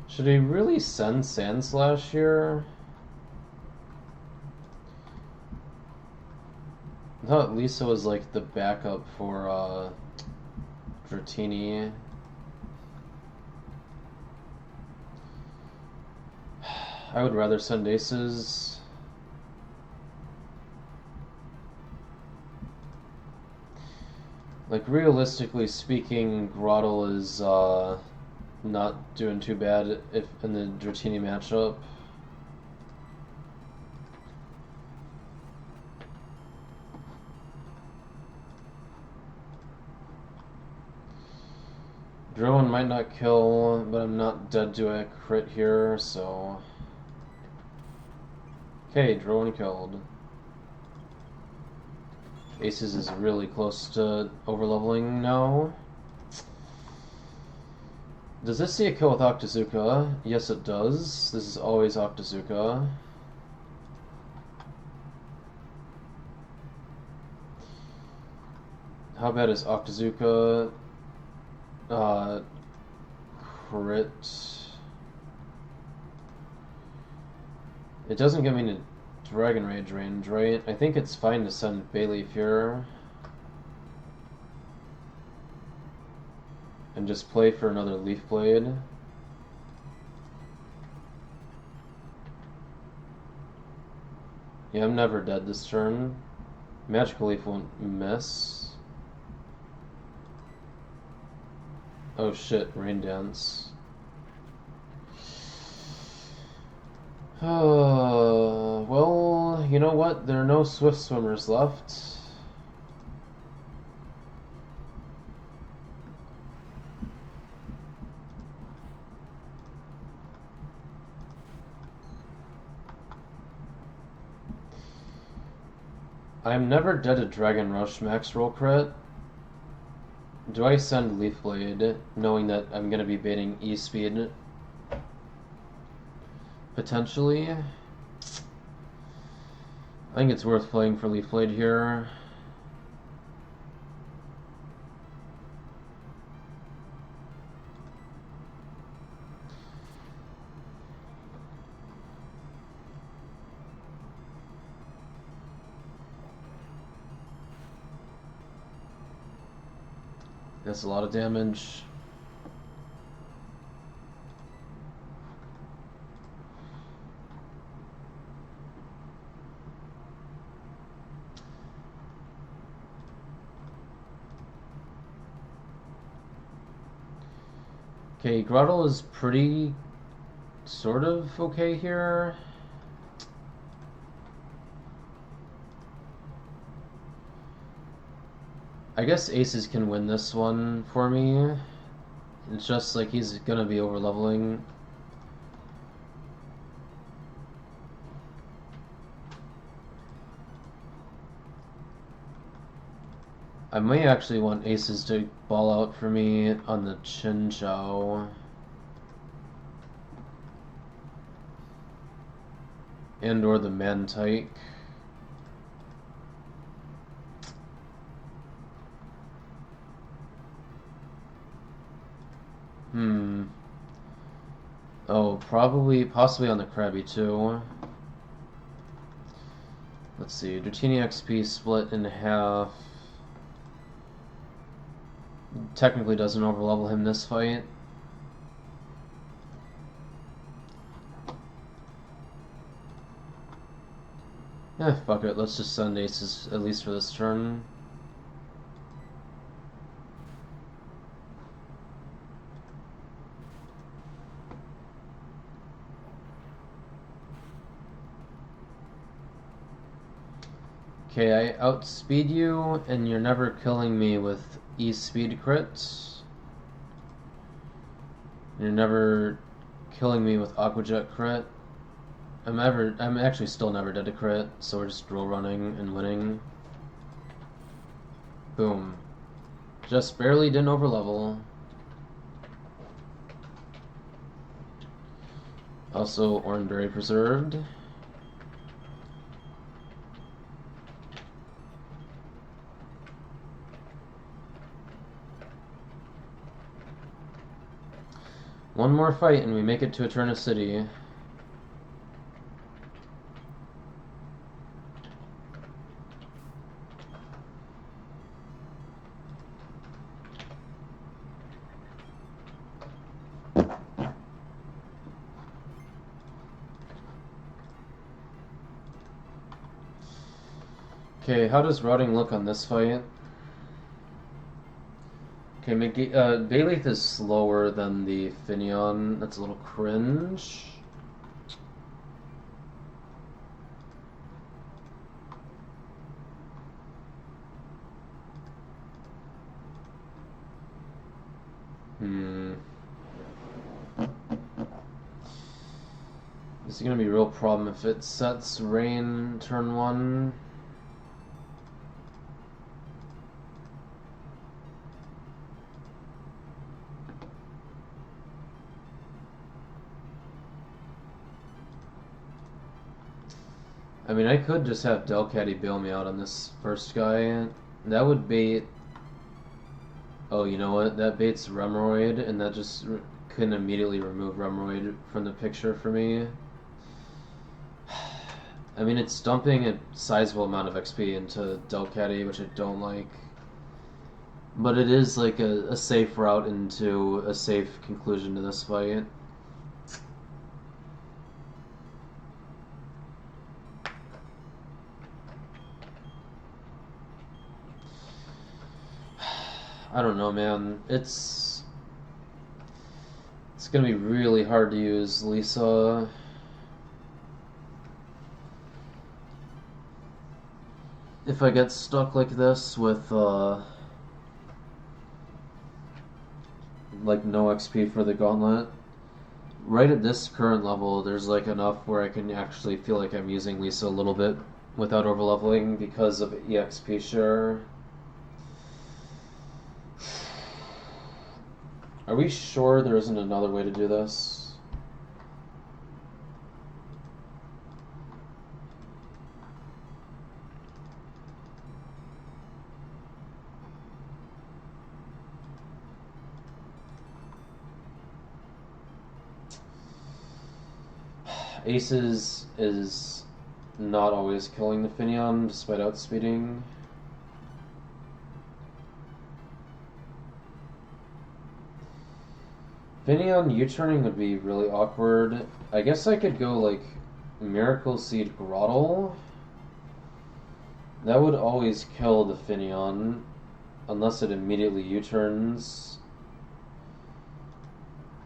A: Should he really send Sand Slash here? I thought Lisa was like the backup for Dratini. I would rather send Aces. Like, realistically speaking, Grottle is not doing too bad if in the Dratini matchup. Drone might not kill, but I'm not dead to a crit here, so... Okay, drone killed. Aces is really close to overleveling now. Does this see a kill with Octazooka? Yes, it does. This is always Octazooka. How bad is Octazooka? Crit. It doesn't get me to Dragon Rage range, right? I think it's fine to send Bayleaf here. And just play for another Leaf Blade. Yeah, I'm never dead this turn. Magical Leaf won't miss. Oh shit, Rain Dance. Well, you know what? There are no Swift Swimmers left. I'm never dead at Dragon Rush max roll crit. Do I send Leaf Blade, knowing that I'm going to be baiting E-Speed? Potentially. I think it's worth playing for Leaf Blade here. That's a lot of damage. Okay, Grottle is pretty sort of okay here. I guess Aces can win this one for me. It's just like he's gonna be over leveling. I may actually want Aces to ball out for me on the Chin Chow. And or the Mantike. Oh, possibly on the Krabby too. Let's see, Dratini XP split in half. Technically doesn't overlevel him this fight. Fuck it, let's just send aces, at least for this turn. Okay, I outspeed you, and you're never killing me with E-speed crits. You're never killing me with Aquajet crit. I'm actually still never dead to crit, so we're just roll running and winning. Boom. Just barely didn't overlevel. Also, Oranberry preserved. One more fight and we make it to Eterna City. Okay, how does routing look on this fight? Okay, Bayleaf is slower than the Finion. That's a little cringe. This is gonna be a real problem if it sets rain turn 1. I mean, I could just have Delcatty bail me out on this first guy. That would bait... Oh, you know what? That baits Remoraid, and that just couldn't immediately remove Remoraid from the picture for me. I mean, it's dumping a sizable amount of XP into Delcatty, which I don't like. But it is like a safe route into a safe conclusion to this fight. I don't know, man. It's gonna be really hard to use Lisa. If I get stuck like this with like no XP for the gauntlet, right at this current level, there's like enough where I can actually feel like I'm using Lisa a little bit without overleveling because of EXP share. Are we sure there isn't another way to do this? Aces is not always killing the Finion despite outspeeding. Finion U-turning would be really awkward. I guess I could go like Miracle Seed Grottle. That would always kill the Finion unless it immediately U-turns.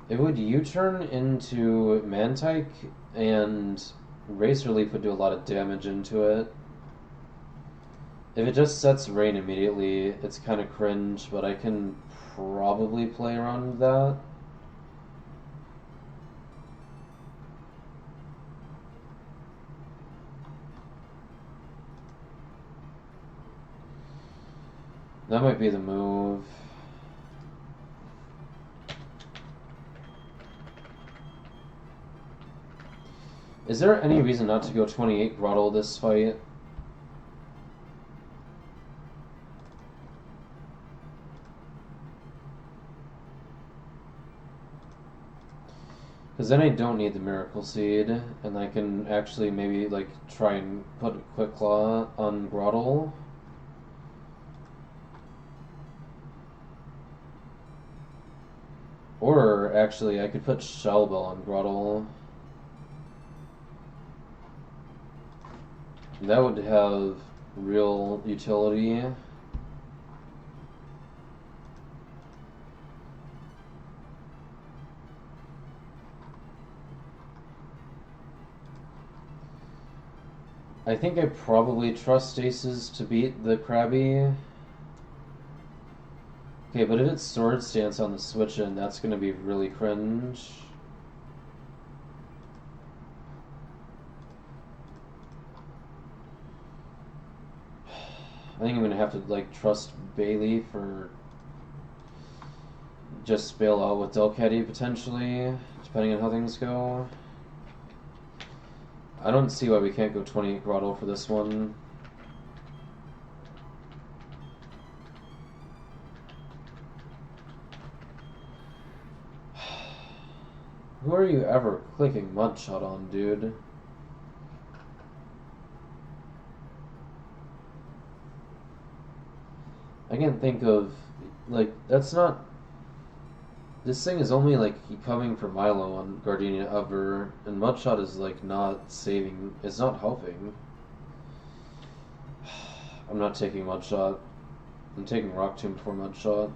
A: It would U-turn into Mantike, and Razor Leaf would do a lot of damage into it. If it just sets Rain immediately, it's kind of cringe, but I can probably play around with that. That might be the move. Is there any reason not to go 28 Grottle this fight? Because then I don't need the Miracle Seed, and I can actually maybe like try and put a Quick Claw on Grottle. Or actually I could put Shell Bell on Grottle. That would have real utility. I think I probably trust Stasis to beat the Krabby. Okay, but if it's Sword Stance on the switch in, that's gonna be really cringe. I think I'm gonna have to like trust Bailey for just bail out with Delcatty potentially, depending on how things go. I don't see why we can't go 28 Grotto for this one. Who are you ever clicking Mudshot on, dude? I can't think of, like, that's not... This thing is only, like, coming for Milo on Gardenia ever, and Mudshot is, like, not saving... It's not helping. I'm not taking Mudshot. I'm taking Rock Tomb before Mudshot.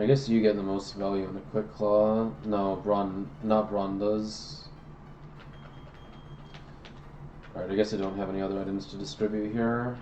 A: I guess you get the most value in the Quick Claw. No, not Braun does. Alright, I guess I don't have any other items to distribute here.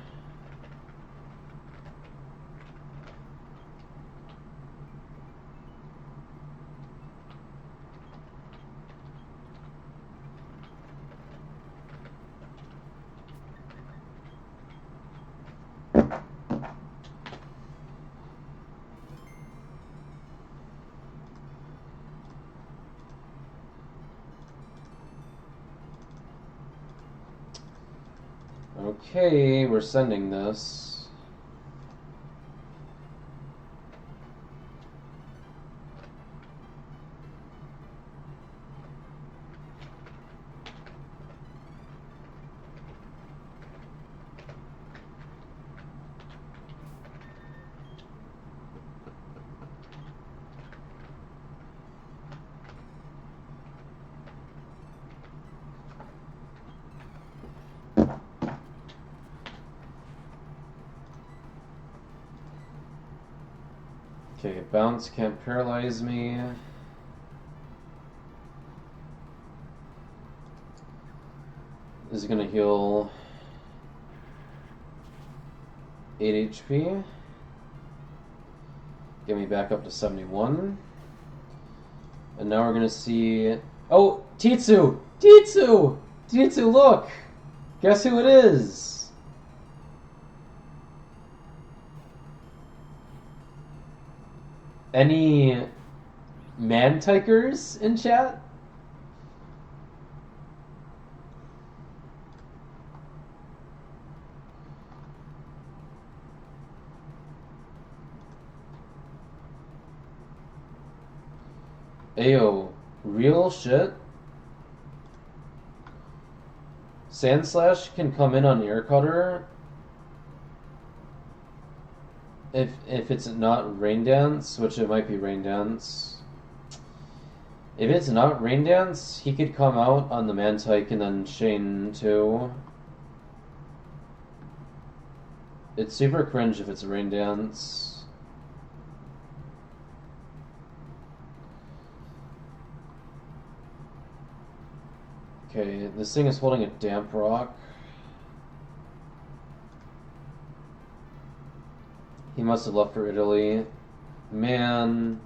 A: Okay, we're sending this. Okay, bounce can't paralyze me. This is gonna heal 8 HP. Get me back up to 71. And now we're gonna see... Oh! Titsu! Titsu! Titsu, look! Guess who it is? Any man-tikers in chat? Ayo, real shit? Sandslash can come in on Air Cutter if it's not Rain Dance, which it might be Rain Dance. If it's not Rain Dance, he could come out on the Mantike and then Shane too. It's super cringe if it's Rain Dance. Okay, this thing is holding a Damp Rock. He must have left for Italy. Man.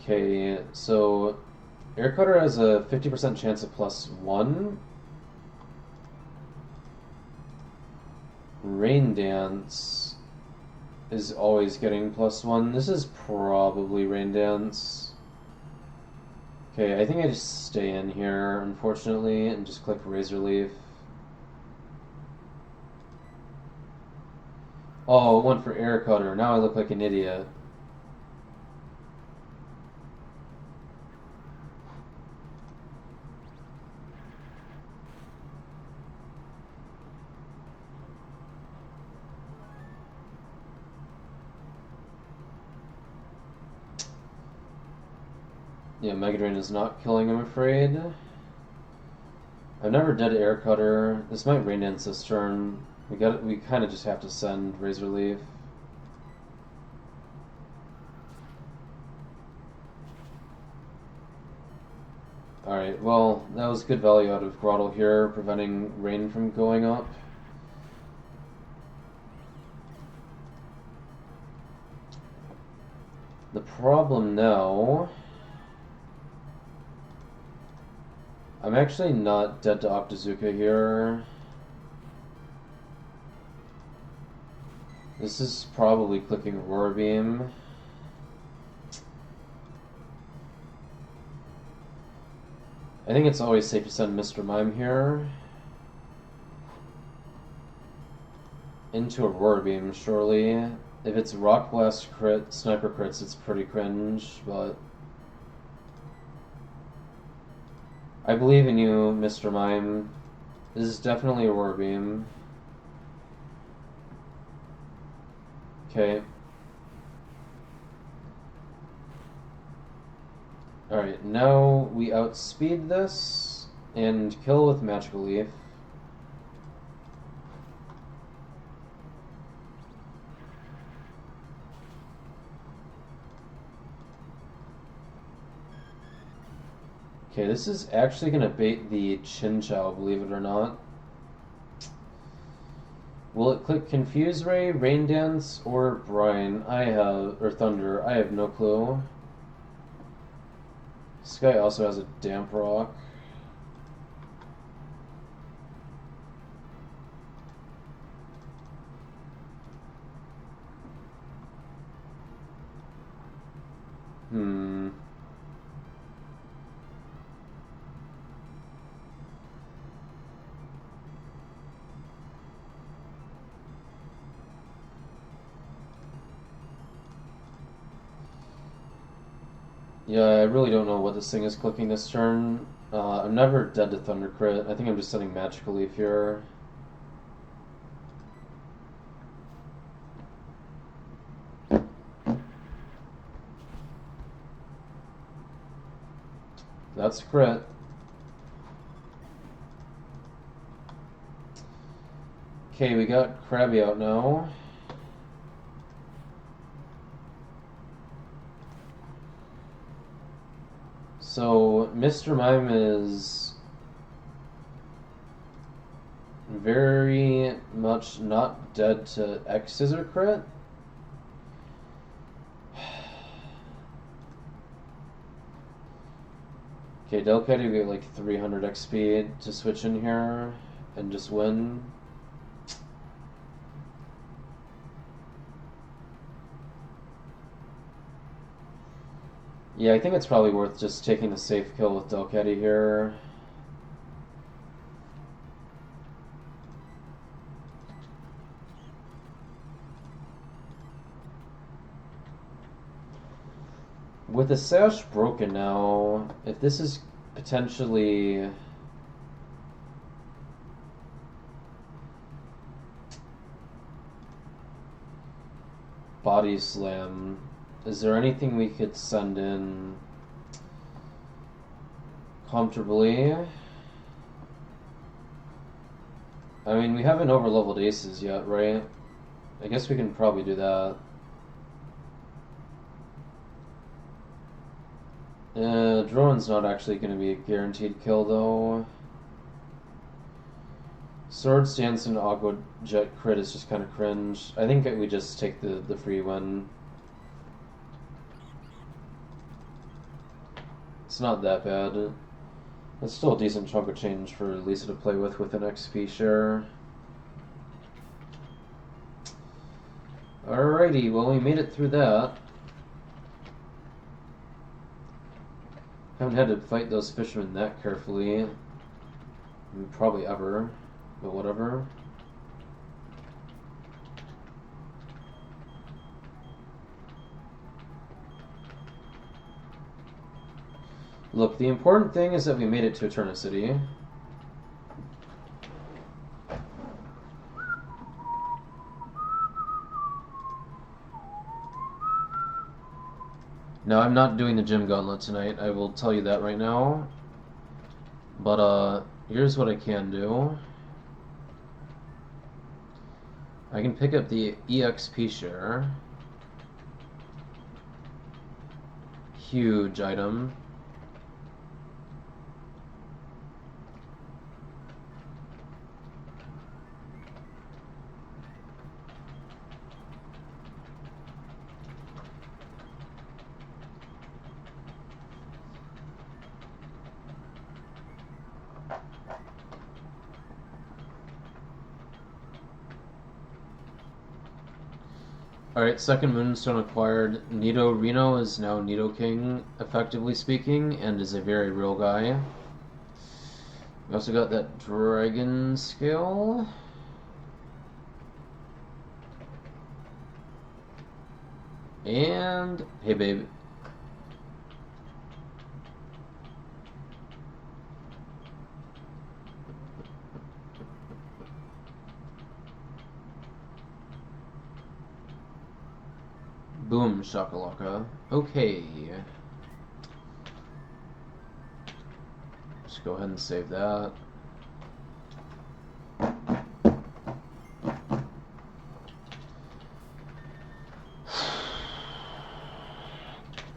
A: Okay, so Air Cutter has a 50% chance of +1. Rain Dance is always getting +1. This is probably Rain Dance. Okay, I think I just stay in here, unfortunately, and just click Razor Leaf. Oh, it went for Air Cutter. Now I look like an idiot. Yeah, Mega Drain is not killing, I'm afraid. I've never dead Air Cutter. This might Rain Dance this turn. We kind of just have to send Razor Leaf. Alright, well, that was good value out of Grottle here, preventing rain from going up. The problem now... I'm actually not dead to Octazooka here. This is probably clicking Roar Beam. I think it's always safe to send Mr. Mime here. Into a Roar Beam, surely. If it's Rock Blast crit, Sniper crits, it's pretty cringe, but... I believe in you, Mr. Mime. This is definitely a Roar Beam. Okay. Alright, now we outspeed this and kill with Magical Leaf. Okay, this is actually going to bait the Chin Chow, believe it or not. Will it click Confuse Ray, Rain Dance, or Brine? Or Thunder. I have no clue. This guy also has a Damp Rock. Yeah, I really don't know what this thing is clicking this turn. I'm never dead to Thunder Crit. I think I'm just sending Magical Leaf here. That's crit. Okay, we got Krabby out now. So, Mr. Mime is very much not dead to X Scissor Crit. Okay, Delcat, you get like 300 XP to switch in here and just win. Yeah, I think it's probably worth just taking the safe kill with Delcatty here. With the sash broken now, if this is potentially... Body Slam, is there anything we could send in comfortably? I mean, we haven't overleveled aces yet, right? I guess we can probably do that. Drone's not actually going to be a guaranteed kill, though. Sword stance and Aqua Jet crit is just kind of cringe. I think we just take the free win. It's not that bad. It's still a decent chunk of change for Lisa to play with an XP share. Alrighty, well we made it through that. Haven't had to fight those fishermen that carefully. Probably ever, but whatever. Look, the important thing is that we made it to Eternity. Now, I'm not doing the gym gauntlet tonight, I will tell you that right now. But, here's what I can do. I can pick up the EXP share. Huge item. Alright, second Moonstone acquired. Nido Reno is now Nido King, effectively speaking, and is a very real guy. We also got that Dragon Scale. And, hey babe. Boom, shakalaka. Okay. Just go ahead and save that.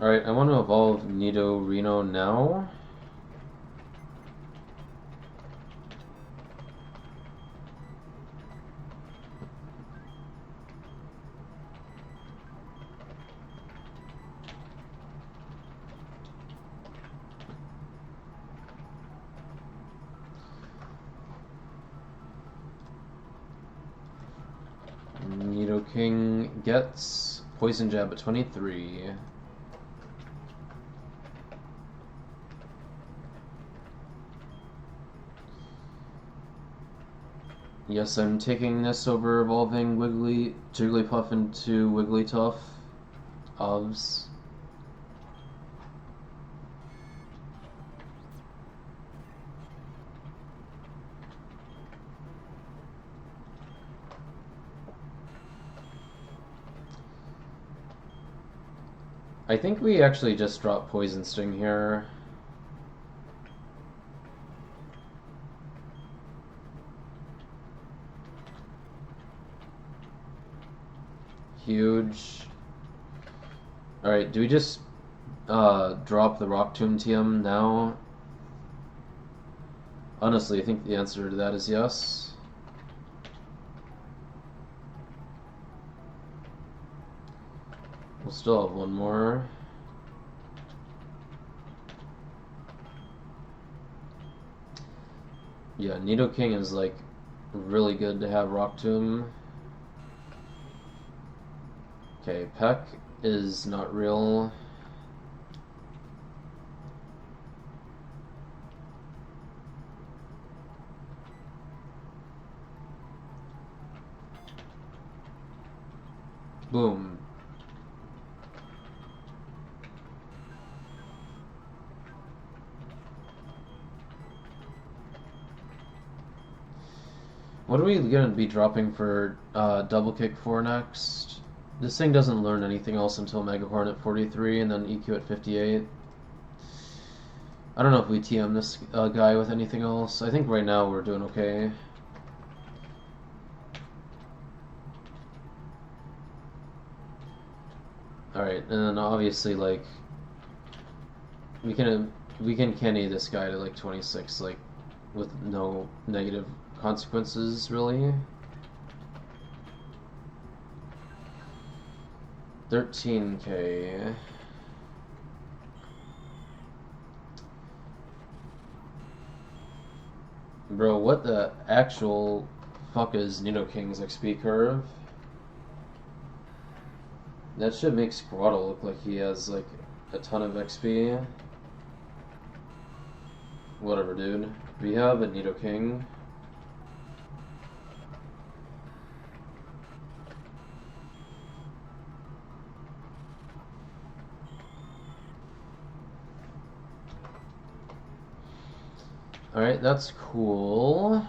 A: Alright, I want to evolve Nido Reno now. Nido King gets Poison Jab at 23. Yes, I'm taking this over evolving Jigglypuff into Wigglytuff. OVs. I think we actually just dropped Poison Sting here. Huge. Alright, do we just drop the Rock Tomb TM now? Honestly, I think the answer to that is yes. We'll still have one more. Yeah, Nido King is like really good to have Rock Tomb. Okay, Peck is not real. Boom. What are we gonna be dropping for Double Kick 4 next? This thing doesn't learn anything else until Mega Horn at 43 and then EQ at 58. I don't know if we TM this guy with anything else. I think right now we're doing okay. Alright, and then obviously like we can Kenny this guy to like 26 like with no negative consequences, really. 13k. Bro, what the actual fuck is Nidoking's XP curve? That should make Squaddle look like he has, like, a ton of XP. Whatever, dude. We have a Nidoking. Alright, that's cool.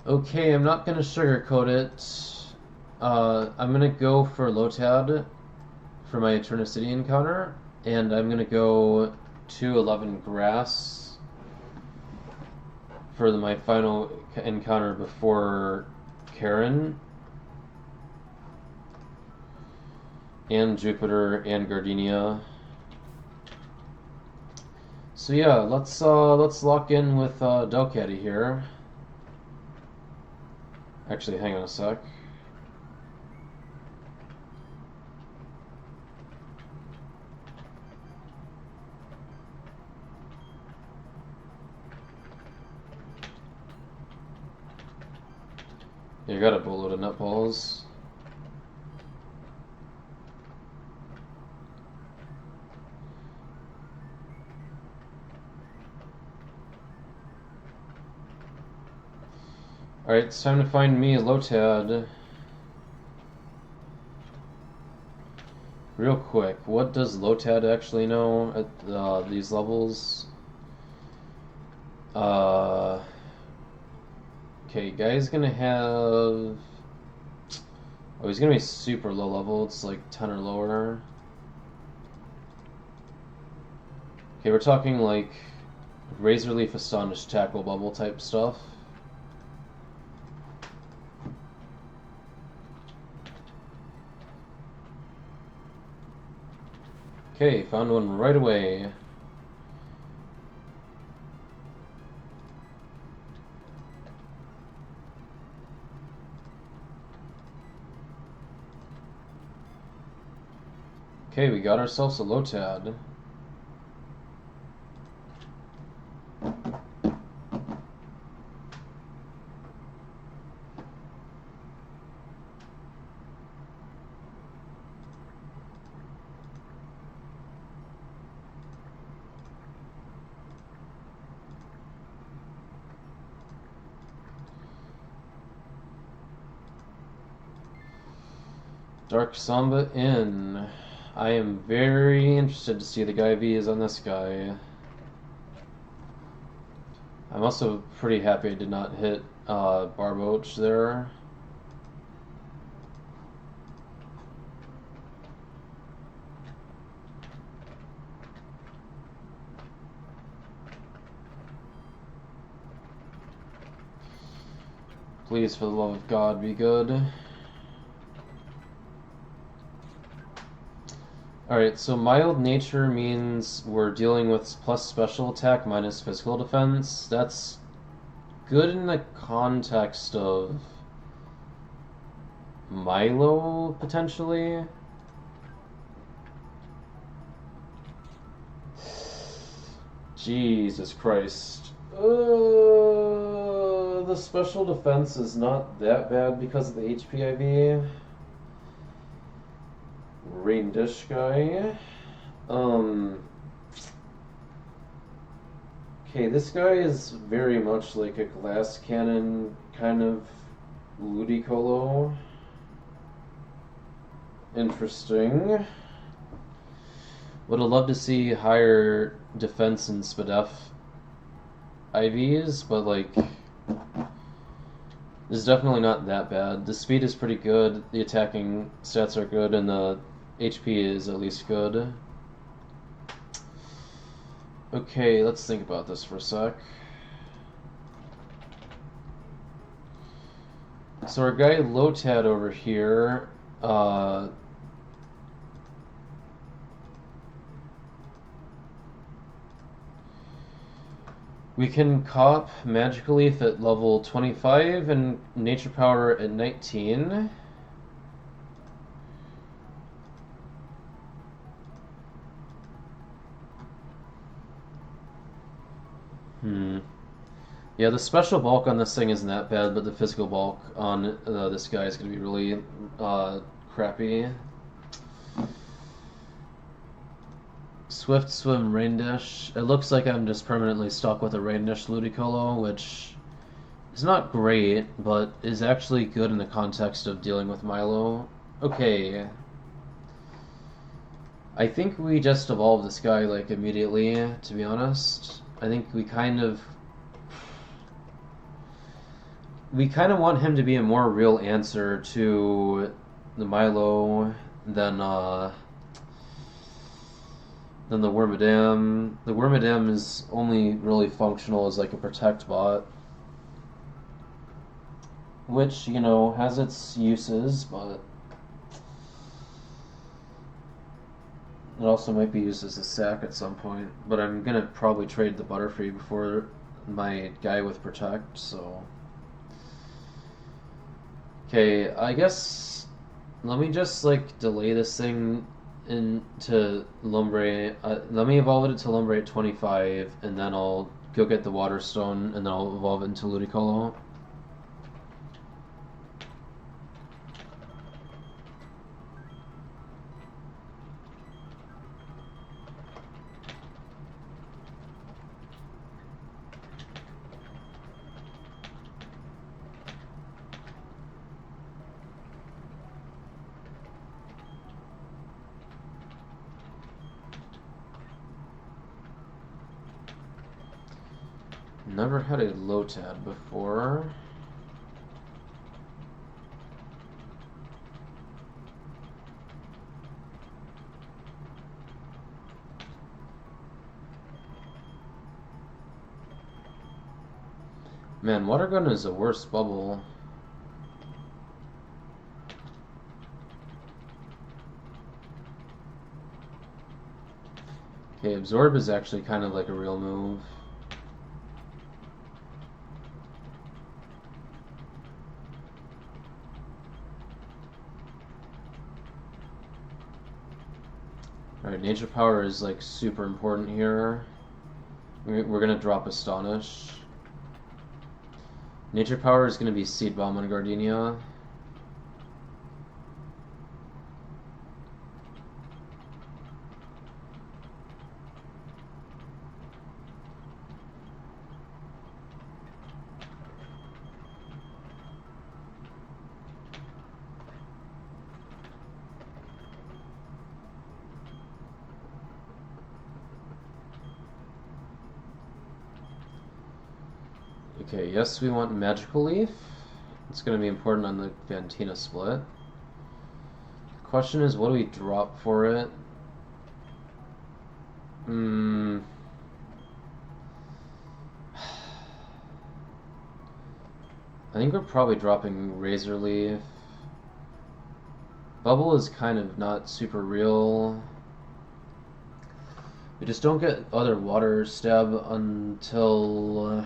A: Okay, I'm not gonna sugarcoat it. I'm gonna go for Lotad for my Eternicity encounter, and I'm gonna go 211 Grass for my final encounter before Karen and Jupiter and Gardenia. So yeah, let's lock in with Delcatty here. Actually, hang on a sec. You got a boatload of nutballs. Alright, it's time to find me a Lotad. Real quick, what does Lotad actually know at these levels? Okay, guy's gonna have... Oh, he's gonna be super low level. It's like 10 or lower. Okay, we're talking like Razor Leaf Astonished Tackle Bubble type stuff. Okay, found one right away. Okay, we got ourselves a Lotad. Dark Samba in. I am very interested to see the guy V is on this guy. I'm also pretty happy I did not hit Barboach there. Please, for the love of God, be good. Alright, so mild nature means we're dealing with plus special attack minus physical defense. That's good in the context of Milo, potentially. Jesus Christ. The special defense is not that bad because of the HP IV. Rain Dish guy. Okay, this guy is very much like a glass cannon kind of Ludicolo. Interesting. Would have loved to see higher defense and SPDF IVs, but like this is definitely not that bad. The speed is pretty good, the attacking stats are good, and the HP is at least good. Okay, let's think about this for a sec. So our guy Lotad over here, We can cop Magical Leaf at level 25 and Nature Power at 19. Yeah, the special bulk on this thing isn't that bad, but the physical bulk on this guy is going to be really crappy. Swift Swim Rain Dish. It looks like I'm just permanently stuck with a Rain Dish Ludicolo, which is not great, but is actually good in the context of dealing with Milo. Okay. I think we just evolved this guy, like, immediately, to be honest. I think we kind of want him to be a more real answer to the Milo than the Wormadam. The Wormadam is only really functional as like a protect bot, which, you know, has its uses, but it also might be used as a sack at some point. But I'm gonna probably trade the Butterfree before my guy with protect, so. Okay, I guess let me just like delay this thing into Lumbre. Let me evolve it to Lumbre at 25, and then I'll go get the Water Stone, and then I'll evolve it into Ludicolo. Never had a Lotad before. Man, Water Gun is the worst bubble. Okay, Absorb is actually kind of like a real move. Alright, Nature Power is like super important here. We're gonna drop Astonish. Nature Power is gonna be Seed Bomb on Gardenia. Okay, yes, we want Magical Leaf. It's going to be important on the Fantina split. The question is, what do we drop for it? I think we're probably dropping Razor Leaf. Bubble is kind of not super real. We just don't get other Water Stab until...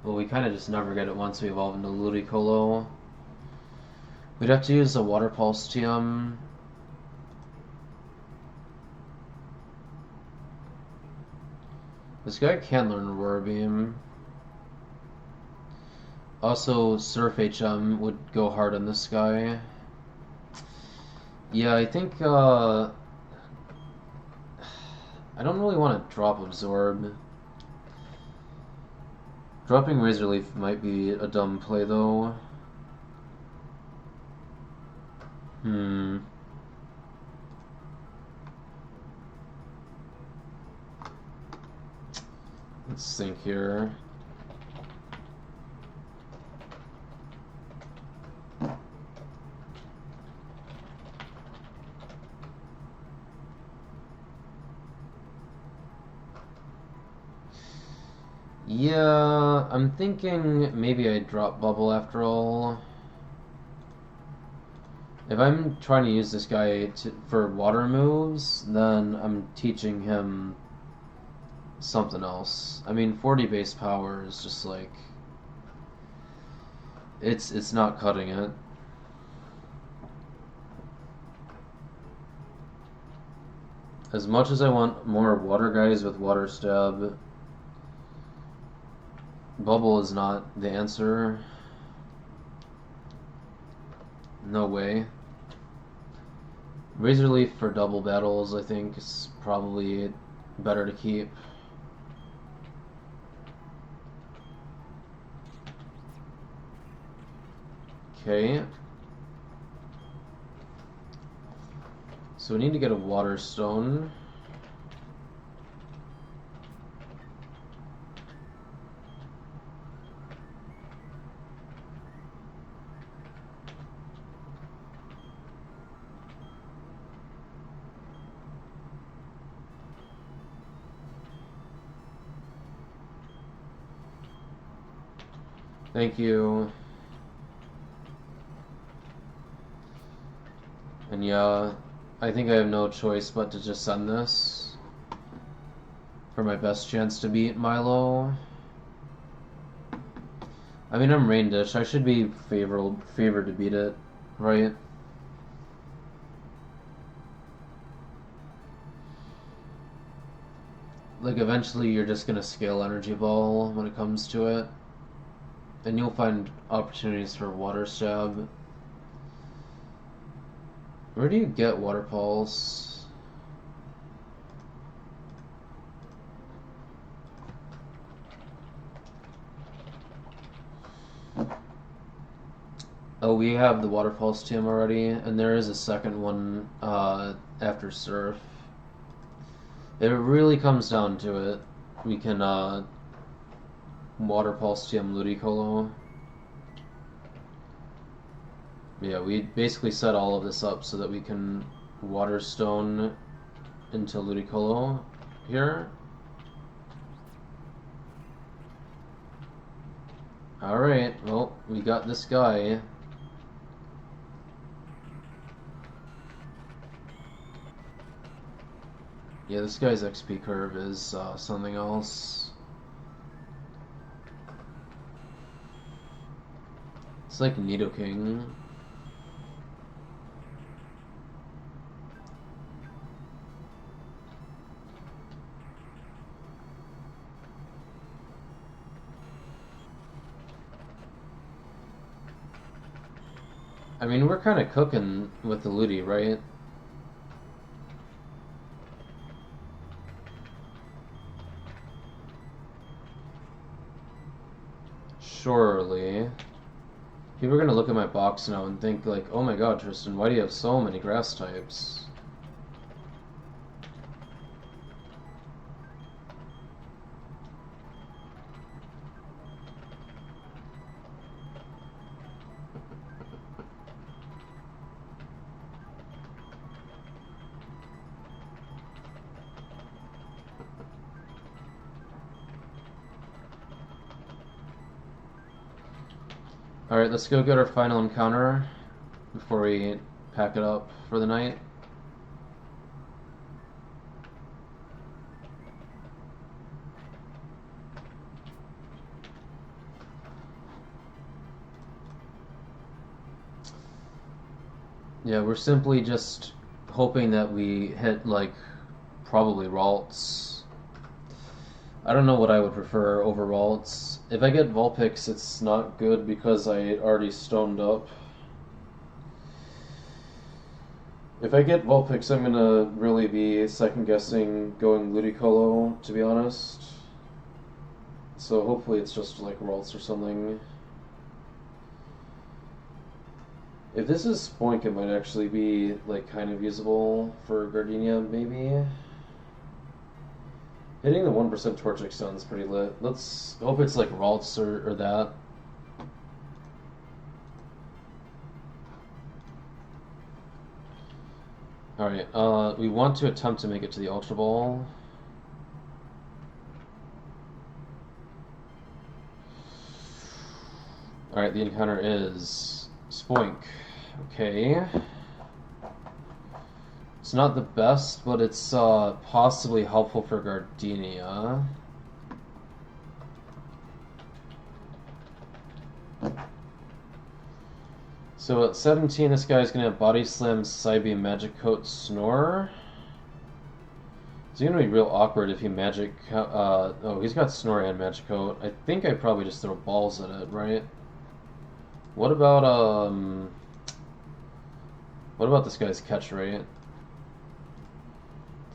A: well, we kind of just never get it once we evolve into Ludicolo. We'd have to use a Water Pulse TM. This guy can learn Roar Beam. Also, Surf HM would go hard on this guy. Yeah, I think, I don't really want to drop Absorb. Dropping Razor Leaf might be a dumb play, though. Let's think here. Yeah, I'm thinking maybe I drop Bubble after all. If I'm trying to use this guy for water moves, then I'm teaching him something else. I mean, 40 base power is just like it's not cutting it. As much as I want more water guys with water stab, bubble is not the answer. No way. Razor Leaf for double battles, I think, is probably better to keep. Okay. So we need to get a water stone. Thank you. And yeah, I think I have no choice but to just send this for my best chance to beat Milo. I mean, I'm Rain Dish. I should be favored to beat it, right? Like, eventually you're just gonna scale Energy Ball when it comes to it. And you'll find opportunities for Water Stab. Where do you get Water Pulse? Oh, we have the Water Pulse team already, and there is a second one after Surf. It really comes down to it. We can Water Pulse TM Ludicolo. Yeah, we basically set all of this up so that we can Water Stone into Ludicolo here. Alright, well, we got this guy. Yeah, this guy's XP curve is something else. It's like Nidoking. I mean, we're kind of cooking with the Ludi, right? Surely. People are gonna look at my box now and think like, oh my god, Tristan, why do you have so many grass types? Alright, let's go get our final encounter before we pack it up for the night. Yeah, we're simply just hoping that we hit, like, probably Ralts. I don't know what I would prefer over Ralts. If I get Vulpix, it's not good because I already stoned up. If I get Vulpix, I'm gonna really be second-guessing going Ludicolo, to be honest. So hopefully it's just like Ralts or something. If this is Spoink, it might actually be like kind of usable for Gardenia, maybe. Hitting the 1% Torchic stun is pretty lit. Let's hope it's like Ralts or that. Alright, we want to attempt to make it to the Ultra Ball. Alright, the encounter is Spoink. Okay. It's not the best, but it's possibly helpful for Gardenia. So at 17, this guy's gonna have Body Slam, Psybeam, Magic Coat, Snore. It's gonna be real awkward if he Magic... oh, he's got Snore and Magic Coat. I think I'd probably just throw balls at it, right? What about, What about this guy's catch rate?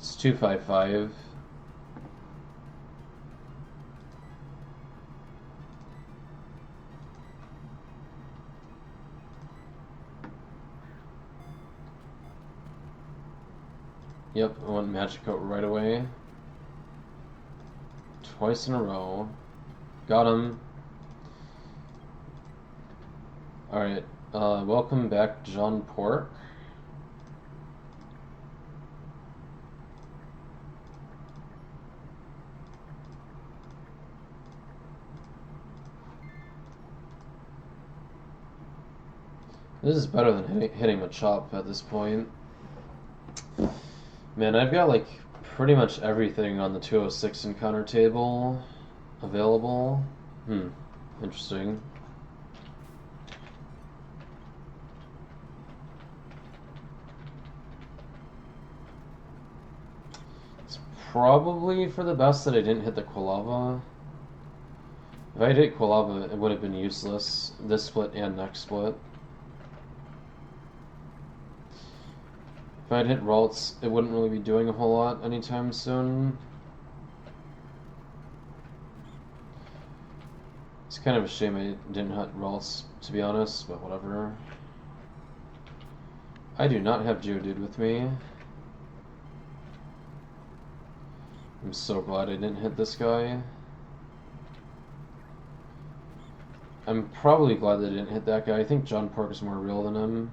A: It's 255. Yep, I want Magic Coat right away. Twice in a row. Got him. Alright, welcome back, John Pork. This is better than hitting Machop at this point. Man, I've got like pretty much everything on the 206 encounter table available. Interesting. It's probably for the best that I didn't hit the Quilava. If I had hit Quilava, it would have been useless. This split and next split. If I'd hit Ralts, it wouldn't really be doing a whole lot anytime soon. It's kind of a shame I didn't hit Ralts, to be honest, but whatever. I do not have Geodude with me. I'm so glad I didn't hit this guy. I'm probably glad that I didn't hit that guy. I think John Pork is more real than him.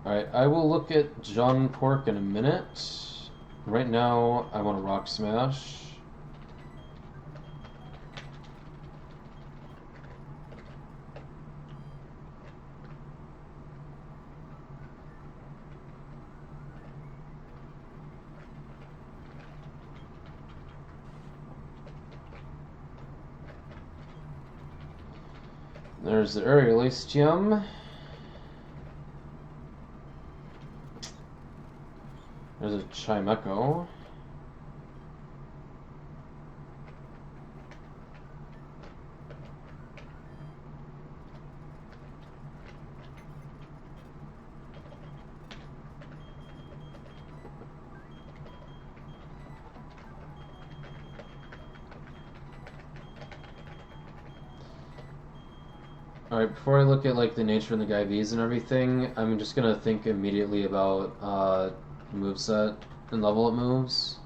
A: Alright, I will look at John Pork in a minute. Right now, I want to Rock Smash. There's the Aerialistium. There's a Chimecho. Alright, before I look at like the nature of the guy V's and everything, I'm just gonna think immediately about moveset and level up moves.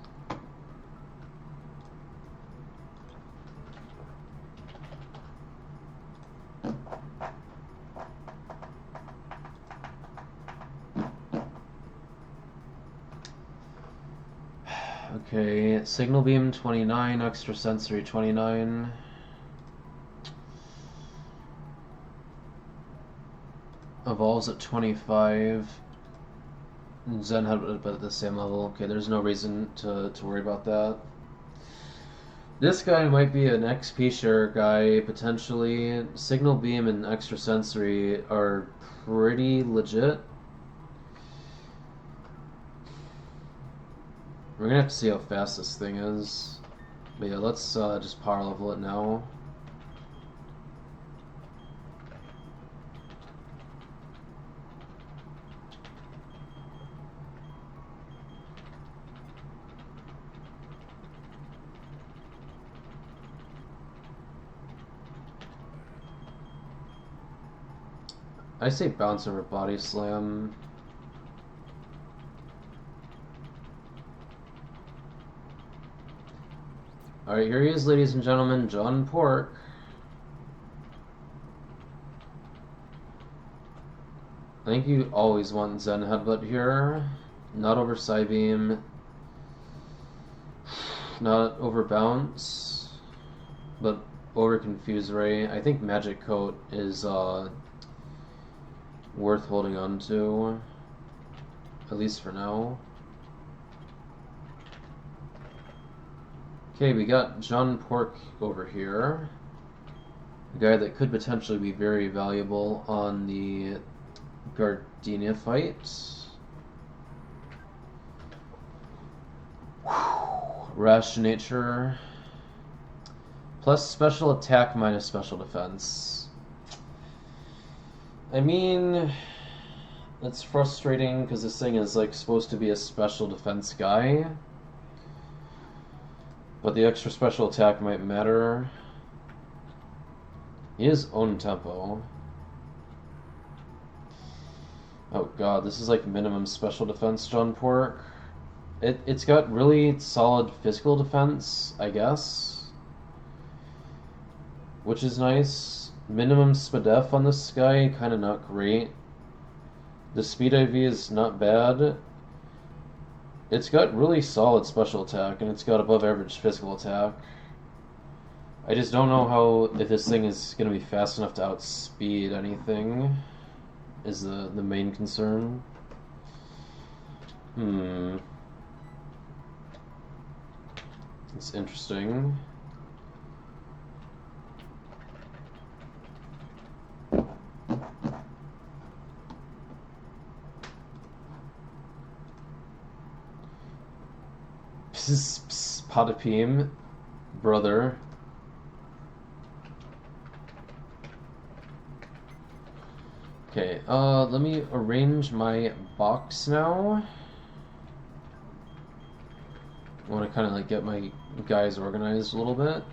A: Okay, Signal Beam 29, Extra Sensory 29. Evolves at 25. Zen Headbutt at the same level. Okay, there's no reason to worry about that. This guy might be an XP share guy, potentially. Signal Beam and Extra Sensory are pretty legit. We're gonna have to see how fast this thing is. But yeah, let's just power level it now. I say bounce over Body Slam. Alright, here he is, ladies and gentlemen, John Pork. I think you always want Zen Headbutt here. Not over Psybeam. Not over Bounce. But over confuse Ray. I think Magic Coat is worth holding on to, at least for now. Okay, we got John Pork over here, a guy that could potentially be very valuable on the Gardenia fight. Rash nature. Plus special attack minus special defense. I mean, it's frustrating because this thing is like supposed to be a special defense guy. But the extra special attack might matter. He is own tempo. Oh god, this is like minimum special defense John Pork. It's got really solid physical defense, I guess, which is nice. Minimum SPDEF on this guy, kind of not great. The speed IV is not bad. It's got really solid special attack, and it's got above average physical attack. I just don't know how, if this thing is going to be fast enough to outspeed anything, is the main concern. It's interesting. Potapim, brother. Okay, let me arrange my box now. I want to kind of like get my guys organized a little bit.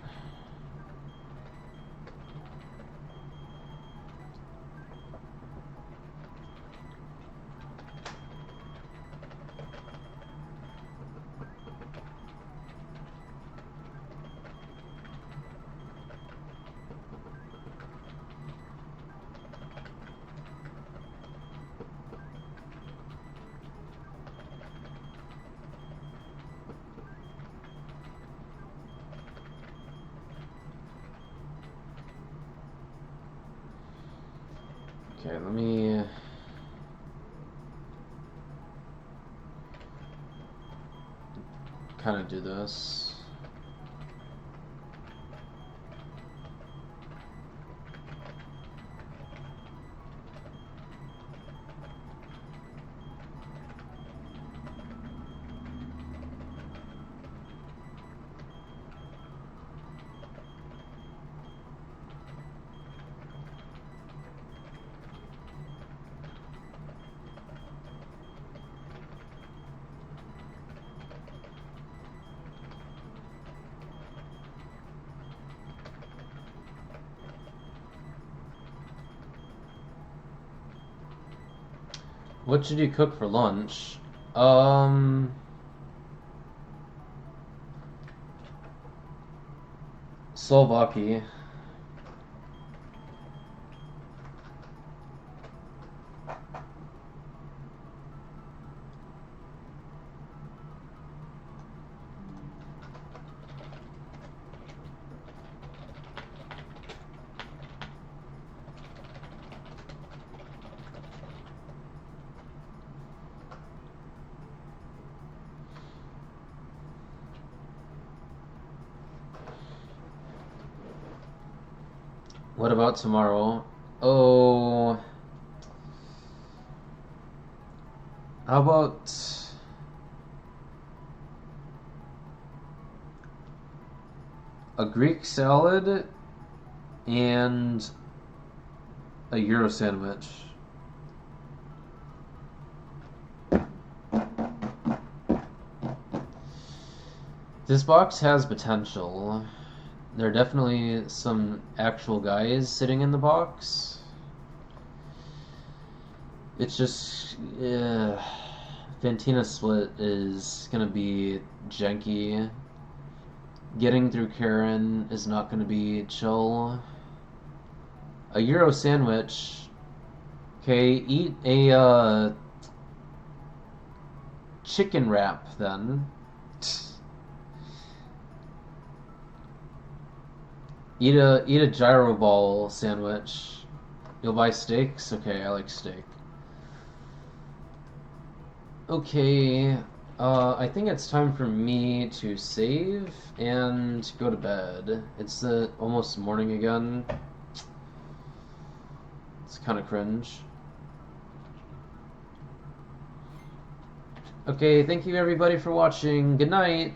A: Okay, let me kind of do this. What should you cook for lunch? Slovaki. What about tomorrow? Oh, how about a Greek salad and a Euro sandwich? This box has potential. There are definitely some actual guys sitting in the box. It's just, Fantina Split is gonna be janky. Getting through Karen is not gonna be chill. A Euro sandwich. Okay, eat a chicken wrap then. Eat a gyro ball sandwich. You'll buy steaks? Okay, I like steak. Okay, I think it's time for me to save and go to bed. It's almost morning again. It's kind of cringe. Okay, thank you everybody for watching. Good night.